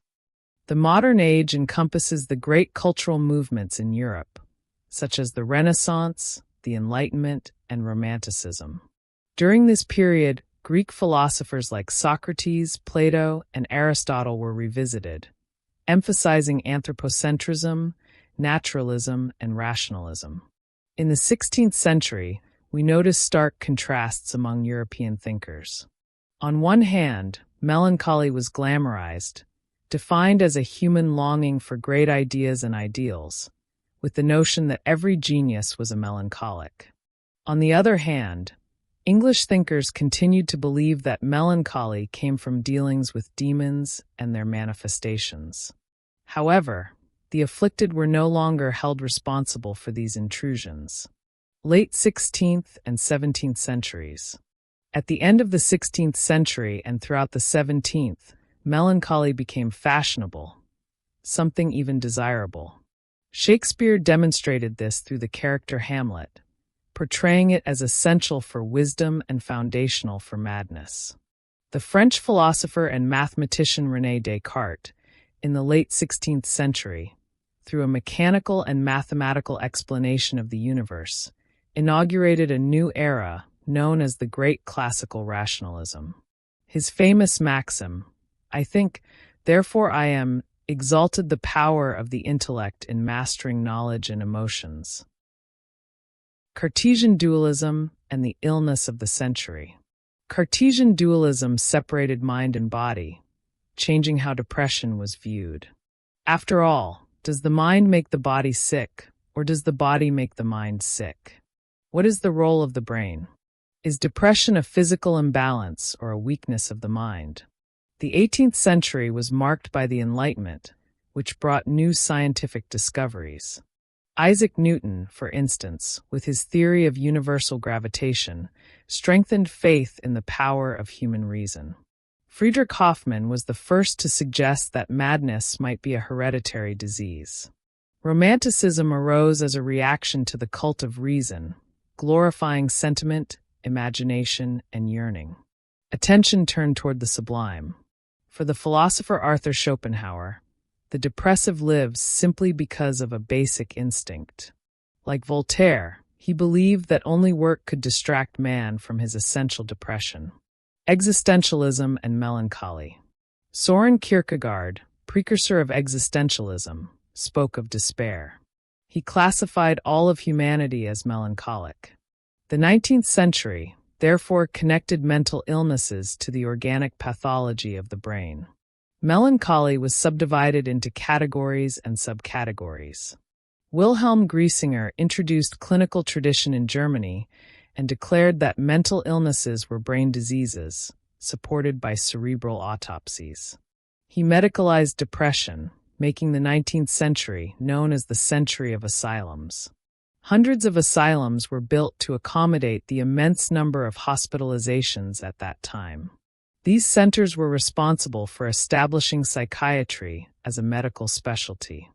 S1: The modern age encompasses the great cultural movements in Europe, such as the Renaissance, the Enlightenment, and Romanticism. During this period, Greek philosophers like Socrates, Plato, and Aristotle were revisited, emphasizing anthropocentrism, naturalism, and rationalism. In the 16th century, we notice stark contrasts among European thinkers. On one hand, melancholy was glamorized, defined as a human longing for great ideas and ideals, with the notion that every genius was a melancholic. On the other hand, English thinkers continued to believe that melancholy came from dealings with demons and their manifestations. However, the afflicted were no longer held responsible for these intrusions. Late 16th and 17th centuries. At the end of the 16th century and throughout the 17th, melancholy became fashionable, something even desirable. Shakespeare demonstrated this through the character Hamlet, portraying it as essential for wisdom and foundational for madness. The French philosopher and mathematician René Descartes, in the late 16th century, through a mechanical and mathematical explanation of the universe, inaugurated a new era known as the Great Classical Rationalism. His famous maxim, "I think, therefore I am," exalted the power of the intellect in mastering knowledge and emotions. Cartesian dualism and the illness of the century. Cartesian dualism separated mind and body, changing how depression was viewed. After all, does the mind make the body sick, or does the body make the mind sick? What is the role of the brain? Is depression a physical imbalance or a weakness of the mind? The 18th century was marked by the Enlightenment, which brought new scientific discoveries. Isaac Newton, for instance, with his theory of universal gravitation, strengthened faith in the power of human reason. Friedrich Hoffmann was the first to suggest that madness might be a hereditary disease. Romanticism arose as a reaction to the cult of reason, glorifying sentiment, imagination, and yearning. Attention turned toward the sublime. For the philosopher Arthur Schopenhauer, the depressive lives simply because of a basic instinct. Like Voltaire, he believed that only work could distract man from his essential depression. Existentialism and melancholy. Soren Kierkegaard, precursor of existentialism, spoke of despair. He classified all of humanity as melancholic. The 19th century, therefore, connected mental illnesses to the organic pathology of the brain. Melancholy was subdivided into categories and subcategories. Wilhelm Griesinger introduced clinical tradition in Germany and declared that mental illnesses were brain diseases, supported by cerebral autopsies. He medicalized depression, making the 19th century known as the century of asylums. Hundreds of asylums were built to accommodate the immense number of hospitalizations at that time. These centers were responsible for establishing psychiatry as a medical specialty.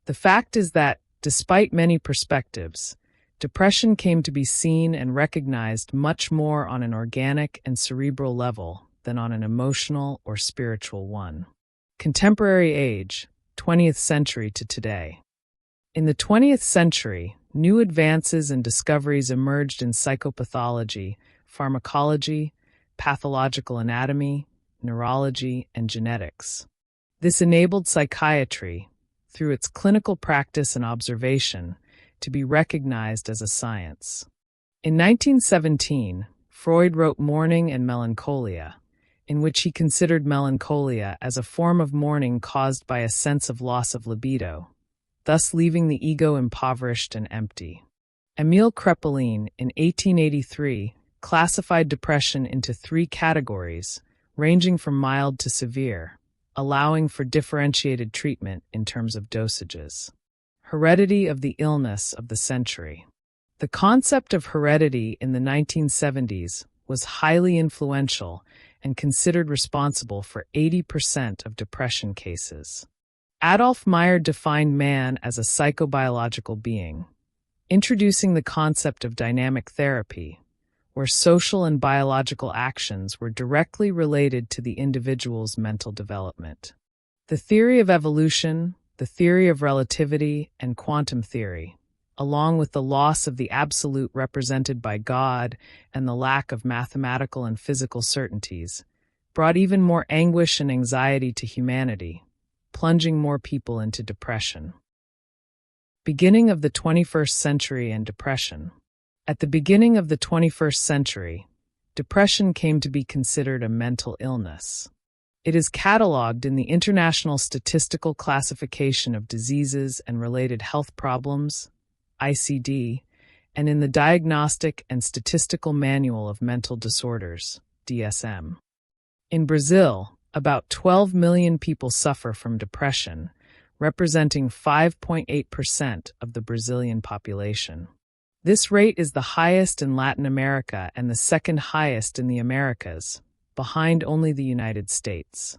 S1: The fact is that, despite many perspectives, depression came to be seen and recognized much more on an organic and cerebral level than on an emotional or spiritual one. Contemporary age, 20th century to today. In the 20th century, new advances and discoveries emerged in psychopathology, pharmacology, pathological anatomy, neurology, and genetics. This enabled psychiatry, through its clinical practice and observation, to be recognized as a science. In 1917, Freud wrote Mourning and Melancholia, in which he considered melancholia as a form of mourning caused by a sense of loss of libido, thus leaving the ego impoverished and empty. Emile Kraepelin, in 1883, classified depression into 3 categories, ranging from mild to severe, allowing for differentiated treatment in terms of dosages. Heredity of the illness of the century. The concept of heredity in the 1970s was highly influential and considered responsible for 80% of depression cases. Adolf Meyer defined man as a psychobiological being, introducing the concept of dynamic therapy, where social and biological actions were directly related to the individual's mental development. The theory of evolution, the theory of relativity, and quantum theory, along with the loss of the absolute represented by God and the lack of mathematical and physical certainties, brought even more anguish and anxiety to humanity, plunging more people into depression. Beginning of the 21st century and depression. At the beginning of the 21st century, depression came to be considered a mental illness. It is catalogued in the International Statistical Classification of Diseases and Related Health Problems, ICD, and in the Diagnostic and Statistical Manual of Mental Disorders, DSM. In Brazil, about 12 million people suffer from depression, representing 5.8% of the Brazilian population. This rate is the highest in Latin America and the second highest in the Americas, behind only the United States.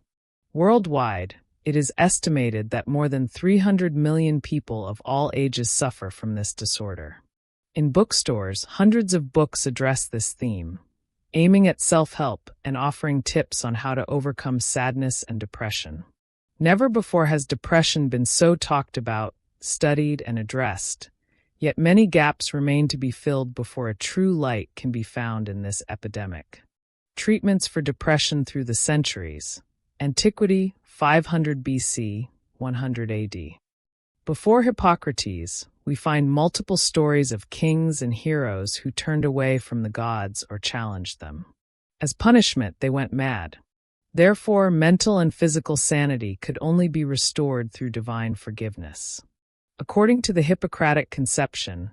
S1: Worldwide, it is estimated that more than 300 million people of all ages suffer from this disorder. In bookstores, hundreds of books address this theme, aiming at self-help and offering tips on how to overcome sadness and depression. Never before has depression been so talked about, studied, and addressed. Yet many gaps remain to be filled before a true light can be found in this epidemic. Treatments for depression through the centuries. Antiquity, 500 BC, 100 AD. Before Hippocrates, we find multiple stories of kings and heroes who turned away from the gods or challenged them. As punishment, they went mad. Therefore, mental and physical sanity could only be restored through divine forgiveness. According to the Hippocratic conception,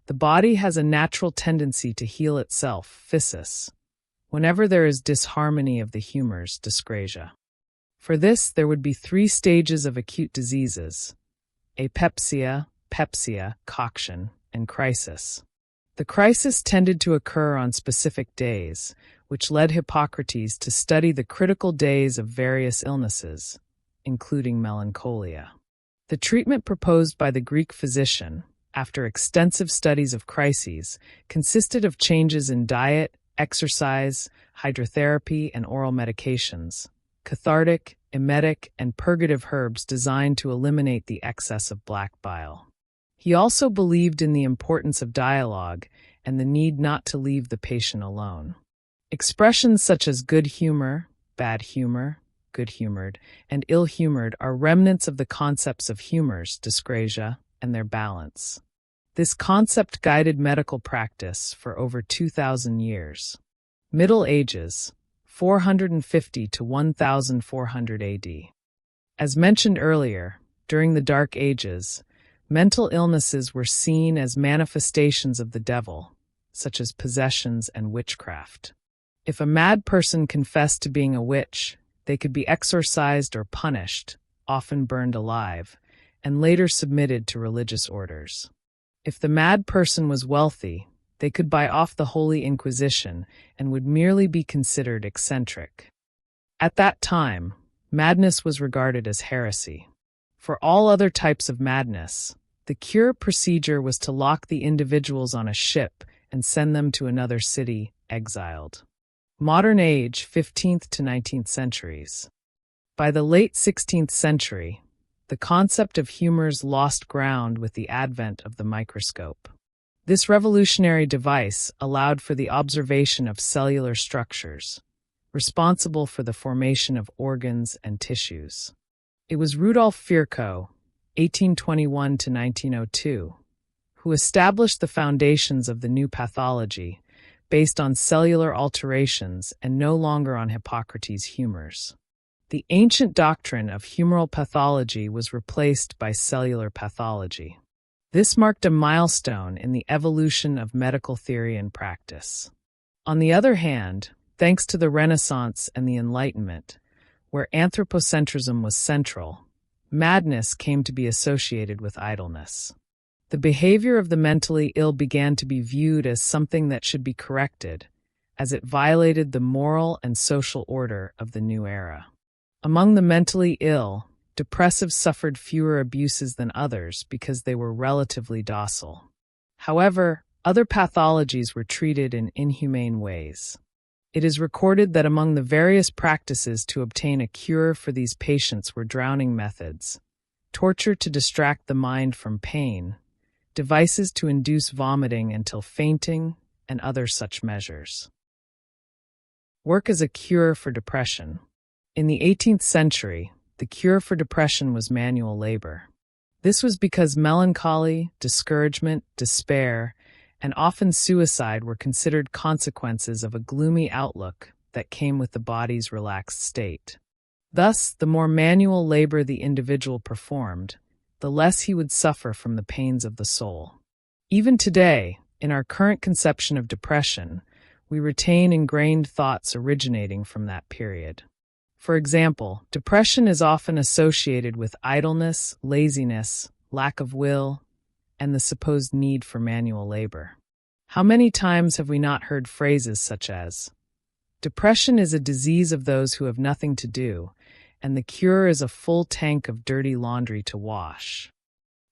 S1: the body has a natural tendency to heal itself, physis, whenever there is disharmony of the humors, dyscrasia. For this, there would be 3 stages of acute diseases: apepsia, dyspepsia, coction, and crisis. The crisis tended to occur on specific days, which led Hippocrates to study the critical days of various illnesses, including melancholia. The treatment proposed by the Greek physician, after extensive studies of crises, consisted of changes in diet, exercise, hydrotherapy, and oral medications, cathartic, emetic, and purgative herbs designed to eliminate the excess of black bile. He also believed in the importance of dialogue and the need not to leave the patient alone. Expressions such as good humor, bad humor, good-humored, and ill-humored are remnants of the concepts of humors, dyscrasia, and their balance. This concept guided medical practice for over 2,000 years. Middle Ages, 450 to 1400 AD. As mentioned earlier, during the Dark Ages, mental illnesses were seen as manifestations of the devil, such as possessions and witchcraft. If a mad person confessed to being a witch, they could be exorcised or punished, often burned alive, and later submitted to religious orders. If the mad person was wealthy, they could buy off the Holy Inquisition and would merely be considered eccentric. At that time, madness was regarded as heresy. For all other types of madness, the cure procedure was to lock the individuals on a ship and send them to another city, exiled. Modern age, 15th to 19th centuries. By the late 16th century, the concept of humors lost ground with the advent of the microscope. This revolutionary device allowed for the observation of cellular structures, responsible for the formation of organs and tissues. It was Rudolf Virchow, 1821 to 1902, who established the foundations of the new pathology, based on cellular alterations and no longer on Hippocrates' humors. The ancient doctrine of humoral pathology was replaced by cellular pathology. This marked a milestone in the evolution of medical theory and practice. On the other hand, thanks to the Renaissance and the Enlightenment, where anthropocentrism was central, madness came to be associated with idleness. The behavior of the mentally ill began to be viewed as something that should be corrected, as it violated the moral and social order of the new era. Among the mentally ill, depressives suffered fewer abuses than others because they were relatively docile. However, other pathologies were treated in inhumane ways. It is recorded that among the various practices to obtain a cure for these patients were drowning methods, torture to distract the mind from pain, devices to induce vomiting until fainting, and other such measures. Work as a cure for depression. In the 18th century, the cure for depression was manual labor. This was because melancholy, discouragement, despair, and often suicide were considered consequences of a gloomy outlook that came with the body's relaxed state. Thus, the more manual labor the individual performed, the less he would suffer from the pains of the soul. Even today, in our current conception of depression, we retain ingrained thoughts originating from that period. For example, depression is often associated with idleness, laziness, lack of will, and the supposed need for manual labor. How many times have we not heard phrases such as, "Depression is a disease of those who have nothing to do, and the cure is a full tank of dirty laundry to wash."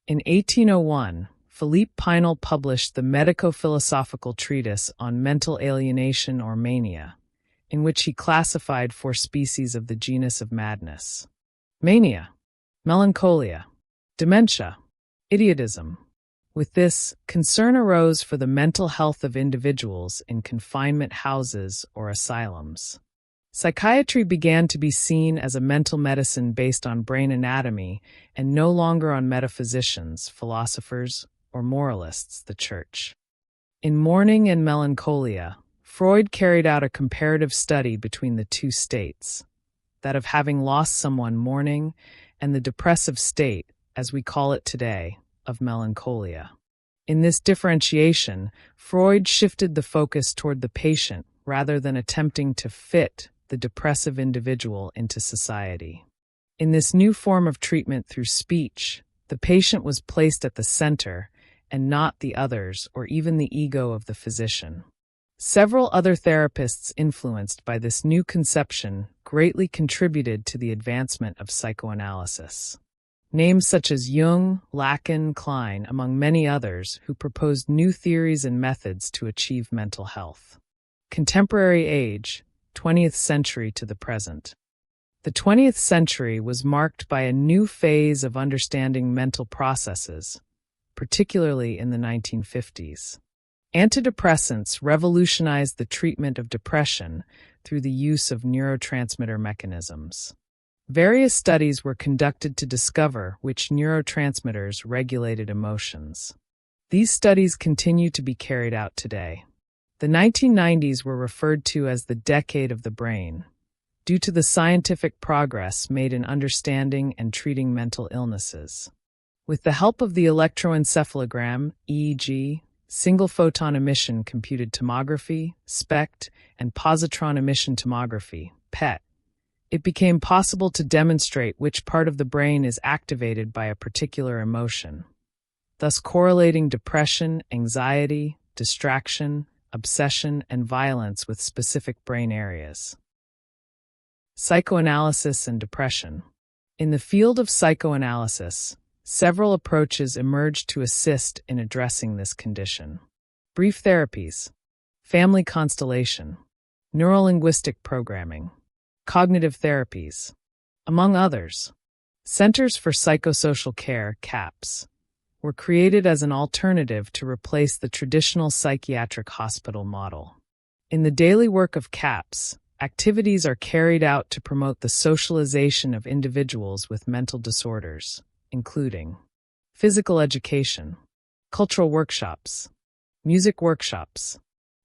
S1: In 1801, Philippe Pinel published the medico-philosophical treatise on mental alienation or mania, in which he classified 4 species of the genus of madness: mania, melancholia, dementia, idiotism. With this, concern arose for the mental health of individuals in confinement houses or asylums. Psychiatry began to be seen as a mental medicine based on brain anatomy and no longer on metaphysicians, philosophers, or moralists, the church. In Mourning and Melancholia, Freud carried out a comparative study between the two states, that of having lost someone mourning and the depressive state, as we call it today, of melancholia. In this differentiation, Freud shifted the focus toward the patient rather than attempting to fit the depressive individual into society. In this new form of treatment through speech, The patient was placed at the center, and not the others or even the ego of the physician. Several other therapists influenced by this new conception greatly contributed to the advancement of psychoanalysis. Names such as Jung, Lacan, Klein, among many others, who proposed new theories and methods to achieve mental health. Contemporary age, 20th century to the present. The 20th century was marked by a new phase of understanding mental processes, particularly in the 1950s. Antidepressants revolutionized the treatment of depression through the use of neurotransmitter mechanisms. Various studies were conducted to discover which neurotransmitters regulated emotions. These studies continue to be carried out today. The 1990s were referred to as the decade of the brain, due to the scientific progress made in understanding and treating mental illnesses. With the help of the electroencephalogram, EEG, single-photon emission computed tomography, SPECT, and positron emission tomography, PET, it became possible to demonstrate which part of the brain is activated by a particular emotion, thus correlating depression, anxiety, distraction, obsession, and violence with specific brain areas. Psychoanalysis and depression. In the field of psychoanalysis, several approaches emerged to assist in addressing this condition. Brief therapies, family constellation, neurolinguistic programming, cognitive therapies, among others. Centers for Psychosocial Care, CAPS, were created as an alternative to replace the traditional psychiatric hospital model. In the daily work of CAPS, activities are carried out to promote the socialization of individuals with mental disorders, including physical education, cultural workshops, music workshops,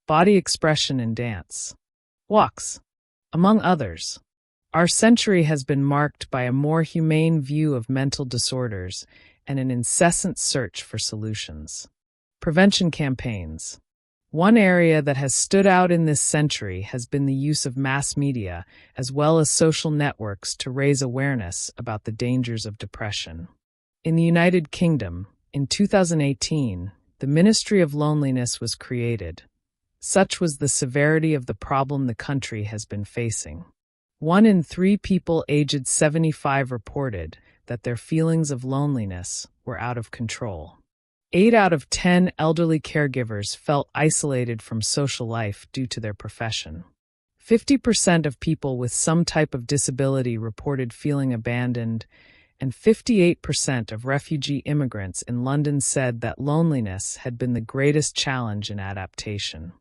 S1: body expression and dance, walks, among others. Our century has been marked by a more humane view of mental disorders and an incessant search for solutions. Prevention campaigns. One area that has stood out in this century has been the use of mass media as well as social networks to raise awareness about the dangers of depression. In the United Kingdom, in 2018, the Ministry of Loneliness was created. Such was the severity of the problem the country has been facing. 1 in 3 people aged 75 reported that their feelings of loneliness were out of control. 8 out of 10 elderly caregivers felt isolated from social life due to their profession. 50% of people with some type of disability reported feeling abandoned, and 58% of refugee immigrants in London said that loneliness had been the greatest challenge in adaptation.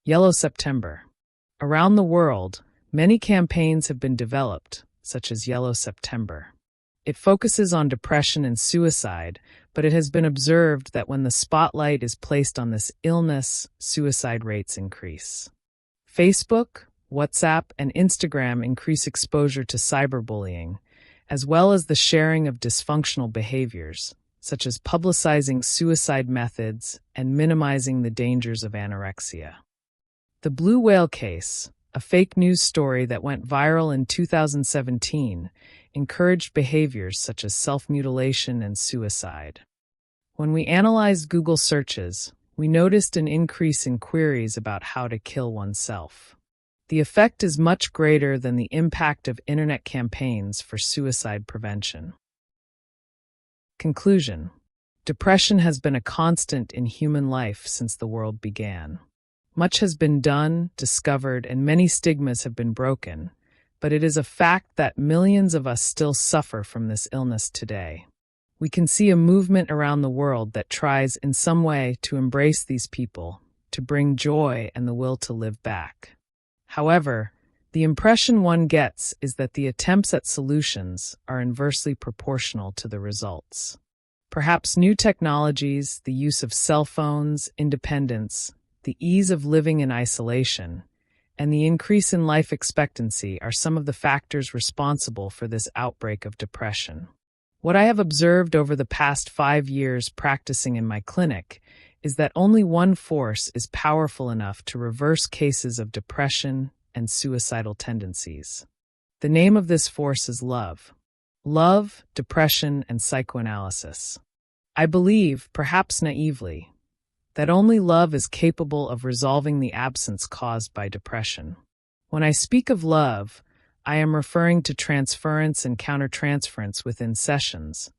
S1: Yellow September. Around the world, many campaigns have been developed, such as Yellow September. It focuses on depression and suicide, but it has been observed that when the spotlight is placed on this illness, suicide rates increase. Facebook, WhatsApp, and Instagram increase exposure to cyberbullying, as well as the sharing of dysfunctional behaviors, such as publicizing suicide methods and minimizing the dangers of anorexia. The Blue Whale case, a fake news story that went viral in 2017, encouraged behaviors such as self-mutilation and suicide. When we analyzed Google searches, we noticed an increase in queries about how to kill oneself. The effect is much greater than the impact of internet campaigns for suicide prevention. Conclusion. Depression has been a constant in human life since the world began. Much has been done, discovered, and many stigmas have been broken, but it is a fact that millions of us still suffer from this illness today. We can see a movement around the world that tries in some way to embrace these people, to bring joy and the will to live back. However, the impression one gets is that the attempts at solutions are inversely proportional to the results. Perhaps new technologies, the use of cell phones, independence, the ease of living in isolation, and the increase in life expectancy are some of the factors responsible for this outbreak of depression. What I have observed over the past 5 years practicing in my clinic is that only one force is powerful enough to reverse cases of depression and suicidal tendencies. The name of this force is love. Love, Depression, and Psychoanalysis. I believe, perhaps naively, that only love is capable of resolving the absence caused by depression. When I speak of love, I am referring to transference and countertransference within sessions,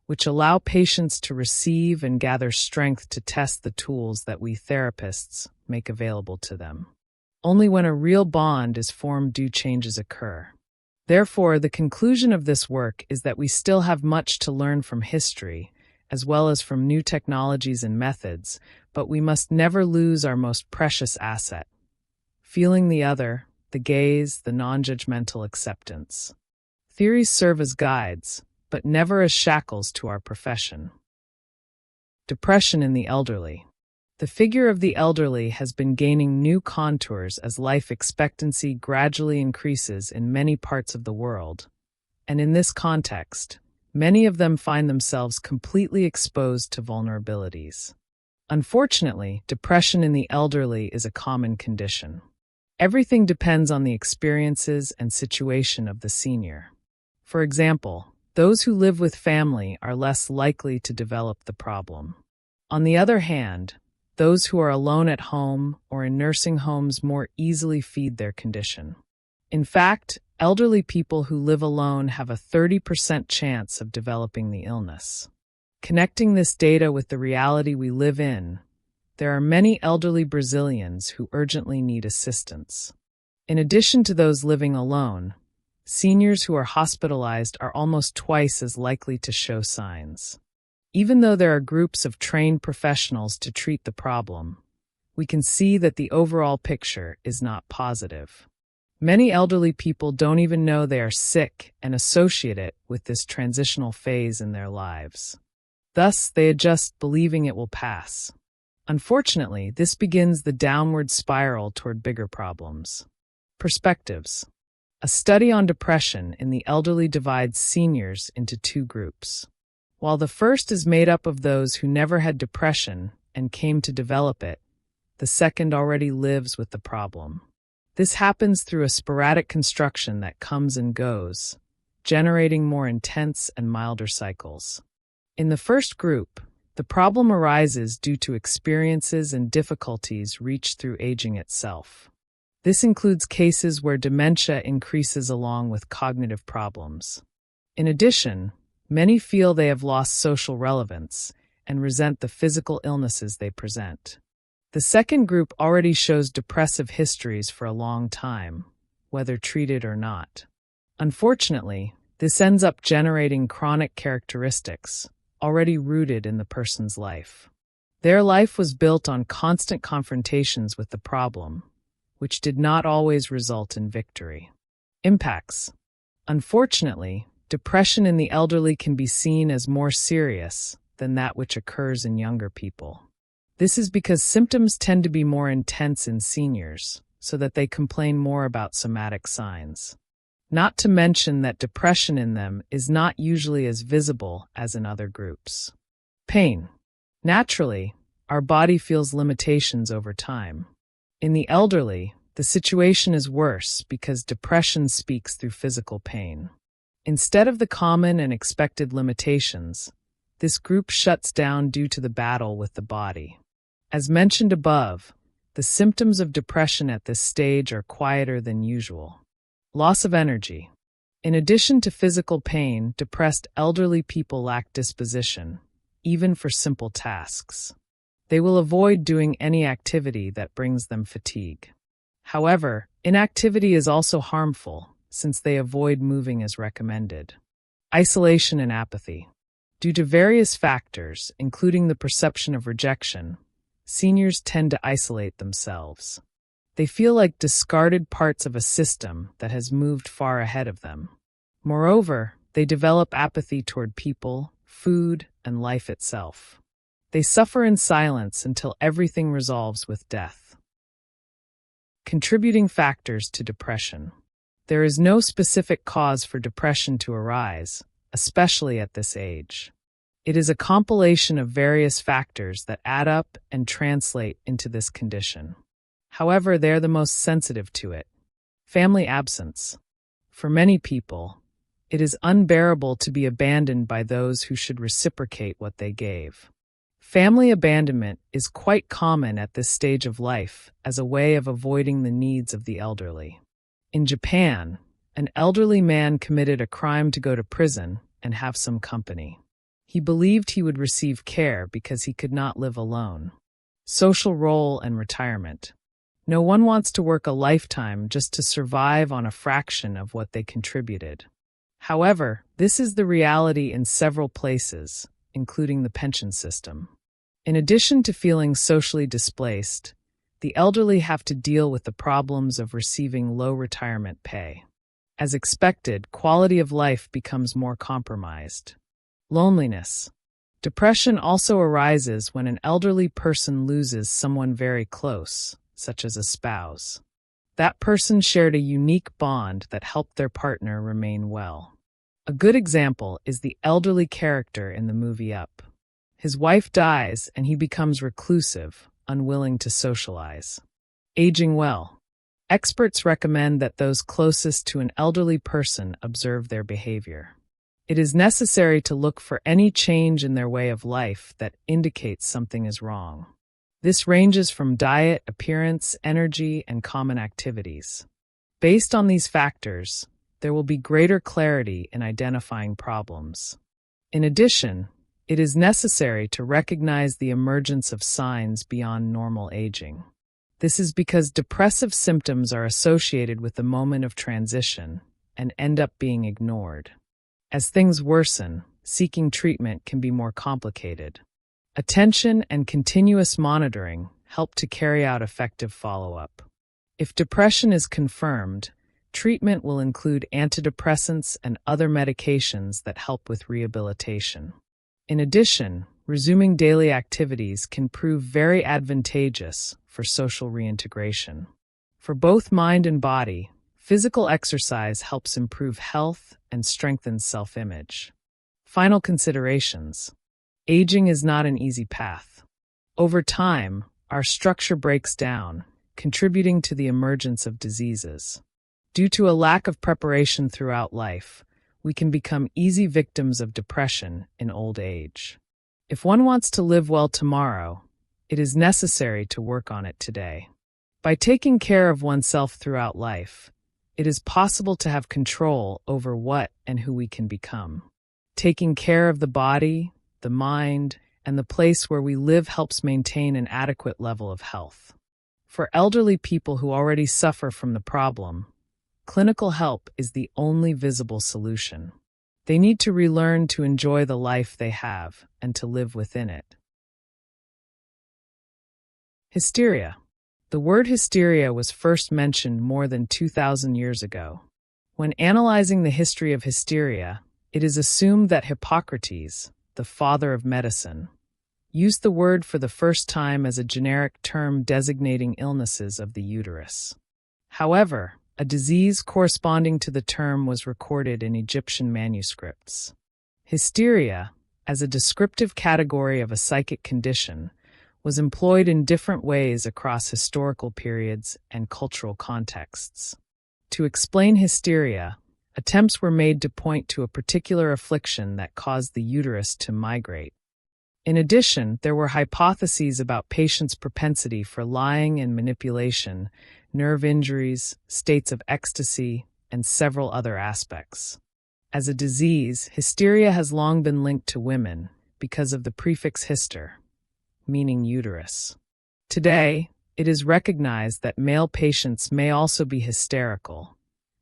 S1: which allow patients to receive and gather strength to test the tools that we therapists make available to them. Only when a real bond is formed do changes occur. Therefore, the conclusion of this work is that we still have much to learn from history, as well as from new technologies and methods, but we must never lose our most precious asset: feeling the other, the gaze, the non-judgmental acceptance. Theories serve as guides, but never as shackles to our profession. Depression in the elderly. The figure of the elderly has been gaining new contours as life expectancy gradually increases in many parts of the world, and in this context, many of them find themselves completely exposed to vulnerabilities. Unfortunately, depression in the elderly is a common condition. Everything depends on the experiences and situation of the senior. For example, those who live with family are less likely to develop the problem. On the other hand, those who are alone at home or in nursing homes more easily feed their condition. In fact, elderly people who live alone have a 30% chance of developing the illness. Connecting this data with the reality we live in, there are many elderly Brazilians who urgently need assistance. In addition to those living alone, seniors who are hospitalized are almost twice as likely to show signs. Even though there are groups of trained professionals to treat the problem, we can see that the overall picture is not positive. Many elderly people don't even know they are sick and associate it with this transitional phase in their lives. Thus, they adjust believing it will pass. Unfortunately, this begins the downward spiral toward bigger problems. Perspectives. A study on depression in the elderly divides seniors into two groups. While the first is made up of those who never had depression and came to develop it, the second already lives with the problem. This happens through a sporadic construction that comes and goes, generating more intense and milder cycles. In the first group, the problem arises due to experiences and difficulties reached through aging itself. This includes cases where dementia increases along with cognitive problems. In addition, many feel they have lost social relevance and resent the physical illnesses they present. The second group already shows depressive histories for a long time, whether treated or not. Unfortunately, this ends up generating chronic characteristics already rooted in the person's life. Their life was built on constant confrontations with the problem, which did not always result in victory. Impacts. Unfortunately, depression in the elderly can be seen as more serious than that which occurs in younger people. This is because symptoms tend to be more intense in seniors, so that they complain more about somatic signs. Not to mention that depression in them is not usually as visible as in other groups. Pain. Naturally, our body feels limitations over time. In the elderly, the situation is worse because depression speaks through physical pain. Instead of the common and expected limitations, this group shuts down due to the battle with the body. As mentioned above, the symptoms of depression at this stage are quieter than usual. Loss of energy. In addition to physical pain, depressed elderly people lack disposition, even for simple tasks. They will avoid doing any activity that brings them fatigue. However, inactivity is also harmful, since they avoid moving as recommended. Isolation and apathy. Due to various factors, including the perception of rejection, seniors tend to isolate themselves. They feel like discarded parts of a system that has moved far ahead of them. Moreover, they develop apathy toward people, food, and life itself. They suffer in silence until everything resolves with death. Contributing factors to depression. There is no specific cause for depression to arise, especially at this age. It is a compilation of various factors that add up and translate into this condition. However, they are the most sensitive to it. Family absence. For many people, It is unbearable to be abandoned by those who should reciprocate what they gave. Family abandonment is quite common at this stage of life as a way of avoiding the needs of the elderly. In Japan, an elderly man committed a crime to go to prison and have some company. He believed he would receive care because he could not live alone. Social role and retirement. No one wants to work a lifetime just to survive on a fraction of what they contributed. However, this is the reality in several places, including the pension system. In addition to feeling socially displaced, the elderly have to deal with the problems of receiving low retirement pay. As expected, quality of life becomes more compromised. Loneliness. Depression also arises when an elderly person loses someone very close, such as a spouse. That person shared a unique bond that helped their partner remain well. A good example is the elderly character in the movie Up. His wife dies and he becomes reclusive, unwilling to socialize. Aging well. Experts recommend that those closest to an elderly person observe their behavior. It is necessary to look for any change in their way of life that indicates something is wrong. This ranges from diet, appearance, energy, and common activities. Based on these factors, there will be greater clarity in identifying problems. In addition, it is necessary to recognize the emergence of signs beyond normal aging. This is because depressive symptoms are associated with the moment of transition and end up being ignored. As things worsen, seeking treatment can be more complicated. Attention and continuous monitoring help to carry out effective follow-up. If depression is confirmed, treatment will include antidepressants and other medications that help with rehabilitation. In addition, resuming daily activities can prove very advantageous for social reintegration. For both mind and body, physical exercise helps improve health and strengthens self-image. Final considerations. Aging is not an easy path. Over time, our structure breaks down, contributing to the emergence of diseases. Due to a lack of preparation throughout life, we can become easy victims of depression in old age. If one wants to live well tomorrow, it is necessary to work on it today. By taking care of oneself throughout life, it is possible to have control over what and who we can become. Taking care of the body, the mind, and the place where we live helps maintain an adequate level of health. For elderly people who already suffer from the problem, clinical help is the only visible solution. They need to relearn to enjoy the life they have and to live within it. Hysteria. The word hysteria was first mentioned more than 2,000 years ago. When analyzing the history of hysteria, it is assumed that Hippocrates, the father of medicine, used the word for the first time as a generic term designating illnesses of the uterus. However, a disease corresponding to the term was recorded in Egyptian manuscripts. Hysteria, as a descriptive category of a psychic condition, was employed in different ways across historical periods and cultural contexts. To explain hysteria, attempts were made to point to a particular affliction that caused the uterus to migrate. In addition, there were hypotheses about patients' propensity for lying and manipulation, nerve injuries, states of ecstasy, and several other aspects. As a disease, hysteria has long been linked to women because of the prefix hyster, meaning uterus. Today, it is recognized that male patients may also be hysterical,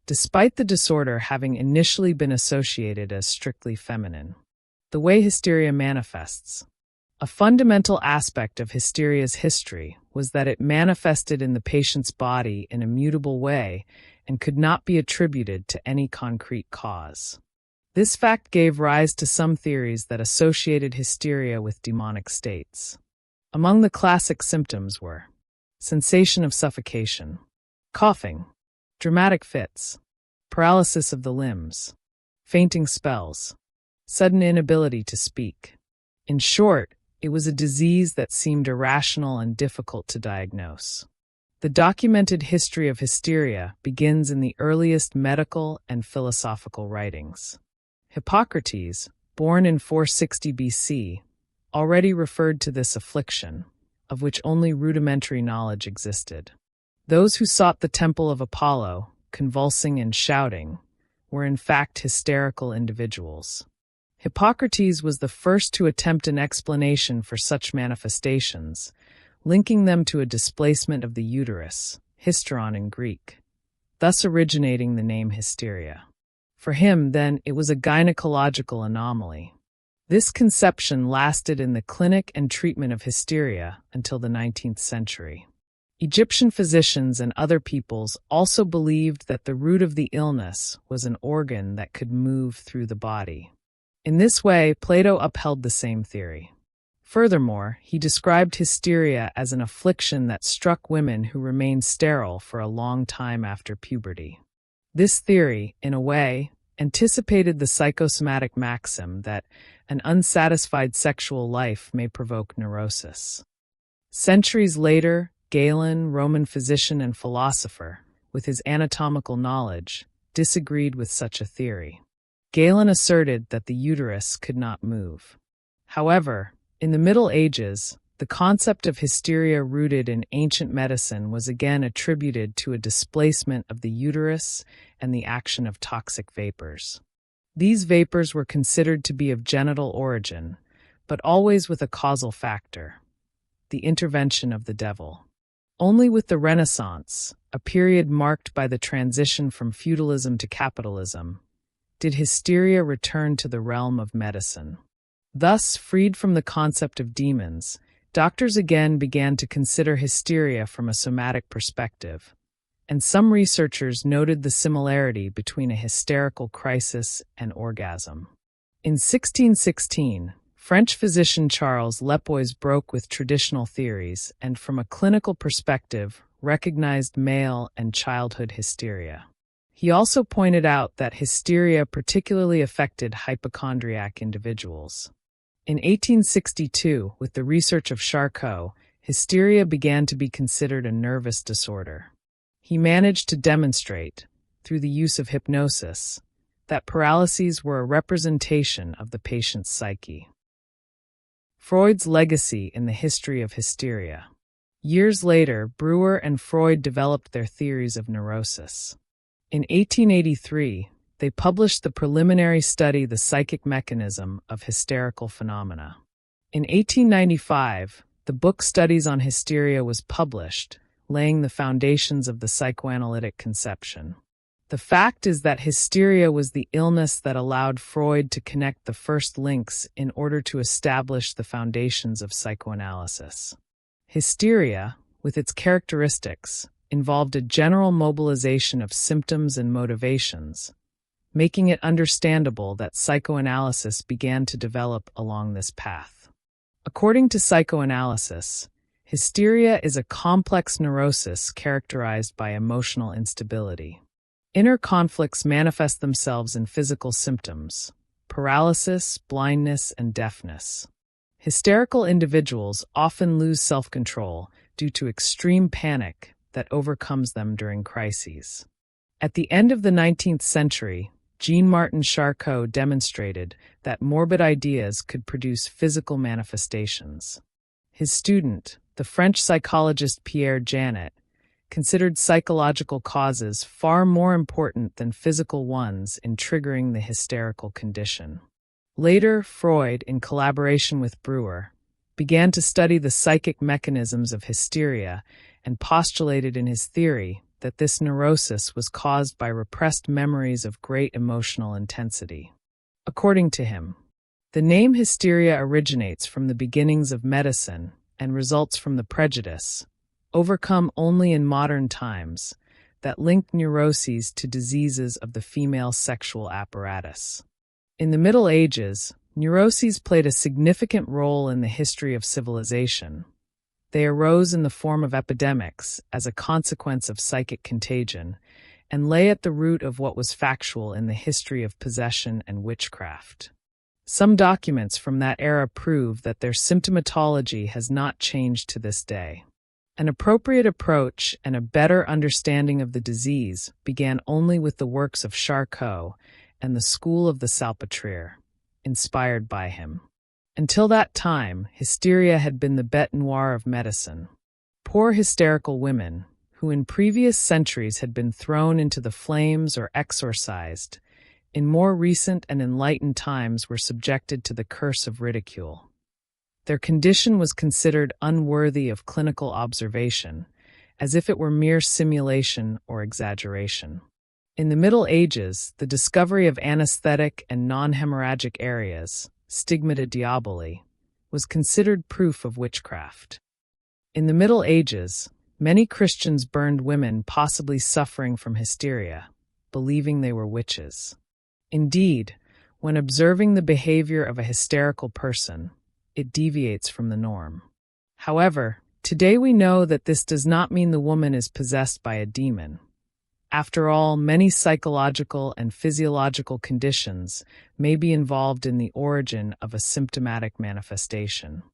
S1: despite the disorder having initially been associated as strictly feminine. The way hysteria manifests. A fundamental aspect of hysteria's history was that it manifested in the patient's body in a mutable way and could not be attributed to any concrete cause. This fact gave rise to some theories that associated hysteria with demonic states. Among the classic symptoms were sensation of suffocation, coughing, dramatic fits, paralysis of the limbs, fainting spells, sudden inability to speak. In short, it was a disease that seemed irrational and difficult to diagnose. The documented history of hysteria begins in the earliest medical and philosophical writings. Hippocrates, born in 460 BC, already referred to this affliction, of which only rudimentary knowledge existed. Those who sought the temple of Apollo, convulsing and shouting, were in fact hysterical individuals. Hippocrates was the first to attempt an explanation for such manifestations, linking them to a displacement of the uterus, hysteron in Greek, thus originating the name hysteria. For him, then, it was a gynecological anomaly. This conception lasted in the clinic and treatment of hysteria until the 19th century. Egyptian physicians and other peoples also believed that the root of the illness was an organ that could move through the body. In this way, Plato upheld the same theory. Furthermore, he described hysteria as an affliction that struck women who remained sterile for a long time after puberty. This theory, in a way, anticipated the psychosomatic maxim that an unsatisfied sexual life may provoke neurosis. Centuries later, Galen, Roman physician and philosopher, with his anatomical knowledge, disagreed with such a theory. Galen asserted that the uterus could not move. However, in the Middle Ages, the concept of hysteria rooted in ancient medicine was again attributed to a displacement of the uterus and the action of toxic vapors. These vapors were considered to be of genital origin, but always with a causal factor: the intervention of the devil. Only with the Renaissance, a period marked by the transition from feudalism to capitalism, did hysteria return to the realm of medicine. Thus, freed from the concept of demons, doctors again began to consider hysteria from a somatic perspective, and some researchers noted the similarity between a hysterical crisis and orgasm. In 1616, French physician Charles Lepois broke with traditional theories and, from a clinical perspective, recognized male and childhood hysteria. He also pointed out that hysteria particularly affected hypochondriac individuals. In 1862, with the research of Charcot, hysteria began to be considered a nervous disorder. He managed to demonstrate, through the use of hypnosis, that paralyses were a representation of the patient's psyche. Freud's legacy in the history of hysteria. Years later, Breuer and Freud developed their theories of neurosis. In 1883, they published the preliminary study The Psychic Mechanism of Hysterical Phenomena. In 1895, the book Studies on Hysteria was published, laying the foundations of the psychoanalytic conception. The fact is that hysteria was the illness that allowed Freud to connect the first links in order to establish the foundations of psychoanalysis. Hysteria, with its characteristics, involved a general mobilization of symptoms and motivations, making it understandable that psychoanalysis began to develop along this path. According to psychoanalysis, hysteria is a complex neurosis characterized by emotional instability. Inner conflicts manifest themselves in physical symptoms: paralysis, blindness, and deafness. Hysterical individuals often lose self-control due to extreme panic that overcomes them during crises. At the end of the 19th century, Jean-Martin Charcot demonstrated that morbid ideas could produce physical manifestations. His student, the French psychologist Pierre Janet, considered psychological causes far more important than physical ones in triggering the hysterical condition. Later, Freud, in collaboration with Breuer, began to study the psychic mechanisms of hysteria and postulated in his theory that this neurosis was caused by repressed memories of great emotional intensity. According to him, the name hysteria originates from the beginnings of medicine and results from the prejudice, overcome only in modern times, that linked neuroses to diseases of the female sexual apparatus. In the Middle Ages, neuroses played a significant role in the history of civilization. They arose in the form of epidemics as a consequence of psychic contagion, and lay at the root of what was factual in the history of possession and witchcraft. Some documents from that era prove that their symptomatology has not changed to this day. An appropriate approach and a better understanding of the disease began only with the works of Charcot and the school of the Salpêtrière, inspired by him. Until that time, hysteria had been the bête noire of medicine. Poor hysterical women, who in previous centuries had been thrown into the flames or exorcised, in more recent and enlightened times were subjected to the curse of ridicule. Their condition was considered unworthy of clinical observation, as if it were mere simulation or exaggeration. In the Middle Ages, the discovery of anesthetic and non-hemorrhagic areas, stigmata diaboli, was considered proof of witchcraft. In the Middle Ages, many Christians burned women possibly suffering from hysteria, believing they were witches. Indeed, when observing the behavior of a hysterical person, it deviates from the norm. However, today we know that this does not mean the woman is possessed by a demon. After all, many psychological and physiological conditions may be involved in the origin of a symptomatic manifestation.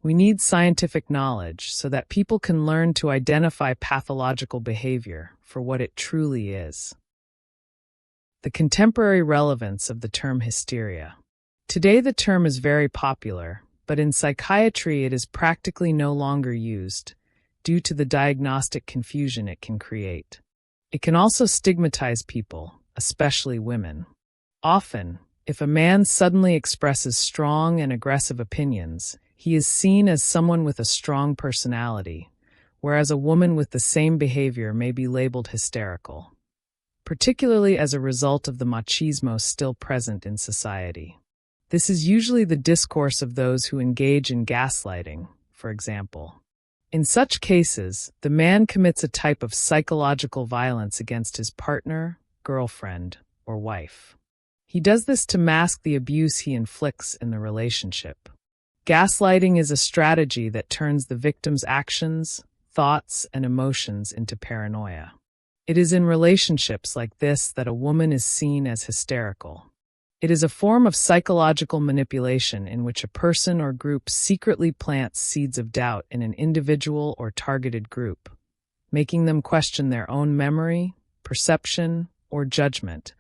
S1: We need scientific knowledge so that people can learn to identify pathological behavior for what it truly is. The contemporary relevance of the term hysteria. Today the term is very popular, but in psychiatry it is practically no longer used, due to the diagnostic confusion it can create. It can also stigmatize people, especially women. Often, if a man suddenly expresses strong and aggressive opinions, he is seen as someone with a strong personality, whereas a woman with the same behavior may be labeled hysterical, particularly as a result of the machismo still present in society. This is usually the discourse of those who engage in gaslighting, for example. In such cases, the man commits a type of psychological violence against his partner, girlfriend, or wife. He does this to mask the abuse he inflicts in the relationship. Gaslighting is a strategy that turns the victim's actions, thoughts, and emotions into paranoia. It is in relationships like this that a woman is seen as hysterical. It is a form of psychological manipulation in which a person or group secretly plants seeds of doubt in an individual or targeted group, making them question their own memory, perception, or judgment,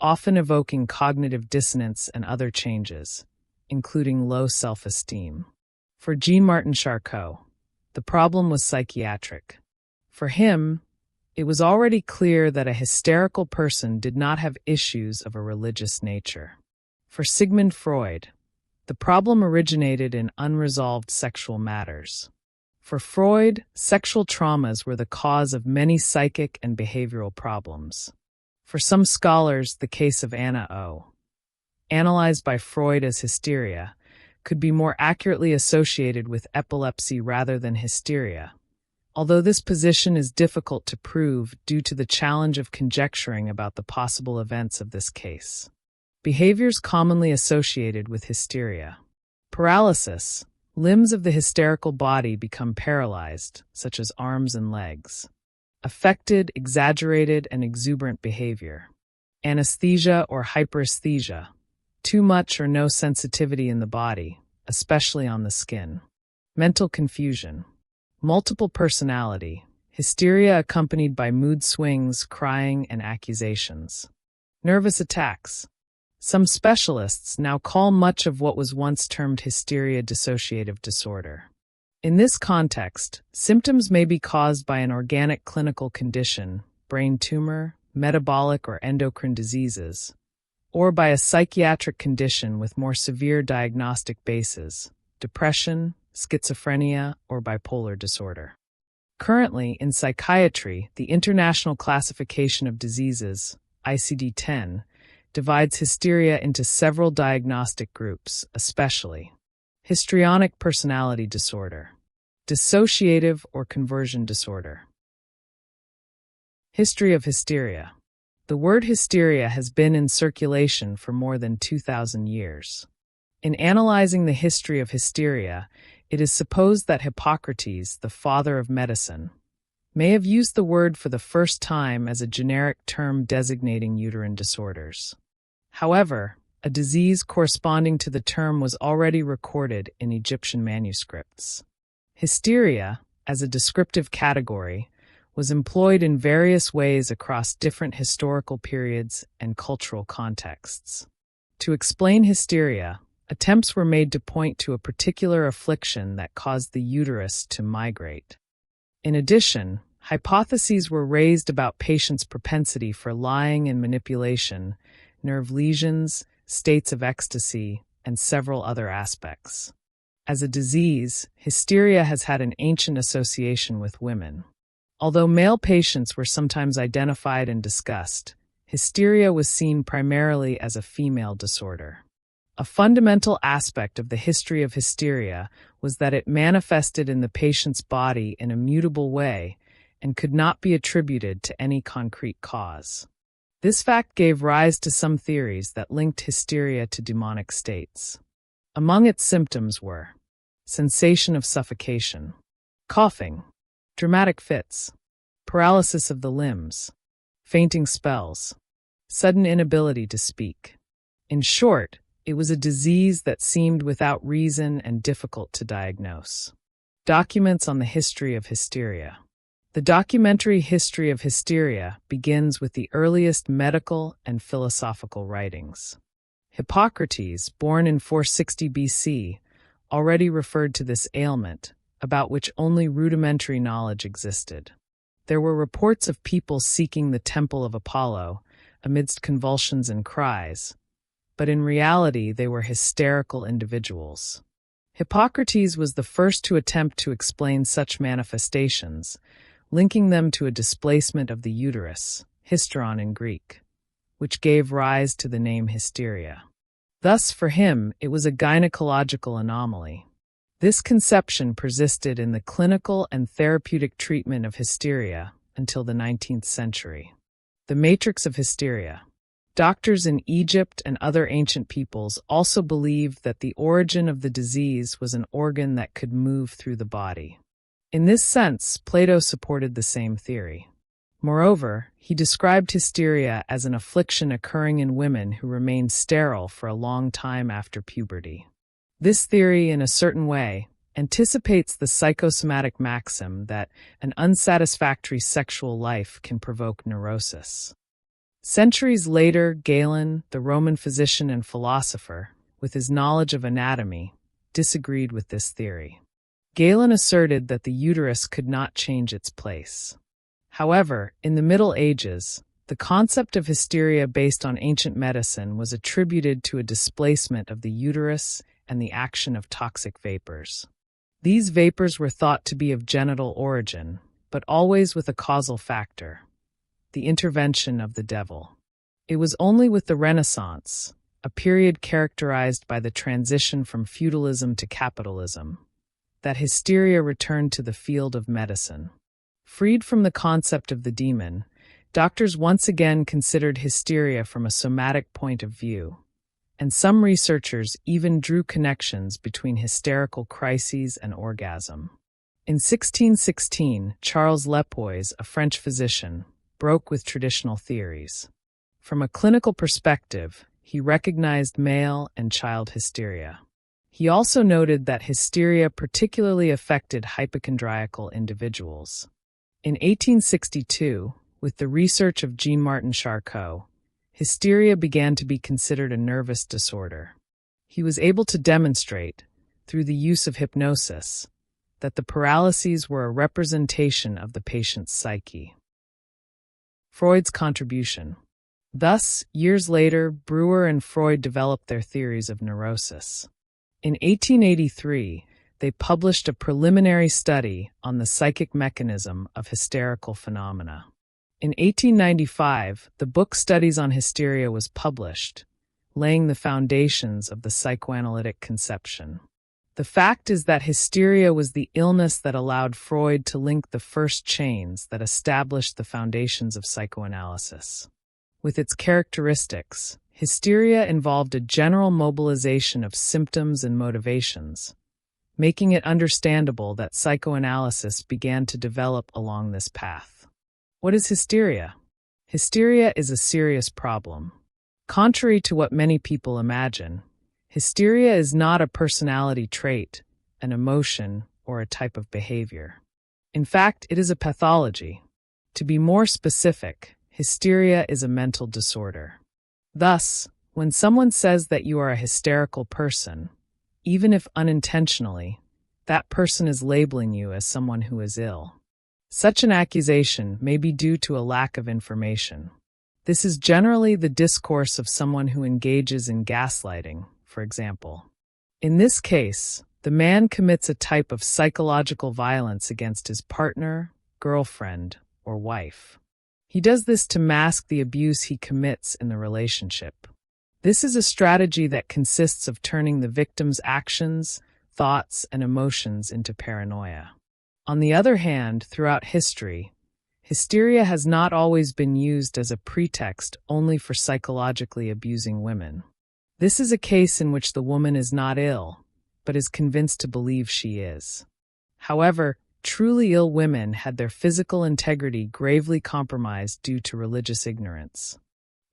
S1: often evoking cognitive dissonance and other changes, including low self-esteem. For Jean-Martin Charcot, the problem was psychiatric. For him, it was already clear that a hysterical person did not have issues of a religious nature. For Sigmund Freud, the problem originated in unresolved sexual matters. For Freud, sexual traumas were the cause of many psychic and behavioral problems. For some scholars, the case of Anna O., analyzed by Freud as hysteria, could be more accurately associated with epilepsy rather than hysteria, although this position is difficult to prove due to the challenge of conjecturing about the possible events of this case. Behaviors commonly associated with hysteria. Paralysis. Limbs of the hysterical body become paralyzed, such as arms and legs. Affected, exaggerated, and exuberant behavior. Anesthesia or hyperesthesia. Too much or no sensitivity in the body, especially on the skin. Mental confusion. Multiple personality, hysteria accompanied by mood swings, crying, and accusations. Nervous attacks. Some specialists now call much of what was once termed hysteria dissociative disorder. In this context, symptoms may be caused by an organic clinical condition, brain tumor, metabolic or endocrine diseases, or by a psychiatric condition with more severe diagnostic bases, depression, schizophrenia, or bipolar disorder. Currently, in psychiatry, the International Classification of Diseases, ICD-10, divides hysteria into several diagnostic groups, especially histrionic personality disorder, dissociative or conversion disorder. History of hysteria. The word hysteria has been in circulation for more than 2,000 years. In analyzing the history of hysteria, it is supposed that Hippocrates, the father of medicine, may have used the word for the first time as a generic term designating uterine disorders. However, a disease corresponding to the term was already recorded in Egyptian manuscripts. Hysteria, as a descriptive category, was employed in various ways across different historical periods and cultural contexts. To explain hysteria, attempts were made to point to a particular affliction that caused the uterus to migrate. In addition, hypotheses were raised about patients' propensity for lying and manipulation, nerve lesions, states of ecstasy, and several other aspects. As a disease, hysteria has had an ancient association with women. Although male patients were sometimes identified and discussed, hysteria was seen primarily as a female disorder. A fundamental aspect of the history of hysteria was that it manifested in the patient's body in a mutable way and could not be attributed to any concrete cause. This fact gave rise to some theories that linked hysteria to demonic states. Among its symptoms were sensation of suffocation, coughing, dramatic fits, paralysis of the limbs, fainting spells, sudden inability to speak. In short, it was a disease that seemed without reason and difficult to diagnose. Documents on the history of hysteria. The documentary history of hysteria begins with the earliest medical and philosophical writings. Hippocrates, born in 460 BC, already referred to this ailment, about which only rudimentary knowledge existed. There were reports of people seeking the temple of Apollo amidst convulsions and cries, but in reality they were hysterical individuals. Hippocrates was the first to attempt to explain such manifestations, linking them to a displacement of the uterus, hysteron in Greek, which gave rise to the name hysteria. Thus, for him, it was a gynecological anomaly. This conception persisted in the clinical and therapeutic treatment of hysteria until the 19th century. The matrix of hysteria. Doctors in Egypt and other ancient peoples also believed that the origin of the disease was an organ that could move through the body. In this sense, Plato supported the same theory. Moreover, he described hysteria as an affliction occurring in women who remained sterile for a long time after puberty. This theory, in a certain way, anticipates the psychosomatic maxim that an unsatisfactory sexual life can provoke neurosis. Centuries later, Galen, the Roman physician and philosopher, with his knowledge of anatomy, disagreed with this theory. Galen asserted that the uterus could not change its place. However, in the Middle Ages, the concept of hysteria based on ancient medicine was attributed to a displacement of the uterus and the action of toxic vapors. These vapors were thought to be of genital origin, but always with a causal factor: the intervention of the devil. It was only with the Renaissance, a period characterized by the transition from feudalism to capitalism, that hysteria returned to the field of medicine. Freed from the concept of the demon, doctors once again considered hysteria from a somatic point of view, and some researchers even drew connections between hysterical crises and orgasm. In 1616, Charles Lepois, a French physician, broke with traditional theories. From a clinical perspective, he recognized male and child hysteria. He also noted that hysteria particularly affected hypochondriacal individuals. In 1862, with the research of Jean-Martin Charcot, hysteria began to be considered a nervous disorder. He was able to demonstrate, through the use of hypnosis, that the paralyses were a representation of the patient's psyche. Freud's contribution. Thus, years later, Breuer and Freud developed their theories of neurosis. In 1883, they published a preliminary study on the psychic mechanism of hysterical phenomena. In 1895, the book Studies on Hysteria was published, laying the foundations of the psychoanalytic conception. The fact is that hysteria was the illness that allowed Freud to link the first chains that established the foundations of psychoanalysis. With its characteristics, hysteria involved a general mobilization of symptoms and motivations, making it understandable that psychoanalysis began to develop along this path. What is hysteria? Hysteria is a serious problem. Contrary to what many people imagine, hysteria is not a personality trait, an emotion, or a type of behavior. In fact, it is a pathology. To be more specific, hysteria is a mental disorder. Thus, when someone says that you are a hysterical person, even if unintentionally, that person is labeling you as someone who is ill. Such an accusation may be due to a lack of information. This is generally the discourse of someone who engages in gaslighting, for example. In this case, the man commits a type of psychological violence against his partner, girlfriend, or wife. He does this to mask the abuse he commits in the relationship. This is a strategy that consists of turning the victim's actions, thoughts, and emotions into paranoia. On the other hand, throughout history, hysteria has not always been used as a pretext only for psychologically abusing women. This is a case in which the woman is not ill, but is convinced to believe she is. However, truly ill women had their physical integrity gravely compromised due to religious ignorance.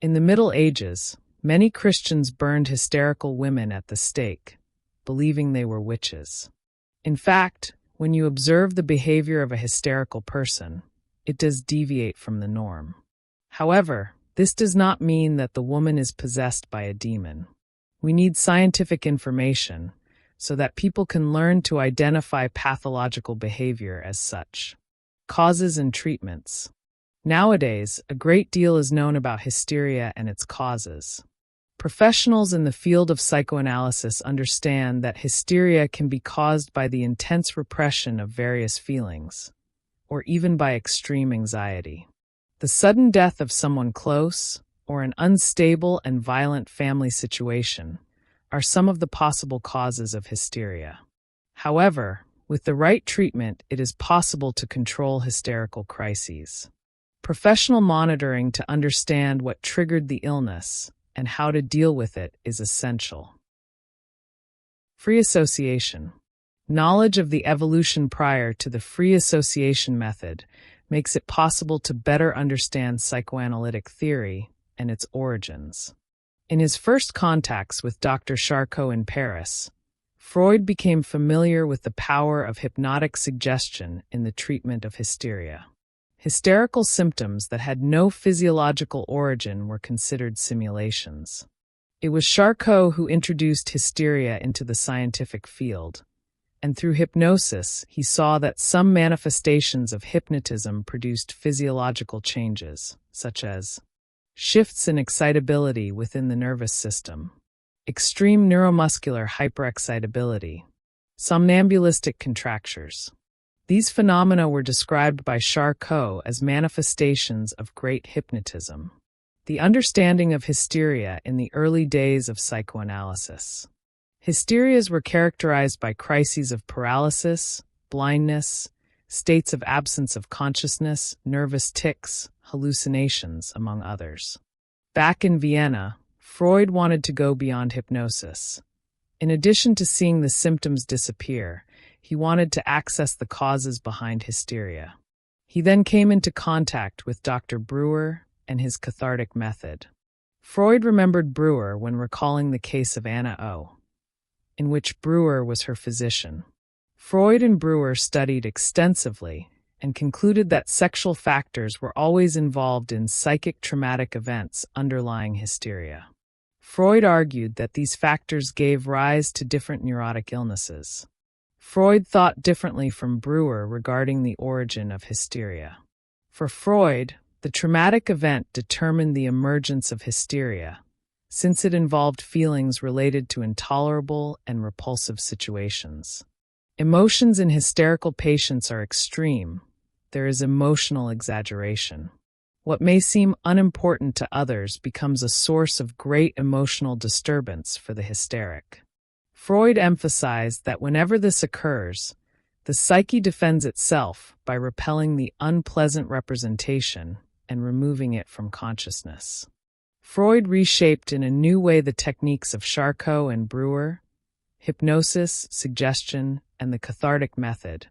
S1: In the Middle Ages, many Christians burned hysterical women at the stake, believing they were witches. In fact, when you observe the behavior of a hysterical person, it does deviate from the norm. However, this does not mean that the woman is possessed by a demon. We need scientific information so that people can learn to identify pathological behavior as such. Causes and treatments. Nowadays, a great deal is known about hysteria and its causes. Professionals in the field of psychoanalysis understand that hysteria can be caused by the intense repression of various feelings, or even by extreme anxiety. The sudden death of someone close, or an unstable and violent family situation, are some of the possible causes of hysteria. However, with the right treatment, it is possible to control hysterical crises. Professional monitoring to understand what triggered the illness and how to deal with it is essential. Free association. Knowledge of the evolution prior to the free association method makes it possible to better understand psychoanalytic theory and its origins. In his first contacts with Dr. Charcot in Paris, Freud became familiar with the power of hypnotic suggestion in the treatment of hysteria. Hysterical symptoms that had no physiological origin were considered simulations. It was Charcot who introduced hysteria into the scientific field, and through hypnosis he saw that some manifestations of hypnotism produced physiological changes, such as shifts in excitability within the nervous system, extreme neuromuscular hyperexcitability, somnambulistic contractures. These phenomena were described by Charcot as manifestations of great hypnotism. The understanding of hysteria in the early days of psychoanalysis. Hysterias were characterized by crises of paralysis, blindness, states of absence of consciousness, nervous tics, hallucinations, among others. Back in Vienna, Freud wanted to go beyond hypnosis. In addition to seeing the symptoms disappear, he wanted to access the causes behind hysteria. He then came into contact with Dr. Breuer and his cathartic method. Freud remembered Breuer when recalling the case of Anna O., in which Breuer was her physician. Freud and Breuer studied extensively and concluded that sexual factors were always involved in psychic traumatic events underlying hysteria. Freud argued that these factors gave rise to different neurotic illnesses. Freud thought differently from Breuer regarding the origin of hysteria. For Freud, the traumatic event determined the emergence of hysteria, since it involved feelings related to intolerable and repulsive situations. Emotions in hysterical patients are extreme. There is emotional exaggeration. What may seem unimportant to others becomes a source of great emotional disturbance for the hysteric. Freud emphasized that whenever this occurs, the psyche defends itself by repelling the unpleasant representation and removing it from consciousness. Freud reshaped in a new way the techniques of Charcot and Breuer, hypnosis, suggestion, and the cathartic method,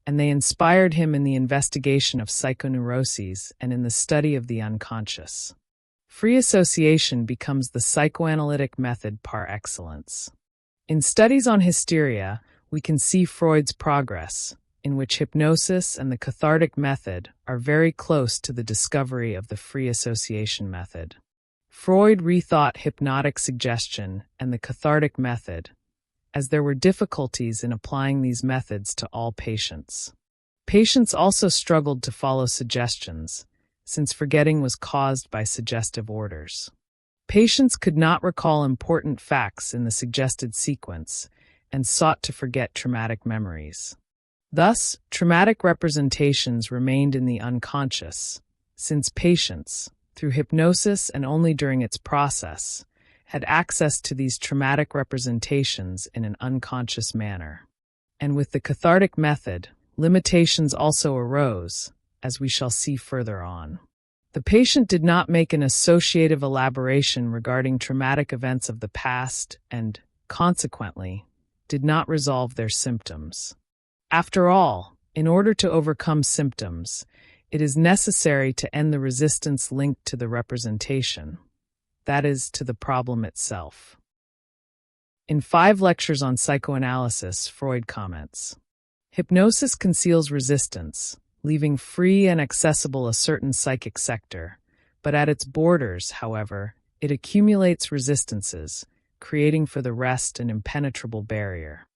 S1: and they inspired him in the investigation of psychoneuroses and in the study of the unconscious. Free association becomes the psychoanalytic method par excellence. In studies on hysteria, we can see Freud's progress, in which hypnosis and the cathartic method are very close to the discovery of the free association method. Freud rethought hypnotic suggestion and the cathartic method, as there were difficulties in applying these methods to all patients. Patients also struggled to follow suggestions, since forgetting was caused by suggestive orders. Patients could not recall important facts in the suggested sequence and sought to forget traumatic memories. Thus, traumatic representations remained in the unconscious, since patients, through hypnosis and only during its process, had access to these traumatic representations in an unconscious manner. And with the cathartic method, limitations also arose, as we shall see further on. The patient did not make an associative elaboration regarding traumatic events of the past and, consequently, did not resolve their symptoms. After all, in order to overcome symptoms, it is necessary to end the resistance linked to the representation, that is, to the problem itself. In 5 lectures on psychoanalysis, Freud comments, "Hypnosis conceals resistance, leaving free and accessible a certain psychic sector, but at its borders, however, it accumulates resistances, creating for the rest an impenetrable barrier."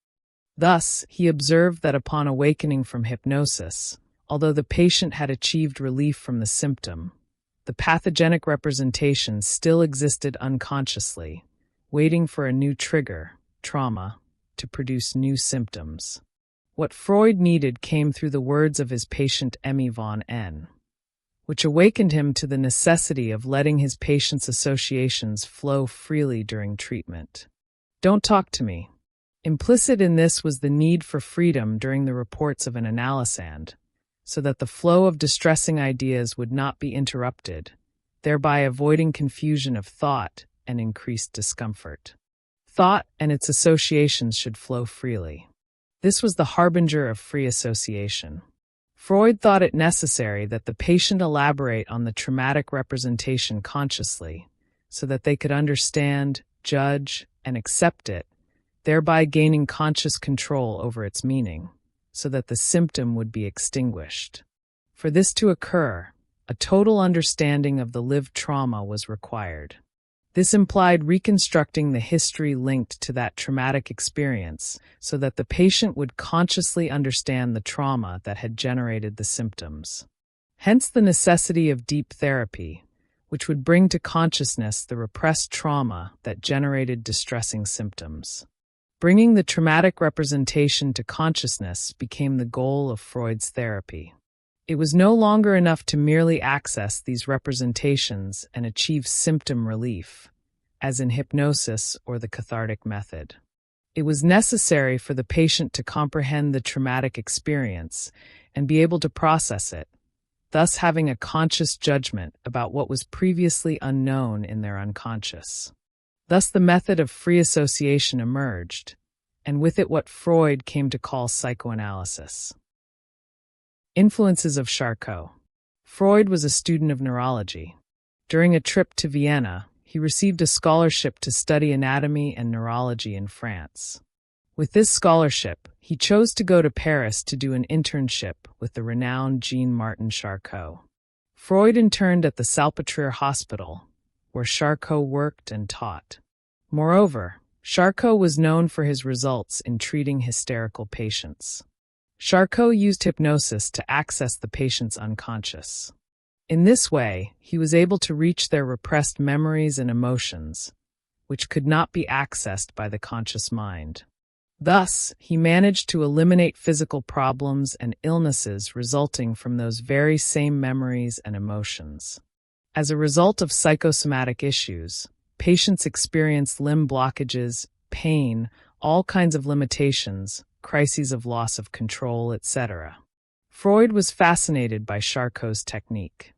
S1: Thus, he observed that upon awakening from hypnosis, although the patient had achieved relief from the symptom, the pathogenic representation still existed unconsciously, waiting for a new trigger, trauma, to produce new symptoms. What Freud needed came through the words of his patient Emmy von N., which awakened him to the necessity of letting his patient's associations flow freely during treatment. "Don't talk to me." Implicit in this was the need for freedom during the reports of an analysand, so that the flow of distressing ideas would not be interrupted, thereby avoiding confusion of thought and increased discomfort. Thought and its associations should flow freely. This was the harbinger of free association. Freud thought it necessary that the patient elaborate on the traumatic representation consciously, so that they could understand, judge, and accept it, thereby gaining conscious control over its meaning, so that the symptom would be extinguished. For this to occur, a total understanding of the lived trauma was required. This implied reconstructing the history linked to that traumatic experience so that the patient would consciously understand the trauma that had generated the symptoms. Hence the necessity of deep therapy, which would bring to consciousness the repressed trauma that generated distressing symptoms. Bringing the traumatic representation to consciousness became the goal of Freud's therapy. It was no longer enough to merely access these representations and achieve symptom relief, as in hypnosis or the cathartic method. It was necessary for the patient to comprehend the traumatic experience and be able to process it, thus having a conscious judgment about what was previously unknown in their unconscious. Thus the method of free association emerged, and with it what Freud came to call psychoanalysis. Influences of Charcot. Freud was a student of neurology. During a trip to Vienna, he received a scholarship to study anatomy and neurology in France. With this scholarship, he chose to go to Paris to do an internship with the renowned Jean-Martin Charcot. Freud interned at the Salpêtrière Hospital, where Charcot worked and taught. Moreover, Charcot was known for his results in treating hysterical patients. Charcot used hypnosis to access the patient's unconscious. In this way, he was able to reach their repressed memories and emotions, which could not be accessed by the conscious mind. Thus, he managed to eliminate physical problems and illnesses resulting from those very same memories and emotions. As a result of psychosomatic issues, patients experienced limb blockages, pain, all kinds of limitations, crises of loss of control, etc. Freud was fascinated by Charcot's technique.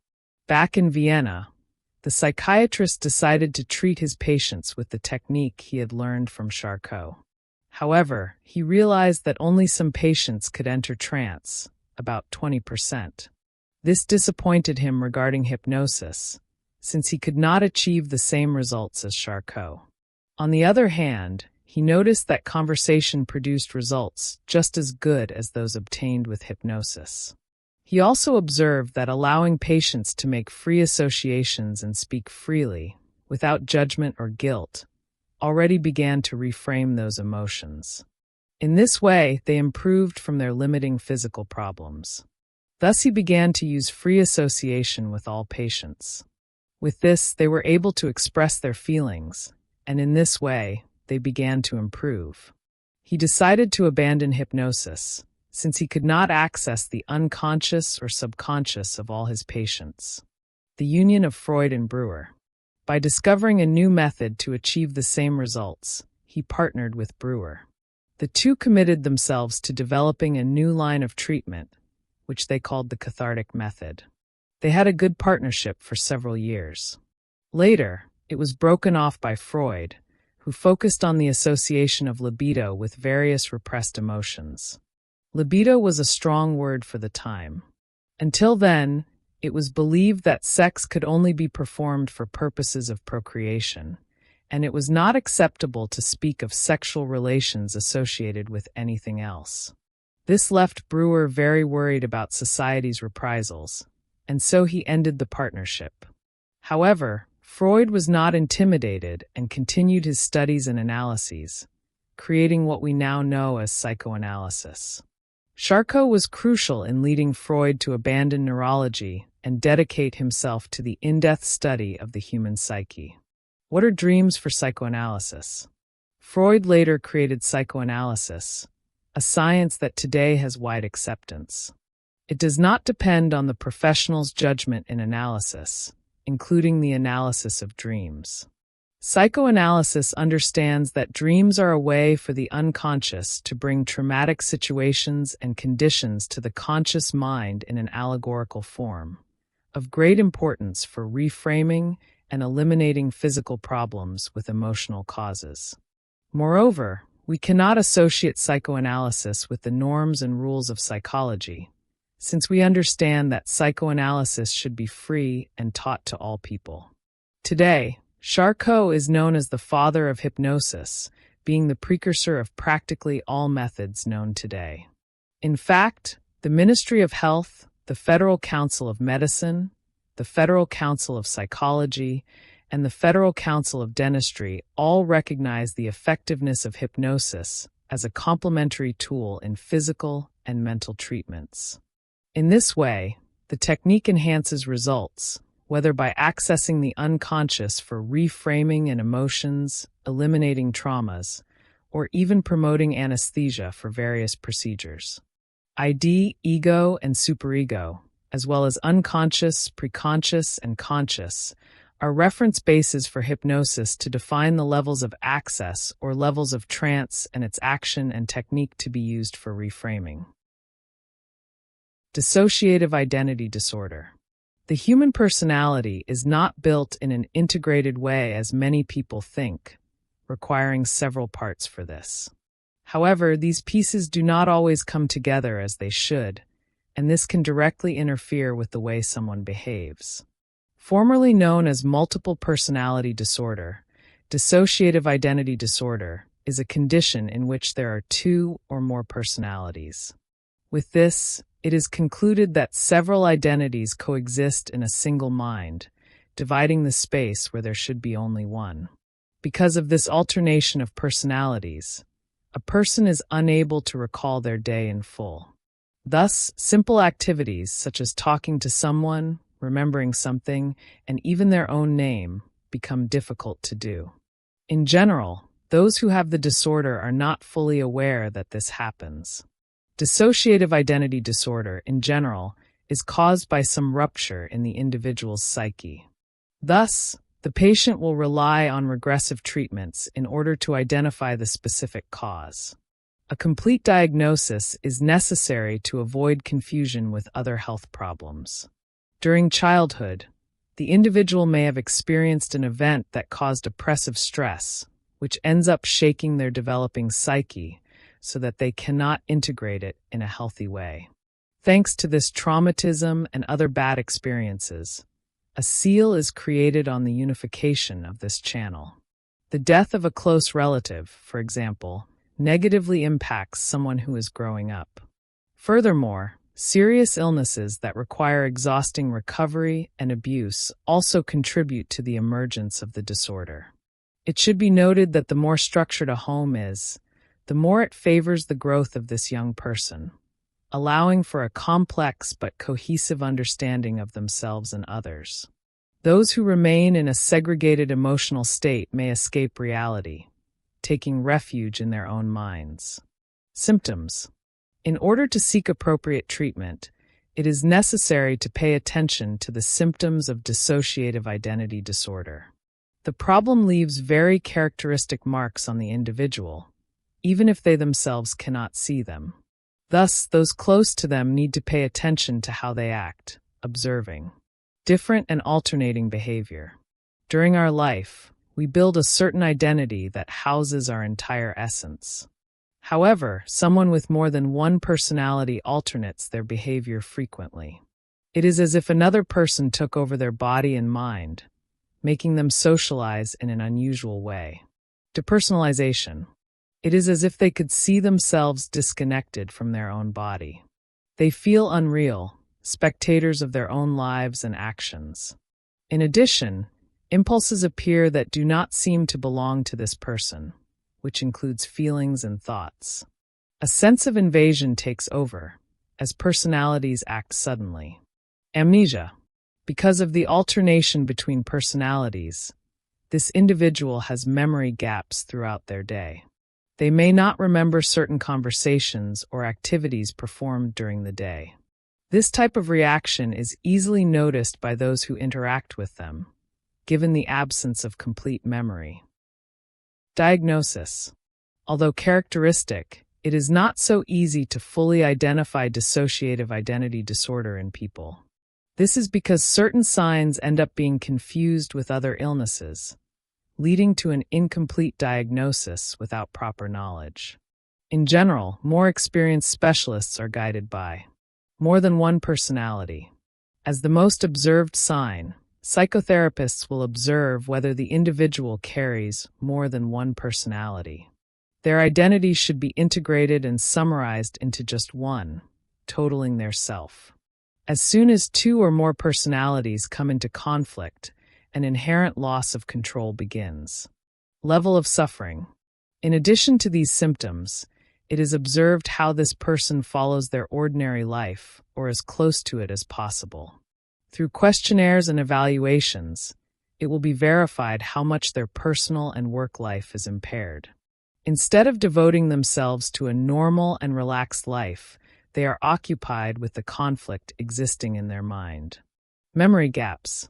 S1: Back in Vienna, the psychiatrist decided to treat his patients with the technique he had learned from Charcot. However, he realized that only some patients could enter trance, about 20%. This disappointed him regarding hypnosis, since he could not achieve the same results as Charcot. On the other hand, He noticed that conversation produced results just as good as those obtained with hypnosis. He also observed that allowing patients to make free associations and speak freely, without judgment or guilt, already began to reframe those emotions. In this way, they improved from their limiting physical problems. Thus, he began to use free association with all patients. With this, they were able to express their feelings, and in this way, they began to improve. He decided to abandon hypnosis, since he could not access the unconscious or subconscious of all his patients. The union of Freud and Breuer. By discovering a new method to achieve the same results, he partnered with Breuer. The two committed themselves to developing a new line of treatment, which they called the cathartic method. They had a good partnership for several years. Later, it was broken off by Freud, who focused on the association of libido with various repressed emotions. Libido was a strong word for the time. Until then, it was believed that sex could only be performed for purposes of procreation, and it was not acceptable to speak of sexual relations associated with anything else. This left Breuer very worried about society's reprisals, and so he ended the partnership. However, Freud was not intimidated and continued his studies and analyses, creating what we now know as psychoanalysis. Charcot was crucial in leading Freud to abandon neurology and dedicate himself to the in-depth study of the human psyche. What are dreams for psychoanalysis? Freud later created psychoanalysis, a science that today has wide acceptance. It does not depend on the professional's judgment in analysis, including the analysis of dreams. Psychoanalysis understands that dreams are a way for the unconscious to bring traumatic situations and conditions to the conscious mind in an allegorical form, of great importance for reframing and eliminating physical problems with emotional causes. Moreover, we cannot associate psychoanalysis with the norms and rules of psychology, since we understand that psychoanalysis should be free and taught to all people. Today, Charcot is known as the father of hypnosis, being the precursor of practically all methods known today. In fact, the Ministry of Health, the Federal Council of Medicine, the Federal Council of Psychology, and the Federal Council of Dentistry all recognize the effectiveness of hypnosis as a complementary tool in physical and mental treatments. In this way, the technique enhances results, whether by accessing the unconscious for reframing and emotions, eliminating traumas, or even promoting anesthesia for various procedures. ID, ego, and superego, as well as unconscious, preconscious, and conscious, are reference bases for hypnosis to define the levels of access or levels of trance and its action and technique to be used for reframing. Dissociative identity disorder. The human personality is not built in an integrated way as many people think, requiring several parts for this. However, these pieces do not always come together as they should, and this can directly interfere with the way someone behaves. Formerly known as multiple personality disorder, dissociative identity disorder is a condition in which there are two or more personalities. With this, it is concluded that several identities coexist in a single mind, dividing the space where there should be only one. Because of this alternation of personalities, a person is unable to recall their day in full. Thus, simple activities such as talking to someone, remembering something, and even their own name become difficult to do. In general, those who have the disorder are not fully aware that this happens. Dissociative identity disorder, in general, is caused by some rupture in the individual's psyche. Thus, the patient will rely on regressive treatments in order to identify the specific cause. A complete diagnosis is necessary to avoid confusion with other health problems. During childhood, the individual may have experienced an event that caused oppressive stress, which ends up shaking their developing psyche so that they cannot integrate it in a healthy way. Thanks to this traumatism and other bad experiences, a seal is created on the unification of this channel. The death of a close relative, for example, negatively impacts someone who is growing up. Furthermore, serious illnesses that require exhausting recovery and abuse also contribute to the emergence of the disorder. It should be noted that the more structured a home is, the more it favors the growth of this young person, allowing for a complex but cohesive understanding of themselves and others. Those who remain in a segregated emotional state may escape reality, taking refuge in their own minds. Symptoms. In order to seek appropriate treatment, it is necessary to pay attention to the symptoms of dissociative identity disorder. The problem leaves very characteristic marks on the individual, even if they themselves cannot see them. Thus, those close to them need to pay attention to how they act, observing different and alternating behavior. During our life, we build a certain identity that houses our entire essence. However, someone with more than one personality alternates their behavior frequently. It is as if another person took over their body and mind, making them socialize in an unusual way. Depersonalization. It is as if they could see themselves disconnected from their own body. They feel unreal, spectators of their own lives and actions. In addition, impulses appear that do not seem to belong to this person, which includes feelings and thoughts. A sense of invasion takes over, as personalities act suddenly. Amnesia. Because of the alternation between personalities, this individual has memory gaps throughout their day. They may not remember certain conversations or activities performed during the day. This type of reaction is easily noticed by those who interact with them, given the absence of complete memory. Diagnosis. Although characteristic, it is not so easy to fully identify dissociative identity disorder in people. This is because certain signs end up being confused with other illnesses, leading to an incomplete diagnosis without proper knowledge. In general, more experienced specialists are guided by more than one personality. As the most observed sign, psychotherapists will observe whether the individual carries more than one personality. Their identity should be integrated and summarized into just one, totaling their self. As soon as two or more personalities come into conflict, an inherent loss of control begins. Level of suffering. In addition to these symptoms, it is observed how this person follows their ordinary life, or as close to it as possible. Through questionnaires and evaluations, it will be verified how much their personal and work life is impaired. Instead of devoting themselves to a normal and relaxed life, they are occupied with the conflict existing in their mind. Memory gaps.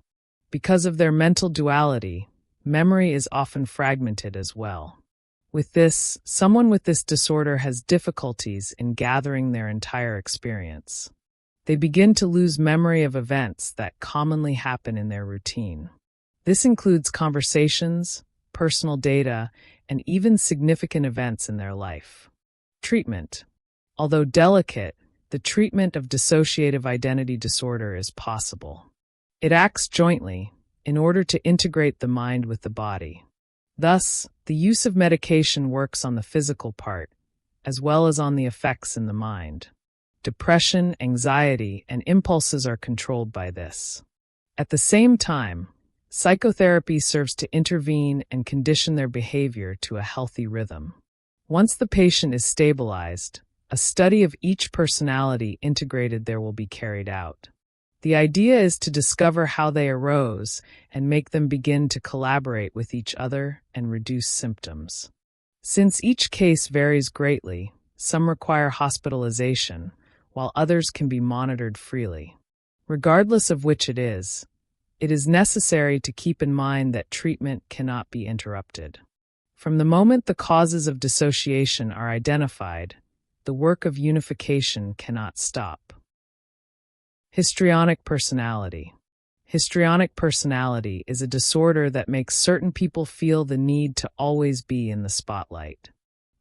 S1: Because of their mental duality, memory is often fragmented as well. With this, someone with this disorder has difficulties in gathering their entire experience. They begin to lose memory of events that commonly happen in their routine. This includes conversations, personal data, and even significant events in their life. Treatment. Although delicate, the treatment of dissociative identity disorder is possible. It acts jointly in order to integrate the mind with the body. Thus, the use of medication works on the physical part, as well as on the effects in the mind. Depression, anxiety, and impulses are controlled by this. At the same time, psychotherapy serves to intervene and condition their behavior to a healthy rhythm. Once the patient is stabilized, a study of each personality integrated there will be carried out. The idea is to discover how they arose and make them begin to collaborate with each other and reduce symptoms. Since each case varies greatly, some require hospitalization, while others can be monitored freely. Regardless of which it is necessary to keep in mind that treatment cannot be interrupted. From the moment the causes of dissociation are identified, the work of unification cannot stop. Histrionic personality. Histrionic personality is a disorder that makes certain people feel the need to always be in the spotlight.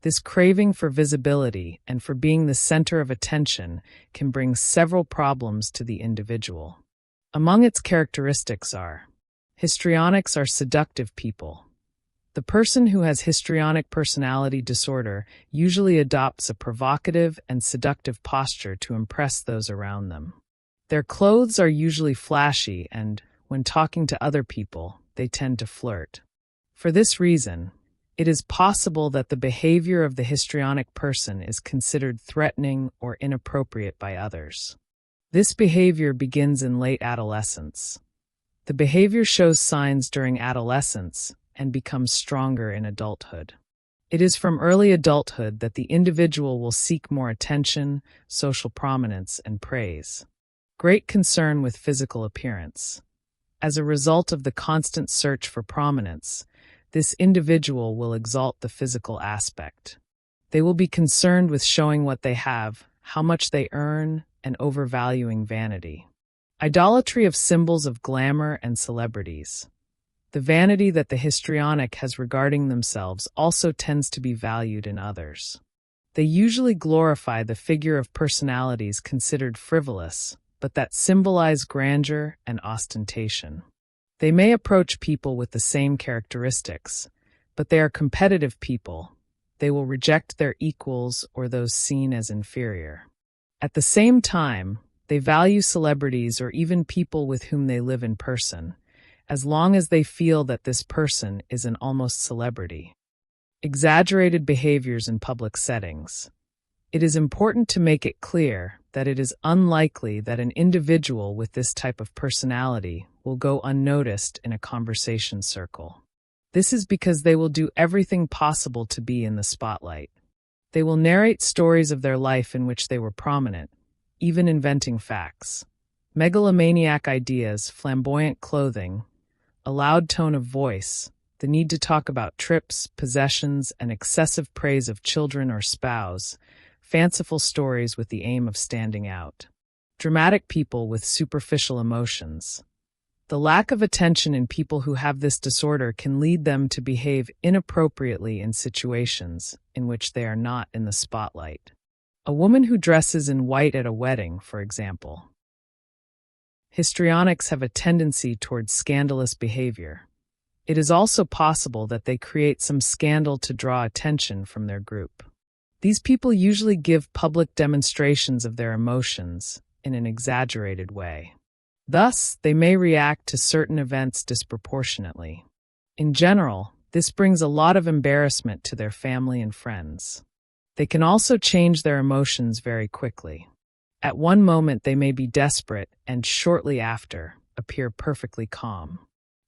S1: This craving for visibility and for being the center of attention can bring several problems to the individual. Among its characteristics are: histrionics are seductive people. The person who has histrionic personality disorder usually adopts a provocative and seductive posture to impress those around them. Their clothes are usually flashy and, when talking to other people, they tend to flirt. For this reason, it is possible that the behavior of the histrionic person is considered threatening or inappropriate by others. This behavior begins in late adolescence. The behavior shows signs during adolescence and becomes stronger in adulthood. It is from early adulthood that the individual will seek more attention, social prominence, and praise. Great concern with physical appearance. As a result of the constant search for prominence, this individual will exalt the physical aspect. They will be concerned with showing what they have, how much they earn, and overvaluing vanity. Idolatry of symbols of glamour and celebrities. The vanity that the histrionic has regarding themselves also tends to be valued in others. They usually glorify the figure of personalities considered frivolous, but that symbolize grandeur and ostentation. They may approach people with the same characteristics, but they are competitive people. They will reject their equals or those seen as inferior. At the same time, they value celebrities or even people with whom they live in person, as long as they feel that this person is an almost celebrity. Exaggerated behaviors in public settings. It is important to make it clear that it is unlikely that an individual with this type of personality will go unnoticed in a conversation circle. This is because they will do everything possible to be in the spotlight. They will narrate stories of their life in which they were prominent, even inventing facts. Megalomaniac ideas, flamboyant clothing, a loud tone of voice, the need to talk about trips, possessions, and excessive praise of children or spouse, fanciful stories with the aim of standing out. Dramatic people with superficial emotions. The lack of attention in people who have this disorder can lead them to behave inappropriately in situations in which they are not in the spotlight. A woman who dresses in white at a wedding, for example. Histrionics have a tendency towards scandalous behavior. It is also possible that they create some scandal to draw attention from their group. These people usually give public demonstrations of their emotions in an exaggerated way. Thus, they may react to certain events disproportionately. In general, this brings a lot of embarrassment to their family and friends. They can also change their emotions very quickly. At one moment they may be desperate and shortly after appear perfectly calm.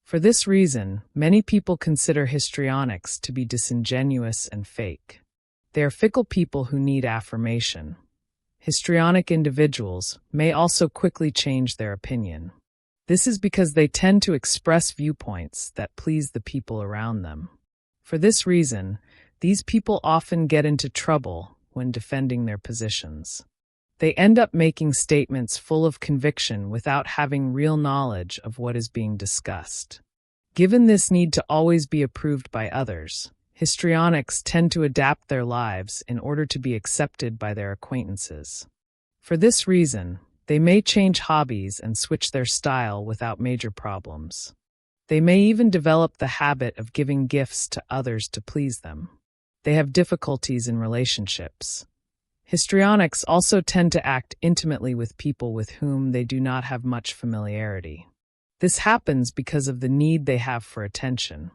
S1: For this reason, many people consider histrionics to be disingenuous and fake. They are fickle people who need affirmation. Histrionic individuals may also quickly change their opinion. This is because they tend to express viewpoints that please the people around them. For this reason, these people often get into trouble when defending their positions. They end up making statements full of conviction without having real knowledge of what is being discussed. Given this need to always be approved by others, histrionics tend to adapt their lives in order to be accepted by their acquaintances. For this reason, they may change hobbies and switch their style without major problems. They may even develop the habit of giving gifts to others to please them. They have difficulties in relationships. Histrionics also tend to act intimately with people with whom they do not have much familiarity. This happens because of the need they have for attention.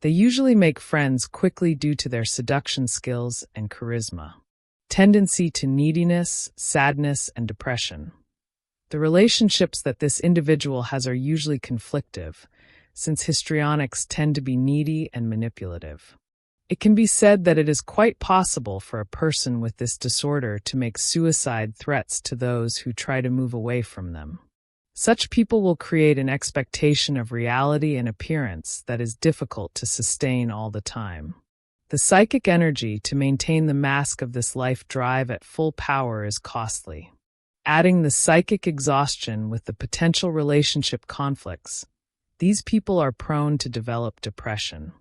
S1: They usually make friends quickly due to their seduction skills and charisma. Tendency to neediness, sadness, and depression. The relationships that this individual has are usually conflictive, since histrionics tend to be needy and manipulative. It can be said that it is quite possible for a person with this disorder to make suicide threats to those who try to move away from them. Such people will create an expectation of reality and appearance that is difficult to sustain all the time. The psychic energy to maintain the mask of this life drive at full power is costly. Adding the psychic exhaustion with the potential relationship conflicts, these people are prone to develop depression.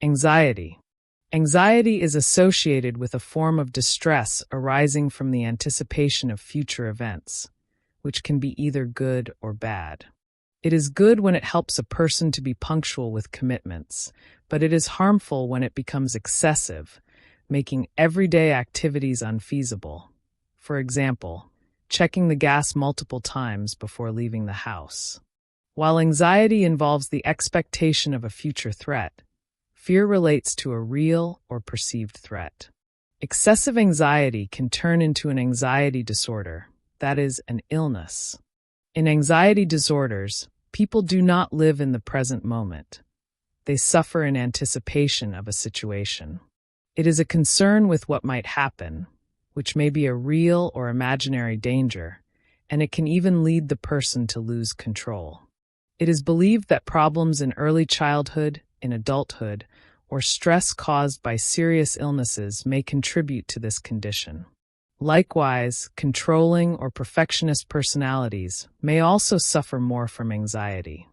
S1: Anxiety. Anxiety is associated with a form of distress arising from the anticipation of future events, which can be either good or bad. It is good when it helps a person to be punctual with commitments, but it is harmful when it becomes excessive, making everyday activities unfeasible. For example, checking the gas multiple times before leaving the house. While anxiety involves the expectation of a future threat, fear relates to a real or perceived threat. Excessive anxiety can turn into an anxiety disorder, that is, an illness. In anxiety disorders, people do not live in the present moment. They suffer in anticipation of a situation. It is a concern with what might happen, which may be a real or imaginary danger, and it can even lead the person to lose control. It is believed that problems in early childhood, in adulthood, or stress caused by serious illnesses may contribute to this condition. Likewise, controlling or perfectionist personalities may also suffer more from anxiety.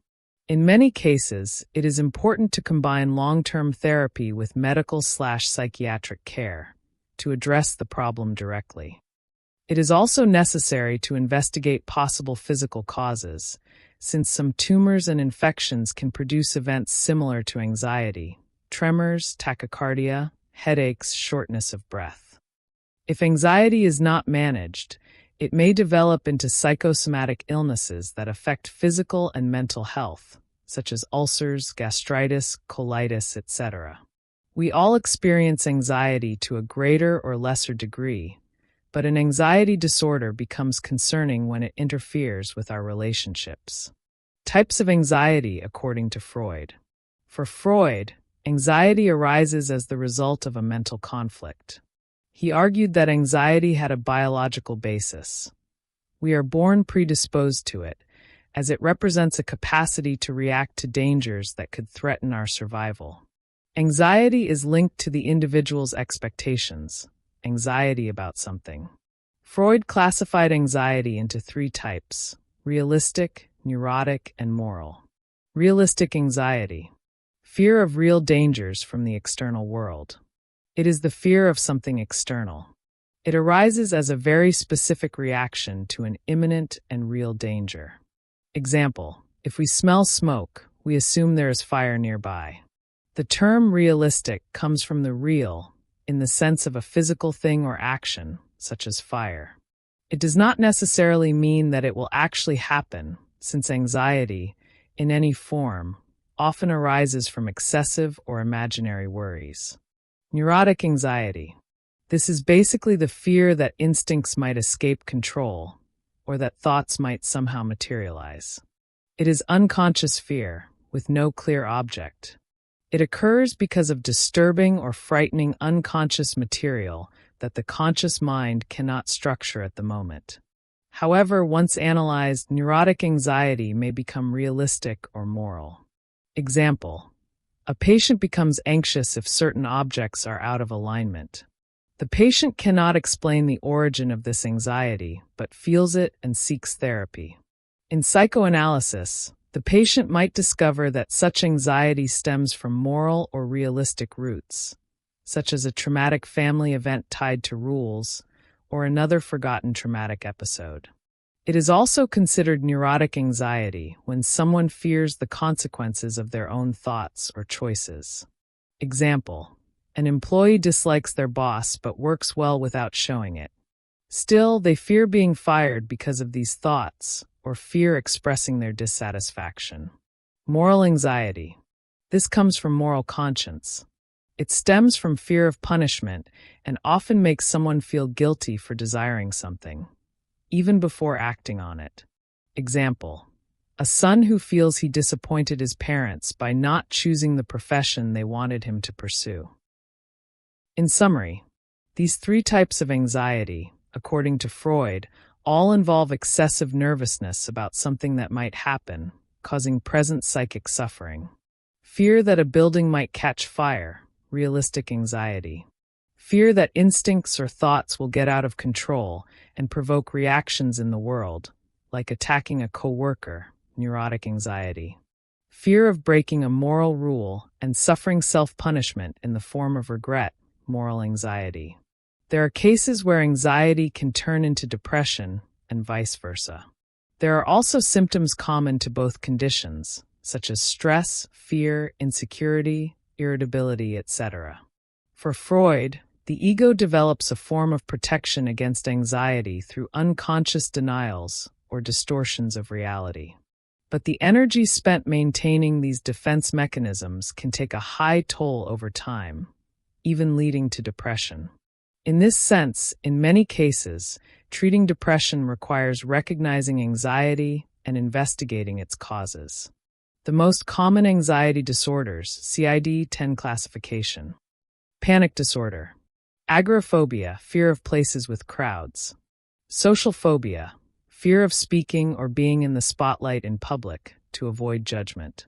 S1: In many cases, it is important to combine long-term therapy with medical/psychiatric care to address the problem directly. It is also necessary to investigate possible physical causes, since some tumors and infections can produce events similar to anxiety: tremors, tachycardia, headaches, shortness of breath. If anxiety is not managed, it may develop into psychosomatic illnesses that affect physical and mental health, such as ulcers, gastritis, colitis, etc. We all experience anxiety to a greater or lesser degree, but an anxiety disorder becomes concerning when it interferes with our relationships. Types of anxiety according to Freud. For Freud, anxiety arises as the result of a mental conflict. He argued that anxiety had a biological basis. We are born predisposed to it, as it represents a capacity to react to dangers that could threaten our survival. Anxiety is linked to the individual's expectations, anxiety about something. Freud classified anxiety into 3 types: realistic, neurotic, and moral. Realistic anxiety. Fear of real dangers from the external world. It is the fear of something external. It arises as a very specific reaction to an imminent and real danger. Example: if we smell smoke, we assume there is fire nearby. The term realistic comes from the real, in the sense of a physical thing or action, such as fire. It does not necessarily mean that it will actually happen, since anxiety, in any form, often arises from excessive or imaginary worries. Neurotic anxiety. This is basically the fear that instincts might escape control, or that thoughts might somehow materialize. It is unconscious fear, with no clear object. It occurs because of disturbing or frightening unconscious material that the conscious mind cannot structure at the moment. However, once analyzed, neurotic anxiety may become realistic or moral. Example: a patient becomes anxious if certain objects are out of alignment. The patient cannot explain the origin of this anxiety, but feels it and seeks therapy. In psychoanalysis, the patient might discover that such anxiety stems from moral or realistic roots, such as a traumatic family event tied to rules, or another forgotten traumatic episode. It is also considered neurotic anxiety when someone fears the consequences of their own thoughts or choices. Example: an employee dislikes their boss but works well without showing it. Still, they fear being fired because of these thoughts, or fear expressing their dissatisfaction. Moral anxiety. This comes from moral conscience. It stems from fear of punishment and often makes someone feel guilty for desiring something, even before acting on it. Example: a son who feels he disappointed his parents by not choosing the profession they wanted him to pursue. In summary, these 3 types of anxiety, according to Freud, all involve excessive nervousness about something that might happen, causing present psychic suffering. Fear that a building might catch fire, realistic anxiety. Fear that instincts or thoughts will get out of control and provoke reactions in the world, like attacking a coworker, neurotic anxiety. Fear of breaking a moral rule and suffering self-punishment in the form of regret, moral anxiety. There are cases where anxiety can turn into depression and vice versa. There are also symptoms common to both conditions, such as stress, fear, insecurity, irritability, etc. For Freud, the ego develops a form of protection against anxiety through unconscious denials or distortions of reality. But the energy spent maintaining these defense mechanisms can take a high toll over time, even leading to depression. In this sense, in many cases, treating depression requires recognizing anxiety and investigating its causes. The most common anxiety disorders, CID-10 classification. Panic disorder. Agoraphobia, fear of places with crowds. Social phobia, fear of speaking or being in the spotlight in public to avoid judgment.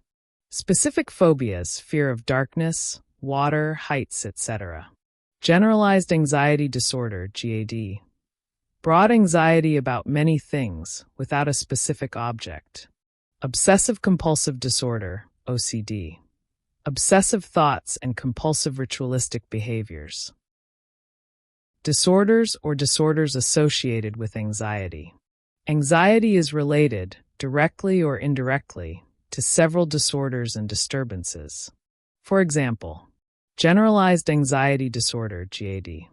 S1: Specific phobias, fear of darkness, water, heights, etc. Generalized anxiety disorder, GAD. Broad anxiety about many things without a specific object. Obsessive-compulsive disorder, OCD. Obsessive thoughts and compulsive ritualistic behaviors. Disorders or disorders associated with anxiety. Anxiety is related, directly or indirectly, to several disorders and disturbances. For example, generalized anxiety disorder, GAD.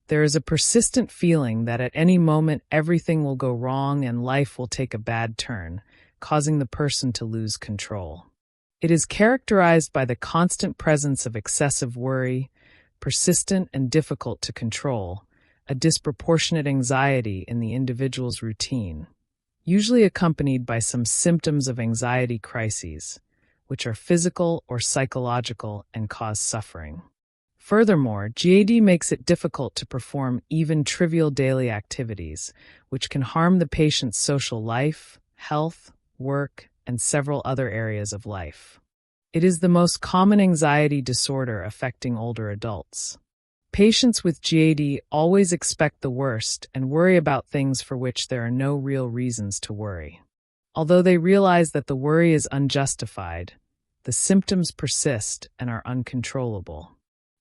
S1: There is a persistent feeling that at any moment everything will go wrong and life will take a bad turn, causing the person to lose control. It is characterized by the constant presence of excessive worry, persistent and difficult to control, a disproportionate anxiety in the individual's routine, usually accompanied by some symptoms of anxiety crises, which are physical or psychological and cause suffering. Furthermore, GAD makes it difficult to perform even trivial daily activities, which can harm the patient's social life, health, work, and several other areas of life. It is the most common anxiety disorder affecting older adults. Patients with GAD always expect the worst and worry about things for which there are no real reasons to worry. Although they realize that the worry is unjustified, the symptoms persist and are uncontrollable.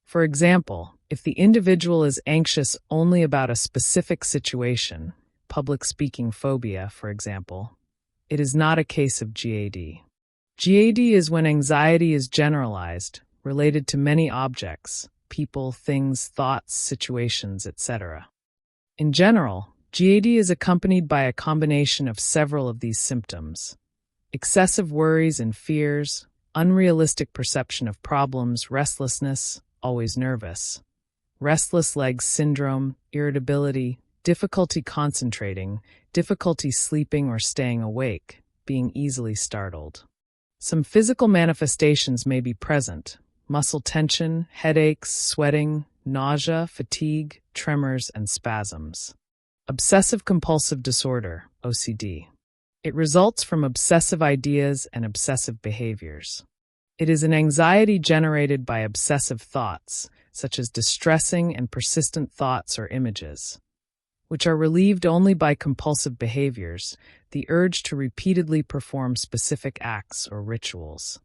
S1: For example, if the individual is anxious only about a specific situation, public speaking phobia, for example, it is not a case of GAD. GAD is when anxiety is generalized, related to many objects, people, things, thoughts, situations, etc. In general, GAD is accompanied by a combination of several of these symptoms: excessive worries and fears, unrealistic perception of problems, restlessness, always nervous, restless legs syndrome, irritability, difficulty concentrating, difficulty sleeping or staying awake, being easily startled. Some physical manifestations may be present: muscle tension, headaches, sweating, nausea, fatigue, tremors, and spasms. Obsessive-compulsive disorder, OCD. It results from obsessive ideas and obsessive behaviors. It is an anxiety generated by obsessive thoughts, such as distressing and persistent thoughts or images, which are relieved only by compulsive behaviors, the urge to repeatedly perform specific acts or rituals.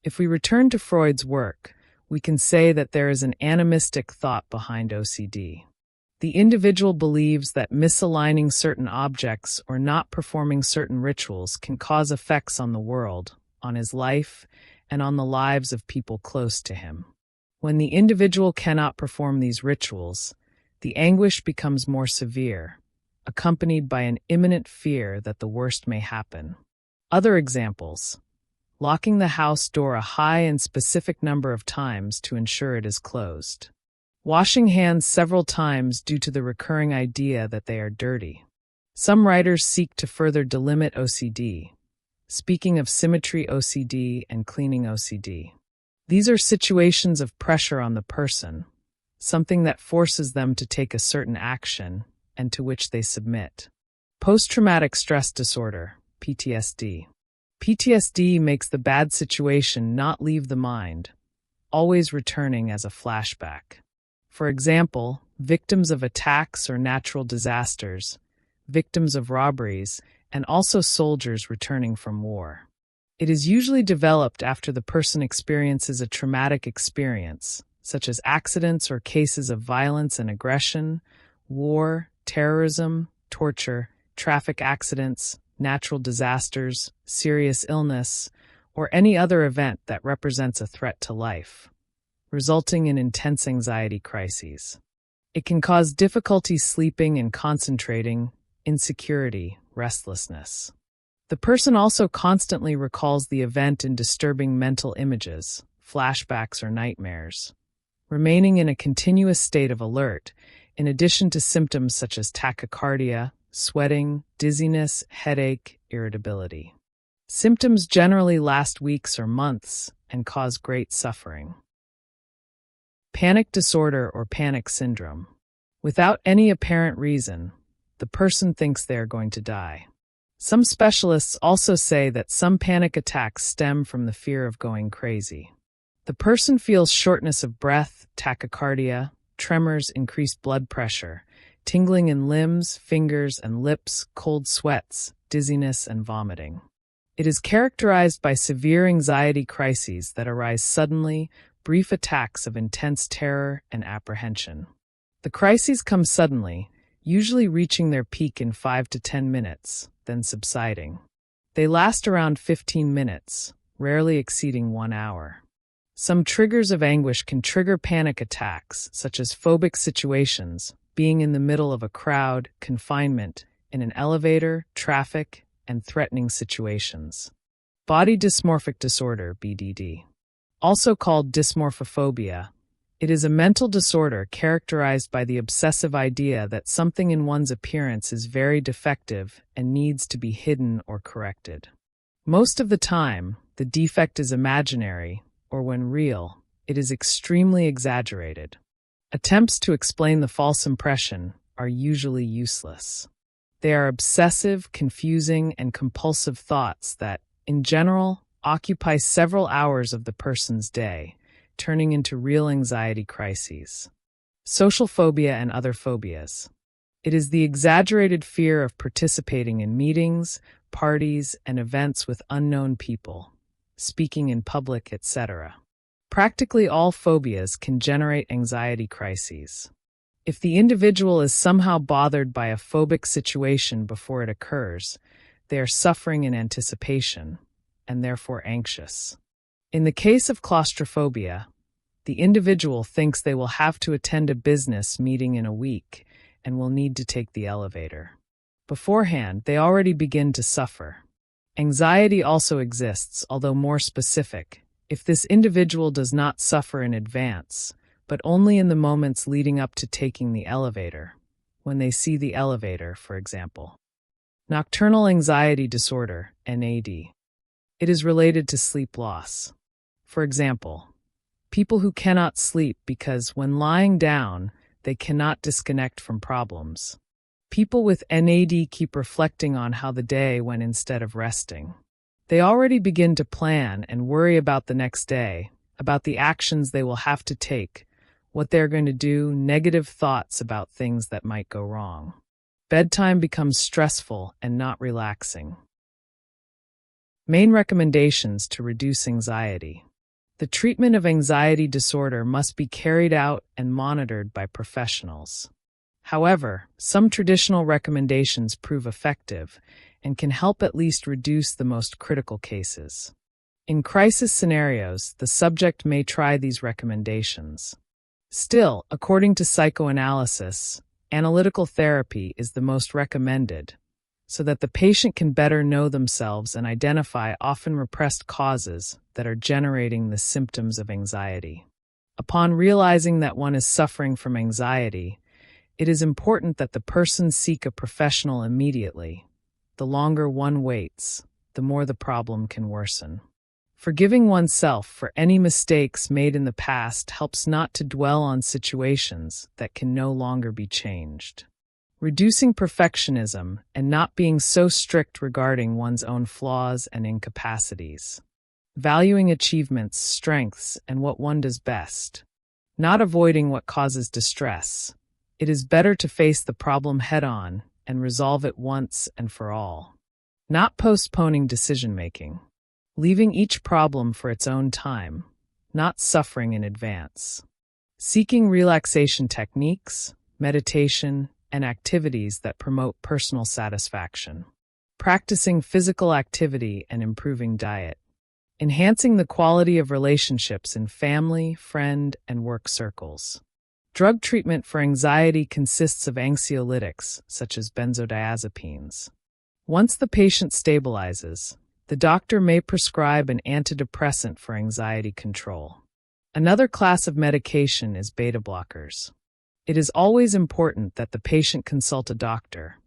S1: If we return to Freud's work, we can say that there is an animistic thought behind OCD. The individual believes that misaligning certain objects or not performing certain rituals can cause effects on the world, on his life, and on the lives of people close to him. When the individual cannot perform these rituals, the anguish becomes more severe, accompanied by an imminent fear that the worst may happen. Other examples: locking the house door a high and specific number of times to ensure it is closed. Washing hands several times due to the recurring idea that they are dirty. Some writers seek to further delimit OCD, speaking of symmetry OCD and cleaning OCD. These are situations of pressure on the person, something that forces them to take a certain action and to which they submit. Post-traumatic stress disorder, PTSD. PTSD makes the bad situation not leave the mind, always returning as a flashback. For example, victims of attacks or natural disasters, victims of robberies, and also soldiers returning from war. It is usually developed after the person experiences a traumatic experience, such as accidents or cases of violence and aggression, war, terrorism, torture, traffic accidents, natural disasters, serious illness, or any other event that represents a threat to life, resulting in intense anxiety crises. It can cause difficulty sleeping and concentrating, insecurity, restlessness. The person also constantly recalls the event in disturbing mental images, flashbacks or nightmares, remaining in a continuous state of alert, in addition to symptoms such as tachycardia, sweating, dizziness, headache, irritability. Symptoms generally last weeks or months and cause great suffering. Panic disorder or panic syndrome. Without any apparent reason, the person thinks they are going to die. Some specialists also say that some panic attacks stem from the fear of going crazy. The person feels shortness of breath, tachycardia, tremors, increased blood pressure, tingling in limbs, fingers, and lips, cold sweats, dizziness, and vomiting. It is characterized by severe anxiety crises that arise suddenly, brief attacks of intense terror and apprehension. The crises come suddenly, usually reaching their peak in 5 to 10 minutes, then subsiding. They last around 15 minutes, rarely exceeding 1 hour. Some triggers of anguish can trigger panic attacks, such as phobic situations, being in the middle of a crowd, confinement, in an elevator, traffic, and threatening situations. Body dysmorphic disorder, BDD. Also called dysmorphophobia, it is a mental disorder characterized by the obsessive idea that something in one's appearance is very defective and needs to be hidden or corrected. Most of the time, the defect is imaginary, or when real, it is extremely exaggerated. Attempts to explain the false impression are usually useless. They are obsessive, confusing, and compulsive thoughts that, in general, occupy several hours of the person's day, turning into real anxiety crises. Social phobia and other phobias. It is the exaggerated fear of participating in meetings, parties, and events with unknown people, speaking in public, etc. Practically all phobias can generate anxiety crises. If the individual is somehow bothered by a phobic situation before it occurs, they are suffering in anticipation, and therefore anxious. In the case of claustrophobia, the individual thinks they will have to attend a business meeting in a week and will need to take the elevator. Beforehand, they already begin to suffer. Anxiety also exists, although more specific, if this individual does not suffer in advance, but only in the moments leading up to taking the elevator, when they see the elevator, for example. Nocturnal anxiety disorder, NAD. It is related to sleep loss. For example, people who cannot sleep because when lying down, they cannot disconnect from problems. People with NAD keep reflecting on how the day went instead of resting. They already begin to plan and worry about the next day, about the actions they will have to take, what they're going to do, negative thoughts about things that might go wrong. Bedtime becomes stressful and not relaxing. Main recommendations to reduce anxiety. The treatment of anxiety disorder must be carried out and monitored by professionals. However, some traditional recommendations prove effective and can help at least reduce the most critical cases. In crisis scenarios, the subject may try these recommendations. Still, according to psychoanalysis, analytical therapy is the most recommended, so that the patient can better know themselves and identify often repressed causes that are generating the symptoms of anxiety. Upon realizing that one is suffering from anxiety, it is important that the person seek a professional immediately. The longer one waits, the more the problem can worsen. Forgiving oneself for any mistakes made in the past helps not to dwell on situations that can no longer be changed. Reducing perfectionism and not being so strict regarding one's own flaws and incapacities. Valuing achievements, strengths, and what one does best. Not avoiding what causes distress. It is better to face the problem head-on and resolve it once and for all. Not postponing decision-making. Leaving each problem for its own time, not suffering in advance. Seeking relaxation techniques, meditation, and activities that promote personal satisfaction. practicing physical activity and improving diet, enhancing the quality of relationships in family, friend, and work circles. Drug treatment for anxiety consists of anxiolytics, such as benzodiazepines. Once the patient stabilizes, the doctor may prescribe an antidepressant for anxiety control. Another class of medication is beta blockers. It is always important that the patient consult a doctor.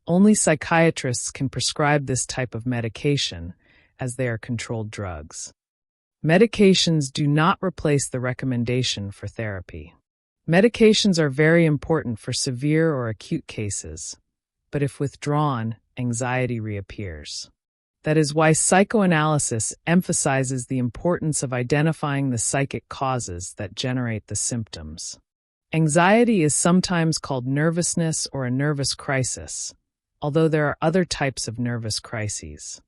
S1: Only psychiatrists can prescribe this type of medication, as they are controlled drugs. Medications do not replace the recommendation for therapy. Medications are very important for severe or acute cases, but if withdrawn, anxiety reappears. That is why psychoanalysis emphasizes the importance of identifying the psychic causes that generate the symptoms. Anxiety is sometimes called nervousness or a nervous crisis, although there are other types of nervous crises.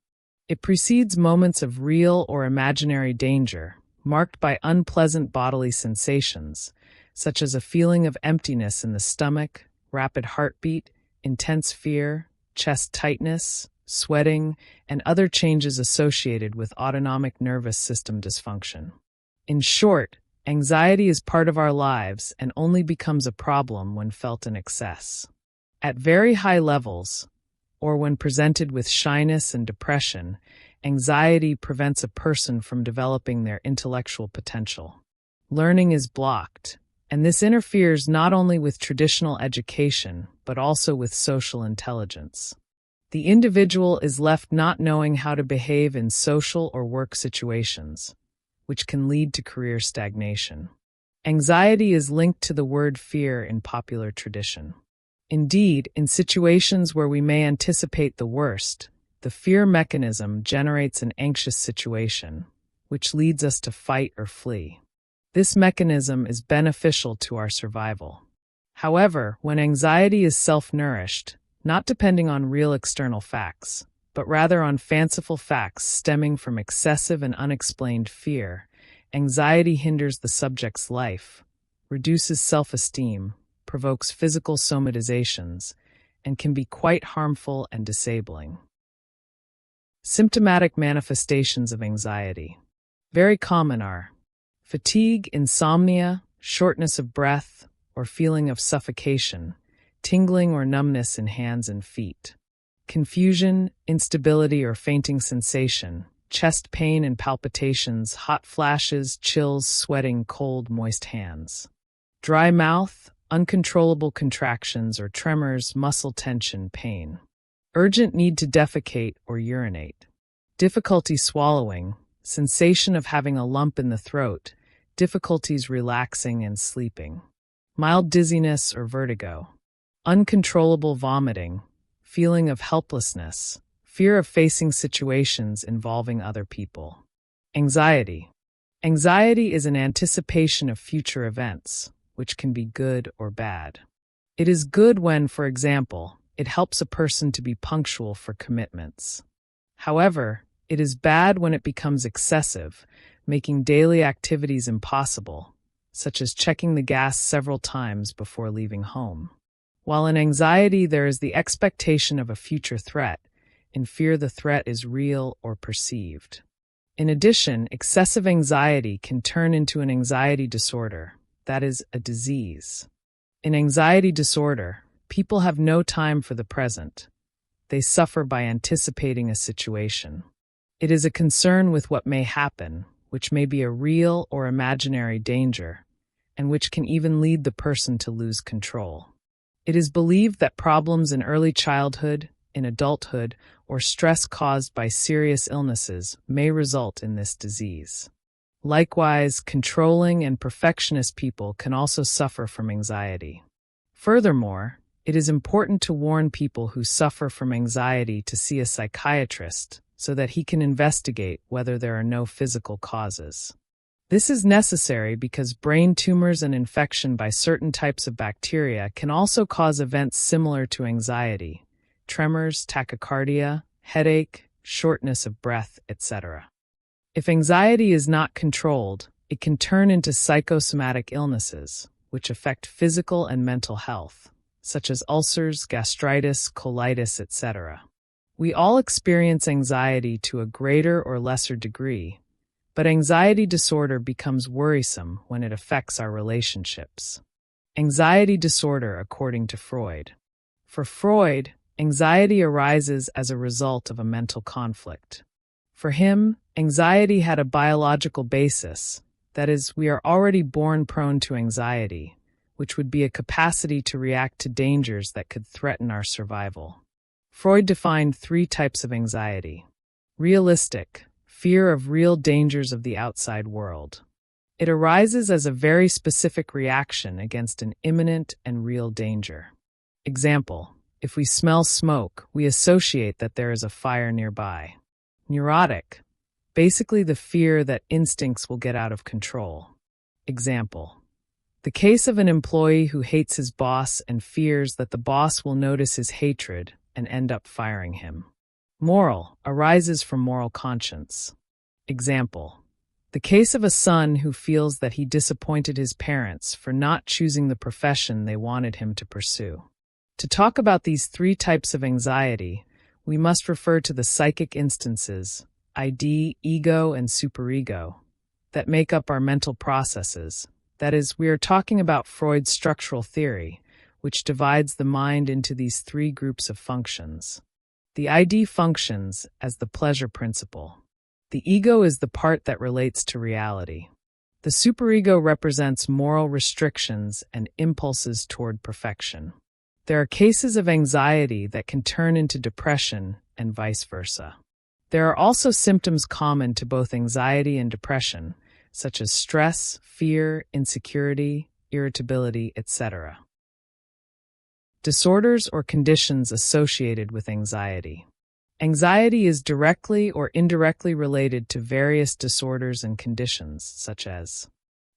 S1: It precedes moments of real or imaginary danger, marked by unpleasant bodily sensations, such as a feeling of emptiness in the stomach, rapid heartbeat, intense fear, chest tightness, sweating, and other changes associated with autonomic nervous system dysfunction. In short, anxiety is part of our lives and only becomes a problem when felt in excess. At very high levels, or when presented with shyness and depression, anxiety prevents a person from developing their intellectual potential. Learning is blocked, and this interferes not only with traditional education, but also with social intelligence. The individual is left not knowing how to behave in social or work situations, which can lead to career stagnation. Anxiety is linked to the word fear in popular tradition. Indeed, in situations where we may anticipate the worst, the fear mechanism generates an anxious situation, which leads us to fight or flee. This mechanism is beneficial to our survival. However, when anxiety is self-nourished, not depending on real external facts, but rather on fanciful facts stemming from excessive and unexplained fear, anxiety hinders the subject's life, reduces self-esteem, provokes physical somatizations, and can be quite harmful and disabling. Symptomatic manifestations of anxiety. Very common are fatigue, insomnia, shortness of breath, or feeling of suffocation, tingling or numbness in hands and feet, confusion, instability or fainting sensation, chest pain and palpitations, hot flashes, chills, sweating, cold, moist hands, dry mouth, uncontrollable contractions or tremors, muscle tension, pain, urgent need to defecate or urinate, difficulty swallowing, sensation of having a lump in the throat, difficulties relaxing and sleeping, mild dizziness or vertigo, uncontrollable vomiting, feeling of helplessness, fear of facing situations involving other people. Anxiety. Anxiety is an anticipation of future events, which can be good or bad. It is good when, for example, it helps a person to be punctual for commitments. However, it is bad when it becomes excessive, making daily activities impossible, such as checking the gas several times before leaving home. While in anxiety there is the expectation of a future threat, in fear the threat is real or perceived. In addition, excessive anxiety can turn into an anxiety disorder, that is, a disease. In anxiety disorder, people have no time for the present. They suffer by anticipating a situation. It is a concern with what may happen, which may be a real or imaginary danger, and which can even lead the person to lose control. It is believed that problems in early childhood, in adulthood, or stress caused by serious illnesses may result in this disease. Likewise, controlling and perfectionist people can also suffer from anxiety. Furthermore, it is important to warn people who suffer from anxiety to see a psychiatrist so that he can investigate whether there are no physical causes. This is necessary because brain tumors and infection by certain types of bacteria can also cause events similar to anxiety, tremors, tachycardia, headache, shortness of breath, etc. If anxiety is not controlled, it can turn into psychosomatic illnesses, which affect physical and mental health, such as ulcers, gastritis, colitis, etc. We all experience anxiety to a greater or lesser degree, but anxiety disorder becomes worrisome when it affects our relationships. Anxiety disorder, according to Freud. For Freud, anxiety arises as a result of a mental conflict. For him, anxiety had a biological basis, that is, we are already born prone to anxiety, which would be a capacity to react to dangers that could threaten our survival. Freud defined 3 types of anxiety. Realistic, fear of real dangers of the outside world. It arises as a very specific reaction against an imminent and real danger. Example, if we smell smoke, we associate that there is a fire nearby. Neurotic, basically the fear that instincts will get out of control. Example, the case of an employee who hates his boss and fears that the boss will notice his hatred and end up firing him. Moral, arises from moral conscience. Example, the case of a son who feels that he disappointed his parents for not choosing the profession they wanted him to pursue. To talk about these 3 types of anxiety, we must refer to the psychic instances, ID, ego, and superego, that make up our mental processes. That is, we are talking about Freud's structural theory, which divides the mind into these 3 groups of functions. The ID functions as the pleasure principle. The ego is the part that relates to reality. The superego represents moral restrictions and impulses toward perfection. There are cases of anxiety that can turn into depression and vice versa. There are also symptoms common to both anxiety and depression, such as stress, fear, insecurity, irritability, etc. Disorders or conditions associated with anxiety. Anxiety is directly or indirectly related to various disorders and conditions, such as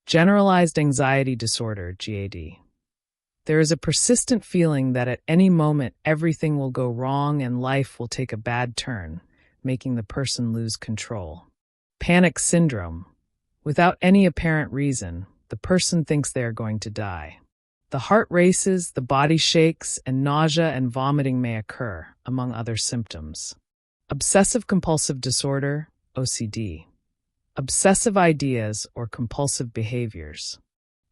S1: generalized anxiety disorder, GAD. There is a persistent feeling that at any moment everything will go wrong and life will take a bad turn, making the person lose control. Panic syndrome. Without any apparent reason, the person thinks they are going to die. The heart races, the body shakes, and nausea and vomiting may occur, among other symptoms. Obsessive-compulsive disorder, OCD. Obsessive ideas or compulsive behaviors.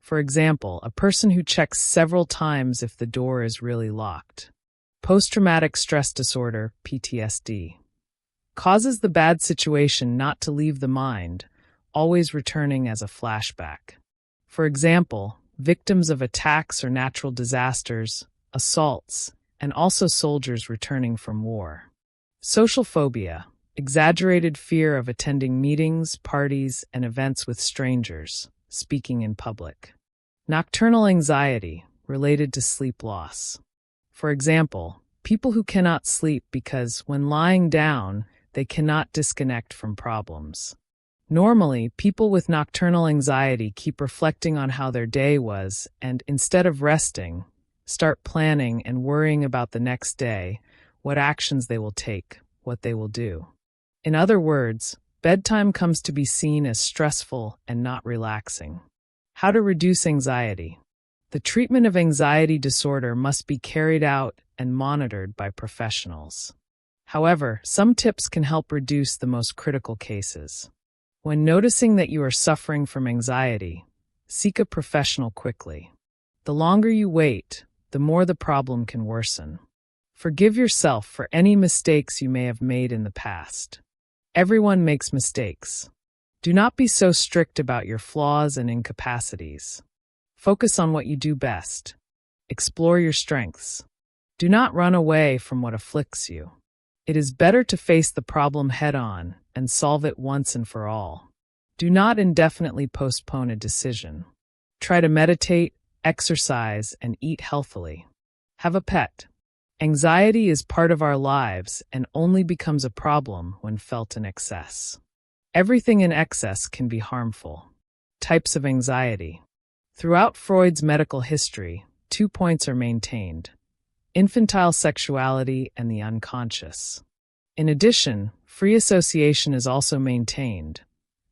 S1: For example, a person who checks several times if the door is really locked. Post-traumatic stress disorder, PTSD. Causes the bad situation not to leave the mind, always returning as a flashback. For example, victims of attacks or natural disasters, assaults, and also soldiers returning from war. Social phobia, exaggerated fear of attending meetings, parties, and events with strangers, speaking in public. Nocturnal anxiety, related to sleep loss. For example, people who cannot sleep because, when lying down, they cannot disconnect from problems. Normally, people with nocturnal anxiety keep reflecting on how their day was and, instead of resting, start planning and worrying about the next day, what actions they will take, what they will do. In other words, bedtime comes to be seen as stressful and not relaxing. How to reduce anxiety. The treatment of anxiety disorder must be carried out and monitored by professionals. However, some tips can help reduce the most critical cases. When noticing that you are suffering from anxiety, seek a professional quickly. The longer you wait, the more the problem can worsen. Forgive yourself for any mistakes you may have made in the past. Everyone makes mistakes. Do not be so strict about your flaws and incapacities. Focus on what you do best. Explore your strengths. Do not run away from what afflicts you. It is better to face the problem head-on and solve it once and for all. Do not indefinitely postpone a decision. Try to meditate, exercise, and eat healthily. Have a pet. Anxiety is part of our lives and only becomes a problem when felt in excess. Everything in excess can be harmful. Types of anxiety. Throughout Freud's medical history, 2 points are maintained: infantile sexuality and the unconscious. In addition, free association is also maintained,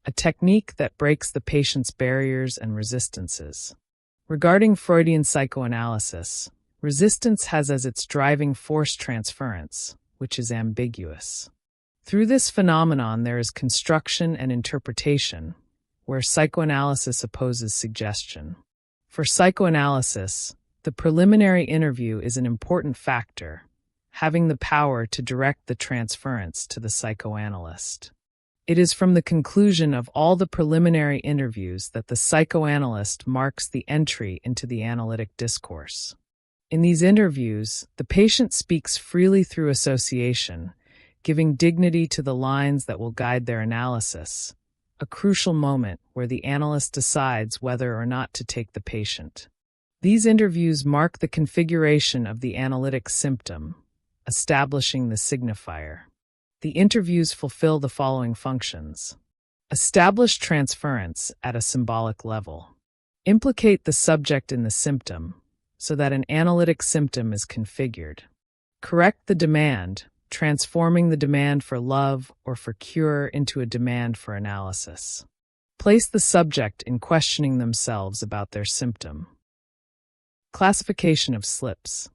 S1: a technique that breaks the patient's barriers and resistances. Regarding Freudian psychoanalysis, resistance has as its driving force transference, which is ambiguous. Through this phenomenon, there is construction and interpretation, where psychoanalysis opposes suggestion. For psychoanalysis, the preliminary interview is an important factor, having the power to direct the transference to the psychoanalyst. It is from the conclusion of all the preliminary interviews that the psychoanalyst marks the entry into the analytic discourse. In these interviews, the patient speaks freely through association, giving dignity to the lines that will guide their analysis, a crucial moment where the analyst decides whether or not to take the patient. These interviews mark the configuration of the analytic symptom, establishing the signifier. The interviews fulfill the following functions. Establish transference at a symbolic level. Implicate the subject in the symptom, so that an analytic symptom is configured. Correct the demand, transforming the demand for love or for cure into a demand for analysis. Place the subject in questioning themselves about their symptom. Classification of slips.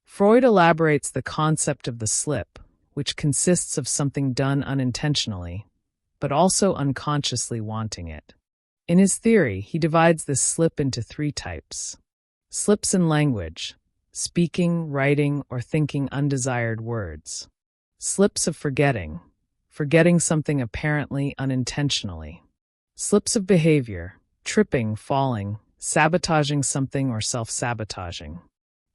S1: Freud elaborates the concept of the slip, which consists of something done unintentionally, but also unconsciously wanting it. In his theory, he divides this slip into 3 types. Slips in language, speaking, writing, or thinking undesired words. Slips of forgetting something apparently unintentionally. Slips of behavior, tripping, falling, sabotaging something or self-sabotaging.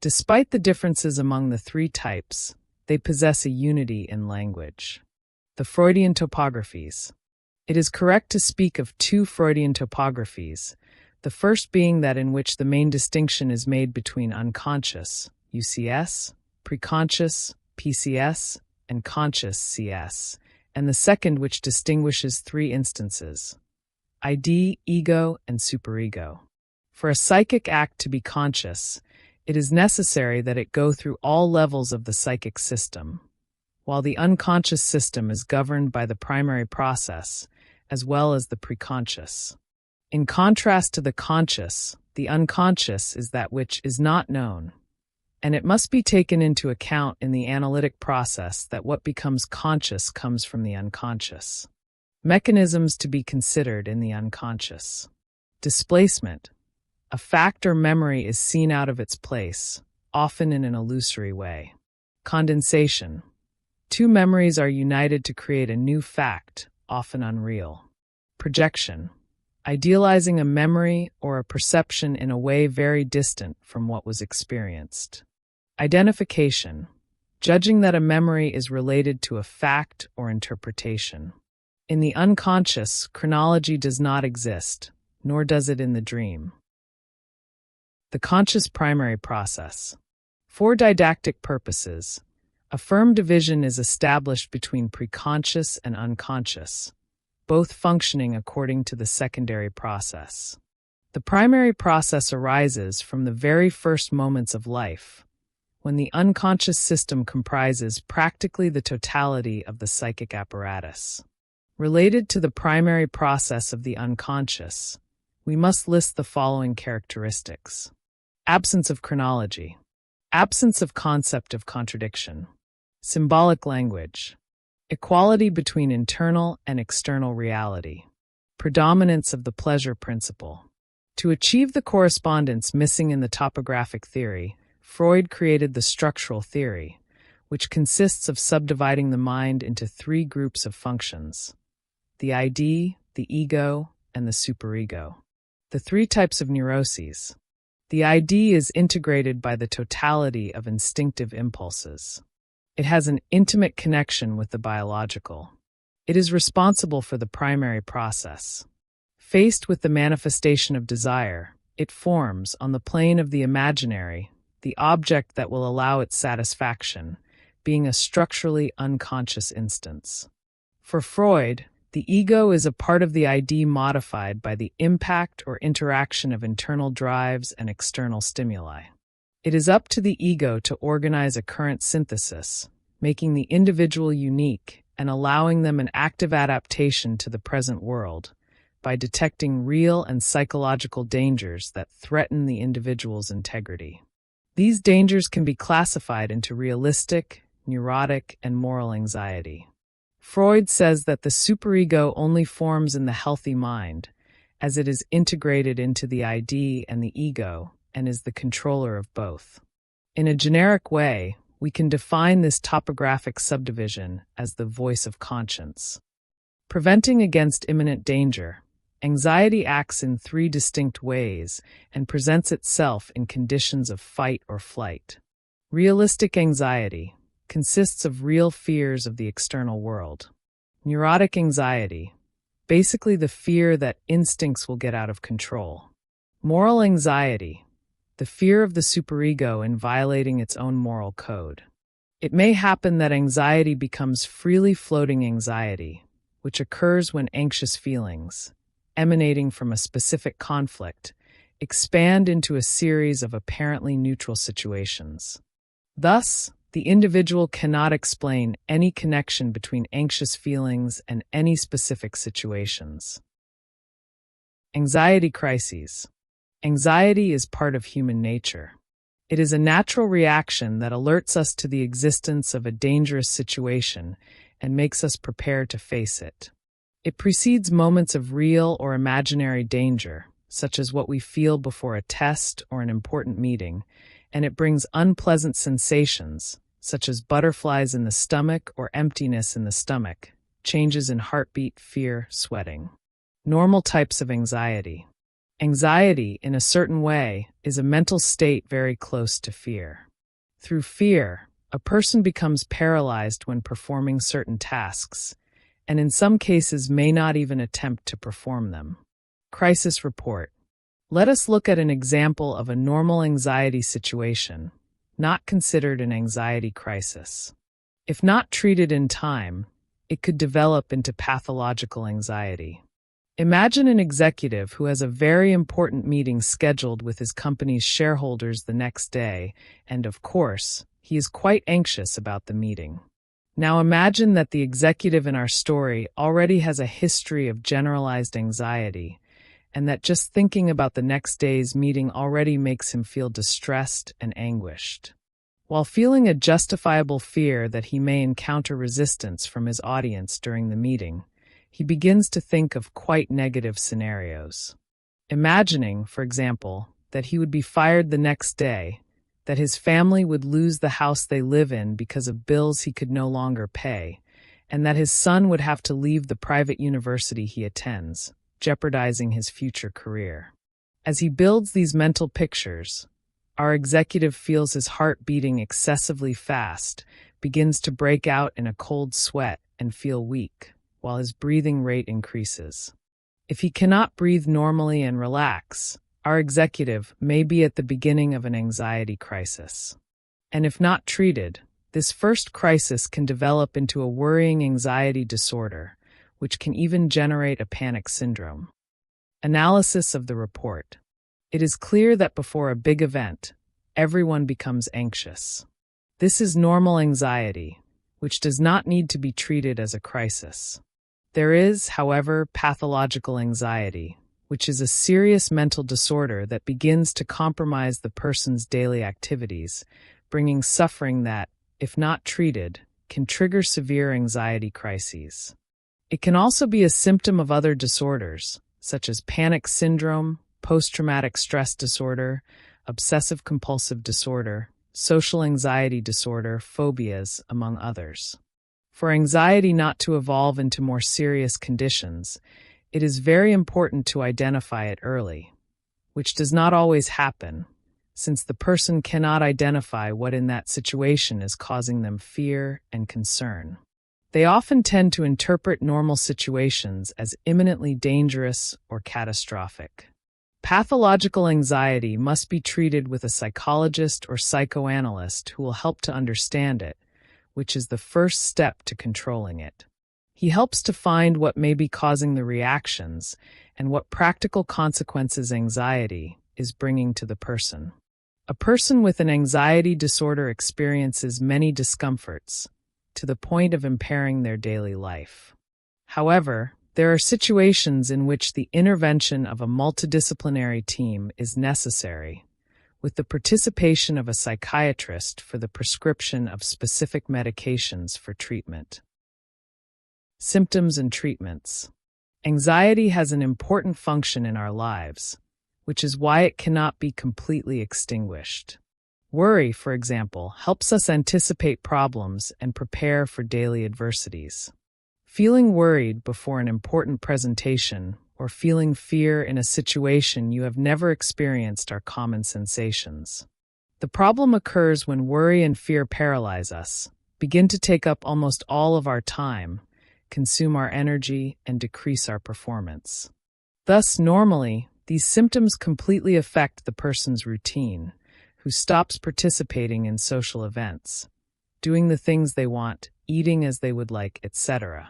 S1: Despite the differences among the 3 types, they possess a unity in language. The Freudian topographies. It is correct to speak of 2 Freudian topographies, the first being that in which the main distinction is made between unconscious, UCS, preconscious, PCS, and conscious, CS, and the second which distinguishes 3 instances, ID, ego, and superego. For a psychic act to be conscious, it is necessary that it go through all levels of the psychic system, while the unconscious system is governed by the primary process, as well as the preconscious. In contrast to the conscious, the unconscious is that which is not known, and it must be taken into account in the analytic process that what becomes conscious comes from the unconscious. Mechanisms to be considered in the unconscious. Displacement. A fact or memory is seen out of its place, often in an illusory way. Condensation. 2 memories are united to create a new fact, often unreal. Projection. Idealizing a memory or a perception in a way very distant from what was experienced. Identification. Judging that a memory is related to a fact or interpretation. In the unconscious, chronology does not exist, nor does it in the dream. The conscious primary process. For didactic purposes, a firm division is established between preconscious and unconscious, both functioning according to the secondary process. The primary process arises from the very first moments of life, when the unconscious system comprises practically the totality of the psychic apparatus. Related to the primary process of the unconscious, we must list the following characteristics. Absence of chronology. Absence of concept of contradiction. Symbolic language. Equality between internal and external reality. Predominance of the pleasure principle. To achieve the correspondence missing in the topographic theory, Freud created the structural theory, which consists of subdividing the mind into 3 groups of functions: the ID, the ego, and the superego. The 3 types of neuroses. The ID is integrated by the totality of instinctive impulses. It has an intimate connection with the biological. It is responsible for the primary process. Faced with the manifestation of desire, it forms, on the plane of the imaginary, the object that will allow its satisfaction, being a structurally unconscious instance. For Freud, the ego is a part of the ID modified by the impact or interaction of internal drives and external stimuli. It is up to the ego to organize a current synthesis, making the individual unique and allowing them an active adaptation to the present world by detecting real and psychological dangers that threaten the individual's integrity. These dangers can be classified into realistic, neurotic, and moral anxiety. Freud says that the superego only forms in the healthy mind, as it is integrated into the ID and the ego, and is the controller of both. In a generic way, we can define this topographic subdivision as the voice of conscience. Preventing against imminent danger, anxiety acts in three distinct ways and presents itself in conditions of fight or flight. Realistic anxiety consists of real fears of the external world. Neurotic anxiety, basically the fear that instincts will get out of control. Moral anxiety, the fear of the superego in violating its own moral code. It may happen that anxiety becomes freely floating anxiety, which occurs when anxious feelings, emanating from a specific conflict, expand into a series of apparently neutral situations. Thus, the individual cannot explain any connection between anxious feelings and any specific situations. Anxiety crises. Anxiety is part of human nature. It is a natural reaction that alerts us to the existence of a dangerous situation and makes us prepare to face it. It precedes moments of real or imaginary danger, such as what we feel before a test or an important meeting, and it brings unpleasant sensations, such as butterflies in the stomach or emptiness in the stomach, changes in heartbeat, fear, sweating. Normal types of anxiety. Anxiety, in a certain way, is a mental state very close to fear. Through fear, a person becomes paralyzed when performing certain tasks, and in some cases may not even attempt to perform them. Crisis report. Let us look at an example of a normal anxiety situation, not considered an anxiety crisis. If not treated in time, it could develop into pathological anxiety. Imagine an executive who has a very important meeting scheduled with his company's shareholders the next day, and of course, he is quite anxious about the meeting. Now imagine that the executive in our story already has a history of generalized anxiety, and that just thinking about the next day's meeting already makes him feel distressed and anguished. While feeling a justifiable fear that he may encounter resistance from his audience during the meeting, he begins to think of quite negative scenarios. Imagining, for example, that he would be fired the next day, that his family would lose the house they live in because of bills he could no longer pay, and that his son would have to leave the private university he attends, jeopardizing his future career. As he builds these mental pictures, our executive feels his heart beating excessively fast, begins to break out in a cold sweat, and feel weak, while his breathing rate increases. If he cannot breathe normally and relax, our executive may be at the beginning of an anxiety crisis. And if not treated, this first crisis can develop into a worrying anxiety disorder, which can even generate a panic syndrome. Analysis of the report. It is clear that before a big event, everyone becomes anxious. This is normal anxiety, which does not need to be treated as a crisis. There is, however, pathological anxiety, which is a serious mental disorder that begins to compromise the person's daily activities, bringing suffering that, if not treated, can trigger severe anxiety crises. It can also be a symptom of other disorders, such as panic syndrome, post-traumatic stress disorder, obsessive-compulsive disorder, social anxiety disorder, phobias, among others. For anxiety not to evolve into more serious conditions, it is very important to identify it early, which does not always happen, since the person cannot identify what in that situation is causing them fear and concern. They often tend to interpret normal situations as imminently dangerous or catastrophic. Pathological anxiety must be treated with a psychologist or psychoanalyst who will help to understand it, which is the first step to controlling it. He helps to find what may be causing the reactions and what practical consequences anxiety is bringing to the person. A person with an anxiety disorder experiences many discomforts, to the point of impairing their daily life. However, there are situations in which the intervention of a multidisciplinary team is necessary, with the participation of a psychiatrist for the prescription of specific medications for treatment. Symptoms and treatments. Anxiety has an important function in our lives, which is why it cannot be completely extinguished. Worry, for example, helps us anticipate problems and prepare for daily adversities. Feeling worried before an important presentation or feeling fear in a situation you have never experienced are common sensations. The problem occurs when worry and fear paralyze us, begin to take up almost all of our time, consume our energy, and decrease our performance. Thus, normally, these symptoms completely affect the person's routine, who stops participating in social events, doing the things they want, eating as they would like, etc.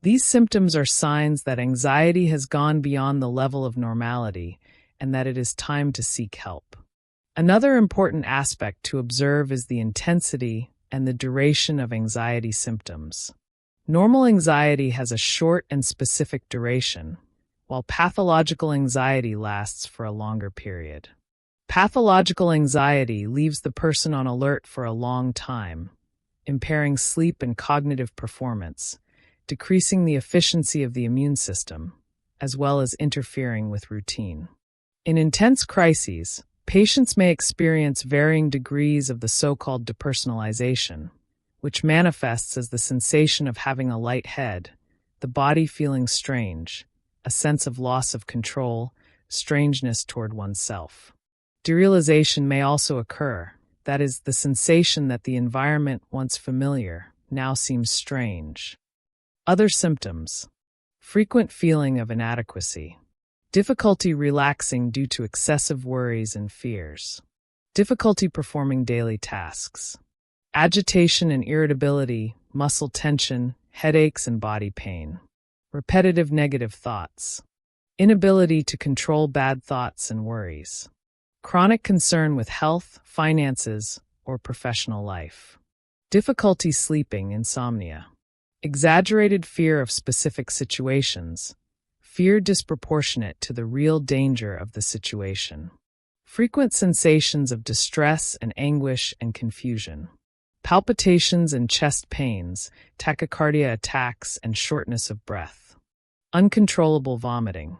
S1: These symptoms are signs that anxiety has gone beyond the level of normality and that it is time to seek help. Another important aspect to observe is the intensity and the duration of anxiety symptoms. Normal anxiety has a short and specific duration, while pathological anxiety lasts for a longer period. Pathological anxiety leaves the person on alert for a long time, impairing sleep and cognitive performance, decreasing the efficiency of the immune system, as well as interfering with routine. In intense crises, patients may experience varying degrees of the so-called depersonalization, which manifests as the sensation of having a light head, the body feeling strange, a sense of loss of control, strangeness toward oneself. Derealization may also occur, that is, the sensation that the environment once familiar now seems strange. Other symptoms. Frequent feeling of inadequacy. Difficulty relaxing due to excessive worries and fears. Difficulty performing daily tasks. Agitation and irritability, muscle tension, headaches and body pain. Repetitive negative thoughts. Inability to control bad thoughts and worries. Chronic concern with health, finances, or professional life. Difficulty sleeping, insomnia. Exaggerated fear of specific situations. Fear disproportionate to the real danger of the situation. Frequent sensations of distress and anguish and confusion. Palpitations and chest pains, tachycardia attacks, and shortness of breath. Uncontrollable vomiting.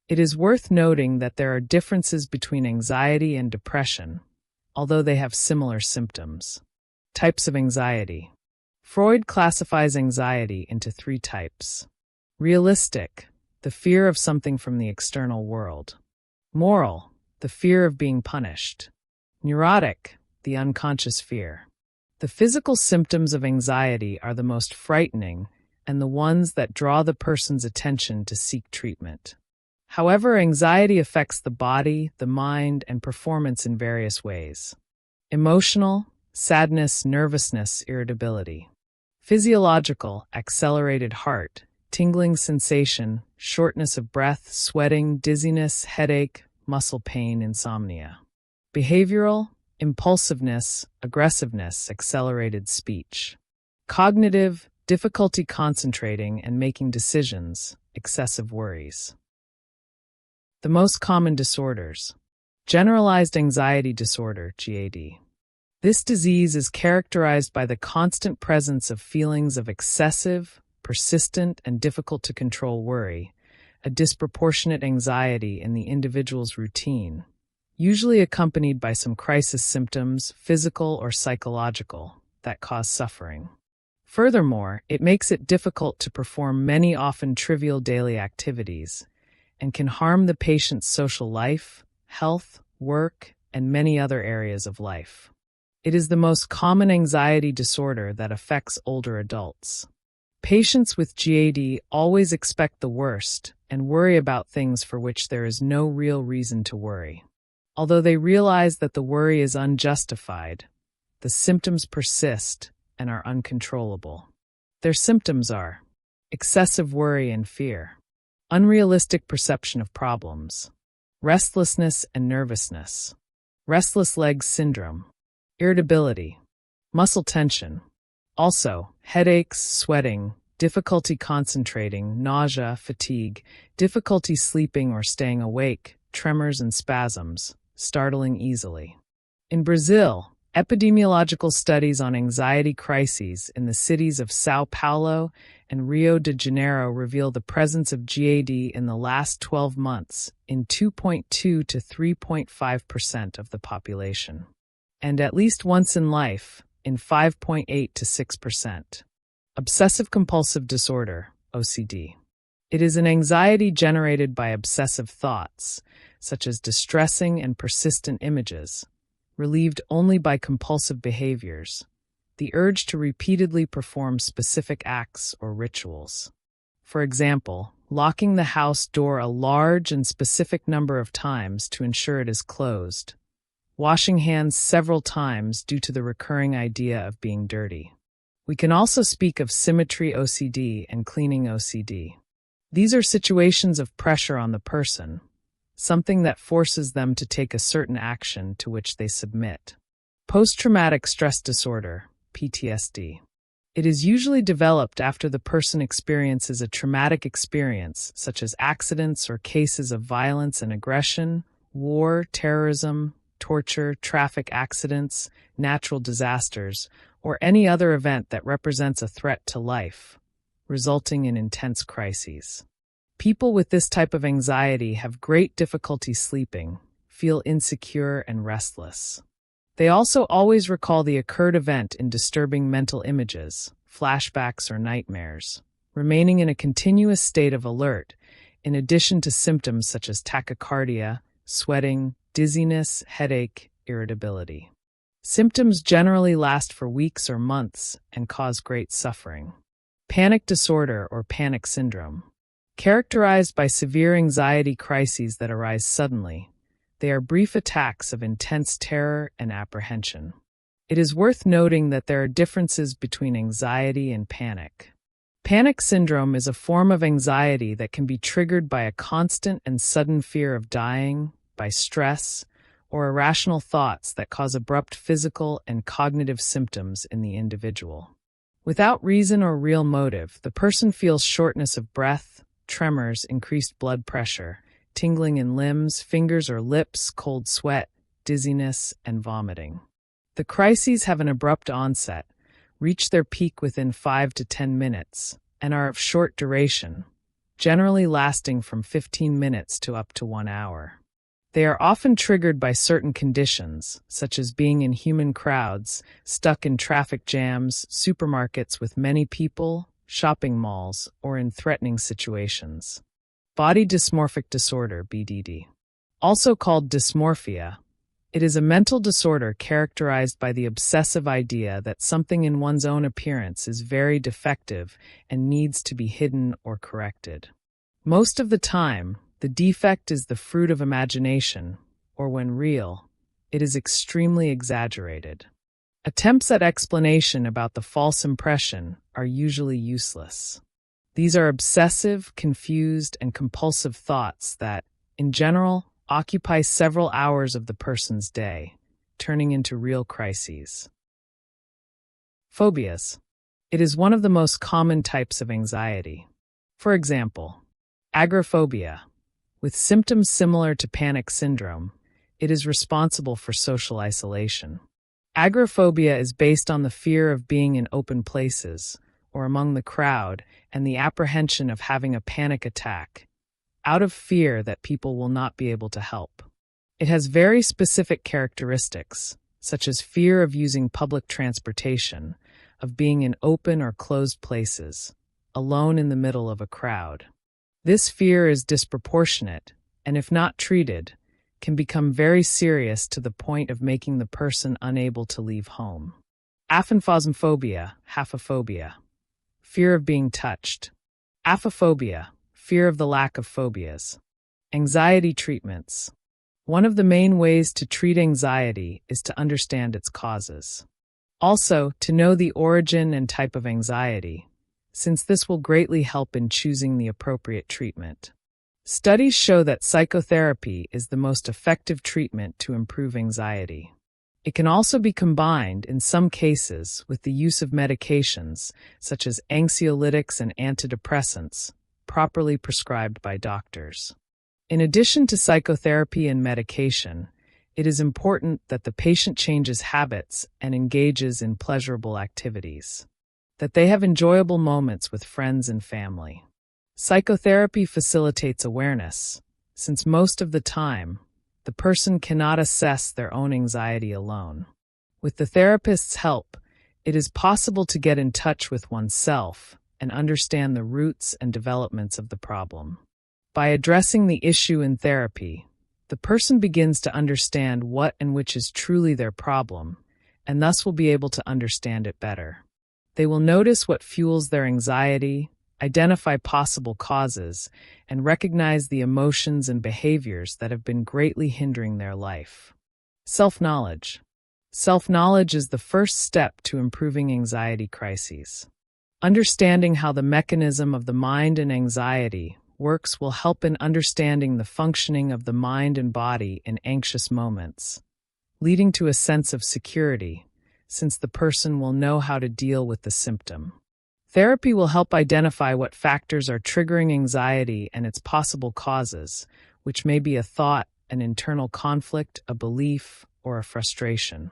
S1: It is worth noting that there are differences between anxiety and depression, although they have similar symptoms. Types of anxiety. Freud classifies anxiety into 3 types. Realistic, the fear of something from the external world. Moral, the fear of being punished. Neurotic, the unconscious fear. The physical symptoms of anxiety are the most frightening and the ones that draw the person's attention to seek treatment. However, anxiety affects the body, the mind, and performance in various ways. Emotional, sadness, nervousness, irritability. Physiological, accelerated heart, tingling sensation, shortness of breath, sweating, dizziness, headache, muscle pain, insomnia. Behavioral, impulsiveness, aggressiveness, accelerated speech. Cognitive, difficulty concentrating and making decisions, excessive worries. The most common disorders. Generalized anxiety disorder, GAD. This disease is characterized by the constant presence of feelings of excessive, persistent, and difficult to control worry, a disproportionate anxiety in the individual's routine, usually accompanied by some crisis symptoms, physical or psychological, that cause suffering. Furthermore, it makes it difficult to perform many often trivial daily activities, and can harm the patient's social life, health, work, and many other areas of life. It is the most common anxiety disorder that affects older adults. Patients with GAD always expect the worst and worry about things for which there is no real reason to worry. Although they realize that the worry is unjustified, the symptoms persist and are uncontrollable. Their symptoms are excessive worry and fear, unrealistic perception of problems, restlessness and nervousness, restless legs syndrome, irritability, muscle tension, also headaches, sweating, difficulty concentrating, nausea, fatigue, difficulty sleeping or staying awake, tremors and spasms, startling easily. In Brazil, epidemiological studies on anxiety crises in the cities of São Paulo and Rio de Janeiro reveal the presence of GAD in the last 12 months in 2.2 to 3.5% of the population, and at least once in life in 5.8 to 6%. Obsessive-compulsive disorder, OCD. It is an anxiety generated by obsessive thoughts, such as distressing and persistent images, relieved only by compulsive behaviors, the urge to repeatedly perform specific acts or rituals. For example, locking the house door a large and specific number of times to ensure it is closed, washing hands several times due to the recurring idea of being dirty. We can also speak of symmetry OCD and cleaning OCD. These are situations of pressure on the person, something that forces them to take a certain action to which they submit. Post-traumatic stress disorder, PTSD. It is usually developed after the person experiences a traumatic experience, such as accidents or cases of violence and aggression, war, terrorism, torture, traffic accidents, natural disasters, or any other event that represents a threat to life, resulting in intense crises. People with this type of anxiety have great difficulty sleeping, feel insecure and restless. They also always recall the occurred event in disturbing mental images, flashbacks or nightmares, remaining in a continuous state of alert, in addition to symptoms such as tachycardia, sweating, dizziness, headache, irritability. Symptoms generally last for weeks or months and cause great suffering. Panic disorder or panic syndrome. Characterized by severe anxiety crises that arise suddenly, they are brief attacks of intense terror and apprehension. It is worth noting that there are differences between anxiety and panic. Panic syndrome is a form of anxiety that can be triggered by a constant and sudden fear of dying, by stress, or irrational thoughts that cause abrupt physical and cognitive symptoms in the individual. Without reason or real motive, the person feels shortness of breath, tremors, increased blood pressure, tingling in limbs, fingers or lips, cold sweat, dizziness, and vomiting. The crises have an abrupt onset, reach their peak within 5 to 10 minutes, and are of short duration, generally lasting from 15 minutes to up to 1 hour. They are often triggered by certain conditions, such as being in human crowds, stuck in traffic jams, supermarkets with many people, shopping malls, or in threatening situations. Body dysmorphic disorder, BDD. Also called dysmorphia, it is a mental disorder characterized by the obsessive idea that something in one's own appearance is very defective and needs to be hidden or corrected. Most of the time, the defect is the fruit of imagination, or when real, it is extremely exaggerated. Attempts at explanation about the false impression are usually useless. These are obsessive, confused, and compulsive thoughts that, in general, occupy several hours of the person's day, turning into real crises. Phobias. It is one of the most common types of anxiety. For example, agoraphobia. With symptoms similar to panic syndrome, it is responsible for social isolation. Agoraphobia is based on the fear of being in open places, or among the crowd, and the apprehension of having a panic attack, out of fear that people will not be able to help. It has very specific characteristics, such as fear of using public transportation, of being in open or closed places, alone in the middle of a crowd. This fear is disproportionate, and if not treated, can become very serious to the point of making the person unable to leave home. Aphantasmophobia, haphophobia. Fear of being touched. Aphophobia, fear of the lack of phobias. Anxiety treatments. One of the main ways to treat anxiety is to understand its causes. Also, to know the origin and type of anxiety, since this will greatly help in choosing the appropriate treatment. Studies show that psychotherapy is the most effective treatment to improve anxiety. It can also be combined, in some cases, with the use of medications, such as anxiolytics and antidepressants, properly prescribed by doctors. In addition to psychotherapy and medication, It is important that the patient changes habits and engages in pleasurable activities, that they have enjoyable moments with friends and family. Psychotherapy facilitates awareness, since most of the time, the person cannot assess their own anxiety alone. With the therapist's help, it is possible to get in touch with oneself and understand the roots and developments of the problem. By addressing the issue in therapy, the person begins to understand what and which is truly their problem, and thus will be able to understand it better. They will notice what fuels their anxiety, identify possible causes, and recognize the emotions and behaviors that have been greatly hindering their life. Self-knowledge. Self-knowledge is the first step to improving anxiety crises. Understanding how the mechanism of the mind and anxiety works will help in understanding the functioning of the mind and body in anxious moments, leading to a sense of security, since the person will know how to deal with the symptom. Therapy will help identify what factors are triggering anxiety and its possible causes, which may be a thought, an internal conflict, a belief, or a frustration.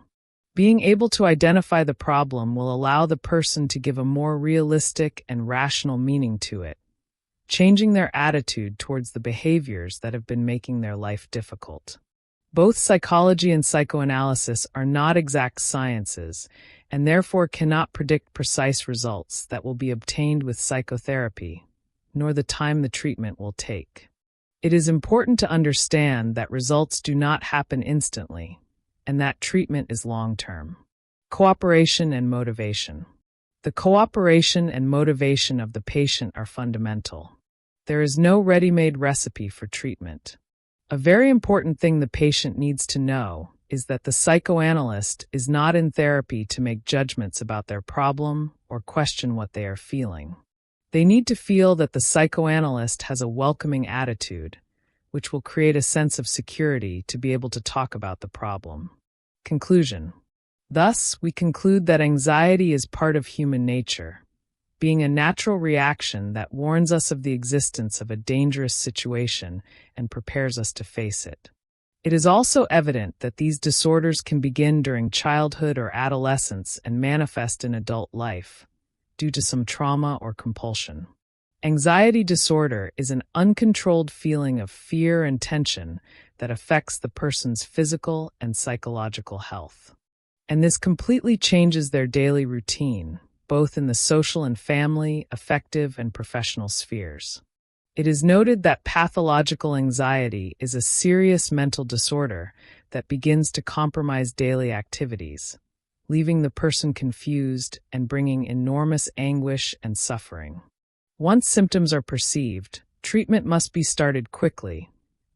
S1: Being able to identify the problem will allow the person to give a more realistic and rational meaning to it, changing their attitude towards the behaviors that have been making their life difficult. Both psychology and psychoanalysis are not exact sciences, and therefore cannot predict precise results that will be obtained with psychotherapy, nor the time the treatment will take. It is important to understand that results do not happen instantly, and that treatment is long-term. Cooperation and motivation. The cooperation and motivation of the patient are fundamental. There is no ready-made recipe for treatment. A very important thing the patient needs to know is that the psychoanalyst is not in therapy to make judgments about their problem or question what they are feeling. They need to feel that the psychoanalyst has a welcoming attitude, which will create a sense of security to be able to talk about the problem. Conclusion. Thus, we conclude that anxiety is part of human nature, being a natural reaction that warns us of the existence of a dangerous situation and prepares us to face it. It is also evident that these disorders can begin during childhood or adolescence and manifest in adult life, due to some trauma or compulsion. Anxiety disorder is an uncontrolled feeling of fear and tension that affects the person's physical and psychological health. And this completely changes their daily routine, both in the social and family, affective, and professional spheres. It is noted that pathological anxiety is a serious mental disorder that begins to compromise daily activities, leaving the person confused and bringing enormous anguish and suffering. Once symptoms are perceived, treatment must be started quickly,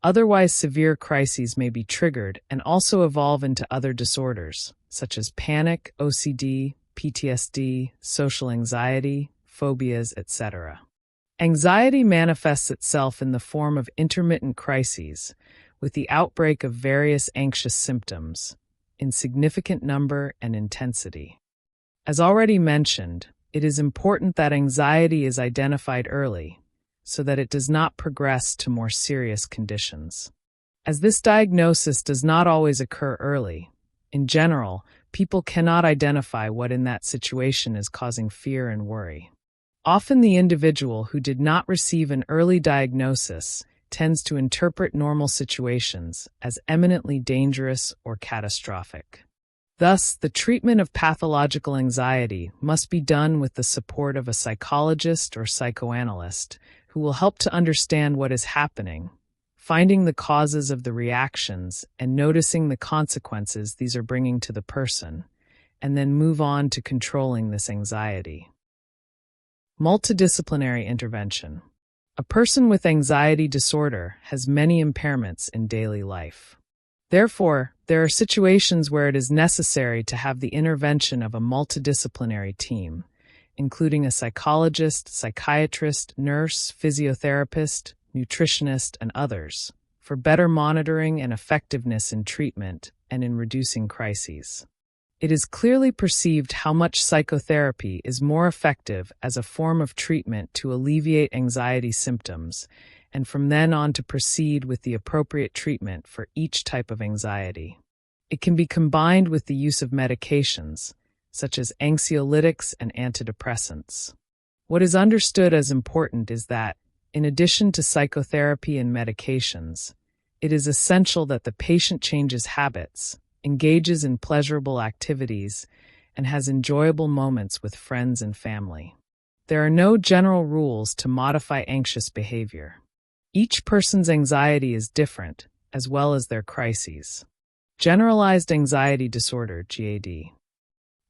S1: otherwise severe crises may be triggered and also evolve into other disorders, such as panic, OCD, PTSD, social anxiety, phobias, etc. Anxiety manifests itself in the form of intermittent crises, with the outbreak of various anxious symptoms, in significant number and intensity. As already mentioned, it is important that anxiety is identified early, so that it does not progress to more serious conditions. As this diagnosis does not always occur early, in general, people cannot identify what in that situation is causing fear and worry. Often the individual who did not receive an early diagnosis tends to interpret normal situations as eminently dangerous or catastrophic. Thus, the treatment of pathological anxiety must be done with the support of a psychologist or psychoanalyst who will help to understand what is happening, finding the causes of the reactions and noticing the consequences these are bringing to the person, and then move on to controlling this anxiety. Multidisciplinary intervention. A person with anxiety disorder has many impairments in daily life. Therefore, there are situations where it is necessary to have the intervention of a multidisciplinary team, including a psychologist, psychiatrist, nurse, physiotherapist, nutritionist, and others, for better monitoring and effectiveness in treatment and in reducing crises. It is clearly perceived how much psychotherapy is more effective as a form of treatment to alleviate anxiety symptoms, and from then on to proceed with the appropriate treatment for each type of anxiety. It can be combined with the use of medications, such as anxiolytics and antidepressants. What is understood as important is that, in addition to psychotherapy and medications, it is essential that the patient changes habits, engages in pleasurable activities, and has enjoyable moments with friends and family. There are no general rules to modify anxious behavior. Each person's anxiety is different, as well as their crises. Generalized anxiety disorder, GAD.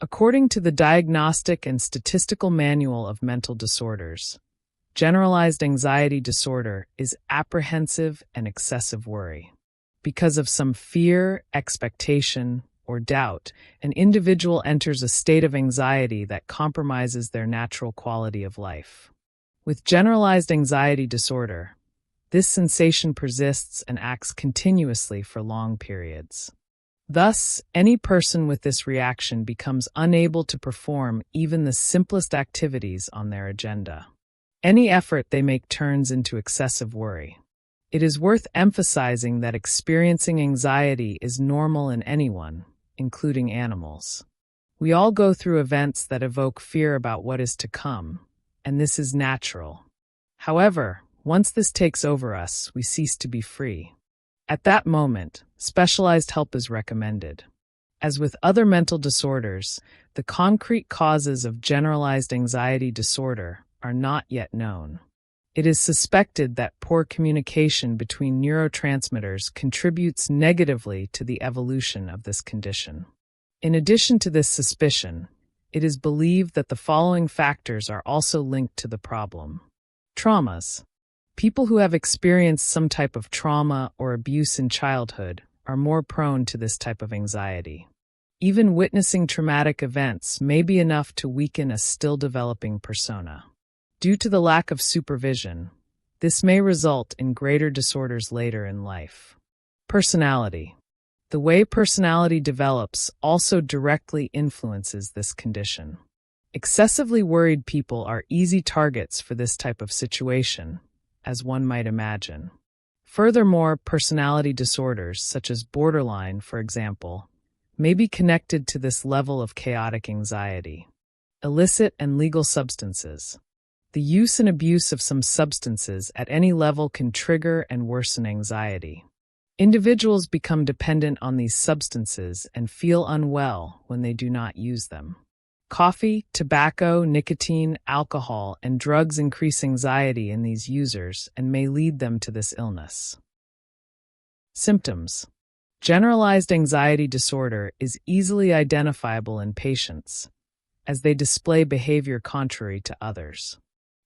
S1: According to the Diagnostic and Statistical Manual of Mental Disorders, generalized anxiety disorder is apprehensive and excessive worry. Because of some fear, expectation, or doubt, an individual enters a state of anxiety that compromises their natural quality of life. With generalized anxiety disorder, this sensation persists and acts continuously for long periods. Thus, any person with this reaction becomes unable to perform even the simplest activities on their agenda. Any effort they make turns into excessive worry. It is worth emphasizing that experiencing anxiety is normal in anyone, including animals. We all go through events that evoke fear about what is to come, and this is natural. However, once this takes over us, we cease to be free. At that moment, specialized help is recommended. As with other mental disorders, the concrete causes of generalized anxiety disorder are not yet known. It is suspected that poor communication between neurotransmitters contributes negatively to the evolution of this condition. In addition to this suspicion, it is believed that the following factors are also linked to the problem. Traumas. People who have experienced some type of trauma or abuse in childhood are more prone to this type of anxiety. Even witnessing traumatic events may be enough to weaken a still developing persona. Due to the lack of supervision, this may result in greater disorders later in life. Personality. The way personality develops also directly influences this condition. Excessively worried people are easy targets for this type of situation, as one might imagine. Furthermore, personality disorders, such as borderline, for example, may be connected to this level of chaotic anxiety. Illicit and legal substances. The use and abuse of some substances at any level can trigger and worsen anxiety. Individuals become dependent on these substances and feel unwell when they do not use them. Coffee, tobacco, nicotine, alcohol, and drugs increase anxiety in these users and may lead them to this illness. Symptoms. Generalized anxiety disorder is easily identifiable in patients, as they display behavior contrary to others.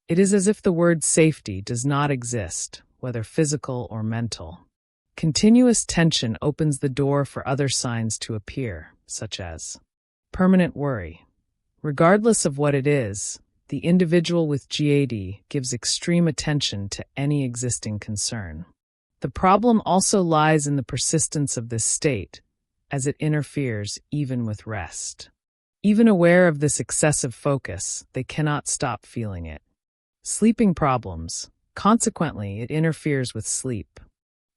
S1: It is as if the word safety does not exist, whether physical or mental. Continuous tension opens the door for other signs to appear, such as permanent worry. Regardless of what it is, the individual with GAD gives extreme attention to any existing concern. The problem also lies in the persistence of this state, as it interferes even with rest. Even aware of this excessive focus, they cannot stop feeling it. Sleeping problems. Consequently, it interferes with sleep.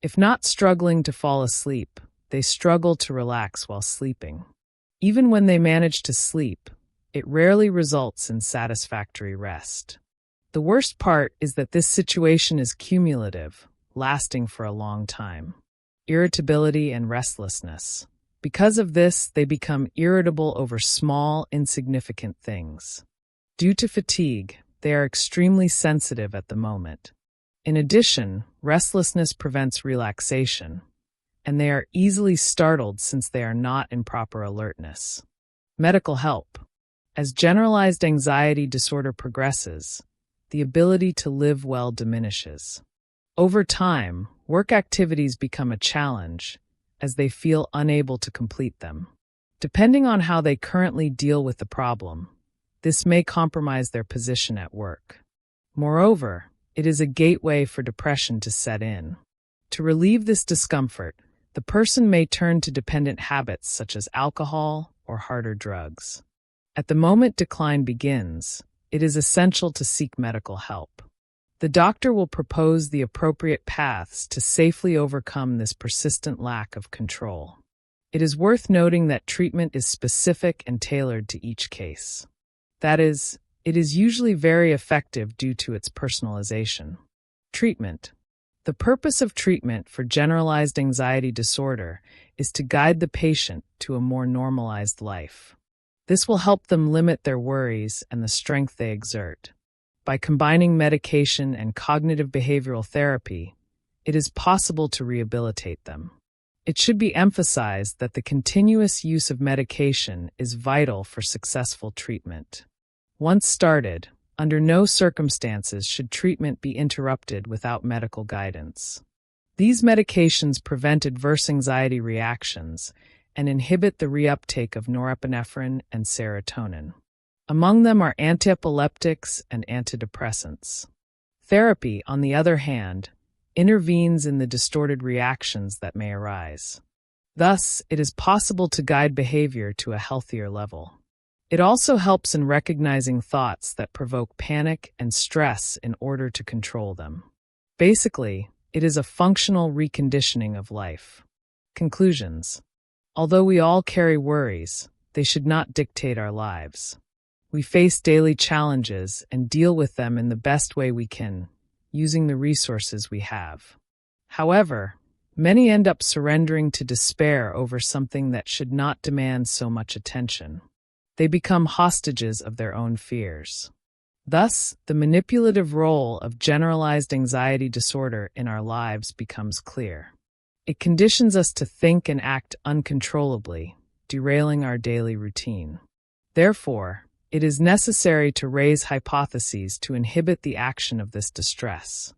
S1: If not struggling to fall asleep, they struggle to relax while sleeping. Even when they manage to sleep, it rarely results in satisfactory rest. The worst part is that this situation is cumulative, lasting for a long time. Irritability and restlessness. Because of this, they become irritable over small, insignificant things. Due to fatigue, they are extremely sensitive at the moment. In addition, restlessness prevents relaxation, and they are easily startled since they are not in proper alertness. Medical help. As generalized anxiety disorder progresses, the ability to live well diminishes. Over time, work activities become a challenge, as they feel unable to complete them. Depending on how they currently deal with the problem, this may compromise their position at work. Moreover, it is a gateway for depression to set in. To relieve this discomfort, the person may turn to dependent habits such as alcohol or harder drugs. At the moment decline begins, it is essential to seek medical help. The doctor will propose the appropriate paths to safely overcome this persistent lack of control. It is worth noting that treatment is specific and tailored to each case. That is, it is usually very effective due to its personalization. Treatment. The purpose of treatment for generalized anxiety disorder is to guide the patient to a more normalized life. This will help them limit their worries and the strength they exert. By combining medication and cognitive behavioral therapy, it is possible to rehabilitate them. It should be emphasized that the continuous use of medication is vital for successful treatment. Once started, under no circumstances should treatment be interrupted without medical guidance. These medications prevent adverse anxiety reactions and inhibit the reuptake of norepinephrine and serotonin. Among them are antiepileptics and antidepressants. Therapy, on the other hand, intervenes in the distorted reactions that may arise. Thus, it is possible to guide behavior to a healthier level. It also helps in recognizing thoughts that provoke panic and stress in order to control them. Basically, it is a functional reconditioning of life. Conclusions. Although we all carry worries, they should not dictate our lives. We face daily challenges and deal with them in the best way we can, using the resources we have. However, many end up surrendering to despair over something that should not demand so much attention. They become hostages of their own fears. Thus, the manipulative role of generalized anxiety disorder in our lives becomes clear. It conditions us to think and act uncontrollably, derailing our daily routine. Therefore, it is necessary to raise hypotheses to inhibit the action of this distress.